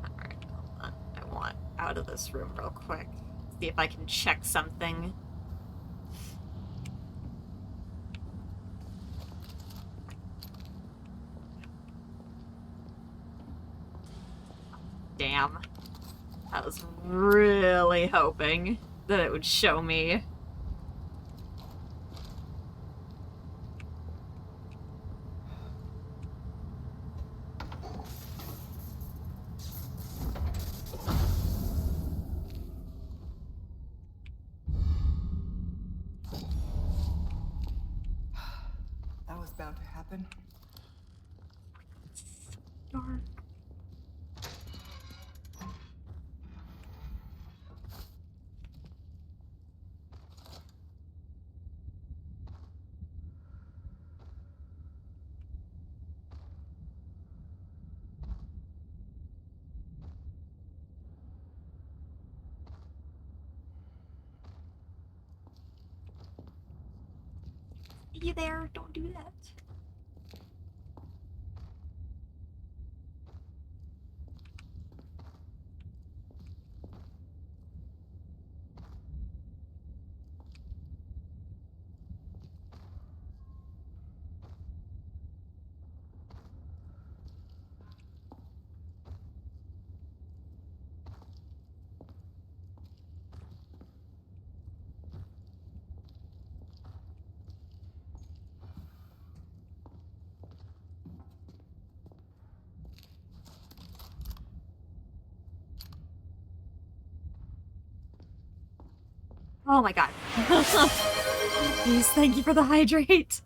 Alright, hold on. I want out of this room real quick. See if I can check something. Damn. I was really hoping that it would show me. That was bound to happen. Dark. You there? Don't do that. Oh my god. Please, thank you for the hydrate.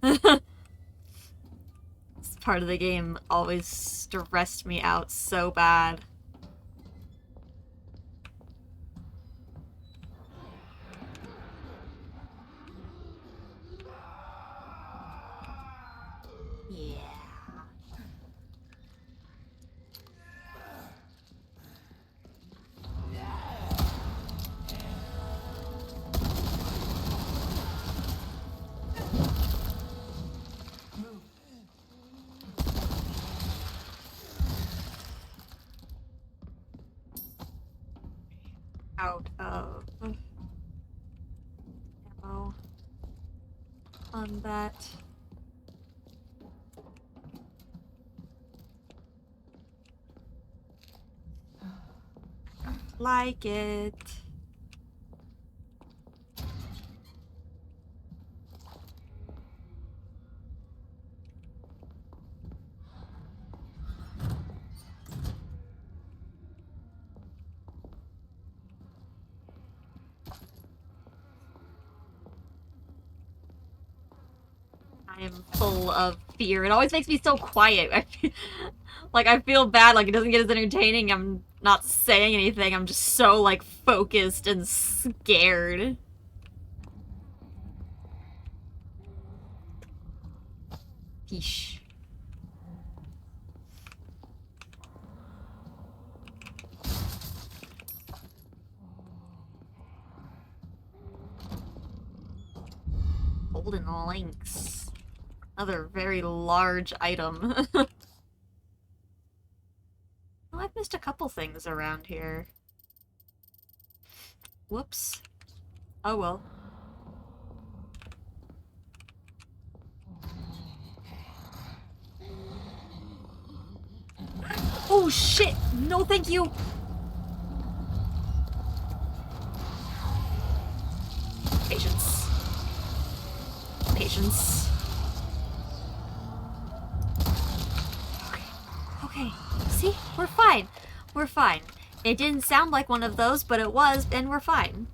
This part of the game always stressed me out so bad. Yeah. Out of ammo on that. Like it. I am full of fear. It always makes me so quiet. I feel bad, like it doesn't get as entertaining. I'm not saying anything. I'm just so, like, focused and scared. Yeesh. Golden links. Another very large item. Oh, I've missed a couple things around here. Whoops. Oh well. Oh shit! No thank you! Patience. Patience. Okay. See? We're fine. We're fine. It didn't sound like one of those, but it was, and we're fine.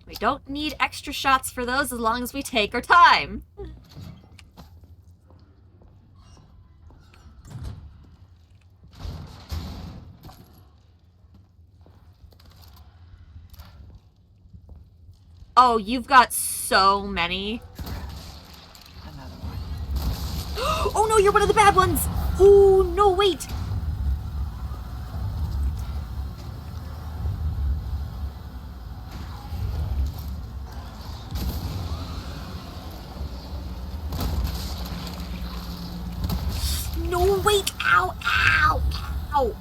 We don't need extra shots for those as long as we take our time. Oh, you've got so many. Another one. Oh no, you're one of the bad ones! Oh no, wait! No, wait! Ow! Ow! Ow!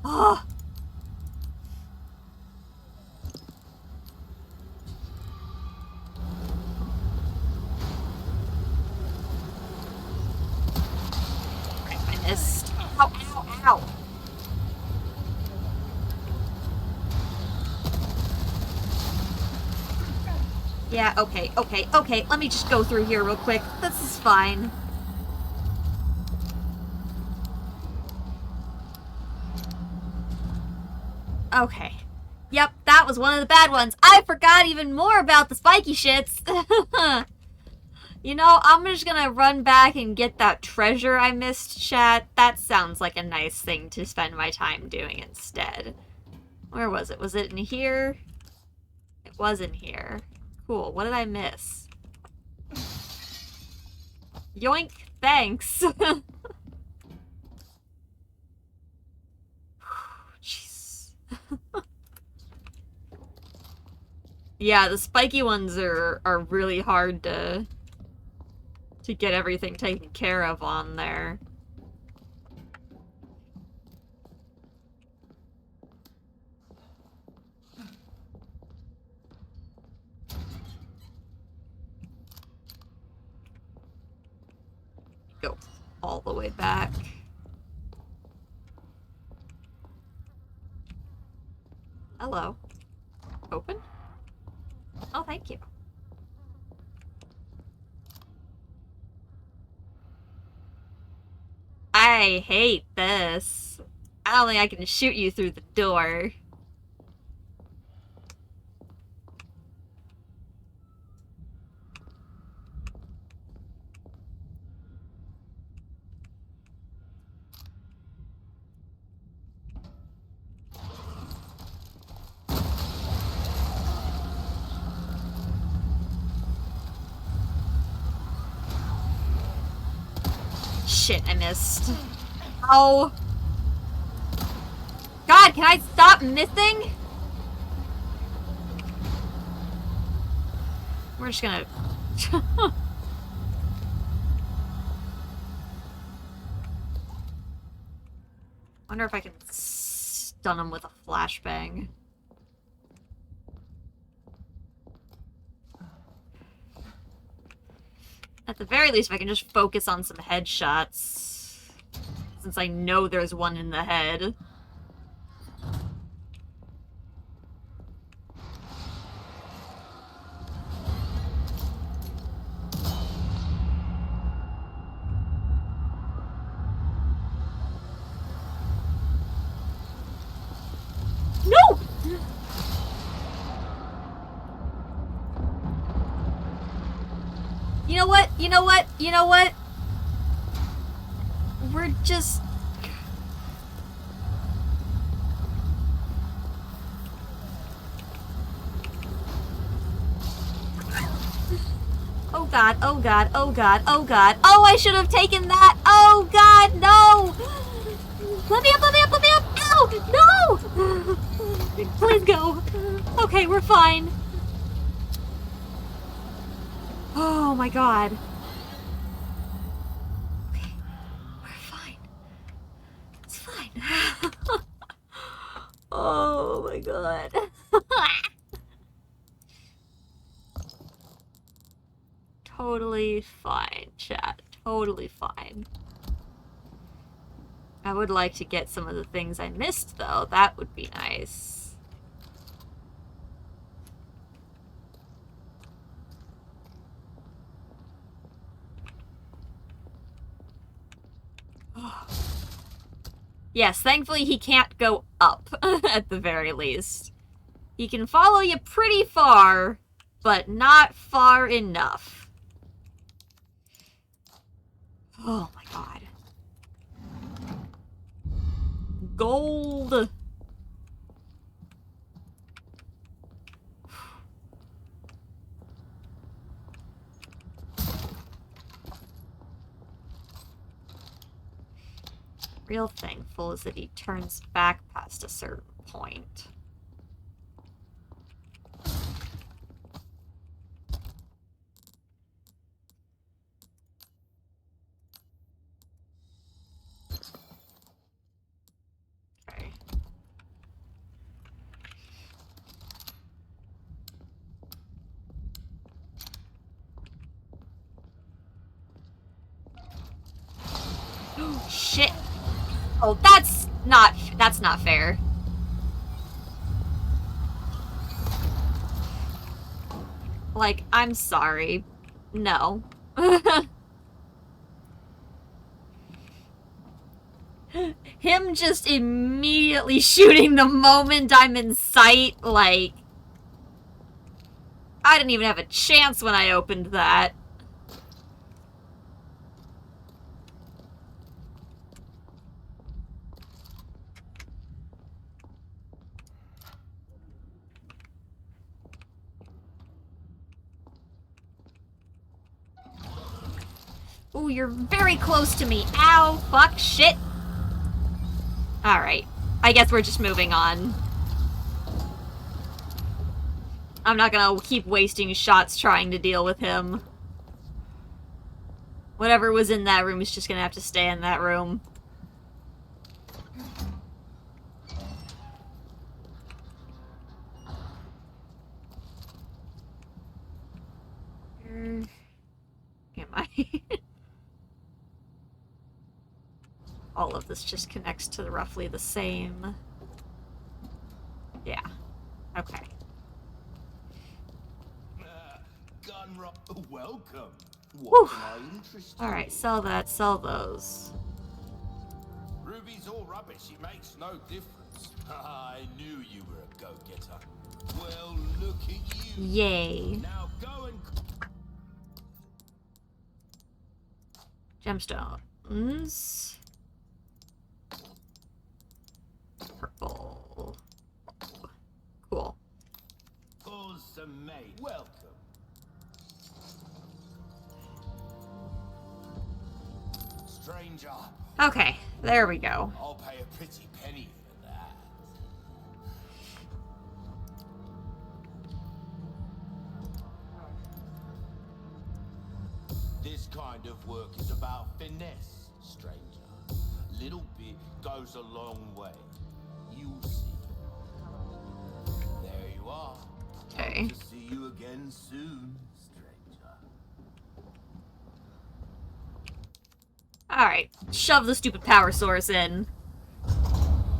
Oh. I missed. Ow, ow, ow. Yeah, okay, okay, okay. Let me just go through here real quick. This is fine. Okay. Yep, that was one of the bad ones. I forgot even more about the spiky shits. You know, I'm just gonna run back and get that treasure I missed, chat. That sounds like a nice thing to spend my time doing instead. Where was it? Was it in here? It was in here. Cool. What did I miss? Yoink. Thanks. Jeez. Yeah, the spiky ones are really hard to get everything taken care of on there. Go all the way back. Hello. Open? Oh, thank you. I hate this. I don't think I can shoot you through the door. Shit, I missed. Oh. God, can I stop missing? We're just gonna... Wonder if I can stun him with a flashbang. At the very least, if I can just focus on some headshots. Since I know there's one in the head. No! You know what? You know what? You know what? We're just... Oh god, oh god, oh god, oh god. Oh, I should have taken that! Oh god, no! Let me up, let me up, let me up! Ow! No! Please go. Okay, we're fine. Oh my god. Okay, we're fine. It's fine. Oh my god. Totally fine, chat. Totally fine. I would like to get some of the things I missed, though. That would be nice. Yes, thankfully he can't go up, at the very least. He can follow you pretty far, but not far enough. Oh my god. Gold! Real thankful is that he turns back past a certain point. Okay. Shit! Oh, that's not fair. Like, I'm sorry. No. Him just immediately shooting the moment I'm in sight, like... I didn't even have a chance when I opened that. Ooh, you're very close to me. Ow, fuck, shit. Alright. I guess we're just moving on. I'm not gonna keep wasting shots trying to deal with him. Whatever was in that room is just gonna have to stay in that room. Where am I? All of this just connects to roughly the same. Yeah. Okay. Welcome. Whew. What can I interest you? Alright, sell that, sell those. Ruby's all rubbish. It makes no difference. I knew you were a go-getter. Well, look at you. Yay. Now go and... Gemstones. Purple. Cool. Awesome, mate. Welcome. Stranger, Okay, there we go. I'll pay a pretty penny for that. This kind of work is about finesse, stranger. Little bit goes a long way. You'll see. There you are. Okay. Hope to see you again soon, stranger. Alright, shove the stupid power source in.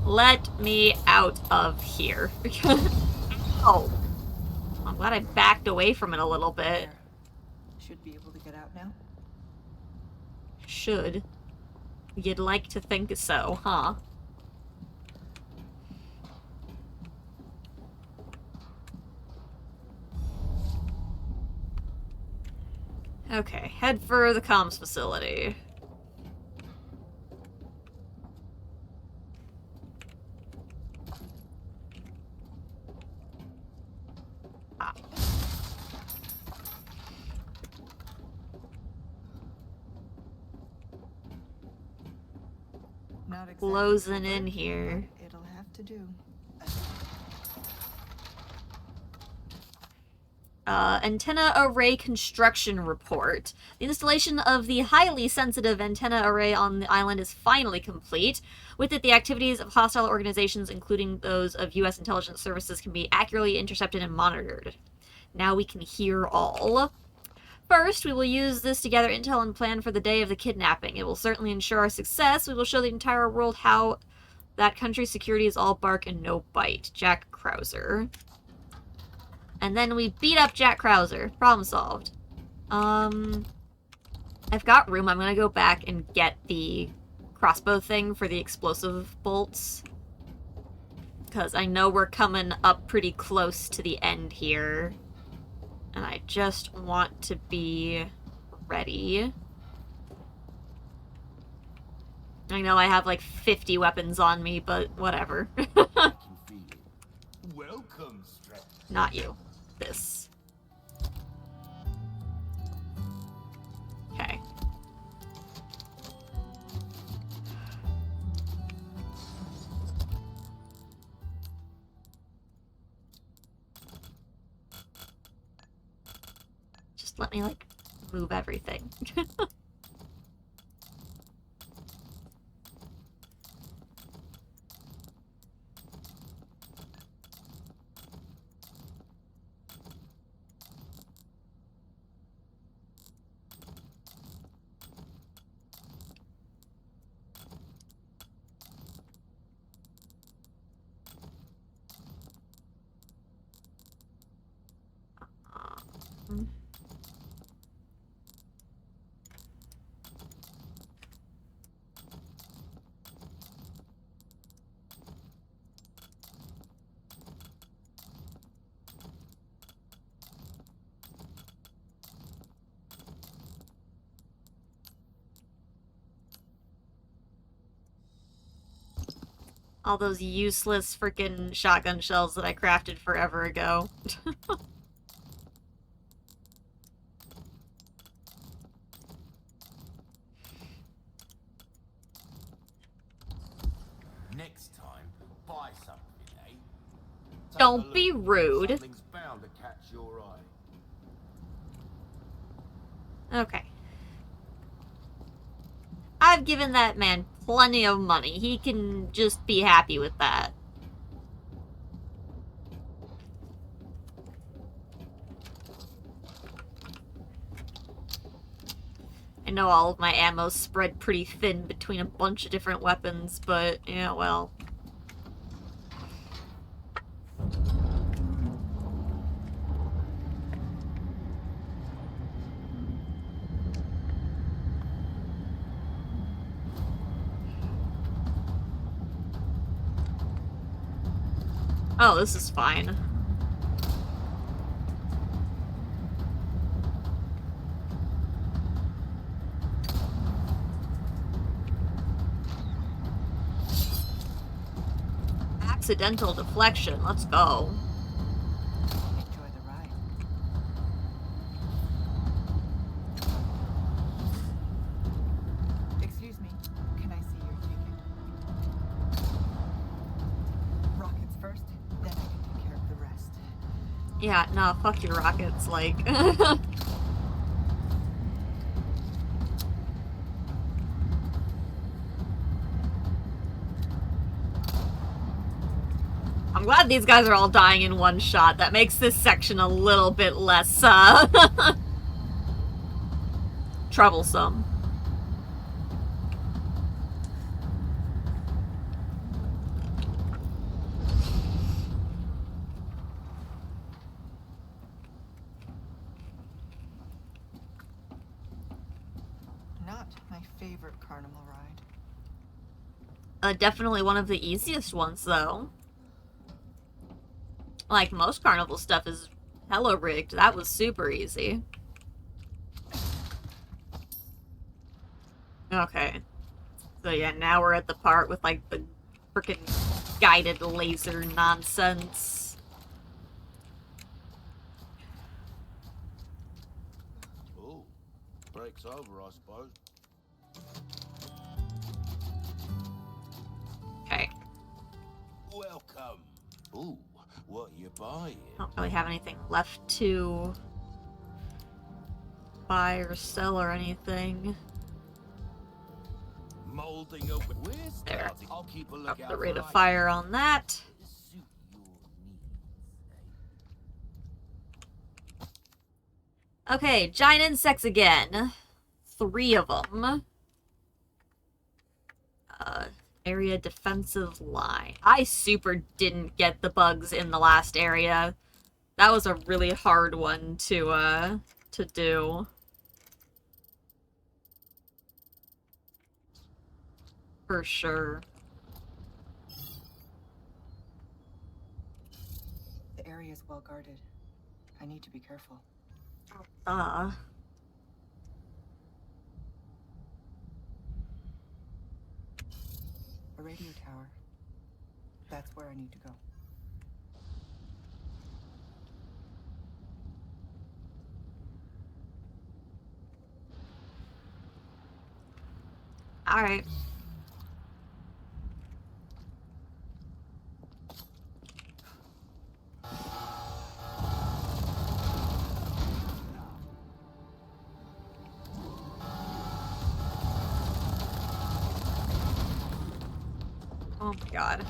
Let me out of here. Oh. I'm glad I backed away from it a little bit. There. Should be able to get out now. Should. You'd like to think so, huh? Okay, head for the comms facility. Ah. Not exactly Closing in covert, here. but it'll have to do. Antenna array construction report. The installation of the highly sensitive antenna array on the island is finally complete. With it, the activities of hostile organizations, including those of U.S. intelligence services, can be accurately intercepted and monitored. Now we can hear all. First, we will use this to gather intel and plan for the day of the kidnapping. It will certainly ensure our success. We will show the entire world how that country's security is all bark and no bite. Jack Krauser. And then we beat up Jack Krauser. Problem solved. I've got room. I'm gonna go back and get the crossbow thing for the explosive bolts. Because I know we're coming up pretty close to the end here. And I just want to be ready. I know I have like 50 weapons on me, but whatever. I can feel it. Welcome, stranger. Not you. This. Okay. Just let me, like, move everything. All those useless freaking shotgun shells that I crafted forever ago. Next time, buy something, eh? Take Don't a look. be rude. Something's bound to catch your eye. Okay. I've given that man plenty of money. He can just be happy with that. I know all of my ammo's spread pretty thin between a bunch of different weapons, but, yeah, well. Oh, this is fine. Accidental deflection. Let's go. Enjoy the ride. Excuse me, can I see your ticket? Rockets first, then I can take care of the rest. Yeah, no, fuck your rockets, like... I'm glad these guys are all dying in one shot. That makes this section a little bit less, troublesome. Not my favorite carnival ride. Definitely one of the easiest ones, though. Like, most carnival stuff is hella rigged. That was super easy. Okay. So yeah, now we're at the part with, like, the frickin' guided laser nonsense. Oh, break's over, I suppose. Okay. Welcome. Ooh, what you buying? Don't really have anything left to buy or sell or anything. Molding up. We're There. starting. I'll keep a Up lookout the rate for of fire on that. Suit your needs, Okay, giant insects again. 3 of them. Area defensive line. I super didn't get the bugs in the last area. That was a really hard one to do. For sure. The area is well guarded. I need to be careful. A radio tower. That's where I need to go. Alright. Oh my god.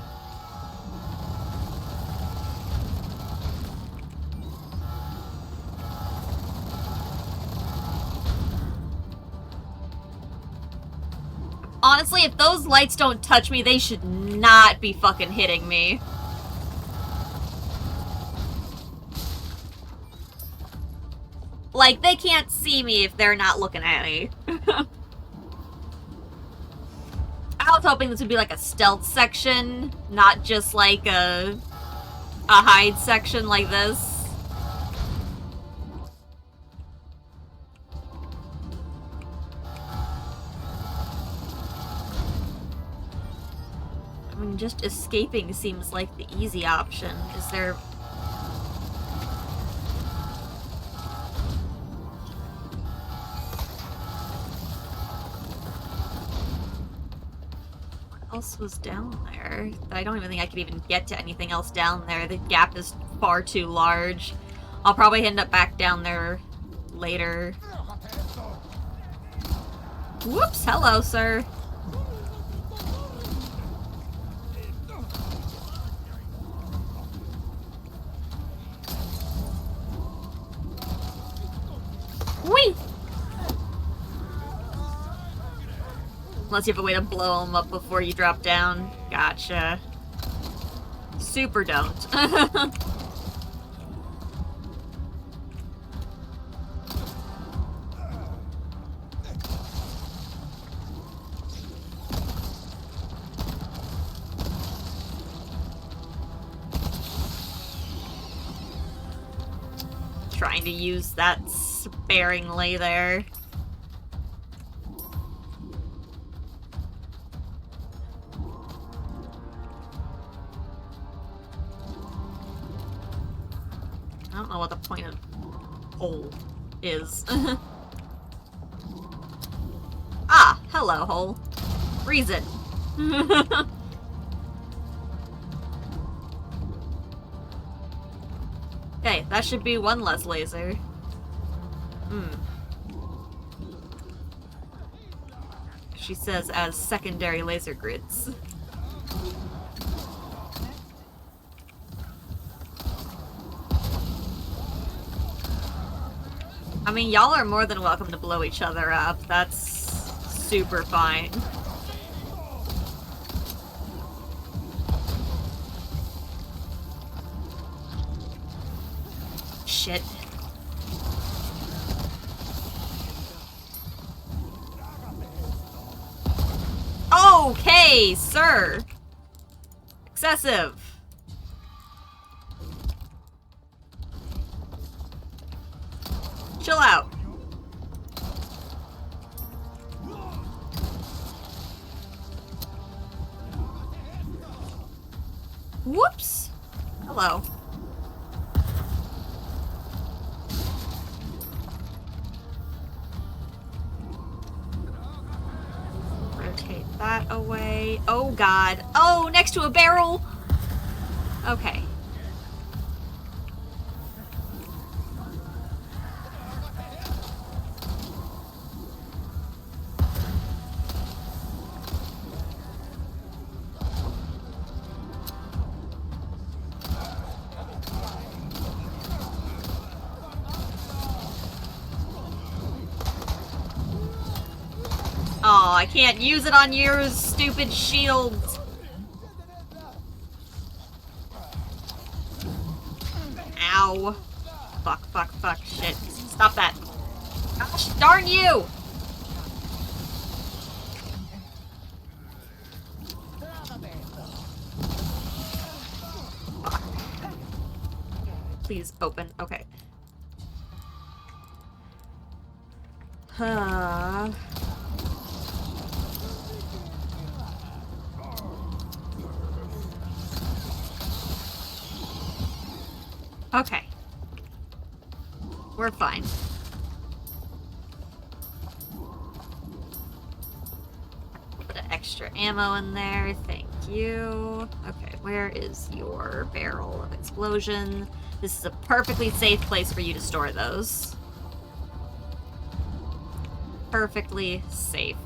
Honestly, if those lights don't touch me, they should not be fucking hitting me. Like, they can't see me if they're not looking at me. I was hoping this would be like a stealth section, not just like a hide section like this. I mean, just escaping seems like the easy option. Is there... else was down there? I don't even think I could even get to anything else down there. The gap is far too large. I'll probably end up back down there later. Whoops! Hello, sir. Whee! Unless you have a way to blow them up before you drop down. Gotcha. Super don't. trying to use that sparingly there. I don't know what the point of hole is. Ah, hello, hole. Reason. Okay, that should be one less laser. She says as secondary laser grids. I mean, y'all are more than welcome to blow each other up. That's super fine. Shit. Okay, sir. Excessive. Chill out. Whoops. Hello. Rotate that away. Oh god. Oh, next to a barrel. Okay. Oh, I can't use it on your stupid shields. Ow. Fuck, fuck, fuck, shit. Stop that. Gosh darn you! Fuck. Please open. Okay. Okay. We're fine. Put an extra ammo in there, thank you. Okay, where is your barrel of explosion? This is a perfectly safe place for you to store those. Perfectly safe.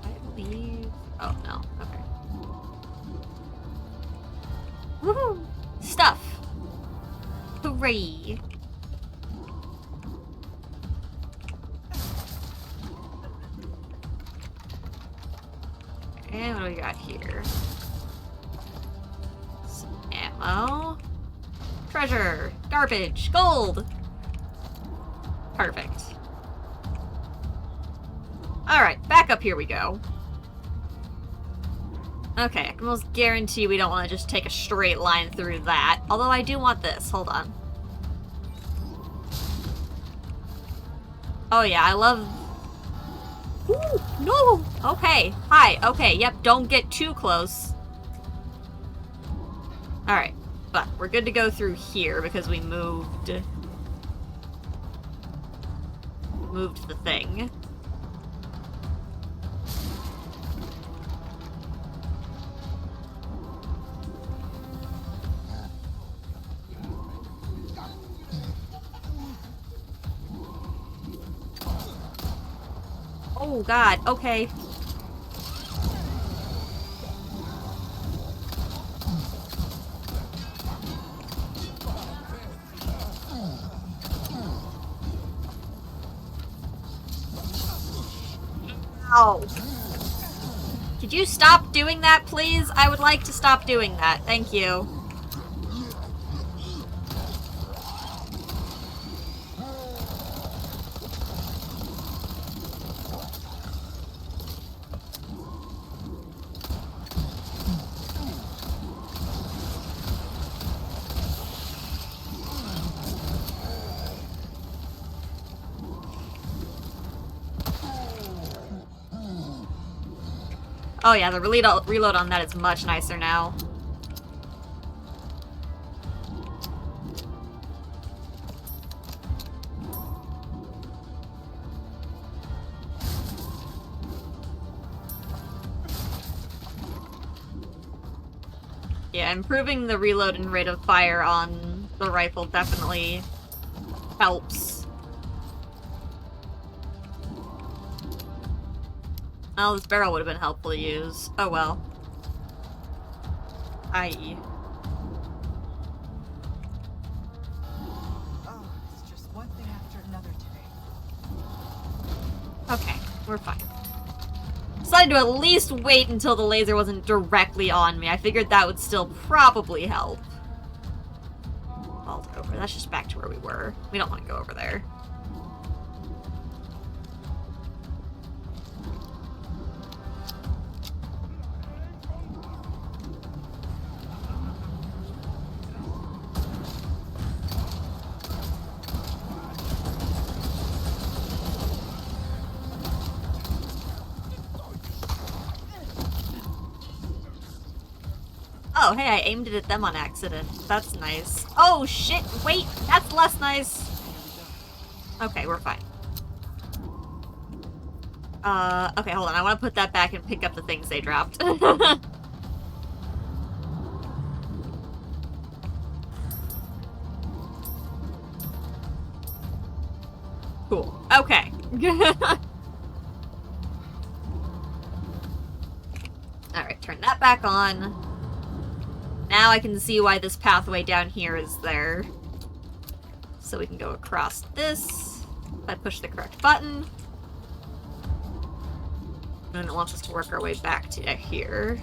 I believe... Oh, no. Okay. Woohoo! Stuff! Hooray! And what do we got here? Some ammo. Treasure! Garbage! Gold! Perfect. Alright, back up here we go. Okay, I can almost guarantee we don't want to just take a straight line through that. Although I do want this. Hold on. Oh yeah, I love... Ooh, no! Okay, hi, okay, yep, don't get too close. Alright, but we're good to go through here because we moved the thing. Oh god, okay. Ow. Could you stop doing that, please? I would like to stop doing that. Thank you. Oh yeah, the reload on that is much nicer now. Yeah, improving the reload and rate of fire on the rifle definitely helps. Oh, this barrel would have been helpful to use. Oh well. I.e. Oh, it's just one thing after another today. Okay, we're fine. Decided to at least wait until the laser wasn't directly on me. I figured that would still probably help. Vault over. That's just back to where we were. We don't want to go over there. Oh, hey, I aimed it at them on accident. That's nice. Oh, shit, wait, that's less nice. Okay, we're fine. Okay, hold on. I want to put that back and pick up the things they dropped. Cool. Okay. Alright, turn that back on. Now I can see why this pathway down here is there. So we can go across this. If I push the correct button. And it wants us to work our way back to here.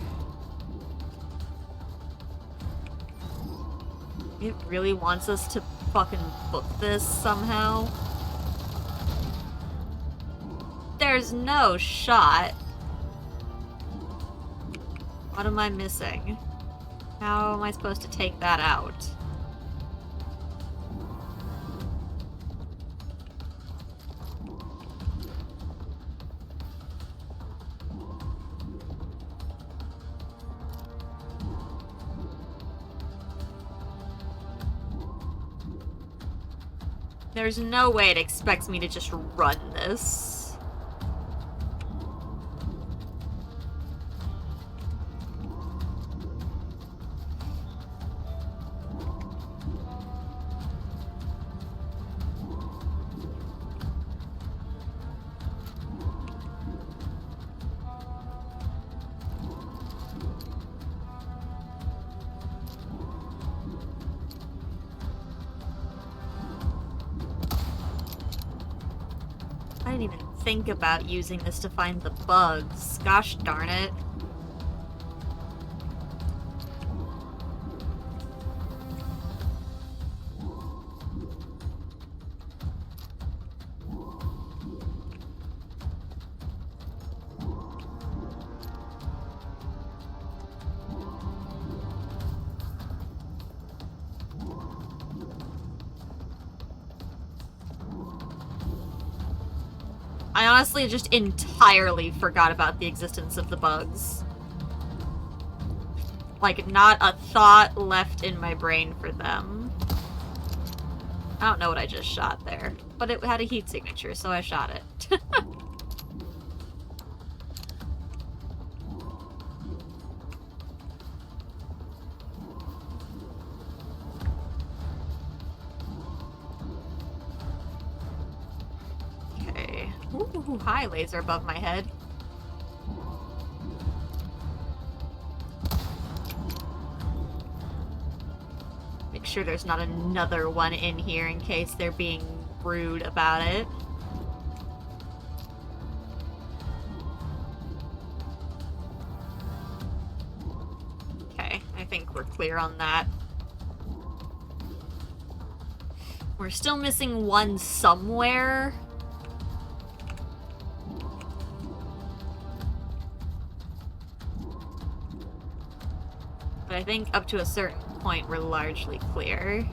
It really wants us to fucking book this somehow. There's no shot. What am I missing? How am I supposed to take that out? There's no way it expects me to just run this. I didn't even think about using this to find the bugs. Gosh darn it. I honestly just entirely forgot about the existence of the bugs. Like, not a thought left in my brain for them. I don't know what I just shot there, but it had a heat signature, so I shot it. Okay. Ooh, hi, laser above my head. Make sure there's not another one in here in case they're being rude about it. Okay, I think we're clear on that. We're still missing one somewhere. But I think up to a certain point we're largely clear.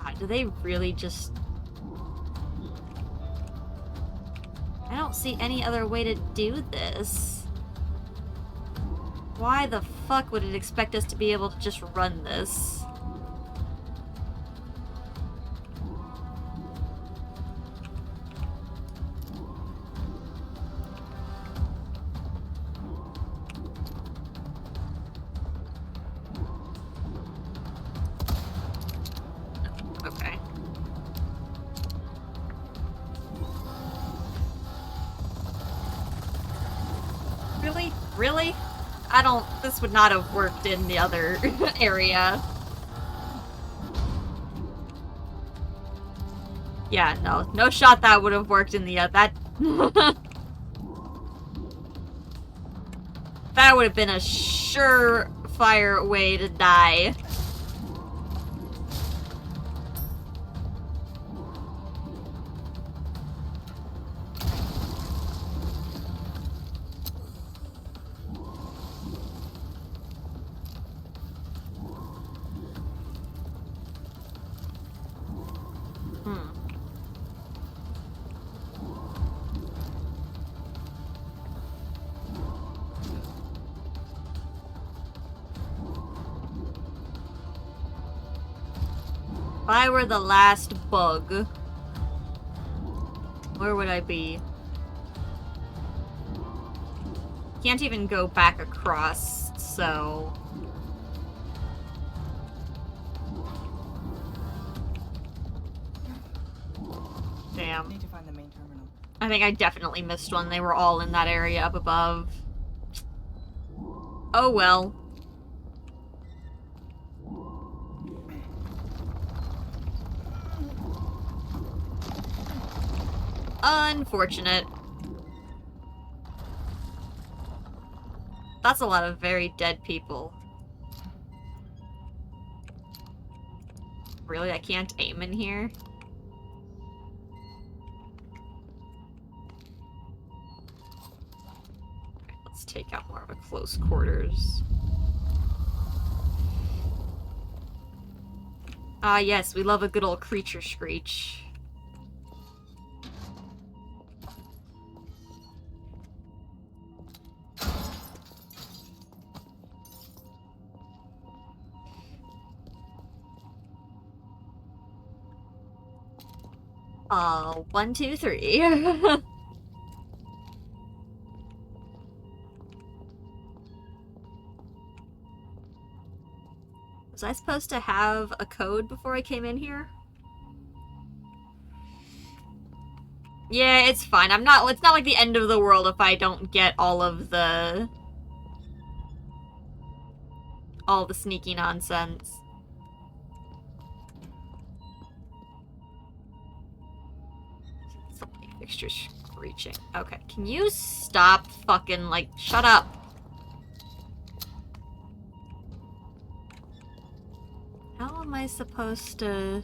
God, do they really just... I don't see any other way to do this. Why the fuck would it expect us to be able to just run this? Okay. Really? Really? I don't... This would not have worked in the other area. Yeah, no. No shot that would have worked in the other... That... that would have been a surefire way to die. If I were the last bug, where would I be? Can't even go back across, so... Damn. Need to find the main terminal. I think I definitely missed one. They were all in that area up above. Oh well. Unfortunate. That's a lot of very dead people. Really? I can't aim in here? Okay, let's take out more of a close quarters. Ah, yes, we love a good old creature screech. One, two, three. Was I supposed to have a code before I came in here? Yeah, it's fine. It's not like the end of the world if I don't get all the sneaky nonsense. Fixture screeching. Okay, can you stop fucking, like, shut up? How am I supposed to...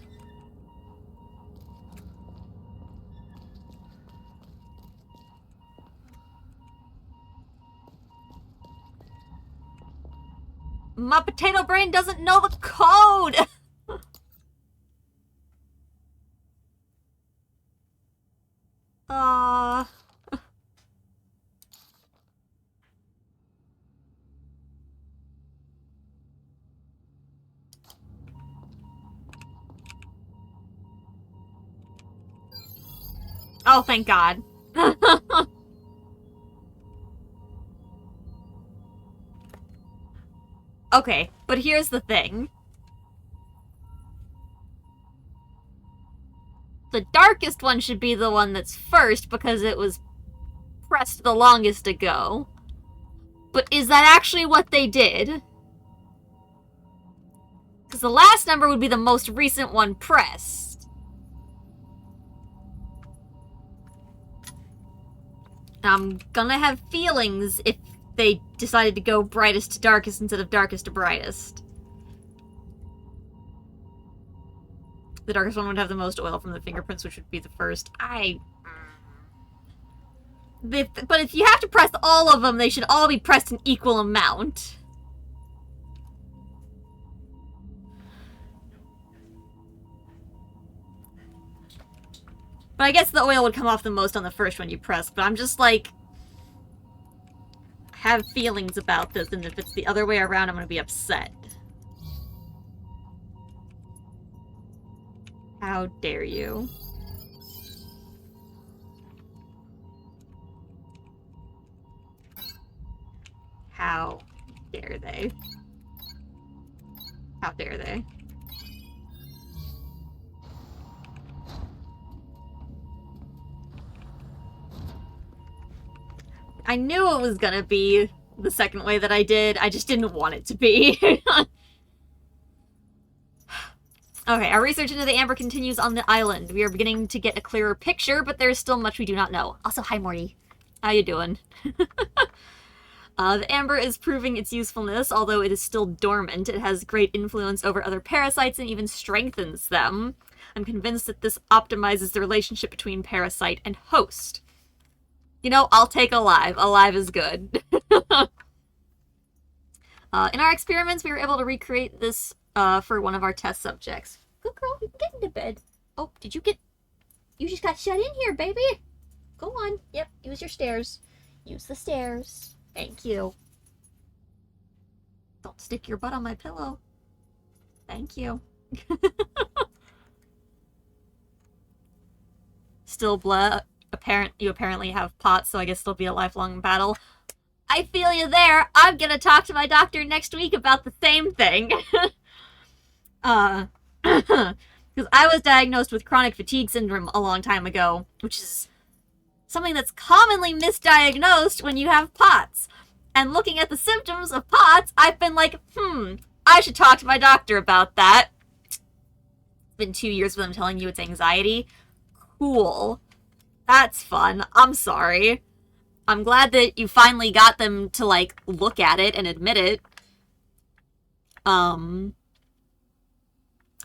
My potato brain doesn't know the code! Oh, thank God. Okay, but here's the thing. The darkest one should be the one that's first because it was pressed the longest ago. But is that actually what they did? Because the last number would be the most recent one pressed. I'm gonna have feelings if they decided to go brightest to darkest instead of darkest to brightest. The darkest one would have the most oil from the fingerprints, which would be the first. But if you have to press all of them, they should all be pressed in equal amount. But I guess the oil would come off the most on the first one you press, but I'm just like... have feelings about this, and if it's the other way around, I'm gonna be upset. How dare you? How dare they? How dare they? I knew it was gonna be the second way that I did. I just didn't want it to be. Okay, our research into the amber continues on the island. We are beginning to get a clearer picture, but there's still much we do not know. Also, hi Morty. How you doing? The amber is proving its usefulness, although it is still dormant. It has great influence over other parasites and even strengthens them. I'm convinced that this optimizes the relationship between parasite and host. You know, I'll take alive. Alive is good. In our experiments, we were able to recreate this for one of our test subjects. Good girl, you can get into bed. Oh, did you get... You just got shut in here, baby. Go on. Yep, use your stairs. Use the stairs. Thank you. Don't stick your butt on my pillow. Thank you. Still blah. You apparently have POTS, so I guess it'll be a lifelong battle. I feel you there. I'm gonna talk to my doctor next week about the same thing. Because I was diagnosed with chronic fatigue syndrome a long time ago, which is something that's commonly misdiagnosed when you have POTS. And looking at the symptoms of POTS, I've been like, I should talk to my doctor about that. It's been 2 years with them telling you it's anxiety. Cool. That's fun. I'm sorry. I'm glad that you finally got them to, like, look at it and admit it. I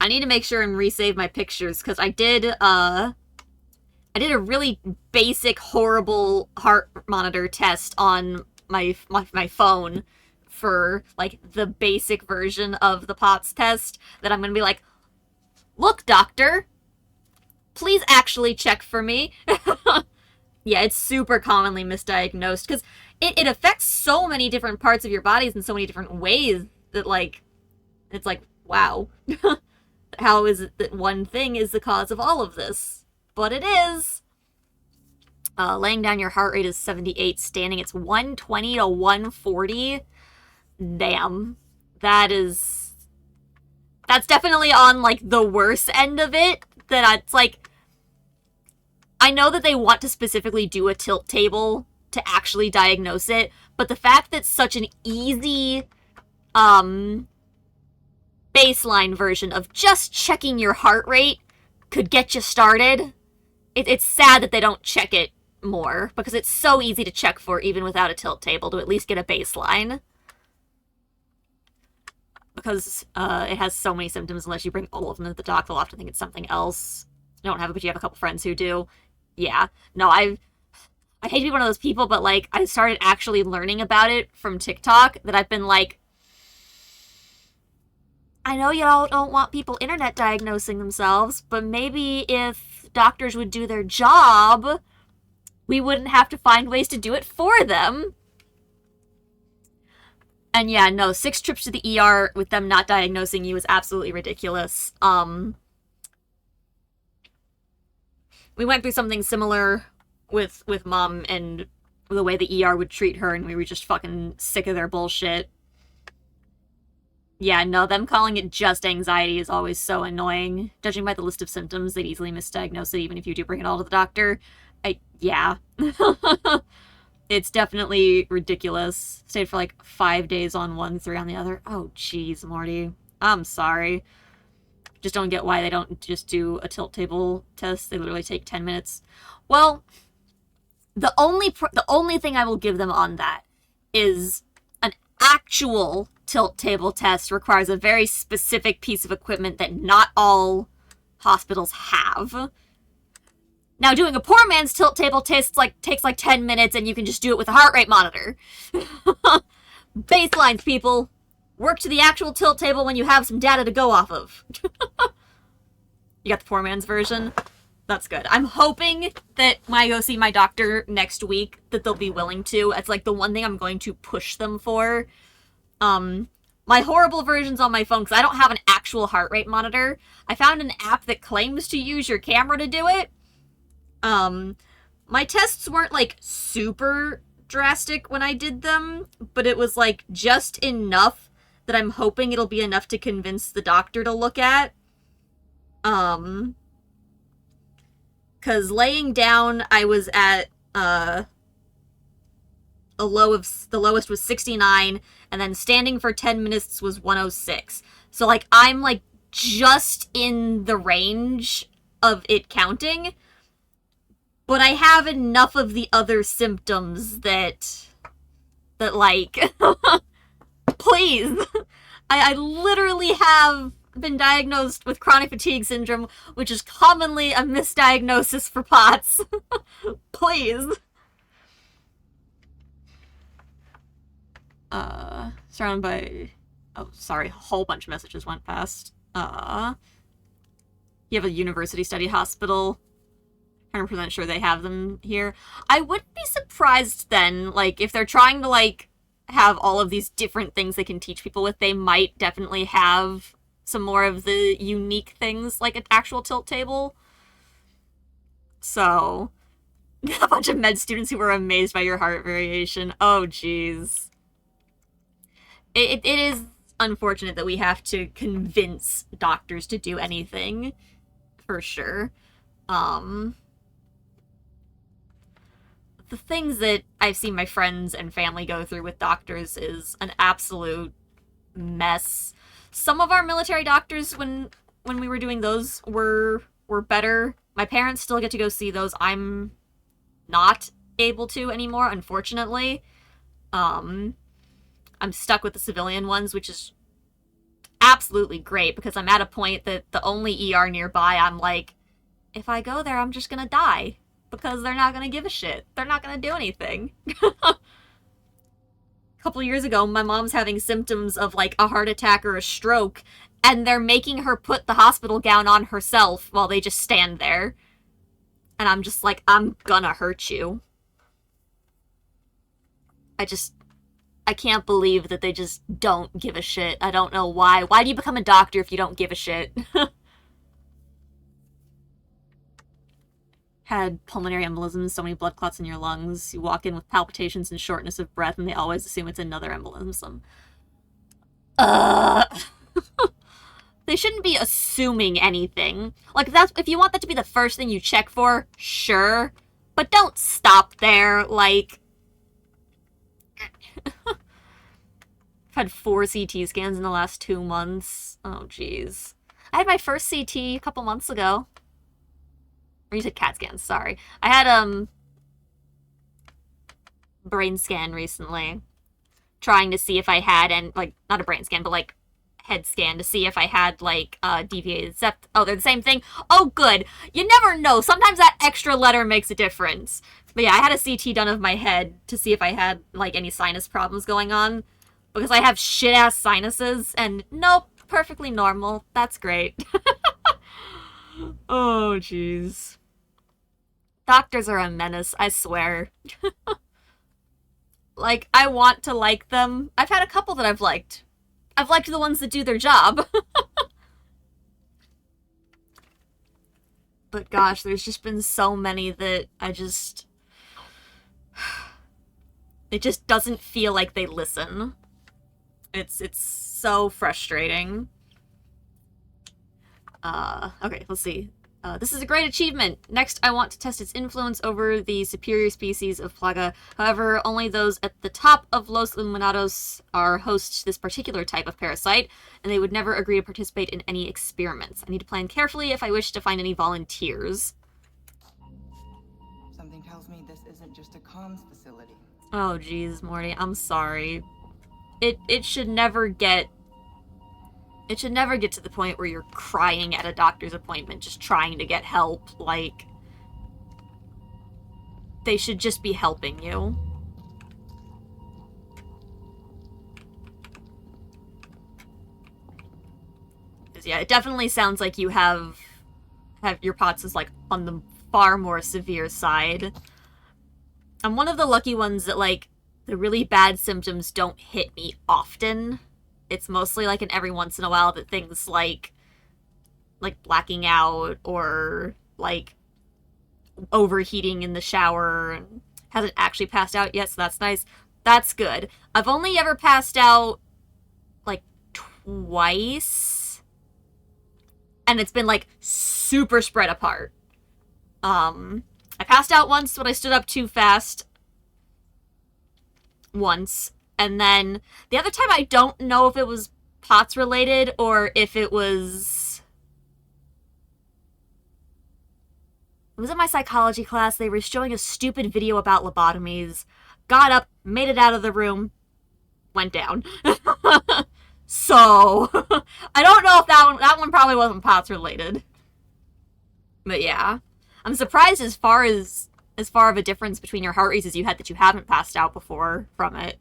need to make sure and resave my pictures, because I did a really basic, horrible heart monitor test on my phone for, like, the basic version of the POTS test that I'm gonna be like, look, doctor, please actually check for me. Yeah, it's super commonly misdiagnosed, because it affects so many different parts of your bodies in so many different ways that, like, it's like, wow. How is it that one thing is the cause of all of this? But it is. Laying down, your heart rate is 78. Standing, it's 120 to 140. Damn. That's definitely on, like, the worst end of it. That it's, like, I know that they want to specifically do a tilt table to actually diagnose it, but the fact that such an easy, baseline version of just checking your heart rate could get you started, it's sad that they don't check it more, because it's so easy to check for even without a tilt table to at least get a baseline. Because it has so many symptoms, unless you bring all of them to the doc, they'll often think it's something else. You don't have it, but you have a couple friends who do. Yeah. No, I hate to be one of those people, but, like, I started actually learning about it from TikTok, that I've been like, I know y'all don't want people internet diagnosing themselves, but maybe if doctors would do their job, we wouldn't have to find ways to do it for them. And yeah, no, 6 trips to the ER with them not diagnosing you is absolutely ridiculous. We went through something similar with Mom and the way the ER would treat her, and we were just fucking sick of their bullshit. Yeah, no, them calling it just anxiety is always so annoying. Judging by the list of symptoms, they'd easily misdiagnose it even if you do bring it all to the doctor. Yeah. It's definitely ridiculous. Stayed for like 5 days on one, 3 on the other. Oh, jeez, Morty. I'm sorry. Just don't get why they don't just do a tilt table test. They literally take 10 minutes. Well, the only thing I will give them on that is an actual tilt table test requires a very specific piece of equipment that not all hospitals have. Now, doing a poor man's tilt table test takes like 10 minutes, and you can just do it with a heart rate monitor. Baselines, people. Work to the actual tilt table when you have some data to go off of. You got the poor man's version? That's good. I'm hoping that when I go see my doctor next week, that they'll be willing to. It's like the one thing I'm going to push them for. My horrible version's on my phone because I don't have an actual heart rate monitor. I found an app that claims to use your camera to do it. My tests weren't like super drastic when I did them, but it was like just enough that I'm hoping it'll be enough to convince the doctor to look at. Cause laying down, I was at the lowest was 69, and then standing for 10 minutes was 106. So like I'm like just in the range of it counting, but I have enough of the other symptoms that like please. I literally have been diagnosed with chronic fatigue syndrome, which is commonly a misdiagnosis for POTS. Please. Surrounded by... Oh, sorry, a whole bunch of messages went past. You have a university study hospital. 100% sure they have them here. I wouldn't be surprised then, like, if they're trying to, like, have all of these different things they can teach people with, they might definitely have some more of the unique things, like an actual tilt table. So, a bunch of med students who were amazed by your heart variation. Oh, jeez. It is unfortunate that we have to convince doctors to do anything, for sure. The things that I've seen my friends and family go through with doctors is an absolute mess. Some of our military doctors, when we were doing those, were better. My parents still get to go see those. I'm not able to anymore, unfortunately. I'm stuck with the civilian ones, which is absolutely great because I'm at a point that the only ER nearby, I'm like, if I go there, I'm just gonna die because they're not gonna give a shit. They're not gonna do anything. A couple years ago, my mom's having symptoms of like a heart attack or a stroke, and they're making her put the hospital gown on herself while they just stand there. And I'm just like, I'm gonna hurt you. I can't believe that they just don't give a shit. I don't know why. Why do you become a doctor if you don't give a shit? Had pulmonary embolisms, so many blood clots in your lungs. You walk in with palpitations and shortness of breath, and they always assume it's another embolism. They shouldn't be assuming anything. Like, if you want that to be the first thing you check for, sure. But don't stop there, like... I've had 4 CT scans in the last 2 months. Oh, jeez. I had my first CT a couple months ago. Or you said CAT scans, sorry. I had, brain scan recently. Trying to see if I had, and, like, not a brain scan, but, like, head scan to see if I had, like, deviated septum. Oh, they're the same thing? Oh, good. You never know. Sometimes that extra letter makes a difference. But yeah, I had a CT done of my head to see if I had, like, any sinus problems going on. Because I have shit-ass sinuses, and nope, perfectly normal. That's great. Oh, jeez. Doctors are a menace, I swear. Like, I want to like them. I've had a couple that I've liked. I've liked the ones that do their job. But gosh, there's just been so many that I just... It just doesn't feel like they listen. It's so frustrating. Okay, let's see. This is a great achievement. Next, I want to test its influence over the superior species of Plaga. However, only those at the top of Los Illuminados are host to this particular type of parasite, and they would never agree to participate in any experiments. I need to plan carefully if I wish to find any volunteers. Something tells me this isn't just a comms facility. Oh, geez, Morty, I'm sorry. It should never get... It should never get to the point where you're crying at a doctor's appointment just trying to get help. Like, they should just be helping you. Because, yeah, it definitely sounds like you have have your POTS is, like, on the far more severe side. I'm one of the lucky ones that, like, the really bad symptoms don't hit me often. It's mostly, like, in every once in a while that things like blacking out or, like, overheating in the shower and hasn't actually passed out yet, so that's nice. That's good. I've only ever passed out, like, twice. And it's been, like, super spread apart. I passed out once when I stood up too fast. Once. And then the other time I don't know if it was POTS related or if it was... It was in my psychology class. They were showing a stupid video about lobotomies. Got up, made it out of the room, went down. So, I don't know if that one probably wasn't POTS related. But yeah. I'm surprised as far of a difference between your heart rates as you had that you haven't passed out before from it.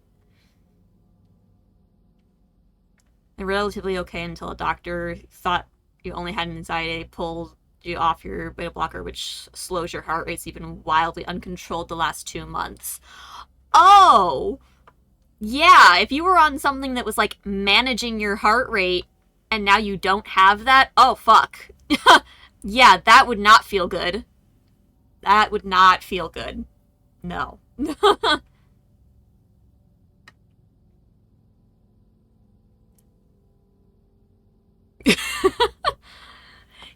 They're relatively okay until a doctor thought you only had an anxiety, pulled you off your beta blocker, which slows your heart rates even wildly uncontrolled the last 2 months. Oh! Yeah, if you were on something that was, like, managing your heart rate, and now you don't have that, oh, fuck. Yeah, that would not feel good. That would not feel good. No.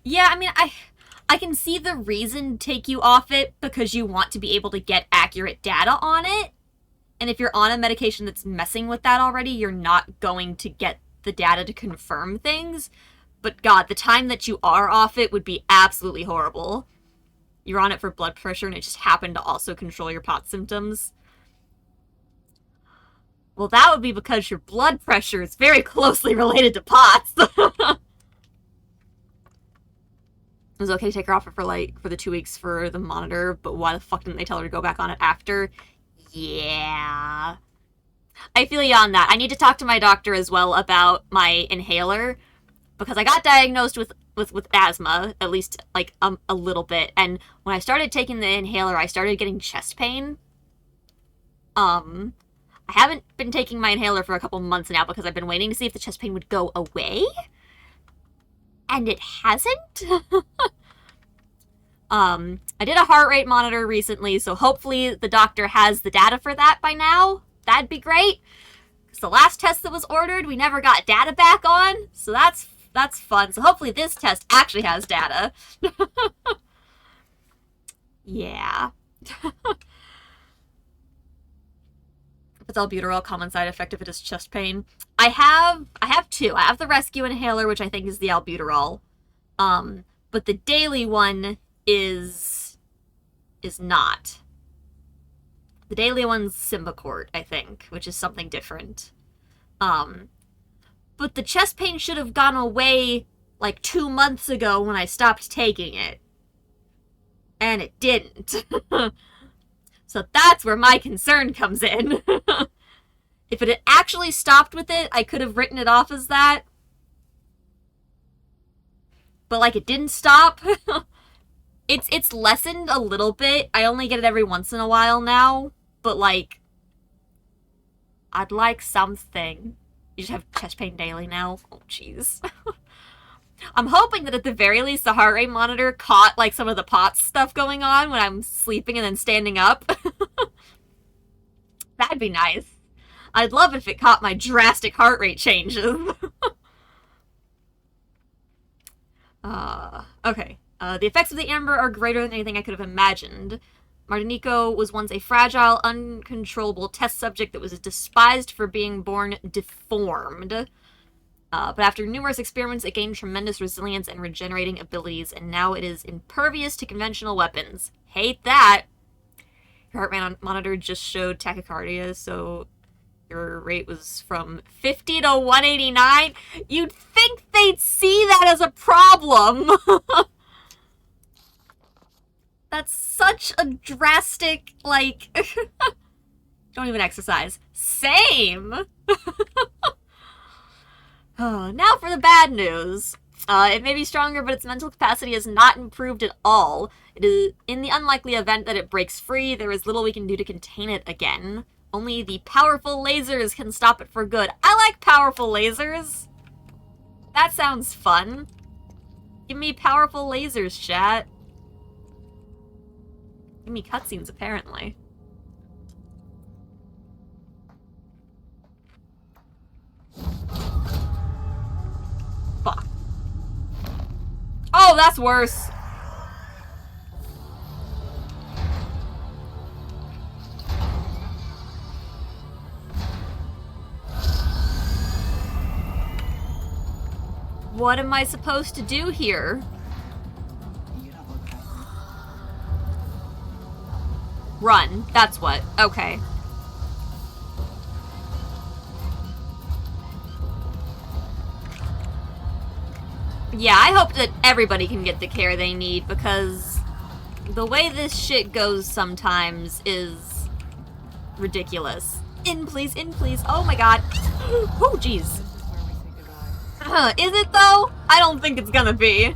Yeah, I mean, I can see the reason to take you off it because you want to be able to get accurate data on it. And if you're on a medication that's messing with that already, you're not going to get the data to confirm things. But God, the time that you are off it would be absolutely horrible. You're on it for blood pressure and it just happened to also control your POTS symptoms. Well, that would be because your blood pressure is very closely related to POTS. It was okay to take her off it for the 2 weeks for the monitor, but why the fuck didn't they tell her to go back on it after? Yeah. I feel you on that. I need to talk to my doctor as well about my inhaler, because I got diagnosed with asthma, at least, like, a little bit, and when I started taking the inhaler, I started getting chest pain. I haven't been taking my inhaler for a couple months now because I've been waiting to see if the chest pain would go away. And it hasn't. I did a heart rate monitor recently, so hopefully the doctor has the data for that by now. That'd be great. Because the last test that was ordered, we never got data back on, so that's fun. So hopefully this test actually has data. Yeah. If it's albuterol, common side effect if it is chest pain. I have two. I have the rescue inhaler, which I think is the albuterol. But the daily one is not. The daily one's Symbicort, I think, which is something different. But the chest pain should have gone away like 2 months ago when I stopped taking it. And it didn't. So that's where my concern comes in. If it had actually stopped with it, I could have written it off as that. But, like, it didn't stop. It's lessened a little bit. I only get it every once in a while now. But, like, I'd like something. You just have chest pain daily now? Oh, jeez. I'm hoping that at the very least the heart rate monitor caught, like, some of the POTS stuff going on when I'm sleeping and then standing up. That'd be nice. I'd love if it caught my drastic heart rate changes. Okay. The effects of the amber are greater than anything I could have imagined. Martinico was once a fragile, uncontrollable test subject that was despised for being born deformed. But after numerous experiments, it gained tremendous resilience and regenerating abilities, and now it is impervious to conventional weapons. Hate that! Your heart monitor just showed tachycardia, so your rate was from 50 to 189? You'd think they'd see that as a problem! That's such a drastic, like... Don't even exercise. Same! Oh, now for the bad news. It may be stronger, but its mental capacity is not improved at all. It is in the unlikely event that it breaks free, there is little we can do to contain it again. Only the powerful lasers can stop it for good. I like powerful lasers. That sounds fun. Give me powerful lasers, chat. Give me cutscenes, apparently. Fuck. Oh, that's worse. What am I supposed to do here? You don't look happy. Run. That's what. Okay. Yeah, I hope that everybody can get the care they need, because the way this shit goes sometimes is ridiculous. In, please, in, please. Oh my god. Oh, jeez. This is where we say goodbye. Is it, though? I don't think it's gonna be.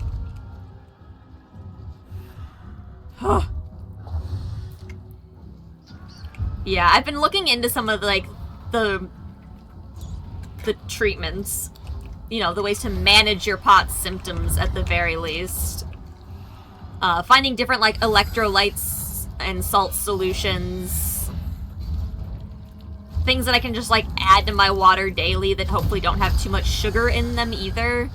Yeah, I've been looking into some of, like, the treatments. You know, the ways to manage your POTS symptoms at the very least. Finding different, like, electrolytes and salt solutions. Things that I can just, like, add to my water daily that hopefully don't have too much sugar in them either.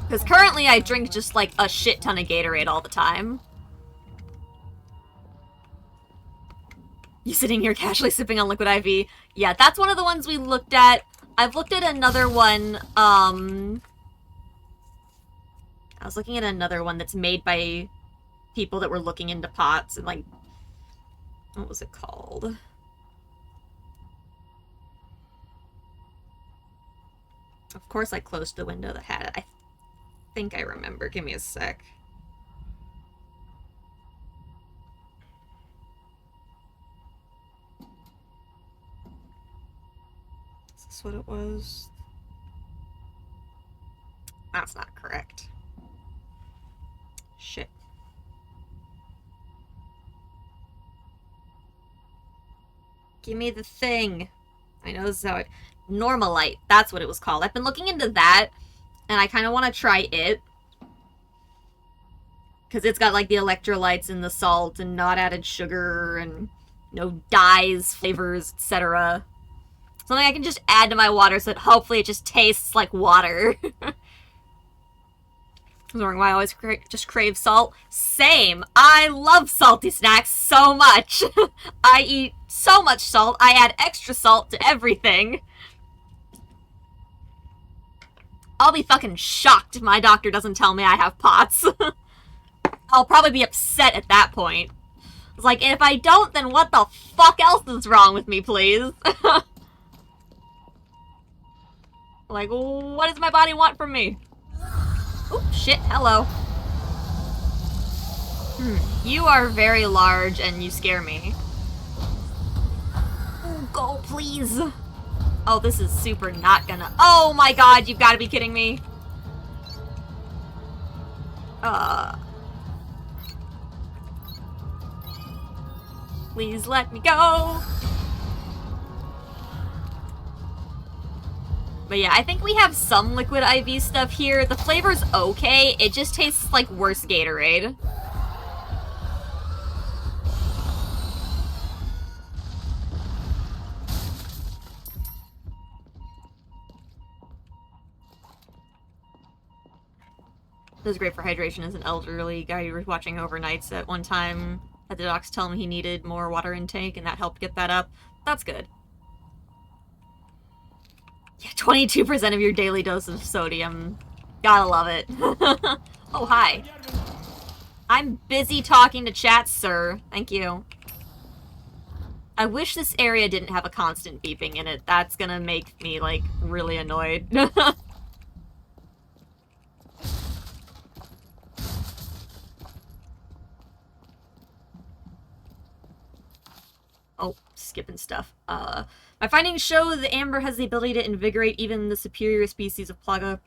Because currently I drink just, like, a shit ton of Gatorade all the time. You sitting here casually sipping on liquid IV. Yeah, that's one of the ones we looked at. I've looked at another one, I was looking at another one that's made by people that were looking into POTS and, like, what was it called? Of course I closed the window that had it. I think I remember. Give me a sec. Is this what it was? That's not correct. Shit. Give me the thing. I know this is how it... Normalite. That's what it was called. I've been looking into that, and I kind of want to try it. Because it's got, like, the electrolytes and the salt and not added sugar and, you know, dyes, flavors, etc. Something I can just add to my water so that hopefully it just tastes like water. I was wondering why I always just crave salt. Same. I love salty snacks so much. I eat so much salt. I add extra salt to everything. I'll be fucking shocked if my doctor doesn't tell me I have POTS. I'll probably be upset at that point. It's like, if I don't, then what the fuck else is wrong with me, please? Like, what does my body want from me? Oh, shit, hello. You are very large and you scare me. Oh, go, please. Oh, this is super not gonna... Oh my god, you've got to be kidding me. Please let me go. But yeah, I think we have some liquid IV stuff here. The flavor's okay. It just tastes like worse Gatorade. This is great for hydration as an elderly guy who was watching overnights at one time. Had the docs tell him he needed more water intake, and that helped get that up. That's good. Yeah, 22% of your daily dose of sodium. Gotta love it. Oh, hi. I'm busy talking to chat, sir. Thank you. I wish this area didn't have a constant beeping in it. That's gonna make me, like, really annoyed. Oh, skipping stuff. My findings show the amber has the ability to invigorate even the superior species of Plaga.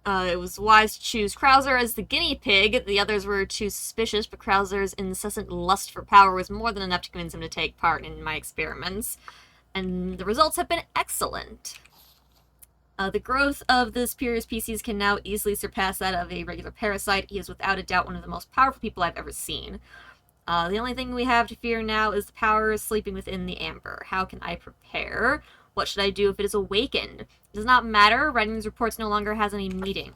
It was wise to choose Krauser as the guinea pig. The others were too suspicious, but Krauser's incessant lust for power was more than enough to convince him to take part in my experiments. And the results have been excellent. The growth of the superior species can now easily surpass that of a regular parasite. He is without a doubt one of the most powerful people I've ever seen. The only thing we have to fear now is the power sleeping within the amber. How can I prepare? What should I do if it is awakened? It does not matter. Writing these reports no longer has any meaning.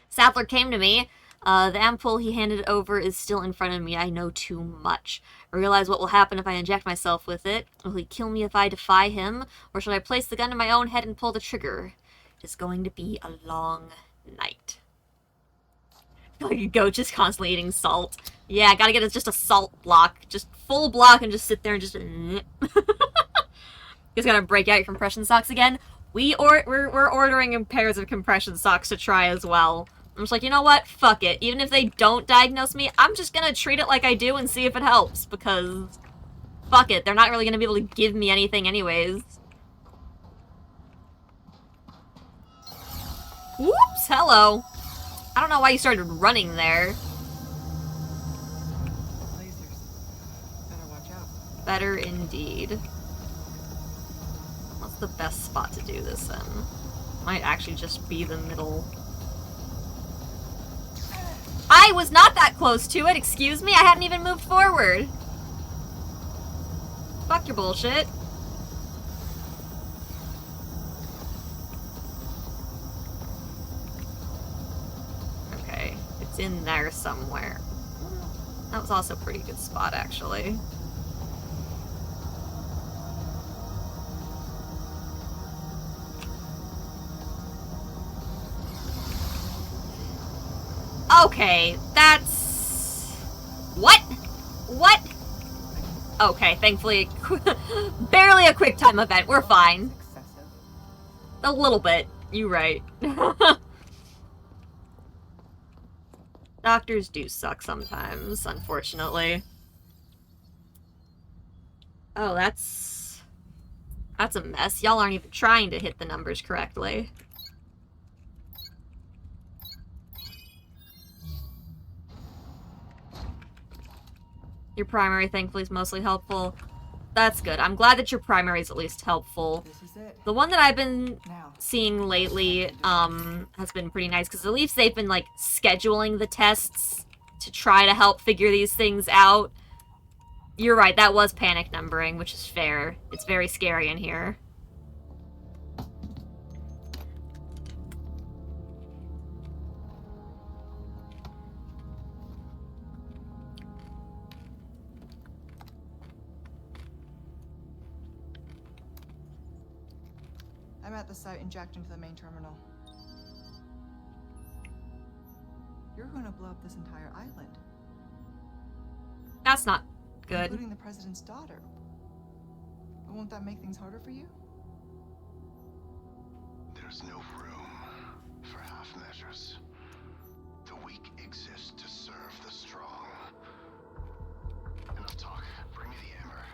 Sadler came to me. The ampoule he handed over is still in front of me. I know too much. I realize what will happen if I inject myself with it. Will he kill me if I defy him? Or should I place the gun to my own head and pull the trigger? It is going to be a long night. Like a goat just constantly eating salt. Yeah, I gotta get just a salt block. Just full block and just sit there and just... You just gotta break out your compression socks again. We're ordering pairs of compression socks to try as well. I'm just like, you know what? Fuck it. Even if they don't diagnose me, I'm just gonna treat it like I do and see if it helps, because... Fuck it. They're not really gonna be able to give me anything anyways. Whoops! Hello. I don't know why you started running there. Lasers. Better watch out. Better indeed. What's the best spot to do this in? Might actually just be the middle. I was not that close to it, excuse me? I hadn't even moved forward. Fuck your bullshit. Okay, it's in there somewhere. That was also a pretty good spot, actually. Okay, that's... What? What? Okay, thankfully, barely a quick time event. We're fine. Excessive. A little bit. You right. Doctors do suck sometimes, unfortunately. Oh, that's a mess. Y'all aren't even trying to hit the numbers correctly. Your primary, thankfully, is mostly helpful. That's good. I'm glad that your primary is at least helpful. This is it. The one that I've been Now. seeing lately has been pretty nice, because at least they've been, like, scheduling the tests to try to help figure these things out. You're right, that was panic numbering, which is fair. It's very scary in here. I'm at the site and jacked into the main terminal. You're going to blow up this entire island, That's not good. including the president's daughter. Won't that make things harder for you? There's no room for half measures. The weak exist to serve the strong. Enough talk. Bring me the amber.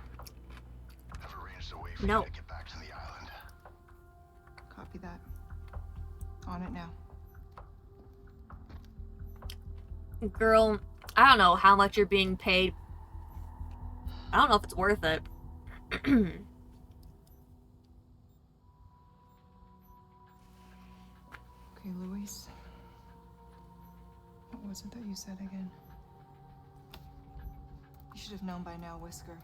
I've arranged a way for No. you to get back to the island. Copy that. On it now. Girl, I don't know how much you're being paid. I don't know if it's worth it. Okay, Luis. What was it that you said again? You should have known by now, Whisker.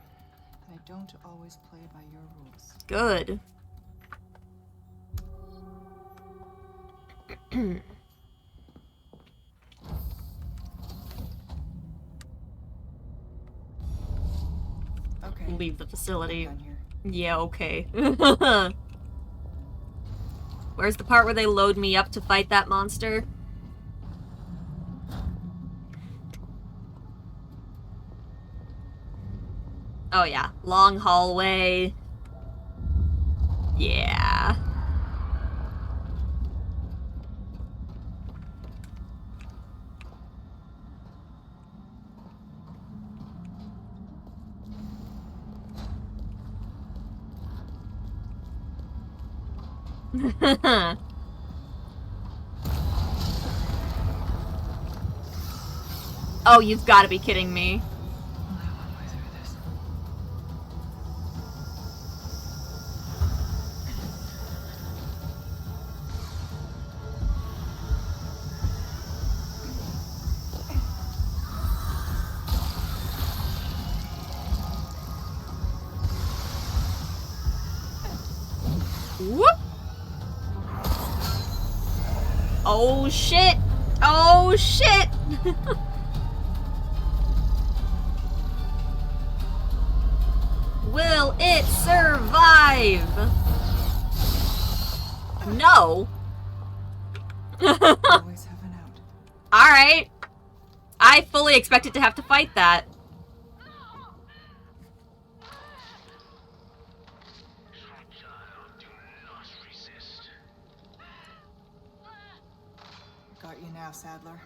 that I don't always play by your rules. Good. Okay. Leave the facility. I'm done here. Yeah, okay. Where's the part where they load me up to fight that monster? Oh yeah, long hallway. Yeah. Oh, you've got to be kidding me. Only one way through this. Whoop! Oh shit! Oh shit! Will it survive? No. Always have an out. Alright. I fully expected to have to fight that. Got you now, Sadler.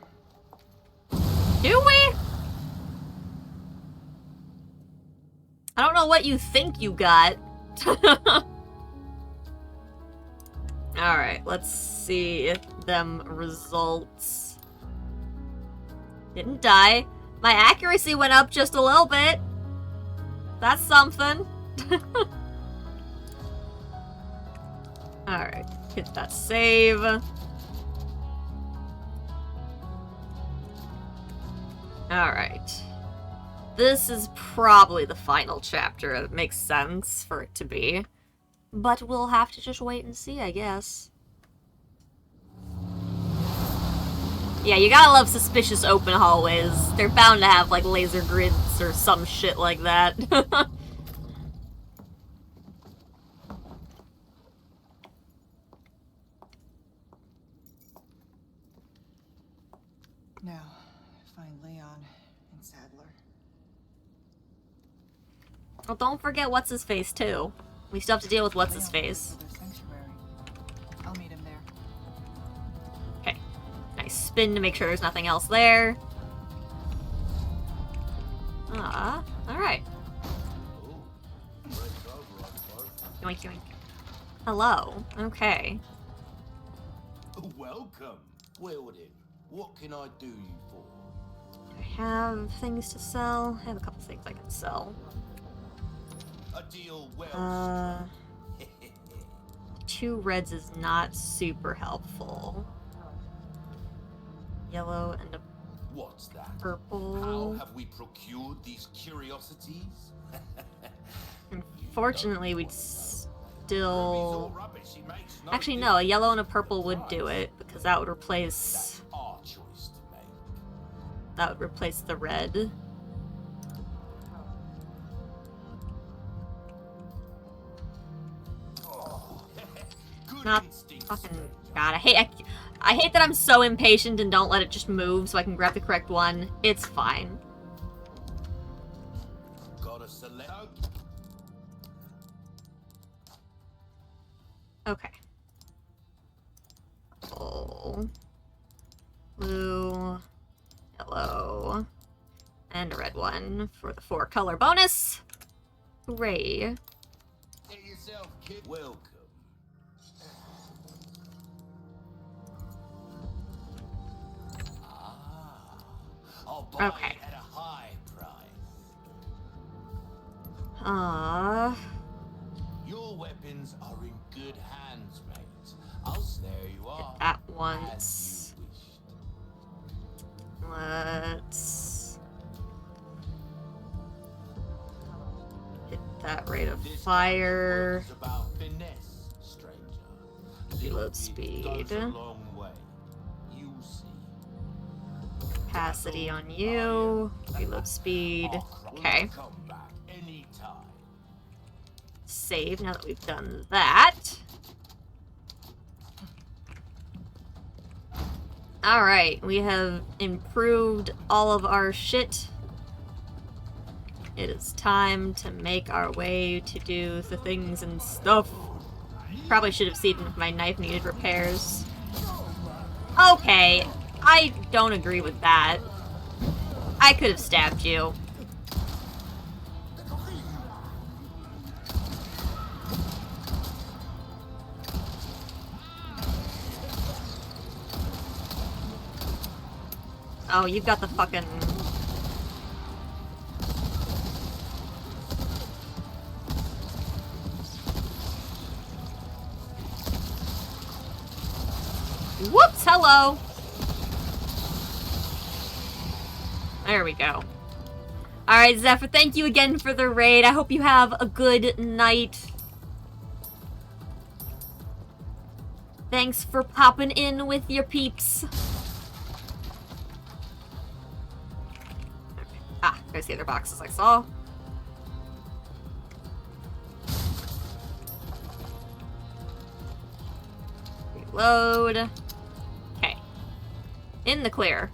Do we? I don't know what you think you got. Alright, let's see if them results. Didn't die. My accuracy went up just a little bit. That's something. Alright, hit that save. Alright. This is probably the final chapter. It makes sense for it to be. But we'll have to just wait and see, I guess. Yeah, you gotta love suspicious open hallways. They're bound to have, like, laser grids or some shit like that. Now, find Leon and Sadler. Well, don't forget what's-his-face, too. We still have to deal with what's-his-face. Leon goes to their sanctuary. I'll meet him there. Okay. Nice spin to make sure there's nothing else there. Alright. Yoink, yoink. Hello. Okay. Welcome. Well then, what can I do you for? I have things to sell. I have a couple things I can sell. A deal well. 2 reds is not super helpful. Yellow and a What's that? purple. How have we procured these curiosities? Unfortunately, we'd still... Rubbish, it makes no Actually, no, a yellow and a purple would do it, because that would replace... That's our choice to make. That would replace the red. Good Not instinct, fucking... stranger. God, I hate that I'm so impatient and don't let it just move so I can grab the correct one. It's fine. Gotta select. Okay. Purple, blue, yellow, and a red one for the 4 color bonus. Hooray. Get yourself, kid. Welcome. I'll buy Okay. it at a high price. Your weapons are in good hands, mate. I'll snare you off. that As once. you wished. Let's hit that rate of This fire. is about finesse, stranger. Reload It speed. goes a long way. You see. Capacity on you. Reload speed. Okay. Come back anytime. Save now that we've done that. Alright, we have improved all of our shit. It is time to make our way to do the things and stuff. Probably should have seen if my knife needed repairs. Okay, I don't agree with that. I could have stabbed you. Oh, you've got the fucking hello! There we go. Alright, Zephyr, thank you again for the raid. I hope you have a good night. Thanks for popping in with your peeps. Ah, there's the other boxes I saw. Reload. Okay. In the clear.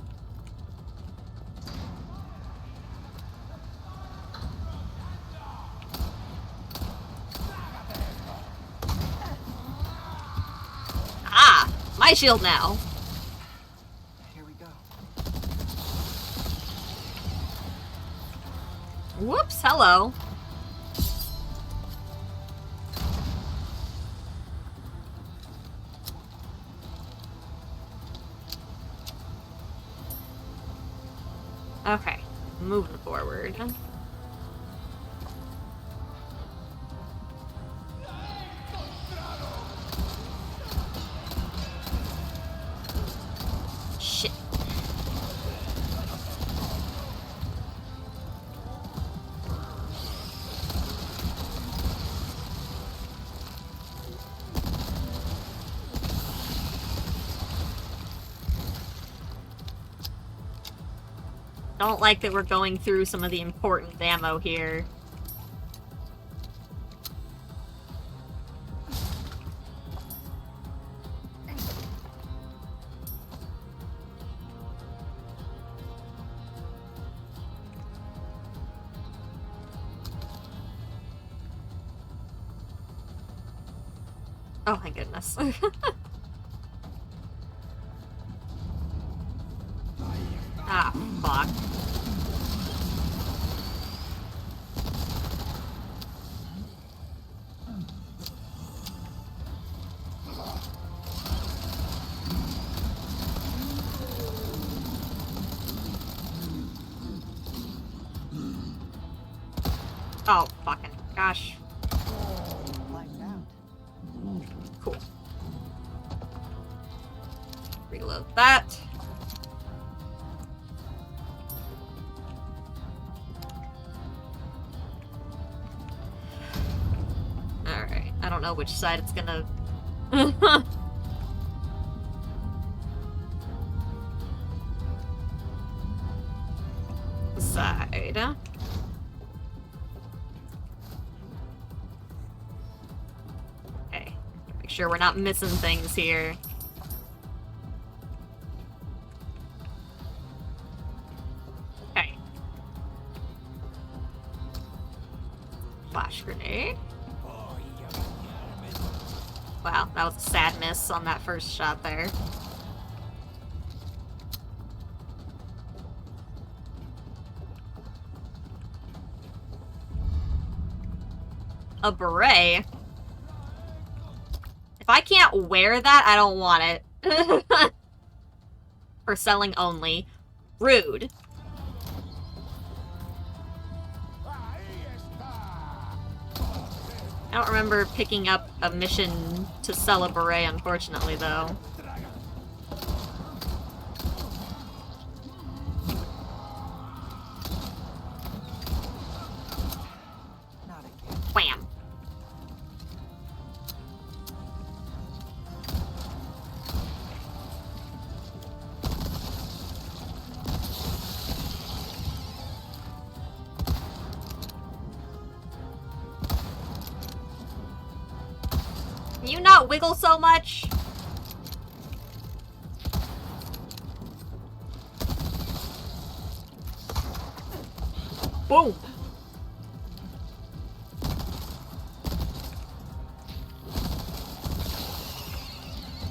Ah! My shield now. Here we go. Whoops, hello. Okay, moving forward. Shit. Don't like that we're going through some of the important ammo here. Oh my goodness. Ah, fuck. Oh, fucking gosh. Like that. Cool. Reload that. Alright, I don't know which side it's gonna... side. Okay, make sure we're not missing things here. Okay. Flash grenade. Wow, that was a sad miss on that first shot there. A beret? If I can't wear that, I don't want it. For selling only. Rude. I don't remember picking up a mission to sell a beret, unfortunately, though. Not again. Wham. Can you not wiggle so much? Boom.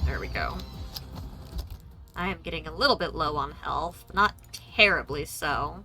There we go. I am getting a little bit low on health, but not terribly so.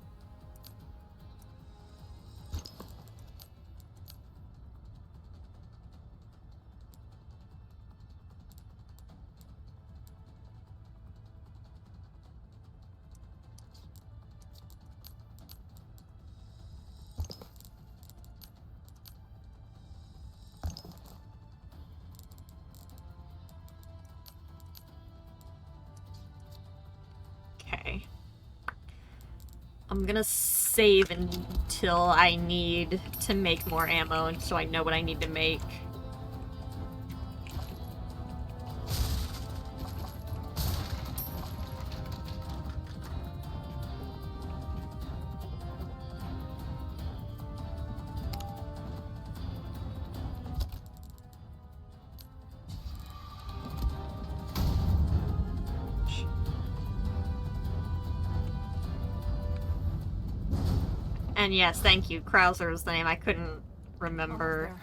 I'm gonna save until I need to make more ammo, and so I know what I need to make. And yes, thank you. Krauser is the name. I couldn't remember.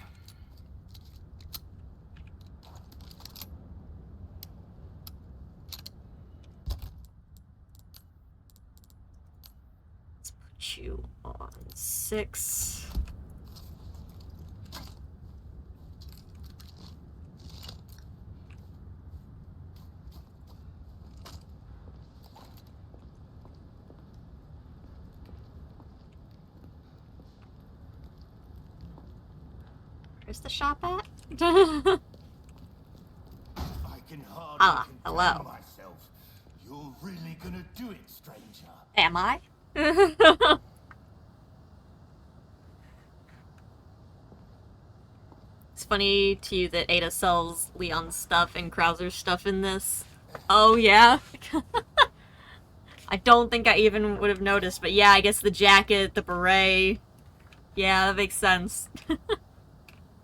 Let's put you on 6. Where's the shop at? I can hardly hello. contain myself. You're really gonna do it, stranger. Am I? It's funny to you that Ada sells Leon's stuff and Krauser's stuff in this. Oh, yeah? I don't think I even would have noticed, but yeah, I guess the jacket, the beret. Yeah, that makes sense.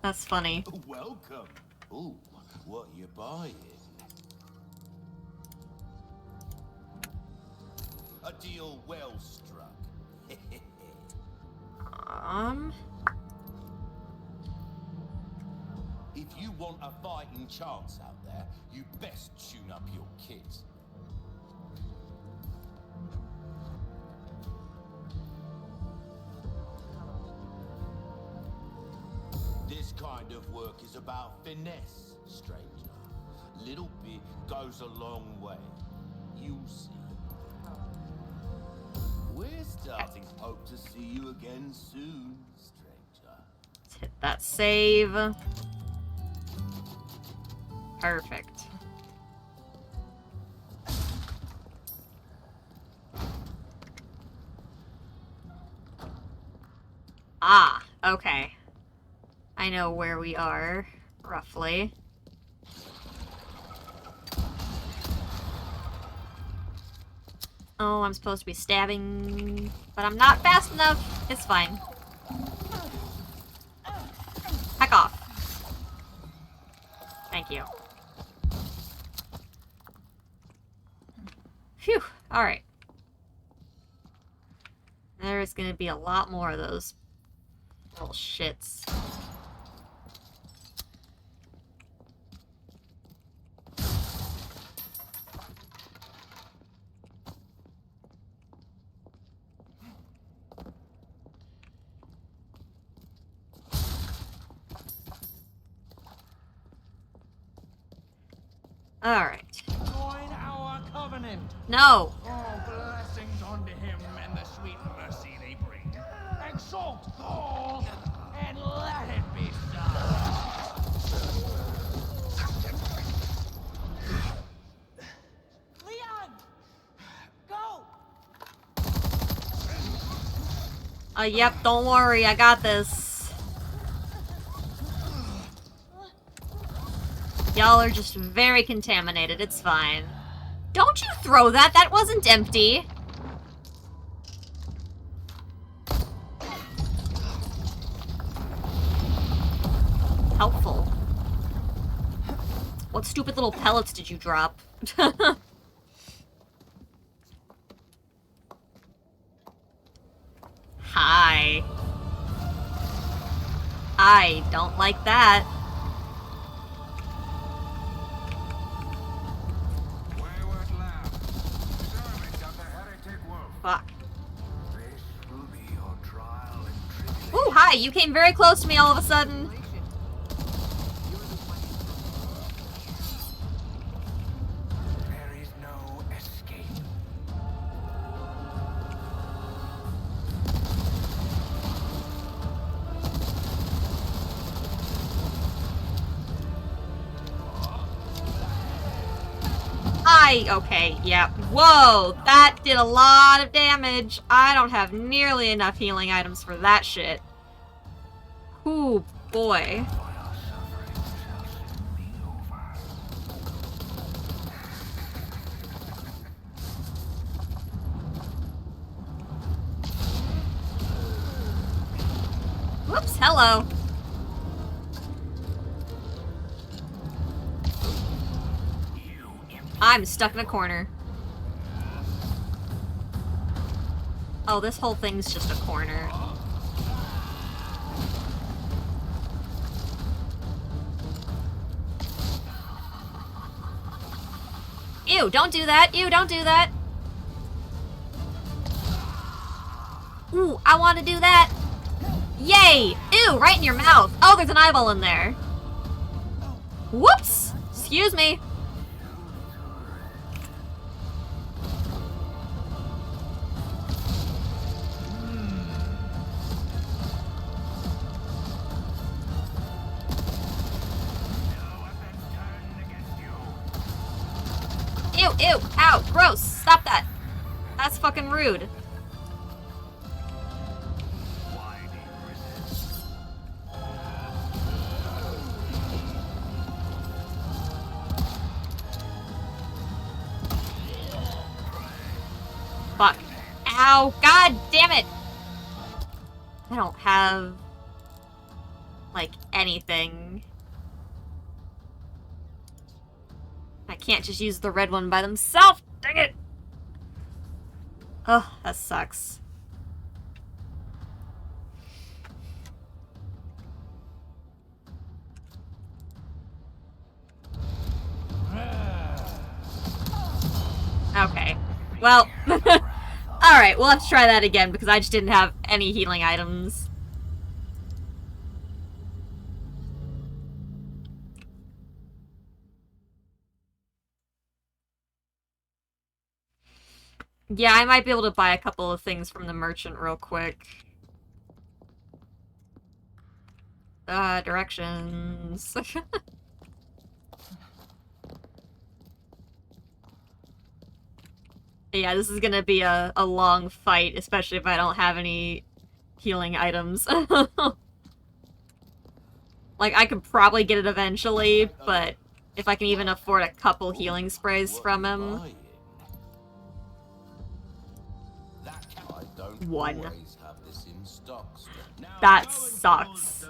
That's funny. Welcome. Ooh, what you buying? A deal well struck. If you want a fighting chance out there, you best tune up your kit. This kind of work is about finesse, stranger. Little bit goes a long way. You'll see. We're starting to hope to see you again soon, stranger. Let's hit that save. Perfect. Ah, okay. I know where we are, roughly. Oh, I'm supposed to be stabbing, but I'm not fast enough. It's fine. Heck off. Thank you. Phew, alright. There's gonna be a lot more of those little shits. Alright. Join our covenant. No! All blessings unto him and the sweet mercy they bring. Exalt Thor and let it be so. Leon! Go! Yep, don't worry, I got this. Y'all are just very contaminated, it's fine. Don't you throw that! That wasn't empty! Helpful. What stupid little pellets did you drop? Hi. I don't like that. Fuck. Ooh, hi! You came very close to me all of a sudden. There is no escape. Hi! Okay, yeah. Whoa! That did a lot of damage. I don't have nearly enough healing items for that shit. Ooh, boy. Whoops, hello. I'm stuck in a corner. Oh, this whole thing's just a corner. Ew, don't do that. Ew, don't do that. Ooh, I want to do that. Yay! Ew, right in your mouth. Oh, there's an eyeball in there. Whoops! Excuse me. Ew, ew, ow, gross. Stop that. That's fucking rude. Fuck. Ow, god damn it. I don't have, like, anything. I can't just use the red one by themselves. Dang it. Oh, that sucks. Okay. Well, alright, we'll have to try that again because I just didn't have any healing items. Yeah, I might be able to buy a couple of things from the merchant real quick. Directions. Yeah, this is gonna be a long fight, especially if I don't have any healing items. Like, I could probably get it eventually, but if I can even afford a couple healing sprays from him. One. That sucks.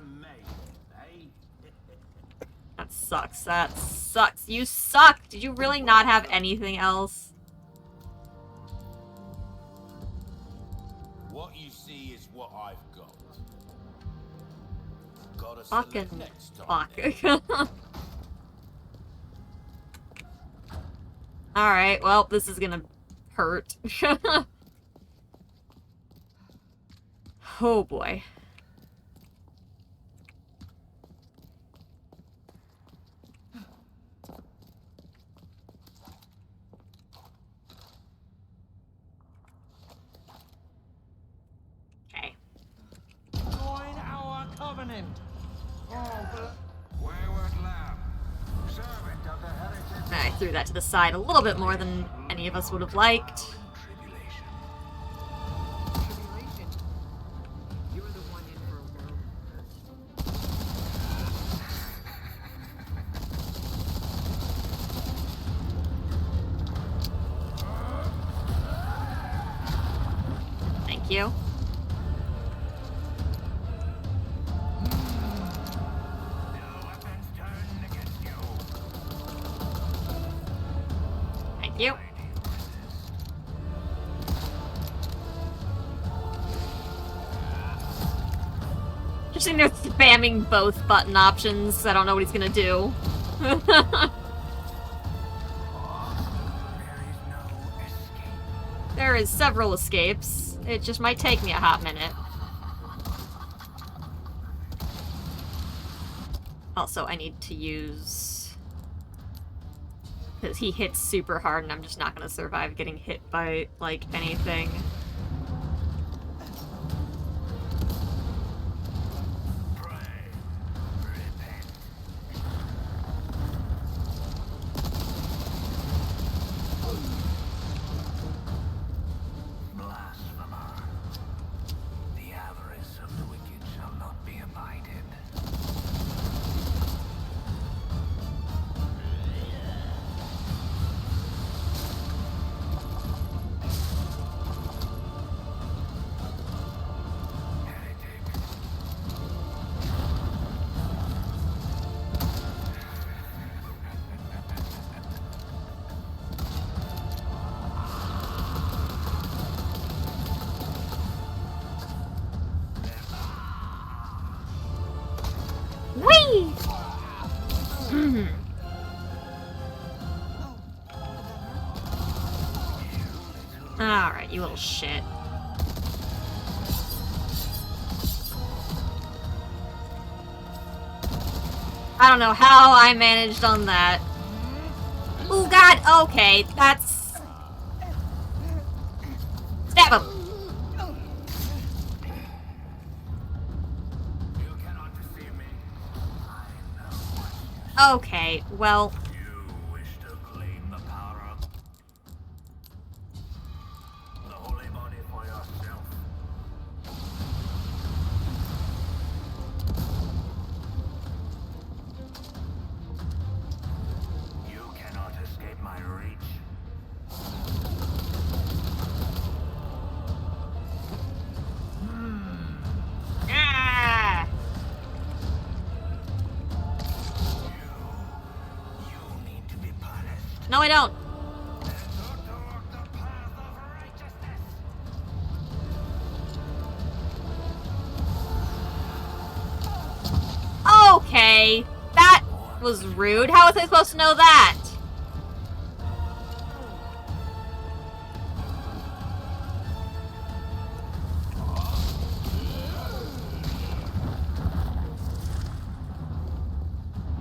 That sucks. That sucks. You suck! Did you really not have anything else? What you see is what I've got. Gotta Fucking next fuck. time. Alright, well, this is gonna hurt. Oh boy. Okay. Join our covenant. Wayward lamb, servant of the heritage. I threw that to the side a little bit more than any of us would have liked. Tribulation. You're the one in for a world. Thank you. Thank you. Just sitting there spamming both button options. I don't know what he's gonna do. There is several escapes. It just might take me a hot minute. Also, I need to use... because he hits super hard and I'm just not gonna survive getting hit by, like, anything. Alright, you little shit. I don't know how I managed on that. Oh god, okay, that's... Stab him! You cannot deceive me. Okay, well... You wish to claim the power of the holy body for yourself. You cannot escape my reach. Ah! You need to be punished. No, I don't. Okay, that was rude. How was I supposed to know that?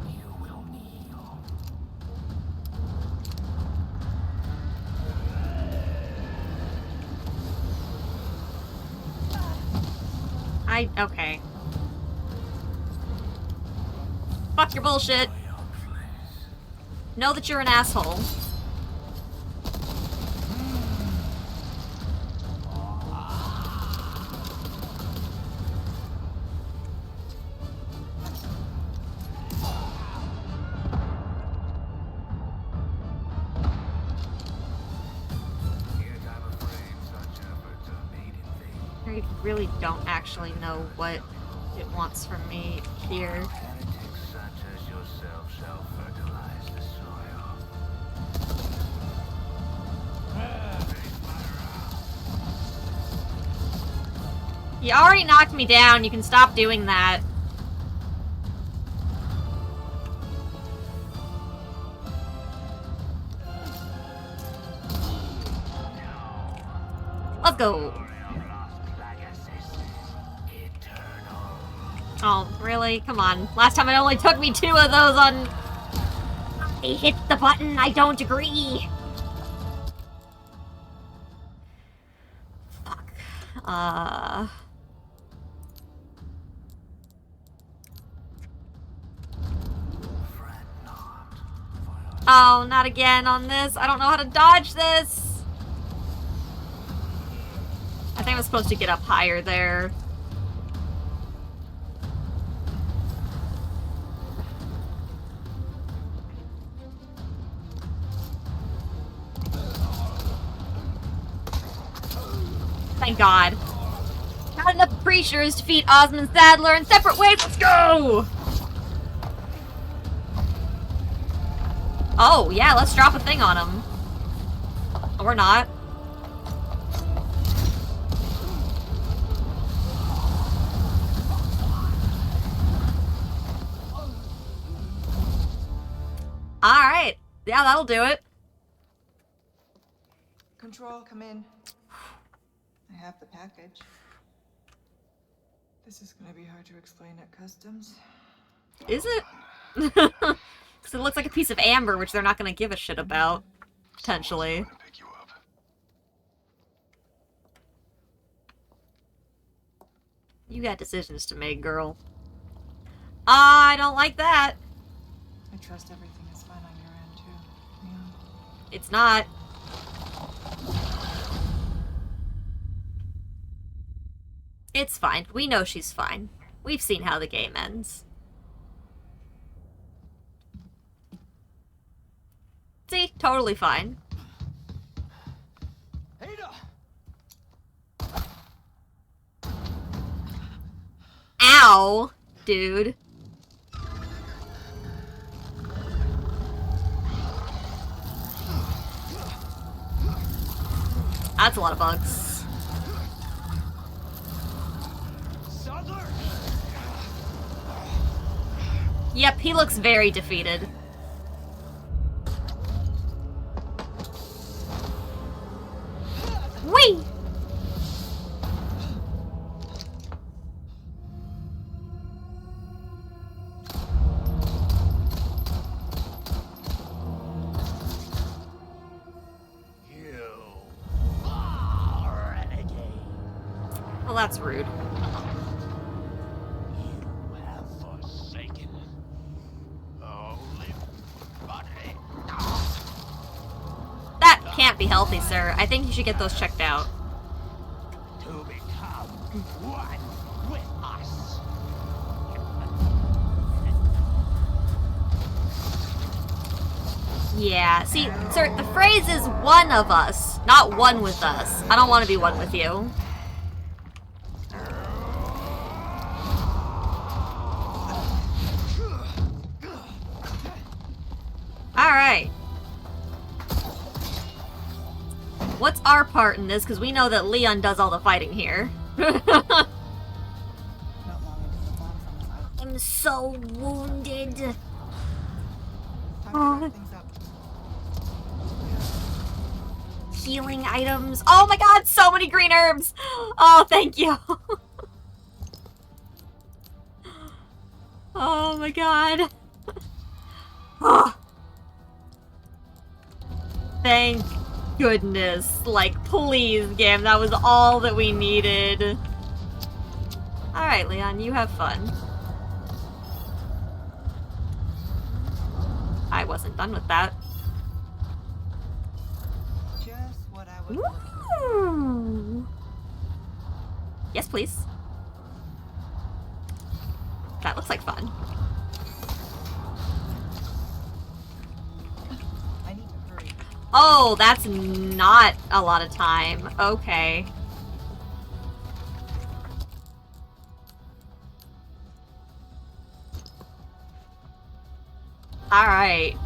You will kneel. Okay. Fuck your bullshit. Know that you're an asshole. I really don't actually know what it wants from me here. Heretics such as yourself shall fertilize the soil. You already knocked me down. You can stop doing that. Let's go. Oh, really? Come on. Last time it only took me 2 of those on... I hit the button. I don't agree. Fuck. Oh, not again on this. I don't know how to dodge this. I think I'm supposed to get up higher there. Thank God. Not enough creatures to defeat Osmond Sadler in separate ways. Let's go! Oh, yeah, let's drop a thing on him. Or not. Alright. Yeah, that'll do it. Control, come in. I have the package. This is gonna be hard to explain at customs. Is it? Because it looks like a piece of amber, which they're not going to give a shit about. Potentially. You got decisions to make, girl. I don't like that. I trust everything is fine on your end, too. Yeah. It's not. It's fine. We know she's fine. We've seen how the game ends. See? Totally fine. Ow, dude. That's a lot of bugs. Yep, he looks very defeated. Whee! Well, that's rude. You have forsaken holy body. That can't be healthy, sir. I think you should get those checked out. To become one with us. Yeah, see, sir, the phrase is one of us, not one with us. I don't want to be one with you. Alright. What's our part in this? Because we know that Leon does all the fighting here. Not long until the bomb from his island. I'm so wounded. Time to wrap things up. Healing items. Oh my god, so many green herbs! Oh, thank you. Oh my god. Oh. Thank goodness. Like, please, game. That was all that we needed. Alright, Leon, you have fun. I wasn't done with that. Just what I would. Ooh. Yes, please. That looks like fun. I need to hurry. Oh, that's not a lot of time. Okay. Alright,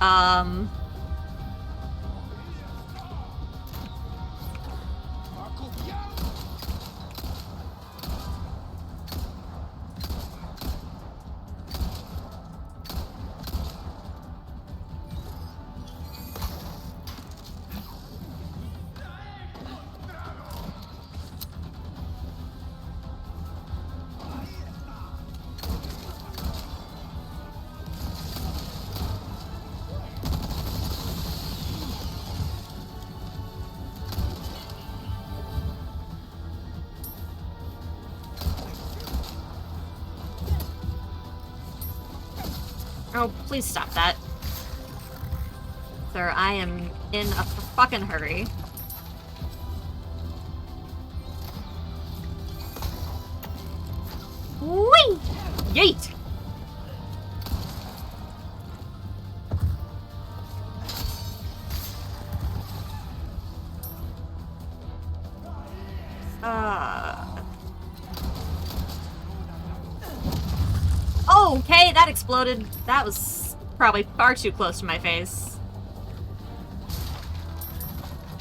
oh, please stop that. Sir, I am in a fucking hurry. Whee! Yeet! Oh, okay, that exploded. That was probably far too close to my face.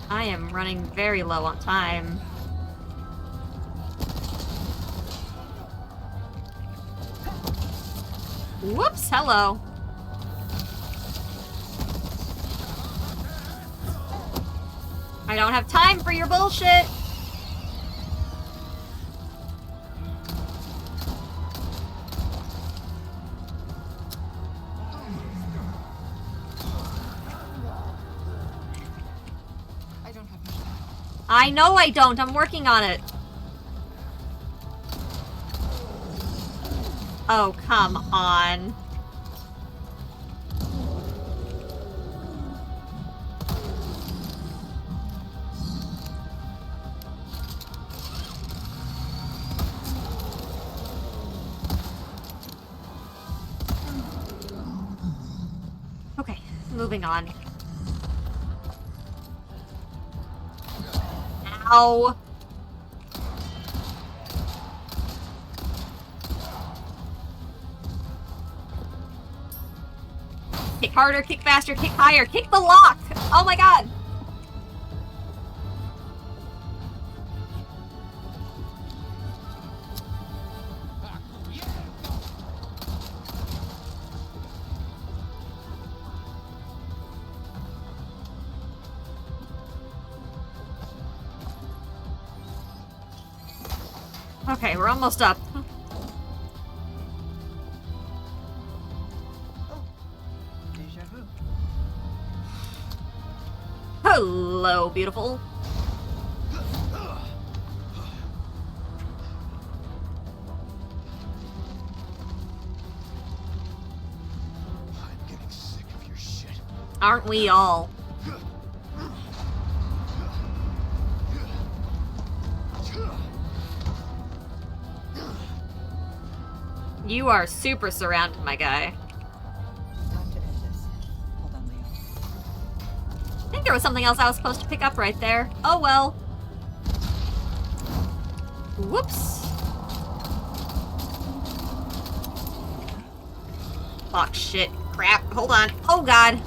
I am running very low on time. Whoops, hello. I don't have time for your bullshit. I don't have much time. I know I don't. I'm working on it. Oh, come on. Okay, moving on. Ow. Kick harder, kick faster, kick higher, kick the lock! Oh my god! Okay, we're almost up. Oh, deja vu. Hello, beautiful. I'm getting sick of your shit. Aren't we all? You are super surrounded, my guy. Time to end this. Hold on, Leo. I think there was something else I was supposed to pick up right there. Oh well. Whoops. Fuck, shit, crap. Hold on. Oh god.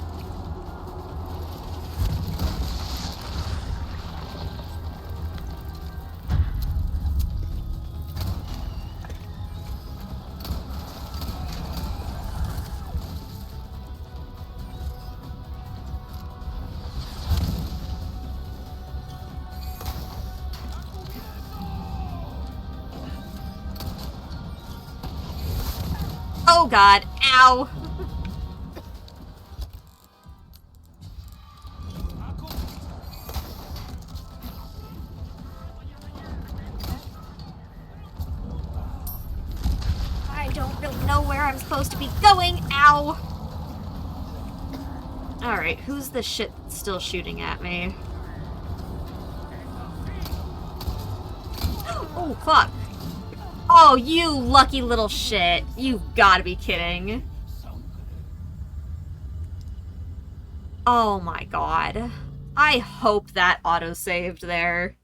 Oh god. Ow. I don't really know where I'm supposed to be going. Ow. Alright, who's the shit that's still shooting at me? Oh, fuck. Oh, you lucky little shit. You've gotta be kidding. Oh my god. I hope that auto-saved there.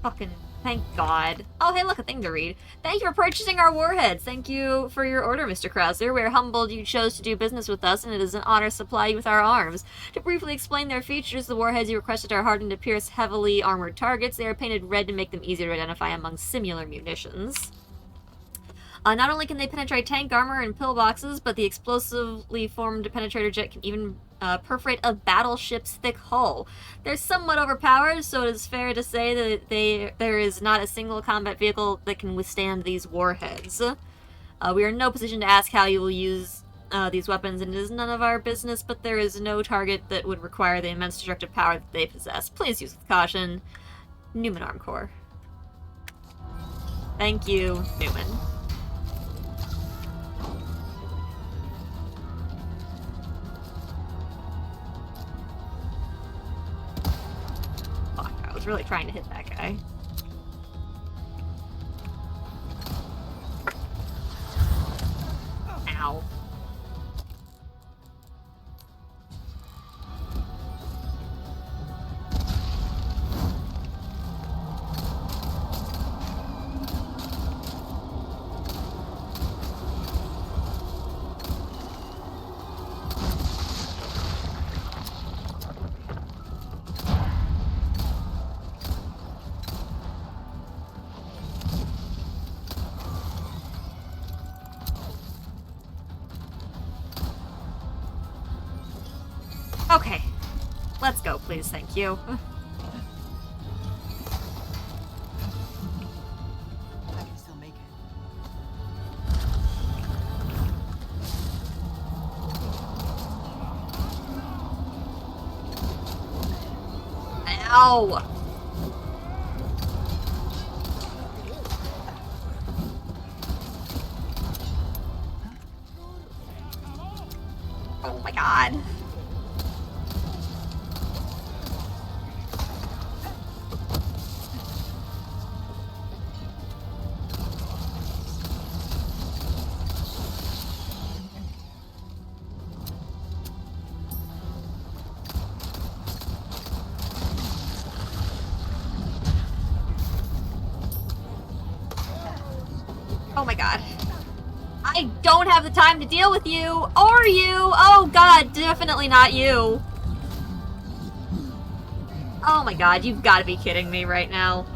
Fucking thank god. Oh, hey, look, a thing to read. Thank you for purchasing our warheads. Thank you for your order, Mr. Krauser. We are humbled you chose to do business with us, and it is an honor to supply you with our arms. To briefly explain their features, the warheads you requested are hardened to pierce heavily armored targets. They are painted red to make them easier to identify among similar munitions. Not only can they penetrate tank armor and pillboxes, but the explosively formed penetrator jet can even perforate a battleship's thick hull. They're somewhat overpowered, so it is fair to say that there is not a single combat vehicle that can withstand these warheads. We are in no position to ask how you will use these weapons, and it is none of our business, but there is no target that would require the immense destructive power that they possess. Please use with caution. Newman Arm Corps. Thank you, Newman. Fuck, I was really trying to hit that guy. Ow. Okay. Let's go, please. Thank you. I can still make it. Ow! Oh my god. Oh my god. I don't have the time to deal with you! Or you! Oh god, definitely not you! Oh my god, you've gotta be kidding me right now.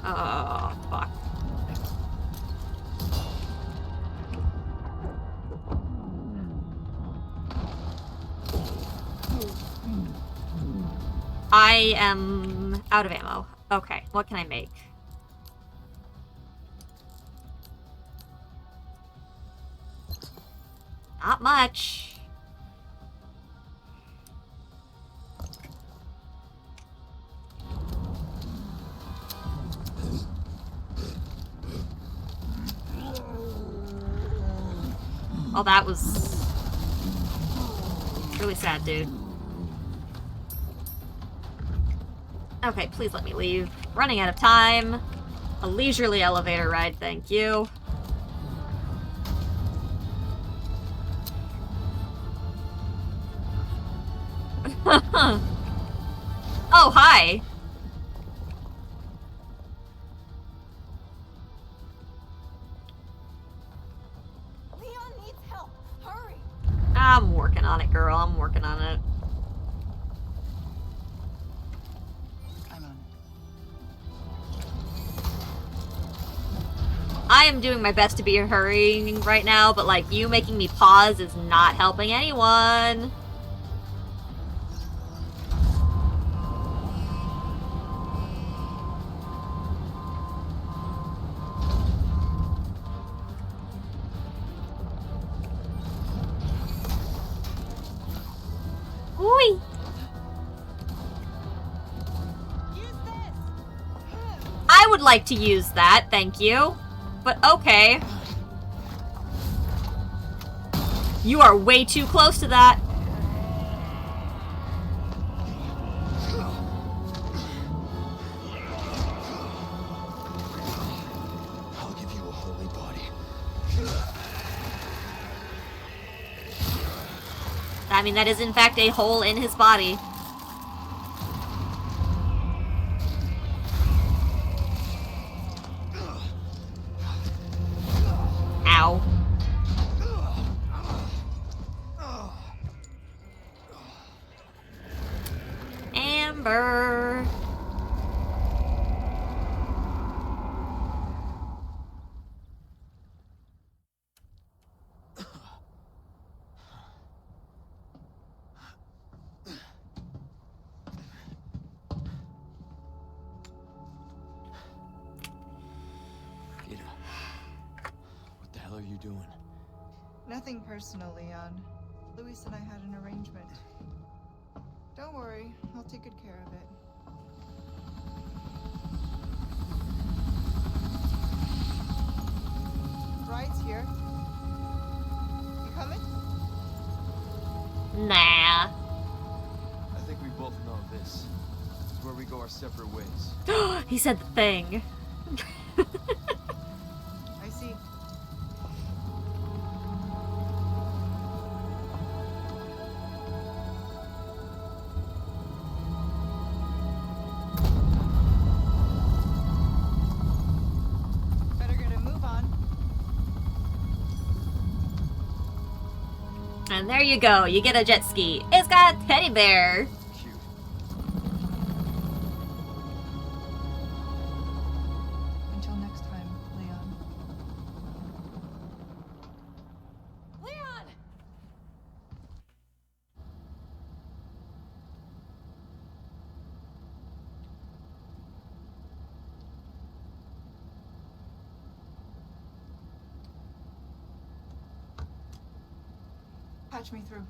Oh, fuck. I am out of ammo. Okay, what can I make? Not much. Oh, that was really sad, dude. Okay, please let me leave. Running out of time. A leisurely elevator ride, thank you. Oh, hi. Leon needs help. Hurry. I'm working on it, girl. I'm working on it. I'm on I am doing my best to be hurrying right now, but like you making me pause is not helping anyone. Ooh. I would like to use that, thank you. But okay. You are way too close to that. I'll give you a holy body. I mean, that is in fact a hole in his body. Ow. Amber. Ada, what the hell are you doing? Nothing personal, Leon. Luis and I had an arrangement. Don't worry, I'll take good care of it. Ride's here. You coming? Nah. I think we both know this. It's where we go our separate ways. He said the thing. I see. Better get a move on. And there you go. You get a jet ski. It's got a teddy bear. Cute. Until next time, Leon. Leon! Patch me through.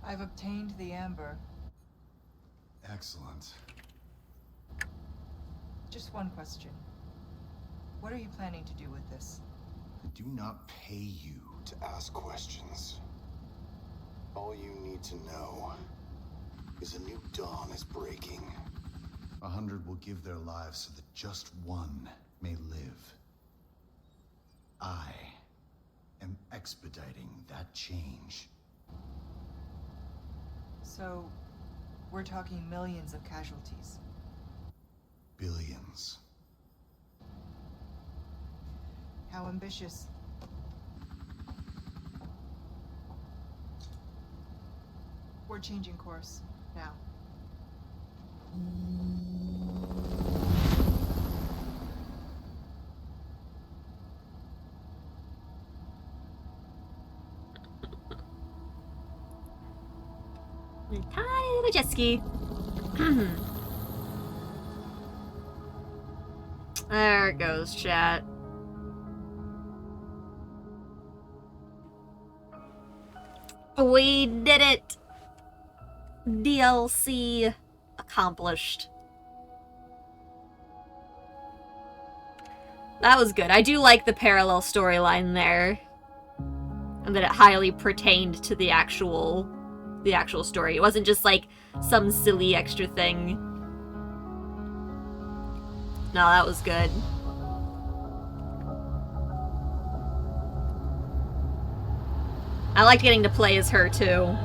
I've obtained the amber. Excellent. Just one question. What are you planning to do with this? I do not pay you to ask questions. All you need to know is a new dawn is breaking. 100 will give their lives so that just one may live. I am expediting that change. So, we're talking millions of casualties. Billions. How ambitious. We're changing course now. Tiny little jet ski. There it goes, chat. We did it! DLC accomplished. That was good. I do like the parallel storyline there. And that it highly pertained to the actual story. It wasn't just like some silly extra thing. No, that was good. I liked getting to play as her too.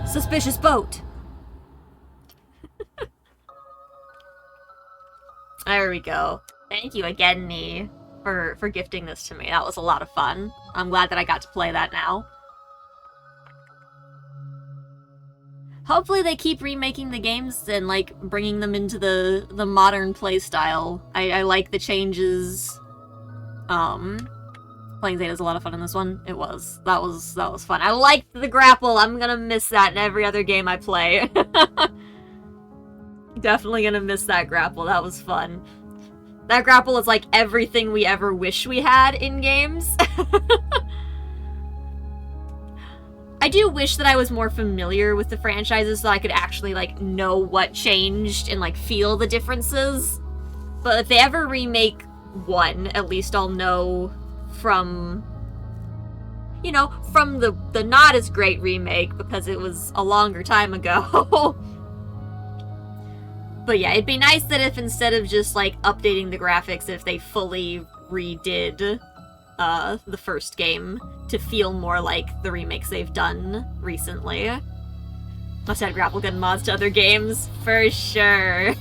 Suspicious boat! There we go. Thank you again, Nee, for gifting this to me. That was a lot of fun. I'm glad that I got to play that now. Hopefully they keep remaking the games and, like, bringing them into the modern playstyle. I like the changes. Playing Zeta's a lot of fun in this one. It was. That was fun. I liked the grapple. I'm gonna miss that in every other game I play. Definitely gonna miss that grapple. That was fun. That grapple is like everything we ever wish we had in games. I do wish that I was more familiar with the franchises so I could actually, like, know what changed and, like, feel the differences. But if they ever remake one, at least I'll know from, you know, from the not as great remake, because it was a longer time ago. But yeah, it'd be nice that if instead of just, like, updating the graphics, if they fully redid the first game to feel more like the remakes they've done recently. Must add grapple gun mods to other games, for sure.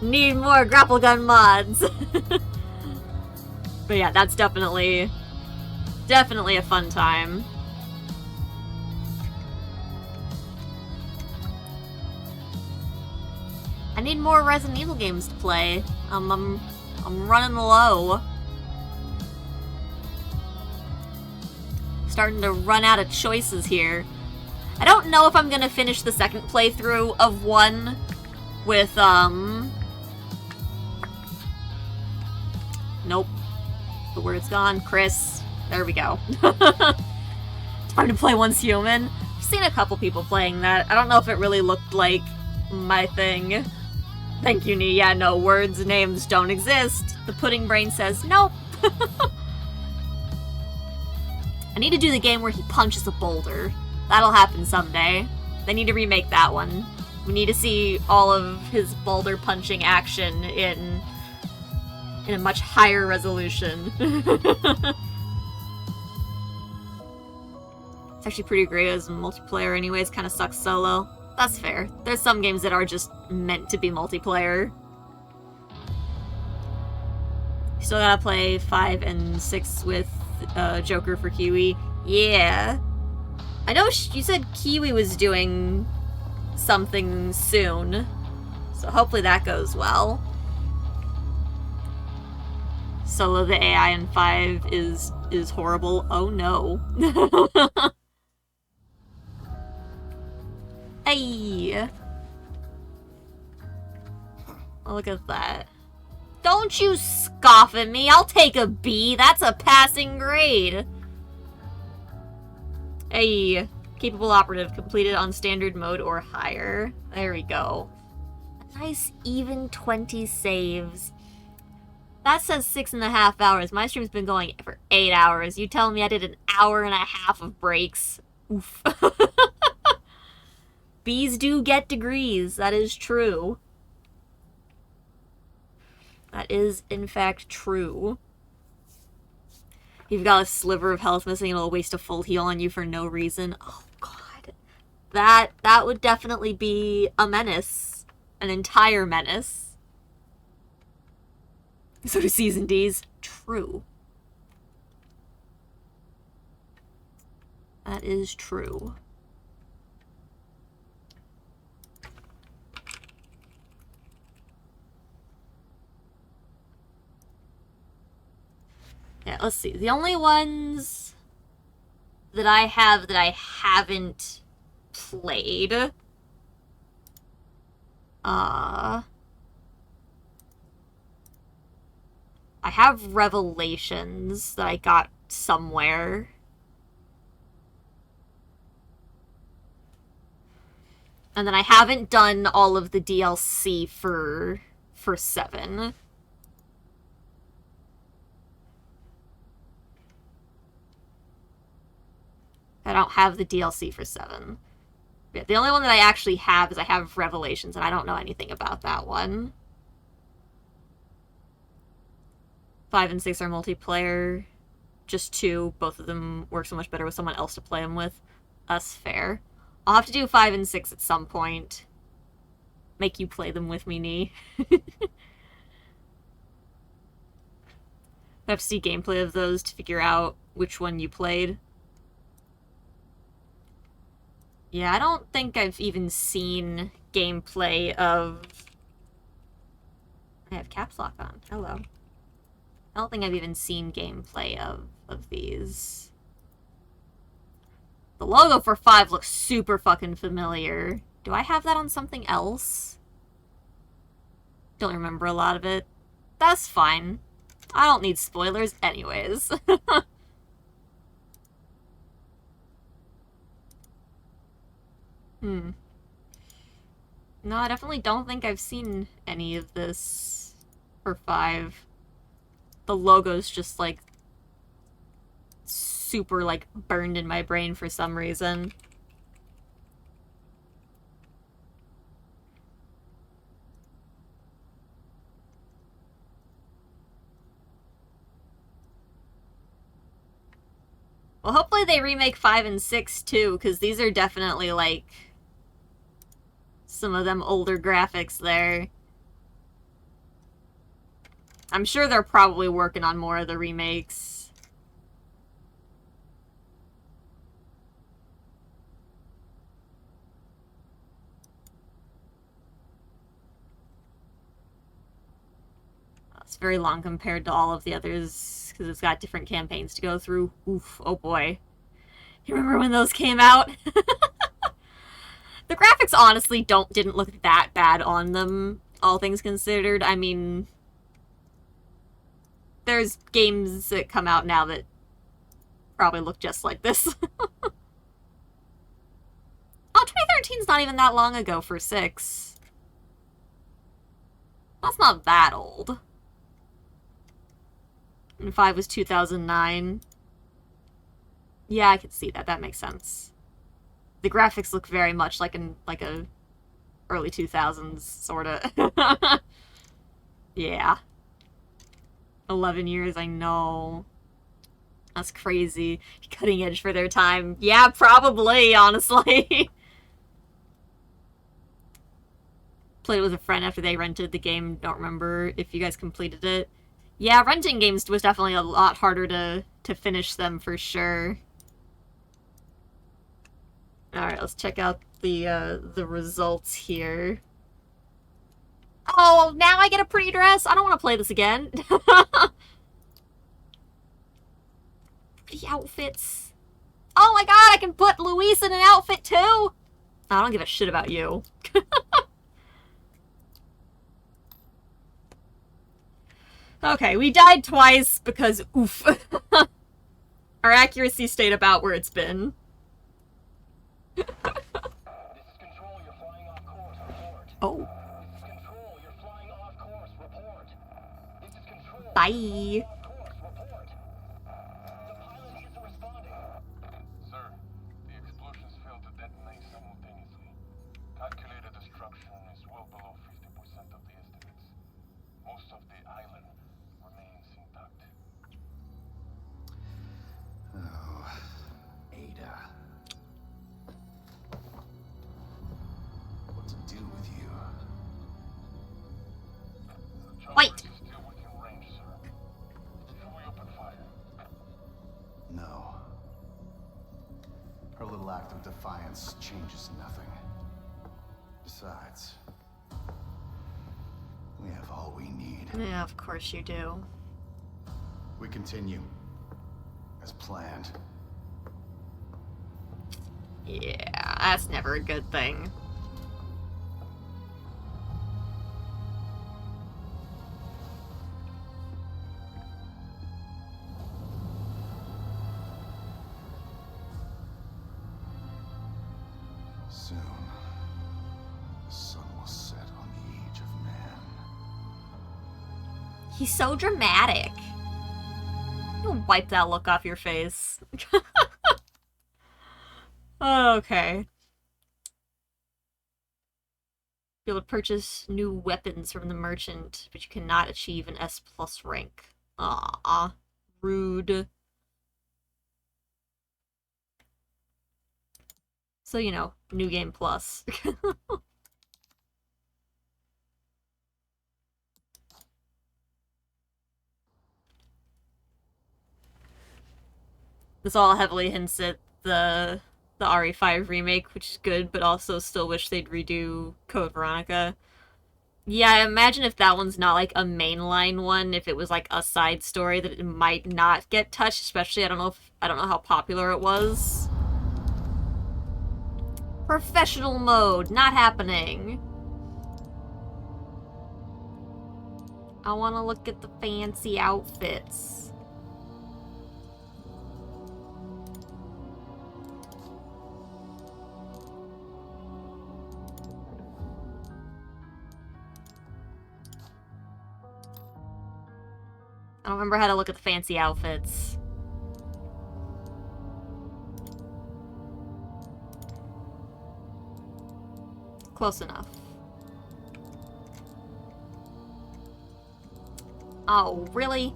Need more grapple gun mods. But yeah, that's definitely a fun time. I need more Resident Evil games to play. I'm running low. Starting to run out of choices here. I don't know if I'm gonna finish the second playthrough of 1 with, Nope. The word's gone. Chris. There we go. Time to play Once Human. I've seen a couple people playing that. I don't know if it really looked like my thing. Thank you, Nee. Yeah, no, words and names don't exist. The pudding brain says nope. I need to do the game where he punches a boulder. That'll happen someday. They need to remake that one. We need to see all of his boulder punching action in a much higher resolution. It's actually pretty great as multiplayer anyways, kind of sucks solo. That's fair. There's some games that are just meant to be multiplayer. Still gotta play 5 and 6 with Joker for Kiwi. Yeah. I know you said Kiwi was doing something soon, so hopefully that goes well. Solo the AI in 5 is horrible. Oh no. Hey. Look at that. Don't you scoff at me. I'll take a B. That's a passing grade. Hey. Capable operative completed on standard mode or higher. There we go. A nice even 20 saves. That says 6.5 hours. My stream's been going for 8 hours. You telling me I did an hour and a half of breaks? Oof. Bees do get degrees. That is true. That is, in fact, true. You've got a sliver of health missing, it'll waste a full heal on you for no reason. Oh, God. That would definitely be a menace. An entire menace. So do C's and D's. True. That is true. Yeah, let's see. The only ones that I have that I haven't played. I have Revelations that I got somewhere. And then I haven't done all of the DLC for 7. I don't have the DLC for 7. Yeah, the only one that I actually have is I have Revelations, and I don't know anything about that one. 5 and 6 are multiplayer. Just 2. Both of them work so much better with someone else to play them with. That's fair. I'll have to do 5 and 6 at some point. Make you play them with me, Nee. I have to see gameplay of those to figure out which one you played. Yeah, I don't think I've even seen gameplay of... I have caps lock on. Hello. I don't think I've even seen gameplay of these. The logo for 5 looks super fucking familiar. Do I have that on something else? Don't remember a lot of it. That's fine. I don't need spoilers anyways. No, I definitely don't think I've seen any of this for 5. The logo's just, like, super, like, burned in my brain for some reason. Well, hopefully they remake 5 and 6, too, because these are definitely, like, some of them older graphics there. I'm sure they're probably working on more of the remakes. It's very long compared to all of the others, because it's got different campaigns to go through. Oof, oh boy. You remember when those came out? The graphics honestly didn't look that bad on them, all things considered. I mean, there's games that come out now that probably look just like this. Oh, 2013's not even that long ago for 6. That's not that old. And 5 was 2009. Yeah, I could see that. That makes sense. The graphics look very much like a early 2000s sorta. Yeah. 11 years, I know. That's crazy. Cutting edge for their time. Yeah, probably, honestly. Played it with a friend after they rented the game. Don't remember if you guys completed it. Yeah, renting games was definitely a lot harder to finish them for sure. Alright, let's check out the results here. Oh, now I get a pretty dress? I don't want to play this again. Pretty outfits. Oh my god, I can put Luis in an outfit too? I don't give a shit about you. Okay, we died twice because oof. Our accuracy stayed about where it's been. This is Control, you're flying off course, report. Oh. This is Control, you're flying off course, report. This is Control. Bye. Off course, report. The pilot isn't responding. Sir, the explosions failed to detonate simultaneously. Calculated destruction is well below 50% of the estimates. Most of the island remains intact. Oh, Ada. What to do with you? Wait. Is still within range, sir. Should we open fire? No. Her little act of defiance changes nothing. Besides, we have all we need. Yeah, of course you do. We continue. As planned. Yeah, that's never a good thing. Soon, the sun will set on the age of man. He's so dramatic. You wipe that look off your face. Okay. Be able to purchase new weapons from the merchant, but you cannot achieve an S+ rank. Ah, rude. So, you know, New Game Plus. This all heavily hints at the RE5 remake, which is good, but also still wish they'd redo Code Veronica. Yeah, I imagine if that one's not like a mainline one, if it was like a side story, that it might not get touched, especially I don't know how popular it was. Professional mode, not happening. I want to look at the fancy outfits. I don't remember how to look at the fancy outfits. Close enough. Oh, really?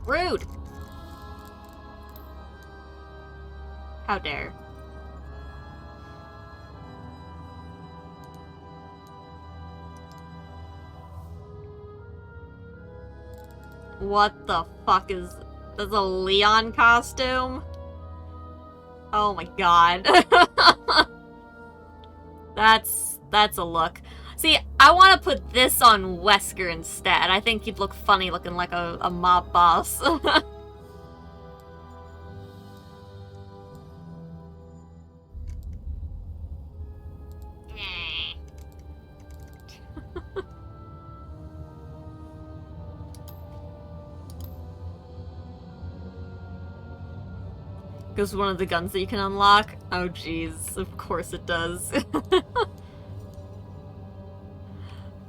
Rude! How dare. What the fuck is... That's a Leon costume? Oh my god. That's a look. See, I want to put this on Wesker instead. I think he'd look funny looking like a mob boss. Goes one of the guns that you can unlock. Oh jeez, of course it does.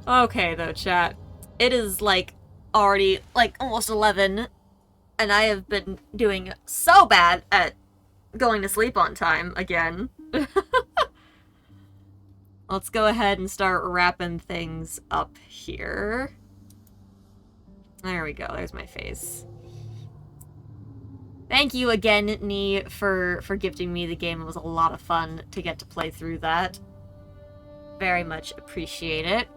Okay though, chat. It is like already like almost 11 and I have been doing so bad at going to sleep on time again. Let's go ahead and start wrapping things up here. There we go, there's my face. Thank you again, Nee, for gifting me the game. It was a lot of fun to get to play through that. Very much appreciate it.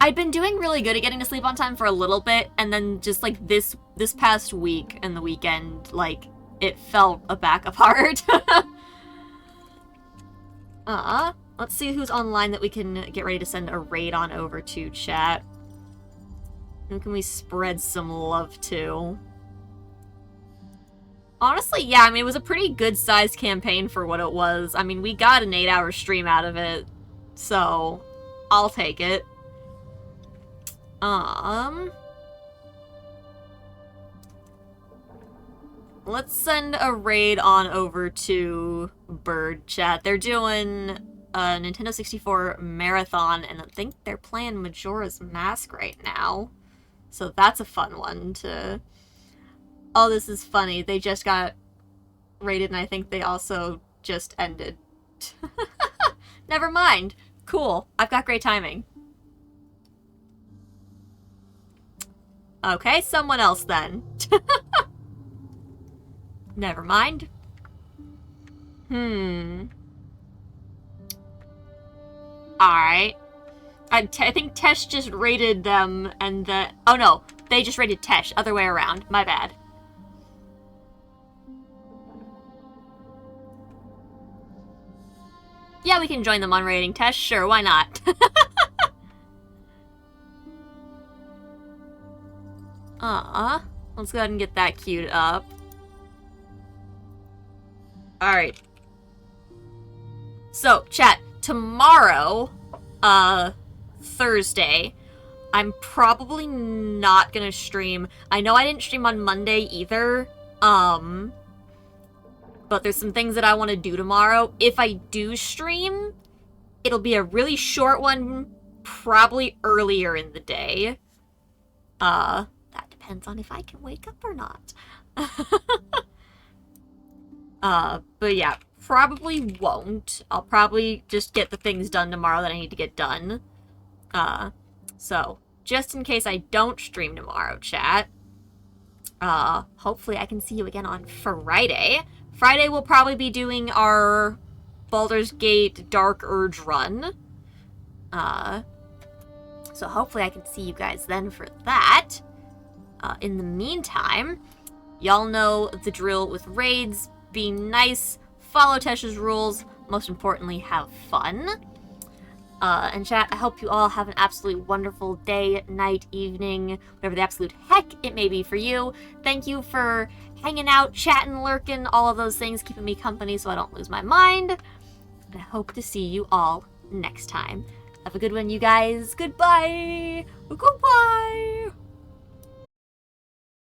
I'd been doing really good at getting to sleep on time for a little bit, and then just like this past week and the weekend, like, it fell back apart. Let's see who's online that we can get ready to send a raid on over to, chat. Who can we spread some love to? Honestly, yeah, I mean, it was a pretty good-sized campaign for what it was. I mean, we got an 8-hour stream out of it, so I'll take it. Let's send a raid on over to Bird Chat. They're doing a Nintendo 64 marathon, and I think they're playing Majora's Mask right now. So that's a fun one to... Oh, this is funny. They just got raided, and I think they also just ended. Never mind. Cool. I've got great timing. Okay, someone else then. Never mind. Alright. I think Tesh just raided them, and oh no, they just raided Tesh. Other way around. My bad. Yeah, we can join them on rating test. Sure, why not? Let's go ahead and get that queued up. Alright. So, chat, tomorrow, Thursday, I'm probably not gonna stream. I know I didn't stream on Monday either, but there's some things that I want to do tomorrow. If I do stream, it'll be a really short one, probably earlier in the day. That depends on if I can wake up or not. But yeah, probably won't. I'll probably just get the things done tomorrow that I need to get done. So, just in case I don't stream tomorrow, chat, hopefully I can see you again on Friday. Friday we'll probably be doing our Baldur's Gate Dark Urge run. So hopefully I can see you guys then for that. In the meantime, y'all know the drill with raids. Be nice, follow Tesh's rules, most importantly, have fun. And chat, I hope you all have an absolutely wonderful day, night, evening, whatever the absolute heck it may be for you. Thank you for hanging out, chatting, lurking, all of those things, keeping me company so I don't lose my mind. And I hope to see you all next time. Have a good one, you guys. Goodbye. Goodbye.